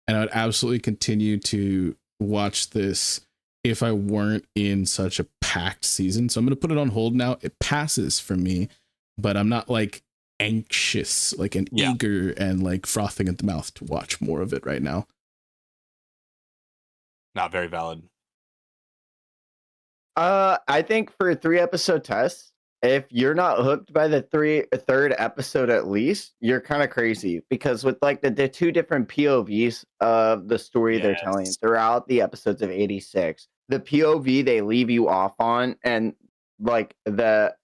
and I would absolutely continue to watch this if I weren't in such a packed season. So I'm going to put it on hold now. It passes for me, but I'm not like anxious, like eager and like frothing at the mouth to watch more of it right now. Not very valid. I think for a 3-episode test, if you're not hooked by the 3rd episode at least, you're kind of crazy, because with like the 2 different POVs of the story they're telling throughout the episodes of 86, the POV they leave you off on, and like the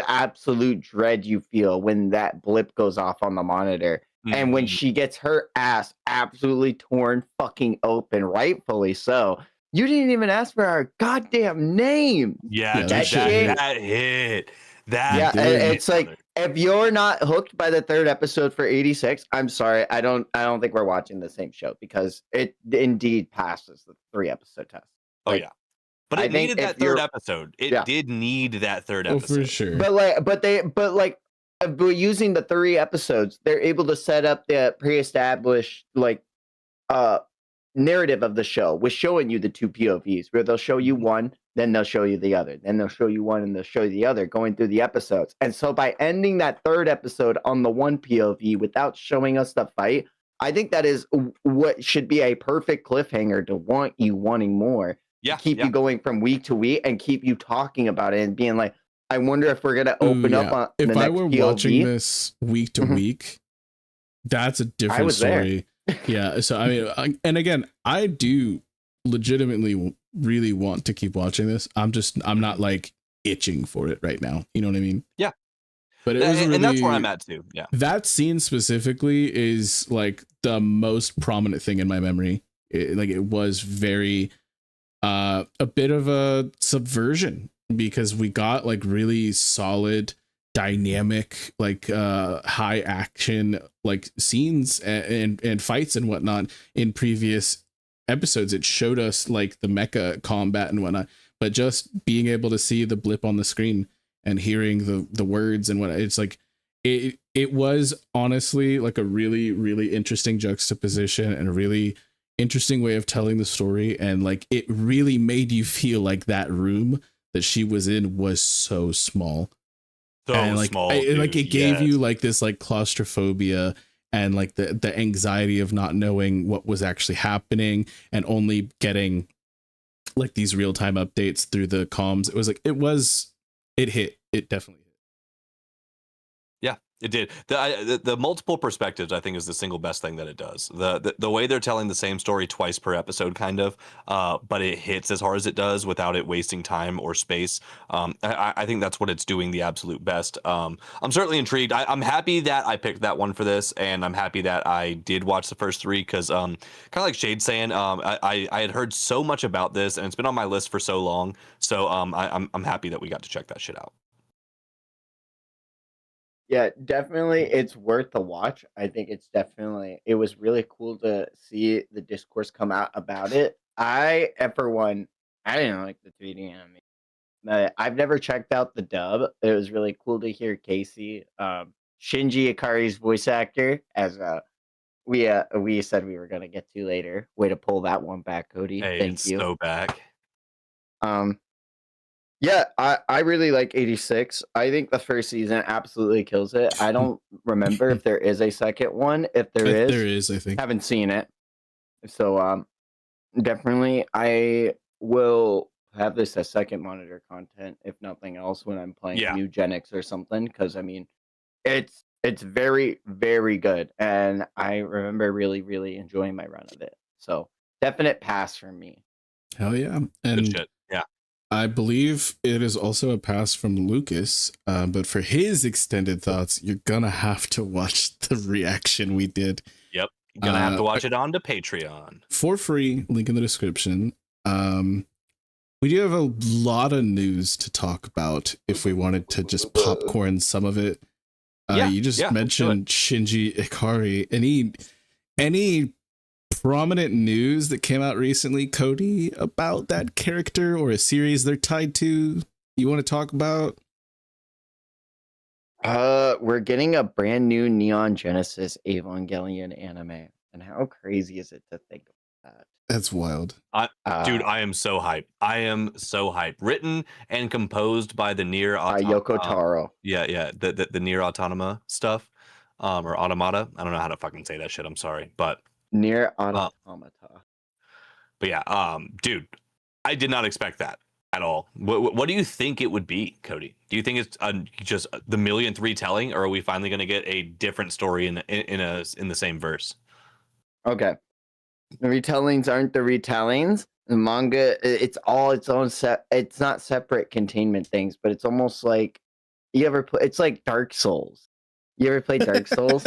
absolute dread you feel when that blip goes off on the monitor. And when she gets her ass absolutely torn fucking open, rightfully so. You didn't even ask for our goddamn name. Yeah, that hit. It's like, if you're not hooked by the 3rd episode for 86, I'm sorry. I don't think we're watching the same show, because it indeed passes the 3-episode test. Like, oh yeah. But it needed that 3rd episode. It did need that 3rd episode. Oh, for sure. But using the 3 episodes, they're able to set up the pre-established narrative of the show with showing you the 2 POVs, where they'll show you one, then they'll show you the other, then they'll show you one, and they'll show you the other, going through the episodes. And so by ending that 3rd episode on the 1 POV without showing us the fight, I think that is what should be a perfect cliffhanger to want you wanting more. Yeah, keep you going from week to week and keep you talking about it and being like, I wonder if we're gonna open up on if the next I were POV. watching this week to week, that's a different story. Yeah. So I mean, and again, I do legitimately really want to keep watching this. I'm not like itching for it right now. You know what I mean? Yeah. But it was really, and that's where I'm at too. Yeah. That scene specifically is like the most prominent thing in my memory. It was very a bit of a subversion, because we got like really solid, dynamic, like high action like scenes and fights and whatnot in previous episodes. It showed us like the mecha combat and whatnot, but just being able to see the blip on the screen and hearing the words and whatnot, it's like it was honestly like a really, really interesting juxtaposition and a really interesting way of telling the story. And like it really made you feel like that room that she was in was so small. So and like small. it gave you like this like claustrophobia and like the anxiety of not knowing what was actually happening and only getting like these real-time updates through the comms. It hit. It definitely hit. Yeah, it did. The multiple perspectives, I think, is the single best thing that it does. The way they're telling the same story twice per episode, kind of, but it hits as hard as it does without it wasting time or space. I think that's what it's doing the absolute best. I'm certainly intrigued. I'm happy that I picked that one for this, and I'm happy that I did watch the first three because, kind of like Shade's saying, I had heard so much about this, and it's been on my list for so long. So I'm happy that we got to check that shit out. Yeah, definitely. It's worth the watch. I think it was really cool to see the discourse come out about it. For one, I didn't like the 3D anime. I've never checked out the dub. It was really cool to hear Casey, Shinji Ikari's voice actor, as we said we were gonna get to later. Way to pull that one back, Cody. Hey, Thank it's you. so back. Um, yeah, I really like 86. I think the first season absolutely kills it. I don't remember if there is a second one. If there is, I think. haven't seen it. So definitely I will have this as second monitor content, if nothing else, when I'm playing Yeah. Eugenics or something. Because I mean, it's very, very good. And I remember really, really enjoying my run of it. So definite pass from me. Hell yeah. Good And shit. Yeah. I believe it is also a pass from Lucas, but for his extended thoughts, you're gonna have to watch the reaction we did. Yep. You're gonna have to watch it on to Patreon for free. Link in the description. We do have a lot of news to talk about if we wanted to just popcorn some of it. You just mentioned Shinji Ikari. Any prominent news that came out recently, Cody, about that character or a series they're tied to you want to talk about? We're getting a brand new Neon Genesis Evangelion anime. And how crazy is it to think of that? That's wild. Dude, I am so hyped. I am so hyped. Written and composed by the Nier Yoko Taro. Yeah. The Nier Automata stuff. Or Automata. I don't know how to fucking say that shit. I'm sorry. But Nier Automata. But yeah, dude, I did not expect that at all. What do you think it would be, Cody? Do you think it's just the millionth retelling, or are we finally going to get a different story in the same verse? Okay, the retellings aren't the retellings. The manga, it's all its own set. It's not separate containment things, but it's almost like you ever play. It's like Dark Souls. You ever play Dark Souls?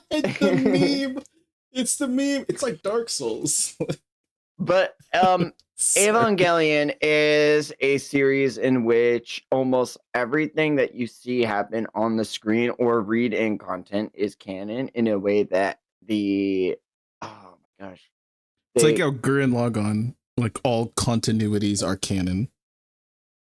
It's the meme. It's the meme. It's like Dark Souls. But Evangelion is a series in which almost everything that you see happen on the screen or read in content is canon in a way that oh my gosh. It's like how Gurren Lagann, like all continuities are canon.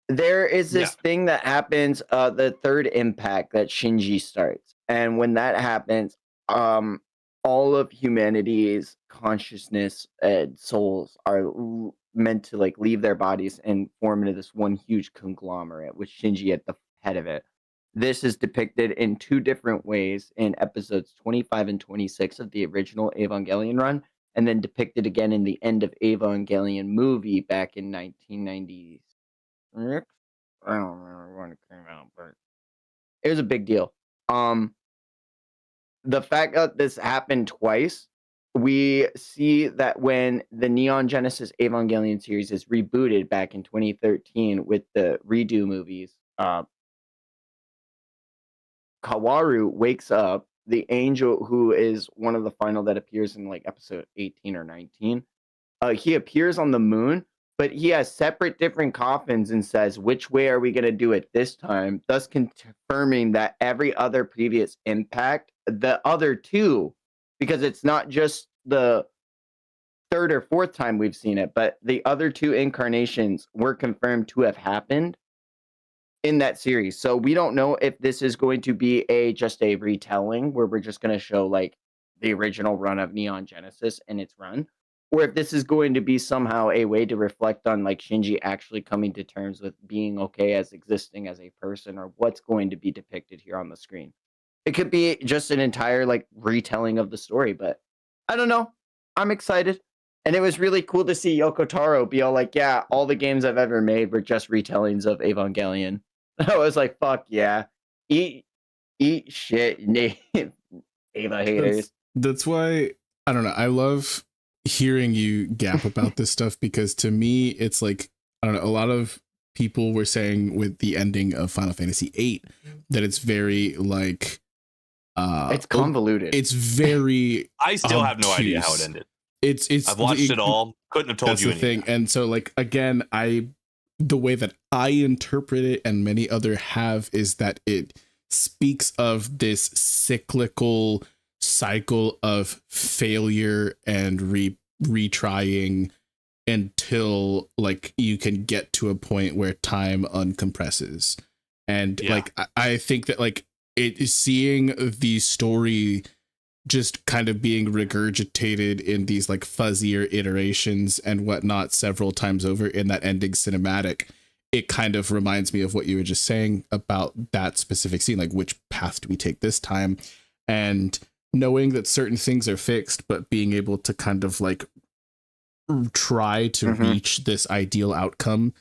There is this thing that happens, the third impact that Shinji starts. And when that happens, all of humanity's consciousness and souls are meant to like leave their bodies and form into this one huge conglomerate with Shinji at the head of it. This is depicted in two different ways in episodes 25 and 26 of the original Evangelion run, and then depicted again in the end of Evangelion movie back in 1996. I don't remember when it came out, but it was a big deal. The fact that this happened twice, we see that when the Neon Genesis Evangelion series is rebooted back in 2013 with the redo movies, Kawaru wakes up, the angel who is one of the final that appears in like episode 18 or 19. He appears on the moon, but he has separate different coffins and says, which way are we going to do it this time? Thus confirming that every other previous impact, the other two, because it's not just the third or fourth time we've seen it, but the other two incarnations were confirmed to have happened in that series. So we don't know if this is going to be just a retelling where we're just going to show like the original run of Neon Genesis and its run, or if this is going to be somehow a way to reflect on like Shinji actually coming to terms with being okay as existing as a person, or what's going to be depicted here on the screen. It could be just an entire like retelling of the story, but I don't know. I'm excited. And it was really cool to see Yoko Taro be all like, yeah, all the games I've ever made were just retellings of Evangelion. I was like, fuck yeah. Eat shit, Eva haters. That's why I don't know. I love hearing you gap about this stuff because to me, it's like, I don't know, a lot of people were saying with the ending of Final Fantasy VIII that it's very like it's convoluted. It's very I still have no idea how it ended. It's I've watched it all. Couldn't have told that's you the thing. And so like again, the way that I interpret it and many other have is that it speaks of this cyclical cycle of failure and retrying until like you can get to a point where time uncompresses. And like I think that like it is seeing the story just kind of being regurgitated in these like fuzzier iterations and whatnot several times over in that ending cinematic, it kind of reminds me of what you were just saying about that specific scene, like which path do we take this time? And knowing that certain things are fixed, but being able to kind of like try to reach this ideal outcome,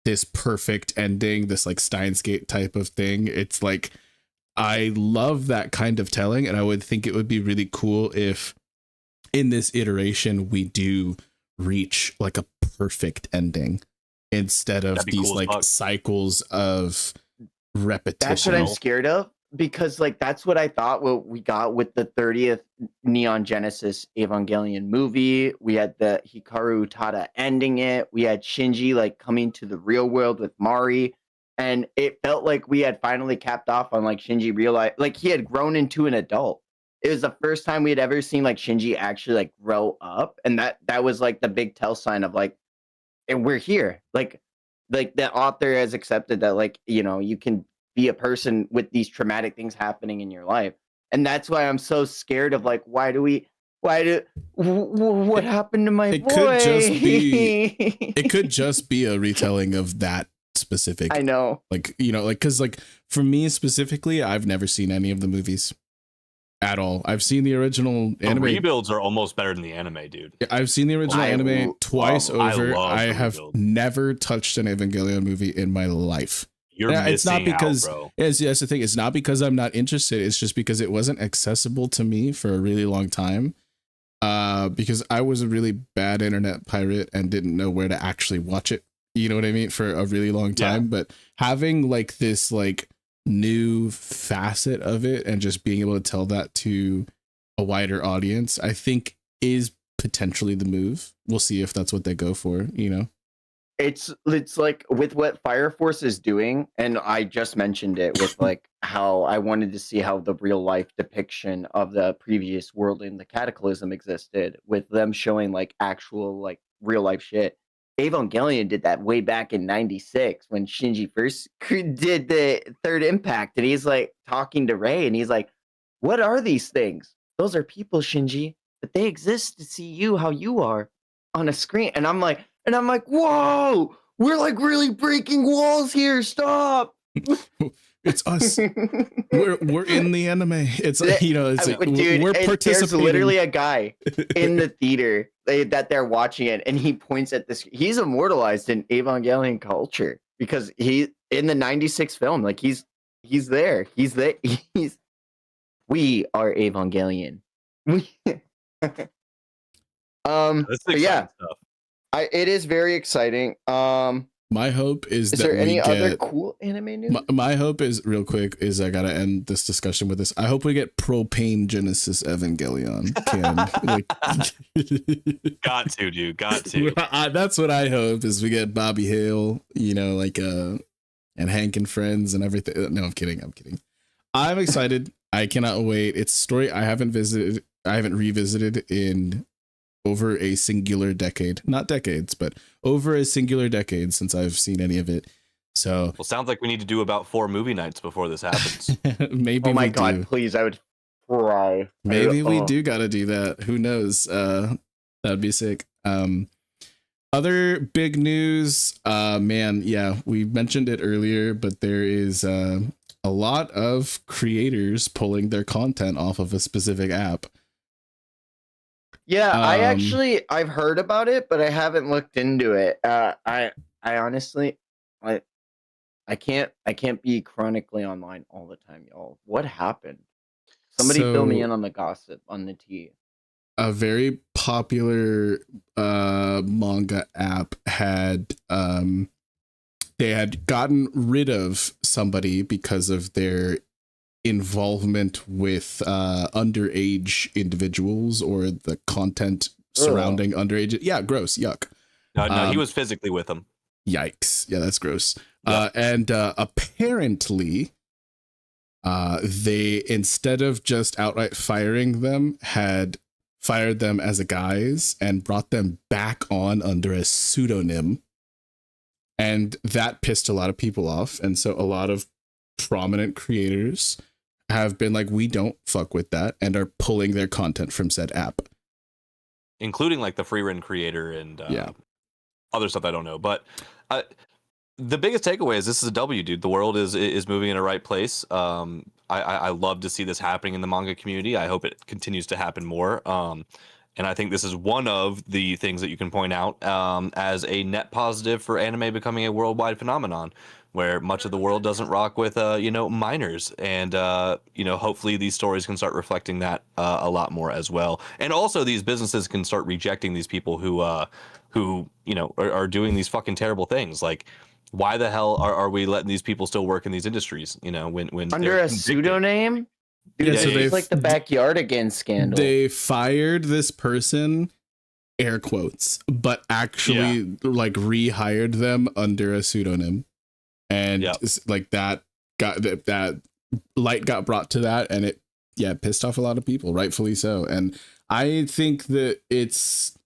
this perfect ending, this like Steins Gate type of thing. It's like, I love that kind of telling, and I would think it would be really cool if in this iteration we do reach like a perfect ending instead of these cool like cycles of repetition. That's what I'm scared of, because like that's what I thought what we got with the 30th Neon Genesis Evangelion movie. We had the Hikaru Utada ending it. We had Shinji like coming to the real world with Mari. And it felt like we had finally capped off on like Shinji realized like he had grown into an adult. It was the first time we had ever seen like Shinji actually like grow up. And that was like the big tell sign of like, and we're here. Like the author has accepted that like, you know, you can be a person with these traumatic things happening in your life. And that's why I'm so scared of like, what happened to my boy? It could just be a retelling of that specific. I know, like, you know, like because like for me specifically, I've never seen any of the movies at all. I've seen the original anime. Rebuilds are almost better than the anime, dude. I've seen the original anime twice over. I have never touched an Evangelion movie in my life. It's not because out, bro. That's the thing. It's not because I'm not interested. It's just because it wasn't accessible to me for a really long time. Because I was a really bad internet pirate and didn't know where to actually watch it. You know what I mean? For a really long time. But having like this like new facet of it and just being able to tell that to a wider audience, I think is potentially the move. We'll see if that's what they go for, you know? It's like with what Fire Force is doing, and I just mentioned it with like how I wanted to see how the real life depiction of the previous world in the Cataclysm existed, with them showing like actual like real life shit. Evangelion did that way back in '96 when Shinji first did the third impact, and he's like talking to Rei, and he's like, "What are these things? Those are people, Shinji, but they exist to see you how you are on a screen." And I'm like, "Whoa, we're like really breaking walls here! Stop!" It's us. we're in the anime. It's you know, it's dude, we're participating. There's literally a guy in the theater that they're watching it, and he points at this. He's immortalized in Evangelion culture because he in the '96 film. Like he's there. He's there. We are Evangelion. That's exciting stuff. It is very exciting. My hope is that there any other cool anime news? My hope is real quick is I gotta end this discussion with this. I hope we get Propane Genesis Evangelion. Got to, dude. Got to. That's what I hope is we get Bobby Hale, you know, like and Hank and friends and everything. No, I'm kidding. I'm excited. I cannot wait. It's a story I haven't revisited in over a singular decade, not decades, but over a singular decade since I've seen any of it. So, well, sounds like we need to do about 4 movie nights before this happens. Maybe. Oh my God, please! I would cry. Maybe we do got to do that. Who knows? That'd be sick. Other big news, man. Yeah, we mentioned it earlier, but there is a lot of creators pulling their content off of a specific app. Yeah, I've heard about it, but I haven't looked into it. I honestly, I can't be chronically online all the time, y'all. What happened? Somebody fill me in on the gossip, on the tea. A very popular manga app had they had gotten rid of somebody because of their involvement with underage individuals or the content surrounding underage. Yeah, gross, yuck. No, he was physically with them. Yikes. Yeah, that's gross. Yeah. And apparently they, instead of just outright firing them, had fired them as a guise and brought them back on under a pseudonym. And that pissed a lot of people off. And so a lot of prominent creators have been like, we don't fuck with that, and are pulling their content from said app. Including like the Freerun creator and other stuff I don't know. But the biggest takeaway is this is a W, dude. The world is moving in the right place. I love to see this happening in the manga community. I hope it continues to happen more. And I think this is one of the things that you can point out as a net positive for anime becoming a worldwide phenomenon, where much of the world doesn't rock with minors, and hopefully these stories can start reflecting that a lot more as well. And also these businesses can start rejecting these people who are doing these fucking terrible things. Like, why the hell are we letting these people still work in these industries? When under a pseudonym. Dude, so it's like the Backyardigans scandal. They fired this person, air quotes, but actually like rehired them under a pseudonym, and like that light got brought to that, and it pissed off a lot of people, rightfully so. And I think that this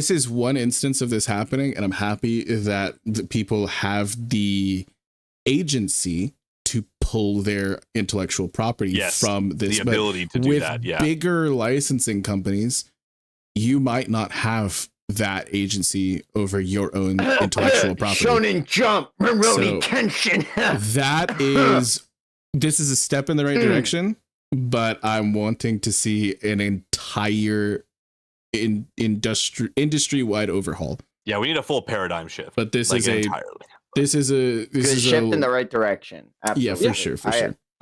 is one instance of this happening, and I'm happy that the people have the agency to pull their intellectual property from this. The ability to do with that. Yeah. Bigger licensing companies, you might not have that agency over your own intellectual property. Shonen Jump, Rurouni Kenshin. This is a step in the right direction, but I'm wanting to see an entire industry-wide overhaul. Yeah, we need a full paradigm shift. But this is entirely. This is a shift in the right direction. Absolutely. Yeah, for sure.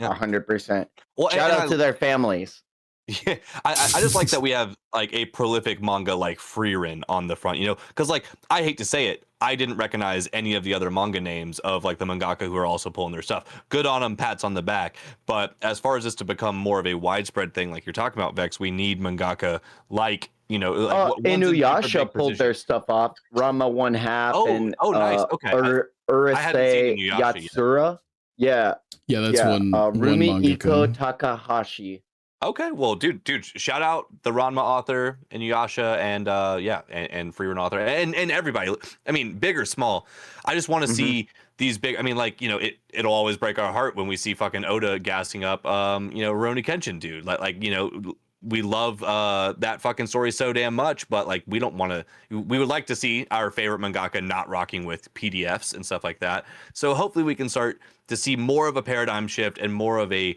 100%. Well, shout out to their families. Yeah, I just like that we have like a prolific manga like Freerun on the front, because like, I hate to say it, I didn't recognize any of the other manga names of like the mangaka who are also pulling their stuff. Good on them, pats on the back. But as far as this to become more of a widespread thing, like you're talking about, Vex, we need mangaka like Inuyasha pulled their stuff off. Rama 1/2 nice. Okay. Urusei Yatsura. Yeah, that's one. Rumi one Iko Takahashi. Okay, well, dude, shout out the Ranma author, Inuyasha, and and Freerun author, and everybody. I mean, big or small. I just want to see these big. I mean, like, it'll always break our heart when we see fucking Oda gassing up, Rurouni Kenshin, dude. We love that fucking story so damn much, but like, we don't want to. We would like to see our favorite mangaka not rocking with PDFs and stuff like that. So hopefully we can start to see more of a paradigm shift and more of a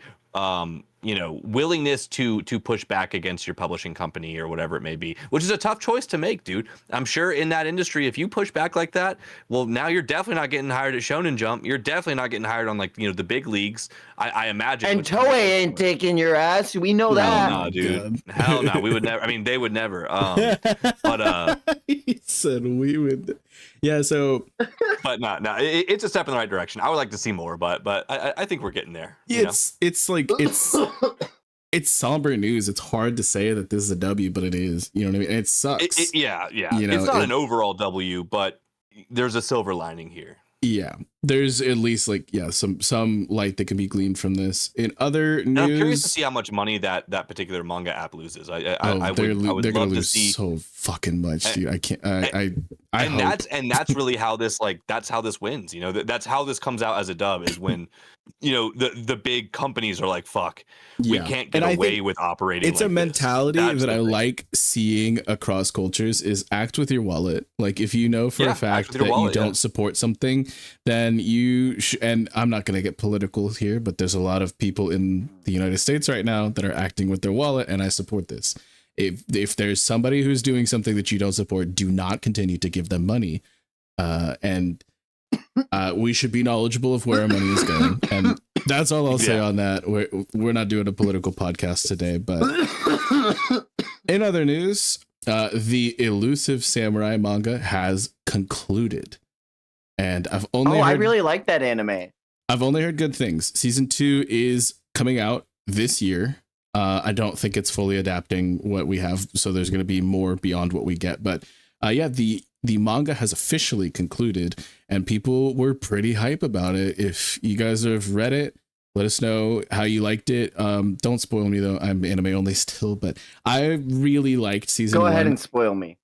willingness to push back against your publishing company or whatever it may be, which is a tough choice to make, dude. I'm sure in that industry, if you push back like that, well, now you're definitely not getting hired at Shonen Jump. You're definitely not getting hired on like, the big leagues, I imagine. And Toei ain't taking your ass. We know that. No, dude. Hell no. We would never. I mean, they would never. But he said we would. Yeah. So. But no, it's a step in the right direction. I would like to see more, but I think we're getting there. It's somber news. It's hard to say that this is a W, but it is. You know what I mean? And it sucks. Yeah. It's not an overall W, but there's a silver lining here. Yeah, there's at least some light that can be gleaned from this. In other news, I'm curious to see how much money that particular manga app loses. I would love to see so fucking much, dude. I can't. I hope. That's really how this that's how this wins. That's how this comes out as a dub, is when the big companies are like, fuck, we can't get away with operating. It's like a mentality that I like seeing across cultures, is act with your wallet. Like, if you know for a fact that you don't support something, then then and I'm not going to get political here, but there's a lot of people in the United States right now that are acting with their wallet, and I support this. If there's somebody who's doing something that you don't support, do not continue to give them money. And we should be knowledgeable of where our money is going. And that's all I'll say on that. We're not doing a political podcast today, but in other news, the Elusive Samurai manga has concluded. And I've only I really like that anime. I've only heard good things. Season 2 is coming out this year. I don't think it's fully adapting what we have, so there's going to be more beyond what we get. But the manga has officially concluded, and people were pretty hype about it. If you guys have read it, let us know how you liked it. Don't spoil me though. I'm anime only still, but I really liked season 1. Go ahead and spoil me.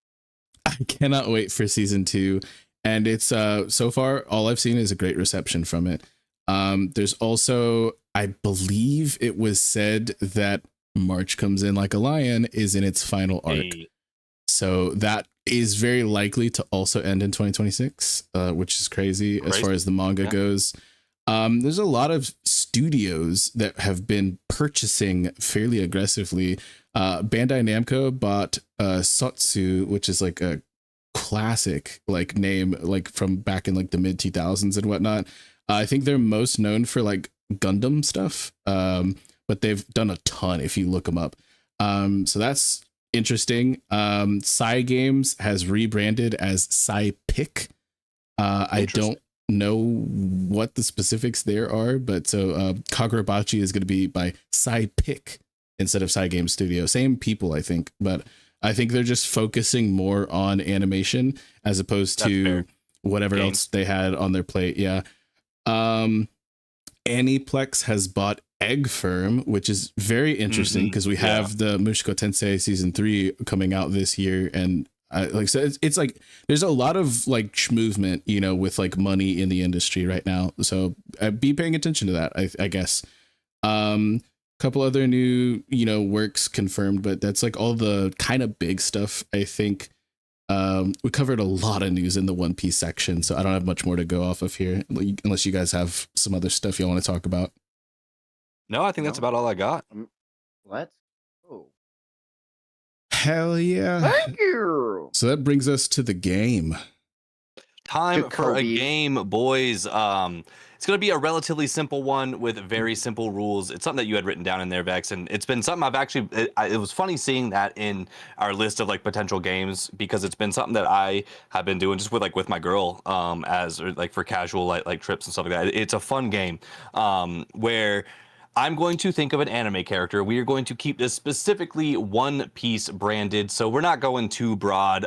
I cannot wait for season 2. And it's so far all I've seen is a great reception from it. There's also, I believe it was said that March Comes In Like a Lion is in its final arc. So that is very likely to also end in 2026, which is crazy as far as the manga goes. There's a lot of studios that have been purchasing fairly aggressively. Bandai Namco bought Sotsu, which is like a classic like name, like from back in like the mid 2000s and whatnot. I think they're most known for like Gundam stuff, but they've done a ton if you look them up. So that's interesting. Psy Games has rebranded as Psy Pick. I don't know what the specifics there are, but so Kagurabachi is going to be by Psy Pick instead of Psy Games Studio. Same people, I think, but I think they're just focusing more on animation as opposed to whatever else they had on their plate. Yeah. Aniplex has bought Egg Firm, which is very interesting because we have the Mushoku Tensei season 3 coming out this year, and it's like there's a lot of like movement, you know, with like money in the industry right now. So be paying attention to that, I guess. Couple other new, you know, works confirmed, but that's like all the kind of big stuff. I think we covered a lot of news in the One Piece section, so I don't have much more to go off of here, unless you guys have some other stuff you want to talk about. No, I think that's about all I got. Let's go. Hell yeah. Thank you. So that brings us to the game. Time for a game, boys. It's going to be a relatively simple one with very simple rules. It's something that you had written down in there, Vex, and it's been something I've actually, it was funny seeing that in our list of like potential games, because it's been something that I have been doing just with my girl, or like for casual like trips and stuff like that. It's a fun game where I'm going to think of an anime character. We are going to keep this specifically One Piece branded, so we're not going too broad,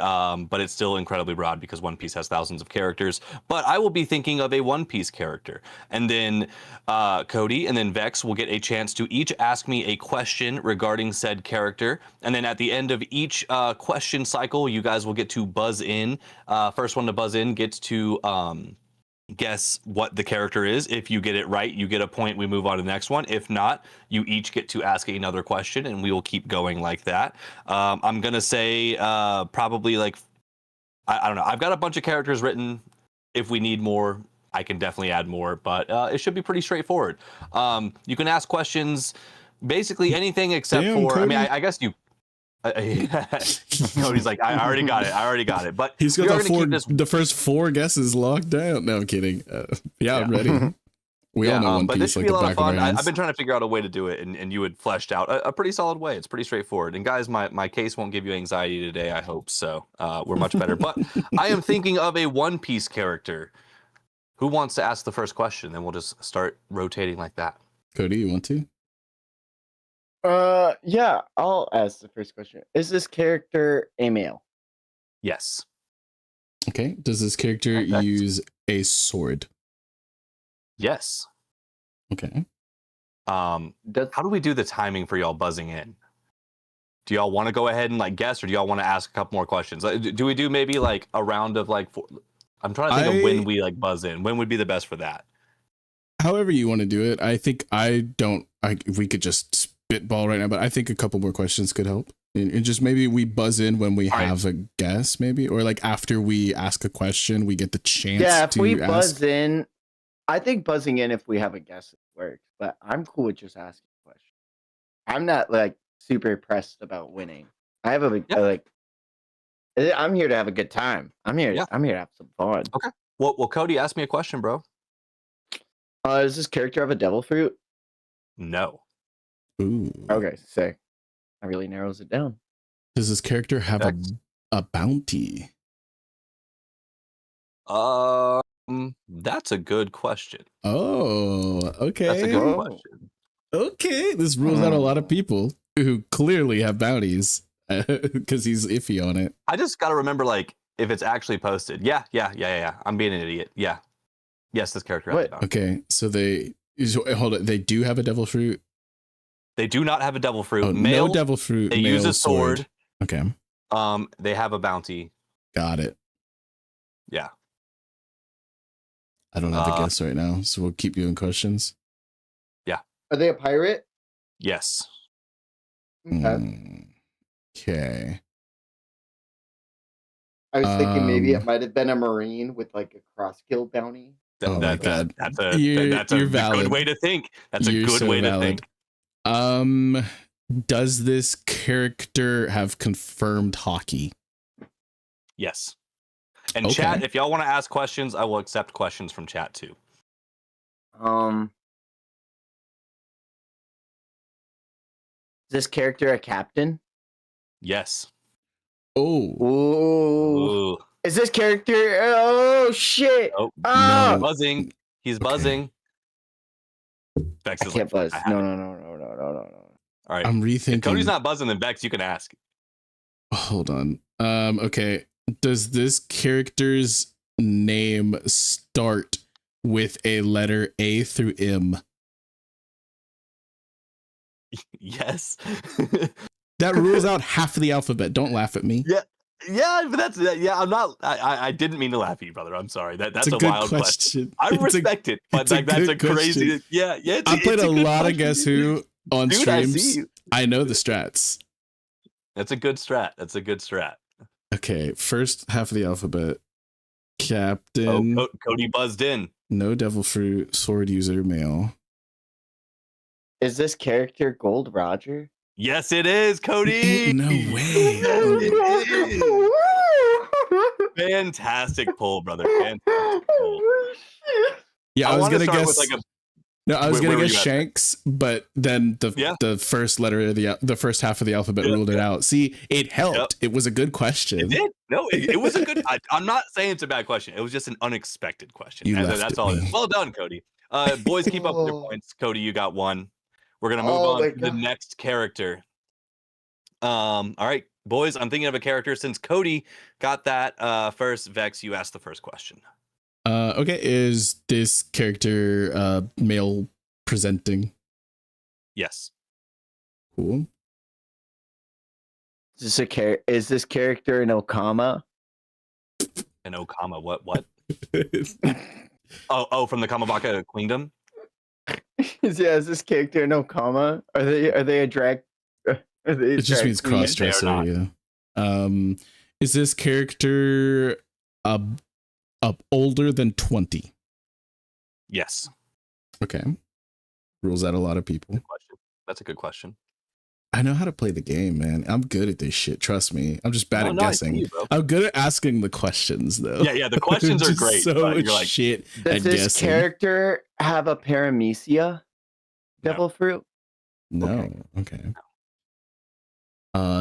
but it's still incredibly broad because One Piece has thousands of characters. But I will be thinking of a One Piece character, and then Cody and then Vex will get a chance to each ask me a question regarding said character, and then at the end of each question cycle, you guys will get to buzz in. First one to buzz in gets to guess what the character is. If you get it right, you get a point. We move on to the next one. If not, you each get to ask another question, and we will keep going like that. I'm gonna say probably like I don't know. I've got a bunch of characters written. If we need more, I can definitely add more, but it should be pretty straightforward. You can ask questions, basically anything except for. Cody. I mean, I guess you. He's like, I already got it. But he's got the first 4 guesses locked down. No, I'm kidding. I'm ready. We all know One but Piece this should like be a the lot back of fun. of our hands. I've been trying to figure out a way to do it, and you had fleshed out a pretty solid way. It's pretty straightforward. And guys, my case won't give you anxiety today, I hope. So we're much better. But I am thinking of a One Piece character. Who wants to ask the first question? Then we'll just start rotating like that. Cody, you want to? Yeah, I'll ask the first question. Is this character a male? Yes. Okay. Does this character use a sword? Yes. Okay. How do we do the timing for y'all buzzing in? Do y'all want to go ahead and like guess, or do y'all want to ask a couple more questions? Like, do we do maybe like a round of like 4? I'm trying to think of when we like buzz in. When would be the best for that? However you want to do it. I think we could just spitball right now, but I think a couple more questions could help. And just maybe we buzz in when we have a guess, maybe, or like after we ask a question, we get the chance. Yeah, if we buzz in I think buzzing in if we have a guess works, but I'm cool with just asking questions. I'm not like super pressed about winning. I have Yeah. I'm here to have a good time. I'm here. Yeah. I'm here to have some fun. Okay. Well, Cody, ask me a question, bro. Does this character have a devil fruit? No. Ooh. Okay, sick. That really narrows it down. Does this character have a bounty? That's a good question. Oh, okay. That's a good question. Okay, this rules out a lot of people who clearly have bounties because he's iffy on it. I just gotta remember, like, if it's actually posted. Yeah. I'm being an idiot. Yeah. Yes, this character has a bounty. Okay, so hold it. They do have a devil fruit. They do not have a devil fruit. Oh, Male, no devil fruit. they use a sword. Okay. They have a bounty. Got it. Yeah. I don't have a guess right now, so we'll keep doing questions. Yeah. Are they a pirate? Yes. Okay. I was thinking maybe it might have been a marine with like a cross kill bounty. My God. That's a good way to think. That's a good way to think. Does this character have confirmed hockey? Yes. And chat, if y'all want to ask questions, I will accept questions from chat too. Is this character a captain? Yes. Ooh. Is this character? Oh shit! Oh, no. Buzzing. He's buzzing. Bex is can't buzz. No. All right. I'm rethinking. If Cody's not buzzing, then Bex, you can ask. Hold on. Okay. Does this character's name start with a letter A through M? Yes. That rules out half of the alphabet. Don't laugh at me. Yeah, but I'm not. I didn't mean to laugh at you, brother. I'm sorry. That's a wild question. I respect it, but like that's a crazy. Yeah. I played a lot of Guess Who on streams. I know the strats. That's a good strat. Okay, first half of the alphabet. Captain. Oh, Cody buzzed in. No devil fruit. Sword user. Male. Is this character Gold Roger? Yes, it is, Cody. No way. Fantastic pull, brother. Fantastic pull. Yeah, I was gonna guess. I was gonna guess Shanks, but then the first letter of the first half of the alphabet ruled it out. See, it helped. It was a good question. It did. No, it was a good. I'm not saying it's a bad question. It was just an unexpected question. That's all. Well done, Cody. Boys, keep up your points. Cody, you got one. We're gonna move on to the next character. All right, boys. I'm thinking of a character. Since Cody got that first, Vex, you asked the first question. Okay, is this character male presenting? Yes. Cool. Is this character an Okama? An Okama? What? oh, from the Kamabaka Kingdom. Is this character an Okama? Are they a drag? It just means cross-dresser. Yeah. Is this character older than 20? Yes. Okay. Rules out a lot of people. Good question. That's a good question. I know how to play the game, man. I'm good at this shit. Trust me. I'm just bad at guessing. I'm good at asking the questions, though. Yeah. The questions are great. So much shit. Does this character have a paramecia devil fruit? No. Okay.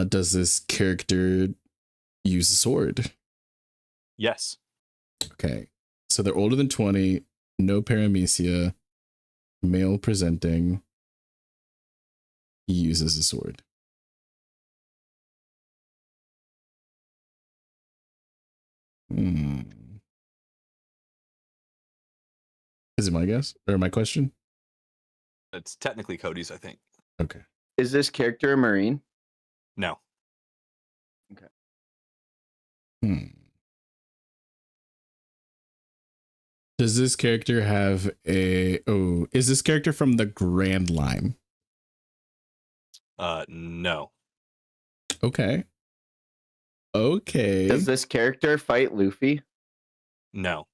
Does this character use a sword? Yes. Okay. So they're older than 20, no paramecia, male presenting. He uses a sword. Is it my guess or my question? It's technically Cody's, I think. Okay. Is this character a Marine? No. Okay. Does this character have is this character from the Grand Line? No. Okay. Does this character fight Luffy? No.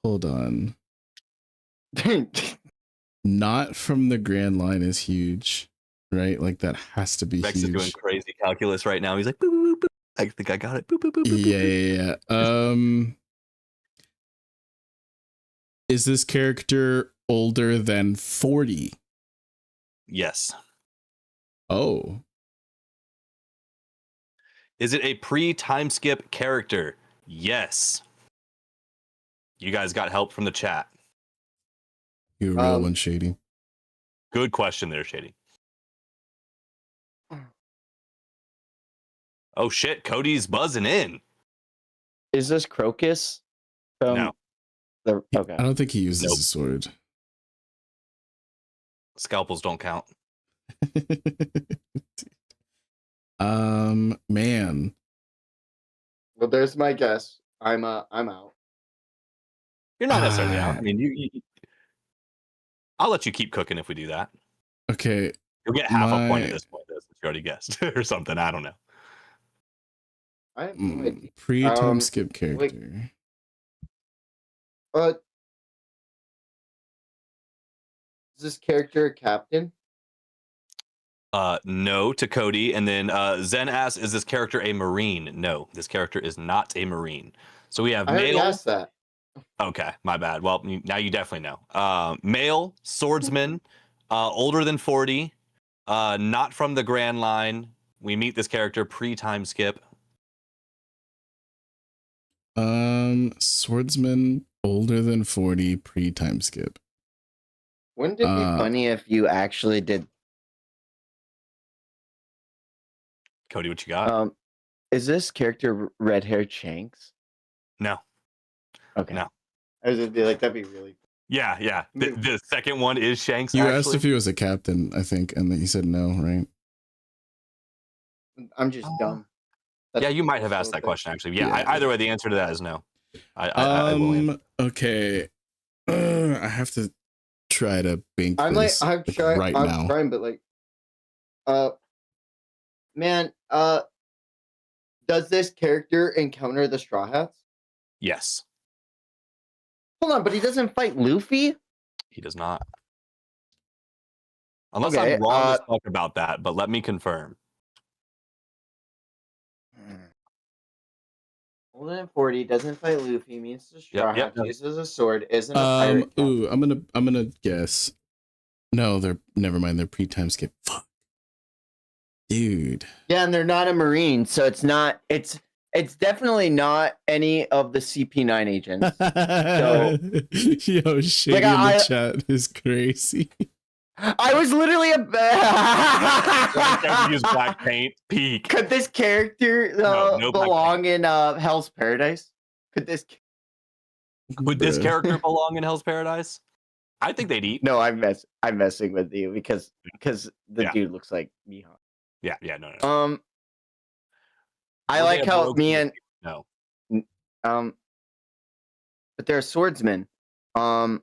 Hold on. Not from the Grand Line is huge, right? Like that has to be Rex is doing huge. crazy calculus right now. He's like, boop, boop, boop. I think I got it. Boop, boop, boop, boop, Yeah, boop. yeah. Is this character older than 40? Yes. Oh. Is it a pre-time skip character? Yes. You guys got help from the chat. You a real one, Shady. Good question there, Shady. Oh shit, Cody's buzzing in. Is this Crocus? No. Okay. I don't think he uses Nope. a sword. Scalpels don't count. Man. Well, there's my guess. I'm out. You're not necessarily out. I mean, you I'll let you keep cooking if we do that. Okay. You'll get half a point at this point, since you already guessed or something. I don't know. I have no idea. Pre-time skip character. Is this character a captain? No to Cody. And then Zen asks, is this character a Marine? No, this character is not a Marine. So we have I already male. asked that. Okay, my bad. Well, now you definitely know. Male, swordsman, older than 40, not from the Grand Line. We meet this character pre-time skip. Swordsman, older than 40, pre-time skip. Wouldn't it be funny if you actually did? Cody, what you got? Is this character red-haired Shanks? No. Okay. No. I was just be like, that'd be really. Yeah. The second one is Shanks. You asked if he was a captain, I think, and then he said no, right? I'm just dumb. Yeah, you might have asked that question actually. Yeah. Either way, the answer to that is no. I will okay. I have to try to bank I'm this like, I'm now. trying, but like, man, does this character encounter the Straw Hats? Yes. Hold on, but he doesn't fight Luffy? He does not. Unless Okay, I'm wrong as fuck about that, but let me confirm. Older than 40, doesn't fight Luffy, means the Straw Hats, uses a sword, isn't a pirate. Ooh, I'm gonna guess. No, never mind, they're pre-time skip. Fuck. Dude. Yeah, and they're not a Marine, so it's definitely not any of the CP9 agents. So, yo, Shady in the chat is crazy. I was literally use black paint. Peak. Could this character belong in Hell's Paradise? Would this character belong in Hell's Paradise? I think they'd eat. No, I'm messing with you because the dude looks like Mihawk. Yeah, no. I like how me and no. But they're a swordsman. Fuck.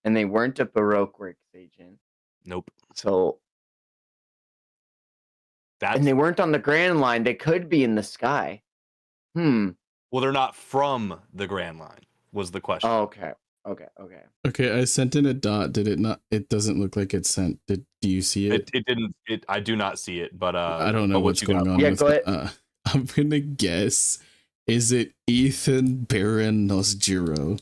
And they weren't a Baroque Works agent. Nope. So and they weren't on the Grand Line. They could be in the sky. Well, they're not from the Grand Line, was the question. Oh, okay. Okay, I sent in a dot. Did it not? It doesn't look like it's sent. Do you see it? It didn't. I do not see it, but I don't know what's going on. Yeah, with go ahead. I'm gonna guess. Is it Ethan Baron Nosjiro?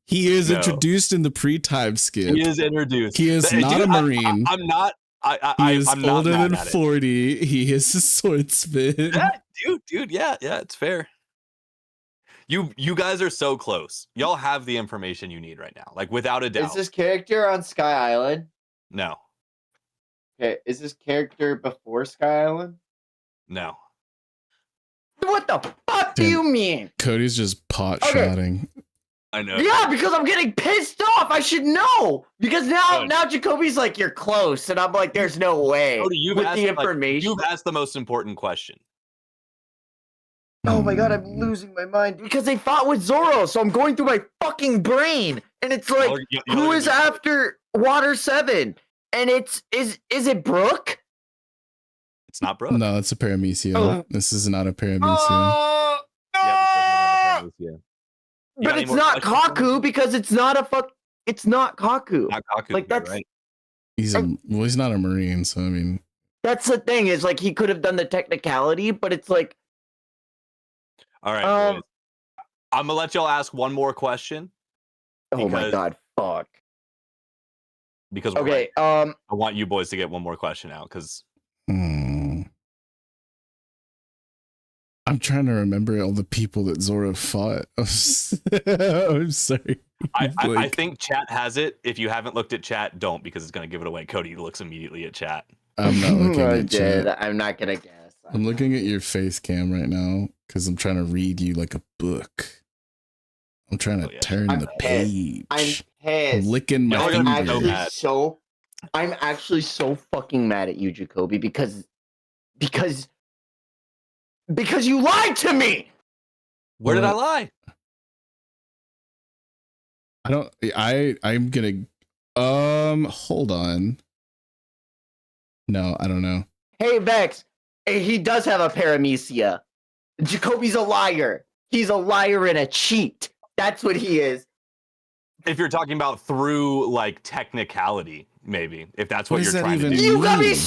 He is introduced in the pre-time skip. He is introduced. He is not a Marine. I'm not. He is I'm older not than 40. He is a swordsman. Yeah, dude. Yeah, it's fair. You guys are so close. Y'all have the information you need right now, like without a doubt. Is this character on Sky Island? No. Okay, is this character before Sky Island? No. What the fuck do you mean? Cody's just pot-shotting. I know. Yeah, because I'm getting pissed off. I should know. Because now Jacoby's like, you're close. And I'm like, there's no way. Cody, you've asked the most important question. Oh my god, I'm losing my mind. Because they fought with Zoro, so I'm going through my fucking brain. And it's like, who is after Water 7? And is it Brooke? It's not Brooke. No, it's a paramecia. Oh. This is not a paramecia. Oh, Yeah, this doesn't have a Paramecia. You got but any it's more not questions for me? Kaku because it's not a fuck. It's not Kaku. Not Kaku. Like, you're that's- right. He's not a marine, so I mean, That's the thing. Is like he could have done the technicality, but it's like All right, Um, boys. I'm gonna let y'all ask one more question oh my Because- god, fuck. because we're Okay, right. I want you boys to get one more question out because I'm trying to remember all the people that Zoro fought. I'm sorry. I Like, think chat has it. If you haven't looked at chat, don't because it's gonna give it away. Cody looks immediately at chat. I'm not looking I at did. chat. I'm not gonna guess. I'm looking at your face cam right now because I'm trying to read you like a book. I'm trying to Oh, yeah. turn I'm the pissed. page. I'm I'm pissed. licking my Y'all are I'm gonna be so fingers. mad. I'm actually so fucking mad at you, Jacoby, because you lied to me. Where did I Well, lie? I'm gonna hold on. No, I don't know. Hey, Vex, he does have a paramecia. Jacoby's a liar. He's a liar and a cheat. That's what he is. If you're talking about through like technicality, maybe if that's What what does you're that trying to even do. You got me. mean?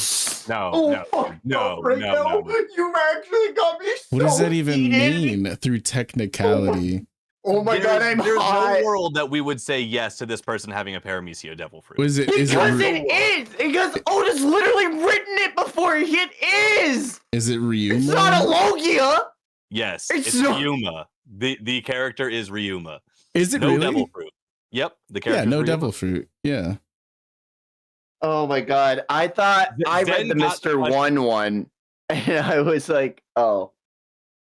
No, Oh, no, fuck no, up right no, now. no. You actually got me. What does so that even heated. mean through technicality? Oh my god, I'm There's hot. no world that we would say yes to this person having a paramecia devil fruit. What is it? Because Is it is. Because Oda's literally written it before it is. it Ryuma? It's not a Logia. Yes, It's it's not- Ryuma. The character is Ryuma. Is it No really? devil fruit. Yep, the Yeah, character. no devil fruit. Yeah. Oh my god, I thought I read Zen the got the Mr. question. One, and I was like, oh.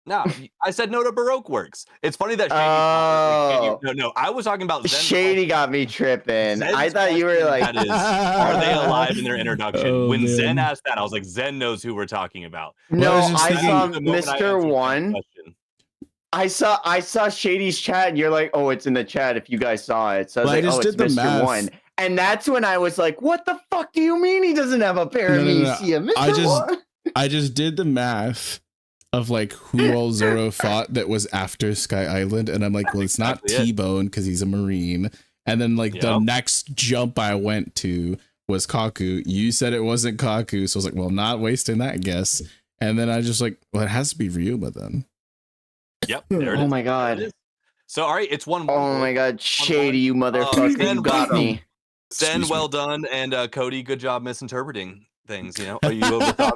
No, I said no to Baroque works. It's funny that Shady. Oh. No, I was talking about Zen's Shady got me tripping. Zen's I thought you were question, like, that is, are they alive in their introduction? Oh, When man. Zen asked that, I was like, Zen knows who we're talking about. no, Well, I was just I thinking- saw The moment I answered Mr. Zen's One. question. I saw Shady's chat, and you're like, oh, it's in the chat if you guys saw it. So I was Well, I like, just oh, it's did the Mr. math. One. And that's when I was like, what the fuck do you mean he doesn't have a paramecia? Mr. I just- One? I just did the math of like who all Zoro fought that was after Sky Island, and I'm like, well, it's not exactly it. T-Bone because he's a Marine. And then like the Yep. next jump I went to was Kaku. You said it wasn't Kaku, so I was like, well, I'm not wasting that guess. And then I just like, well, it has to be Ryuma then. Yep. There it Oh is. my There it god. is. So, all right, it's 1-1. Oh my god, Shady, you Zen, motherfucker, you got welcome. me. Zen, Excuse me. well done, and Cody, good job misinterpreting things. You know, oh, you overthought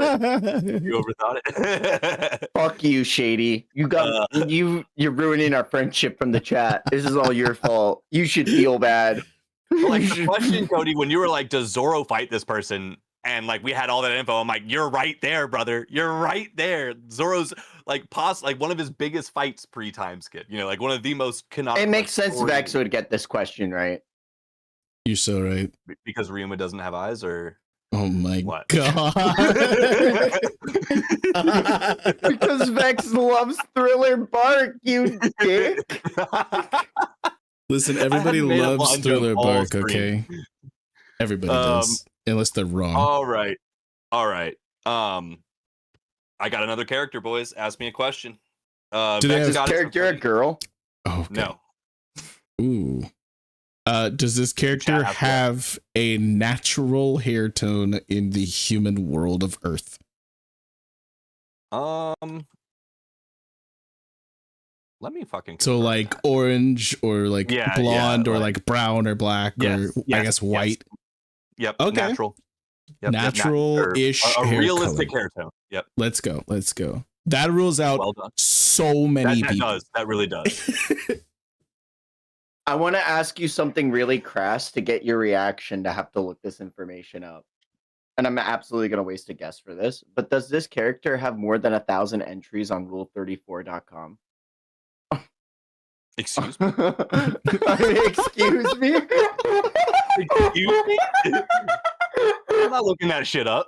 it. You overthought it. Fuck you, Shady. You got you're ruining our friendship from the chat. This is all your fault. You should feel bad. Like You the should- question, Cody, when you were like, "Does Zoro fight this person?" and like we had all that info, I'm like, "You're right there, brother. You're right there." Zoro's like like one of his biggest fights pre-time skip. You know, like one of the most canonical. It makes sense stories- Vex would get this question right. You're so right. because Ryuma doesn't have eyes, or Oh my What? god. Because Vex loves Thriller Bark, you dick. Listen, everybody I made up loves lines Thriller of all Bark, stream. okay? Everybody Um, does. Unless they're wrong. All right. I got another character, boys. Ask me a question. Do they Vex have- Is got it, character a somebody? girl? Oh, okay. No. Ooh. Does this character Chat has have a natural hair tone in the human world of Earth? Let me fucking. So confirm like that. orange or like Yeah, blonde yeah, or like- like brown or black Yes, or I yes, guess yes. white. Yep. Okay. Natural. Yep, Natural-ish a hair realistic color. hair tone. Yep. Let's go. Let's go. That rules out Well done. so many That people. does. That really does. I want to ask you something really crass to get your reaction to have to look this information up. And I'm absolutely going to waste a guess for this. But does this character have more than 1,000 entries on rule34.com? Excuse me. Excuse me? Excuse me. I'm not looking that shit up.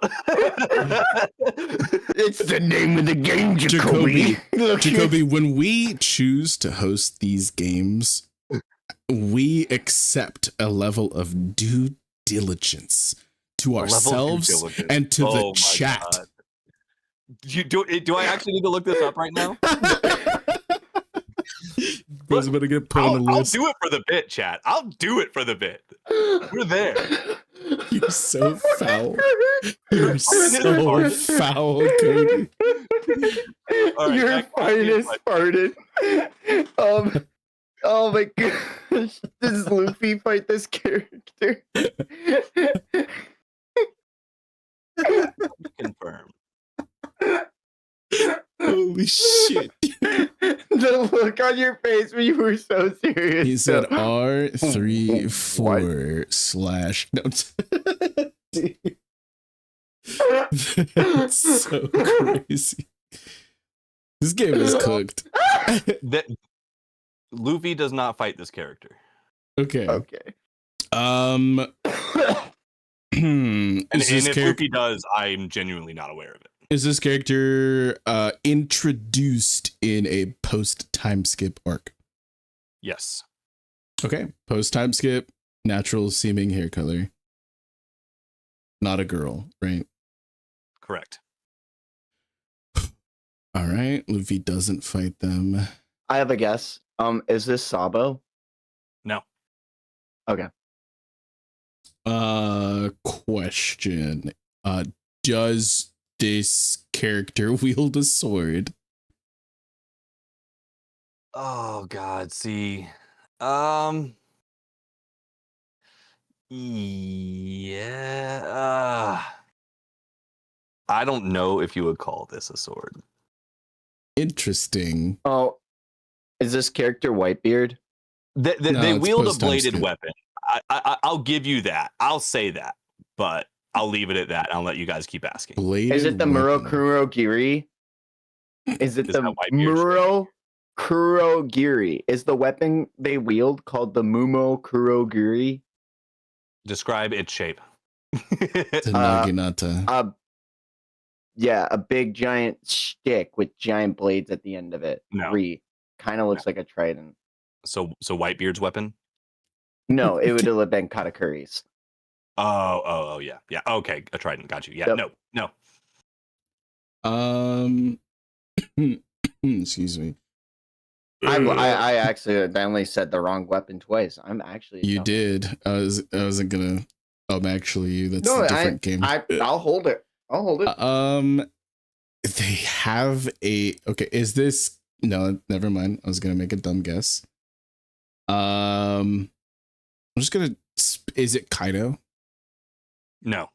It's the name of the game, Jacoby. Jacoby, when we choose to host these games, we accept a level of due diligence to A level of due ourselves diligence. and to Oh the my chat. God. Do I actually need to look this up right now? Bro's gonna get put on the I'll list. do it for the bit, chat. I'll do it for the bit. We're there. You're so foul. You're so foul, Cody. All right, Your next finest question. farted. Oh my gosh. Does Luffy fight this character? Confirm. Holy shit. The look on your face when you were so serious. He said though. R34/ no. That's so crazy. This game is cooked. Luffy does not fight this character. Okay. Okay. And if Luffy does, I'm genuinely not aware of it. Is this character introduced in a post time skip arc? Yes. Okay. Post time skip, natural seeming hair color. Not a girl, right? Correct. All right. Luffy doesn't fight them. I have a guess. Is this Sabo? No. Okay. Question. Does this character wield a sword? Oh God. See. Yeah. I don't know if you would call this a sword. Interesting. Oh, is this character Whitebeard? They it's wield a post-time bladed skip. weapon. I'll give you that. I'll say that, but I'll leave it at that. I'll let you guys keep asking. Bladed Is it the weapon. Murokuro-giri? Is it Is the that Whitebeard's Murokuro-giri? Is the weapon they wield called the Mumokuro-giri? Describe its shape. The Naginata. Yeah, a big giant stick with giant blades at the end of it. No. Kind of looks like a trident. So Whitebeard's weapon? No, it would have been Katakuri's. Oh, yeah. Okay, a trident. Got you. Yeah, Yep. no. Excuse me. I accidentally said the wrong weapon twice. I'm actually You dumb. did. I wasn't gonna. Actually, you. That's a different game. I'll hold it. They have a. Okay, is this? No, never mind. I was gonna make a dumb guess. I'm just gonna. Is it Kaido? No.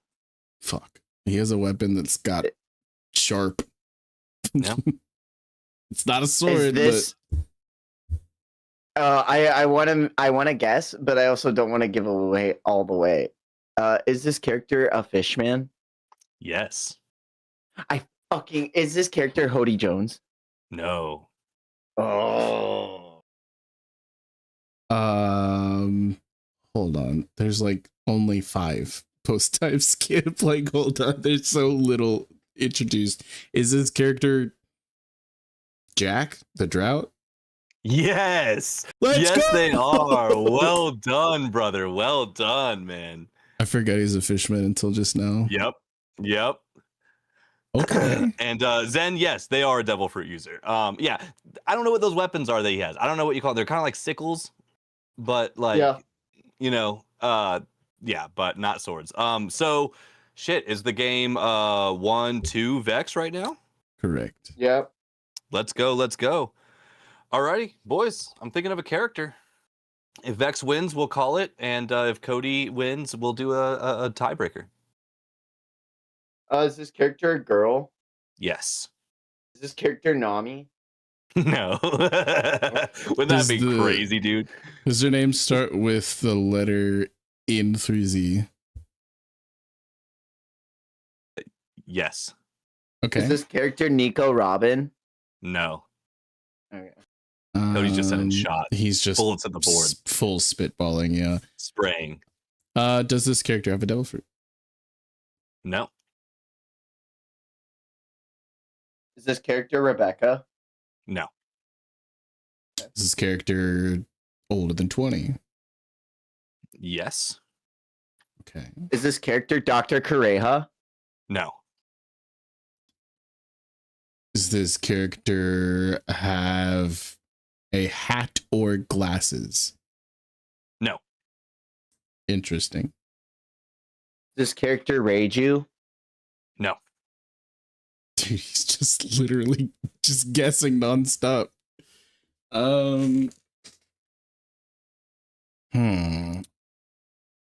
Fuck. He has a weapon that's got sharp. Yeah. It's not a sword, but I want to guess, but I also don't want to give away all the way. Is this character a fishman? Yes. Is this character Hody Jones? No. Oh. Hold on. There's like only 5 post time skip. Like, hold on. There's so little introduced. Is this character Jack the Drought? Yes. Let's go! They are. Well done, brother. Well done, man. I forgot he's a fishman until just now. Yep. Okay. And Zen, yes, they are a devil fruit user. Yeah. I don't know what those weapons are that he has. I don't know what you call it. They're kind of like sickles, but like, yeah, but not swords. So shit, is the game 1-2 Vex right now? Correct. Yep. Let's go. Alrighty, boys. I'm thinking of a character. If Vex wins, we'll call it, and if Cody wins, we'll do a tiebreaker. Is this character a girl? Yes. Is this character Nami? No. Wouldn't that be crazy, dude? Does their name start with the letter N through Z? Yes. Okay. Is this character Nico Robin? No. Okay. Cody's just sending shots. He's just bullets at the board. Full spitballing, yeah. Spraying. Does this character have a devil fruit? No. Is this character Rebecca? No. Is this character older than 20? Yes. Okay. Is this character Dr. Kureha? No. Does this character have a hat or glasses? No. Interesting. This character Reiju? No. Dude, he's just literally just guessing nonstop.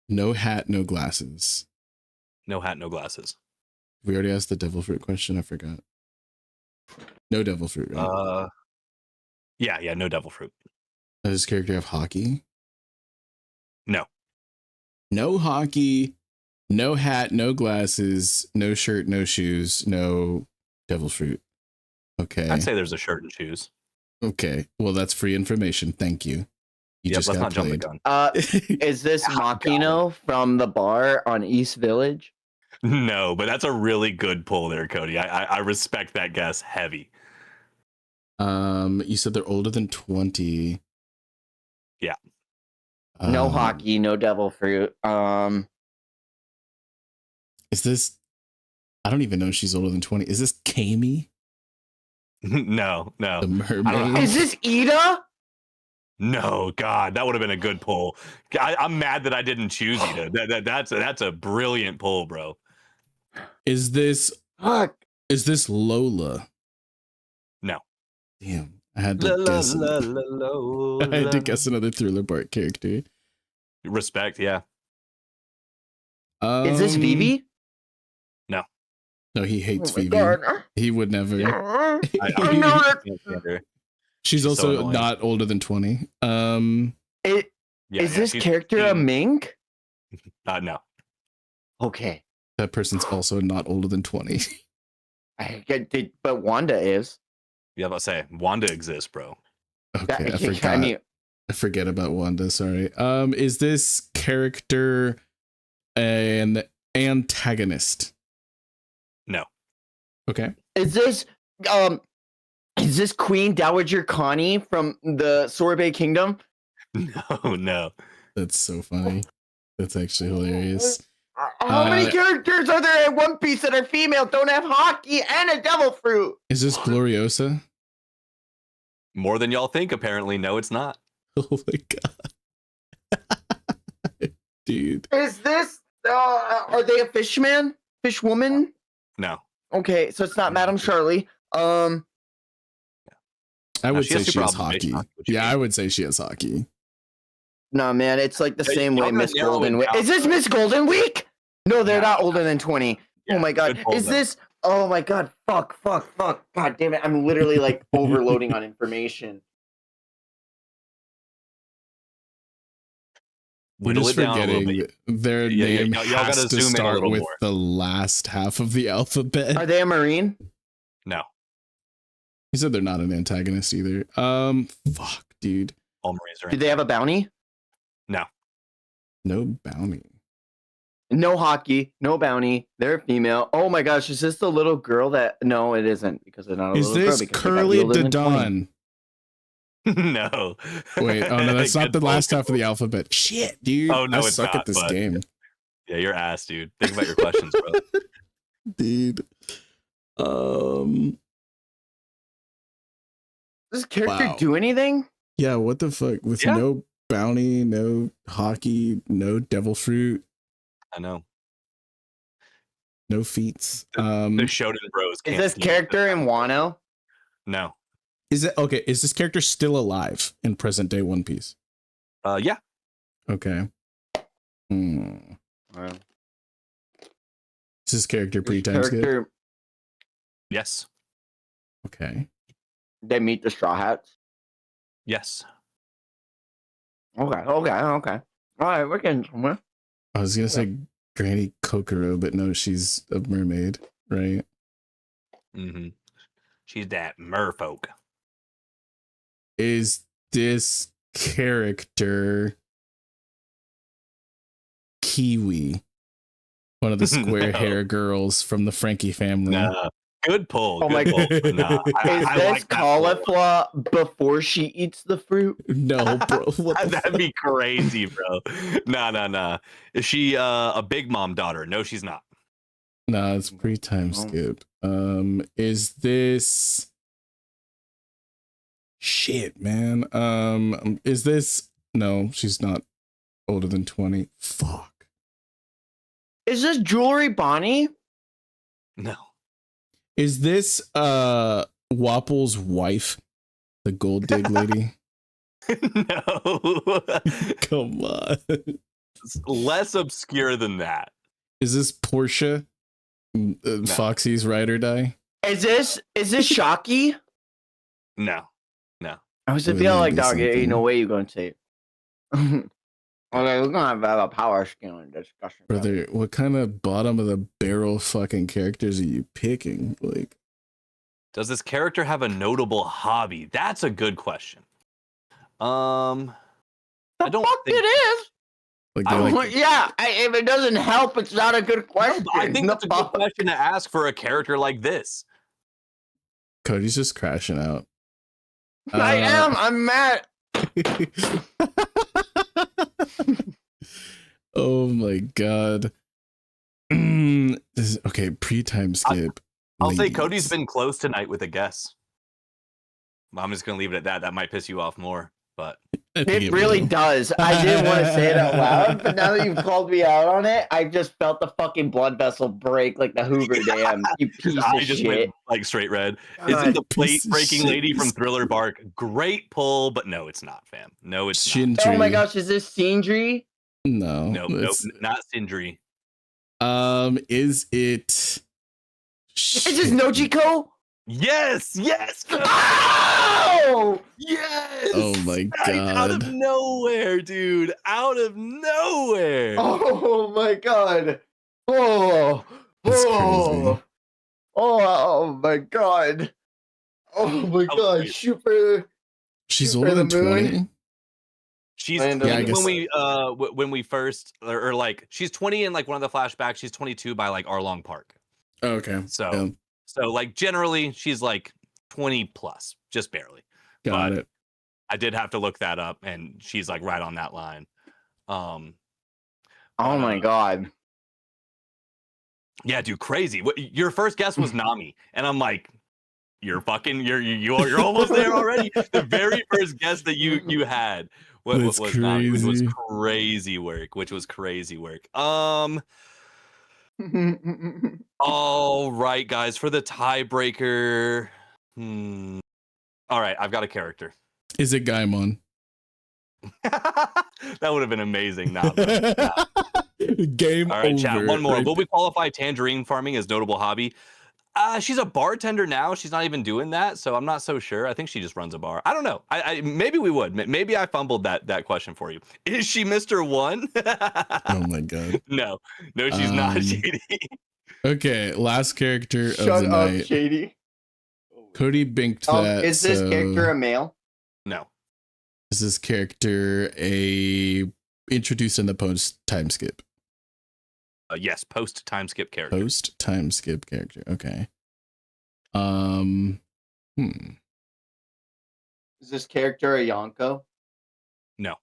No hat, no glasses. No hat, no glasses. We already asked the devil fruit question. I forgot. No devil fruit, right? Yeah, no devil fruit. Does this character have hockey? No. No hockey, no hat, no glasses, no shirt, no shoes, no devil fruit. Okay. I'd say there's a shirt and shoes. Okay. Well, that's free information. Thank you. You just let's got not jump the played. gun. Is this Makino from the bar on East Village? No, but that's a really good pull there, Cody. I respect that guess heavy. You said they're older than 20. Yeah. No hockey, no devil fruit. Is this? I don't even know if she's older than 20. Is this Kami? No. The mermaid? Is this Ida? No, God, that would have been a good pull. I'm mad that I didn't choose Ida. That's a brilliant pull, bro. Is this? Fuck. Is this Lola? No. Damn, I had to guess. I had to guess another Thriller Bark character. Respect, yeah. Is this Vivi? No. No, he hates Vivi. God. He would never. I know that. She's also so not older than 20. Is this character a mink? No. Okay. That person's also not older than 20. I get it, but Wanda is. Yeah, I'll say Wanda exists, bro. Okay, I forgot. I forget about Wanda. Sorry. Is this character an antagonist? No. Okay. Is this Queen Dowager Connie from the Sorbet Kingdom? No. That's so funny. That's actually hilarious. How many characters are there in One Piece that are female, don't have hockey, and a devil fruit? Is this Gloriosa? More than y'all think, apparently. No, it's not. Oh my god. Dude. Is this, are they a fishman? Fishwoman? No. Okay, so it's not Madame Charlie. I would say she has hockey. Yeah, I would say she has hockey. No, man, it's like the same way Miss Golden Week. Is this Miss Golden Week? No, they're not older than 20. Oh my god. Is this? Oh my god. Fuck. God damn it. I'm literally like overloading on information. We're just forgetting their name has to start with the last half of the alphabet. Are they a Marine? No. You said they're not an antagonist either. Fuck, dude. All Marines are. Do they have a bounty? No. No bounty. No hockey, no bounty. They're female. Oh my gosh, is this the little girl that? No, it isn't because they're not a little girl. Is this Curly the Dawn? No. Wait, oh no, that's not the last half of the alphabet. Shit, dude. Oh no, I it's suck not, at this game. Yeah, you're ass, dude. Think about your questions, bro. Dude. Does this character do anything? Yeah, what the fuck? With no bounty, no hockey, no devil fruit. I know. No feats. The Shonen Bros. Is this character in Wano? No. Is it okay? Is this character still alive in present day One Piece? Yeah. Okay. Is this character pre-time skip? Yes. Okay. They meet the Straw Hats. Yes. Okay. All right, we're getting somewhere. I was gonna say Granny Kokoro, but no, she's a mermaid, right? Mm-hmm. She's that merfolk. Is this character Kiwi? One of the square hair girls from the Frankie family. Nah. Good pull. Oh my god. Nah, is this cauliflower before she eats the fruit? No, bro. That'd be crazy, bro. Nah. Is she a Big Mom daughter? No, she's not. Nah, it's pre-time skip. Is this shit, man? Is this no? She's not older than 20. Fuck. Is this Jewelry Bonnie? No. Is this Wapple's wife, the gold dig lady? No. Come on. It's less obscure than that. Is this Portia, Foxy's ride or die? Is this Shocky? No. No. I was Well, feeling it like, might be dog, ain't something. no way you're going to say it. Okay, we're going to have a power scaling discussion. Brother, what kind of bottom of the barrel fucking characters are you picking? Like, Does this character have a notable hobby? That's a good question. I don't fuck think it is. like, I they're don't- like Yeah, if it doesn't help, it's not a good question. No, but I think The that's a good fuck? question to ask for a character like this. Cody's just crashing out. I am. I'm mad. Oh my god. Okay, pre-time skip. I'll say ladies. Cody's been close tonight with a guess. I'm just gonna leave it at that. That might piss you off more, but I think It really will. does. I didn't want to say it out loud, but now that you've called me out on it, I just felt the fucking blood vessel break like the Hoover Dam. You piece I of just shit. went like straight red. Is God, it the piece plate of breaking shit. lady from Thriller Bark? Great pull, but no, it's not, fam. No, it's not. Oh my Shindri. gosh, is this Sindri? No. Nope, that's- not Sindri. Is it Is this Nojiko? Yes, yes, Oh! yes. Oh my Nice, out of god. nowhere, dude. Out of nowhere. Oh my god. Oh. That's oh. crazy. Oh my god. Oh my Oh, god. wait. Super. She's Shoot older for than the moon. 20. She's Land 20 Yeah, I guess- when we first or like she's 20 in like one of the flashbacks. She's 22 by like Arlong Park. Oh, okay. So Yeah, so like generally she's like 20 plus, just barely. got but- it. I did have to look that up, and she's like right on that line. Oh my god. Yeah, dude, crazy. Your first guess was Nami, and I'm like, you're almost there already. The very first guess that you had That's was Nami, which was crazy. crazy work. All right, guys, for the tiebreaker. All right, I've got a character. Is it Gaimon? That would have been amazing. Nah, bro. Game All right, over. chat. One more. right Will we qualify tangerine farming as notable hobby? She's a bartender now. She's not even doing that, so I'm not so sure. I think she just runs a bar. I don't know. I maybe we would. Maybe I fumbled that question for you. Is she Mr. One? Oh my god. No, she's not. Shady. Okay, last character Shut of the up, night. Shady. Cody binked that. Is this so character a male? No. is this character introduced in the post time skip? Yes, post time skip character. Post time skip character. Okay. Is this character a Yonko? No.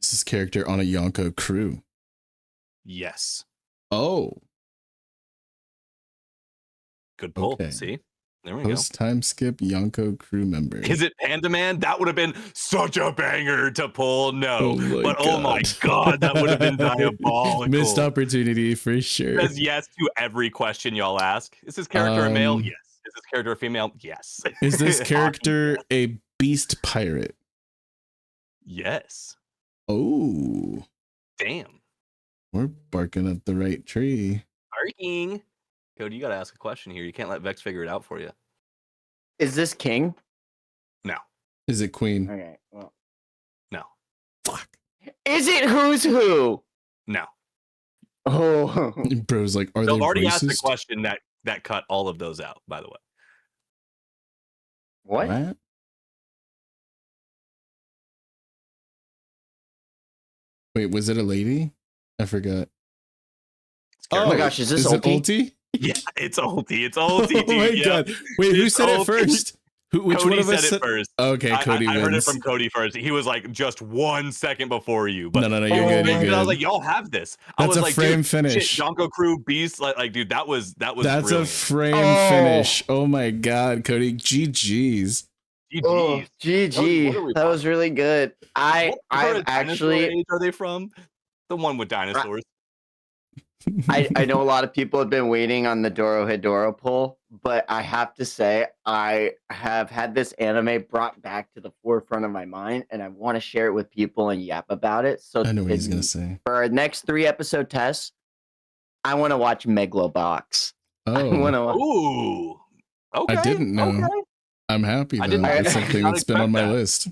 Is this character on a Yonko crew? Yes. Oh, Good pull. Okay. See, there we go. post time skip Yonko crew member. Is it Panda Man? That would have been such a banger to pull. No, Oh my but oh my God. god, that would have been diabolical. Missed opportunity for sure. Says yes to every question y'all ask. Is this character a male? Um, Yes. Is this character a female? Yes. Is this character a beast pirate? Yes. Oh, Damn. we're barking up the right tree. Barking. Cody, you got to ask a question here. You can't let Vex figure it out for you. Is this King? No. Is it Queen? Okay. Well. No. Fuck. Is it Who's Who? No. Oh. Bro's like, are They've they already asked the racist? question that cut all of those out, by the way. What? What? Wait, was it a lady? I forgot. It's Oh my character- gosh, is this it Ulti? Ulti? Yeah, it's Ulti. It's Ulti, Oh dude. my Yeah. god. Wait, who It's said it Ulti. first? Which Cody one of said us it said? first. Okay, Cody I heard it wins. from Cody first. He was like just 1 second before you. But No, you're good. You're and I was good. like, y'all have this. I That's was a like, frame dude, finish. shit, Jonko Crew Beast, like, dude, that was That's brilliant. a frame finish. Oh my god, Cody. GG's. Oh, GG. What are we That was really good. What I've current dinosaur actually age are they from? The one with dinosaurs. I know a lot of people have been waiting on the Dorohedoro poll, but I have to say I have had this anime brought back to the forefront of my mind, and I want to share it with people and yap about it. So I know what he's gonna say. for our next 3-episode test, I want to watch Megalobox. I Oh, want to. Ooh. Okay. I didn't know. Okay. I'm happy I though. did not- It's I did something not that's been on expect my that. list.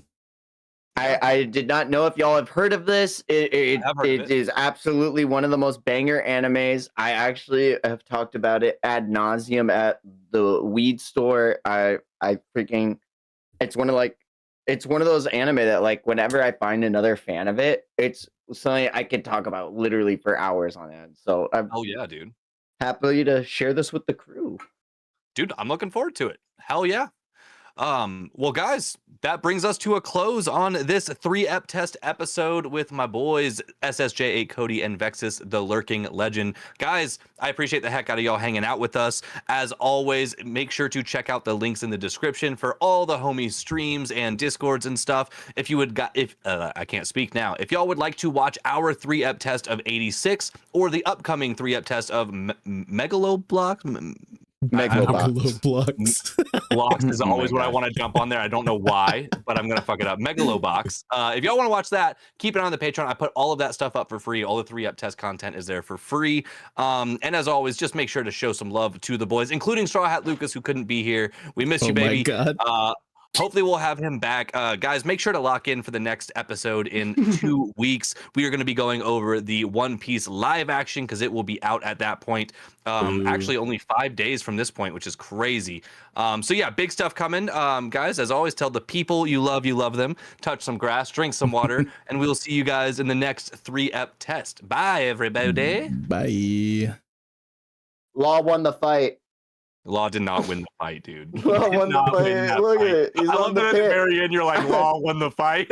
I did not know if y'all have heard of this. It have heard of it. is absolutely one of the most banger animes. I actually have talked about it ad nauseum at the weed store. I freaking it's one of those anime that like whenever I find another fan of it, it's something I could talk about literally for hours on end. So I'm Oh yeah, dude. happy to share this with the crew. Dude, I'm looking forward to it. Hell yeah. Well, guys, that brings us to a close on this 3-ep test episode with my boys SSJ8 Cody and Vexus, the lurking legend. Guys, I appreciate the heck out of y'all hanging out with us. As always, make sure to check out the links in the description for all the homies streams and discords and stuff. If you would I can't speak now. If y'all would like to watch our 3-ep test of 86 or the upcoming 3-ep test of Megaloblock. Megalobox. Blocks. Is always what I want to jump on there. I don't know why, but I'm gonna fuck it up. Megalobox. If y'all want to watch that, keep it on the Patreon. I put all of that stuff up for free. All the 3-ep test content is there for free. And as always, just make sure to show some love to the boys, including Straw Hat Lucas, who couldn't be here. We miss you, baby. Oh my god. Hopefully we'll have him back. Guys, make sure to lock in for the next episode in 2 weeks. We are going to be going over the One Piece live action because it will be out at that point. Actually, only 5 days from this point, which is crazy. So yeah, big stuff coming. Guys, as always, tell the people you love them. Touch some grass, drink some water, and we'll see you guys in the next 3-ep test. Bye, everybody. Bye. Law won the fight. Law did not win the fight, dude. Law won the fight. Look at it. He's I on love the that at the pit. very end, you're like, Law won the fight.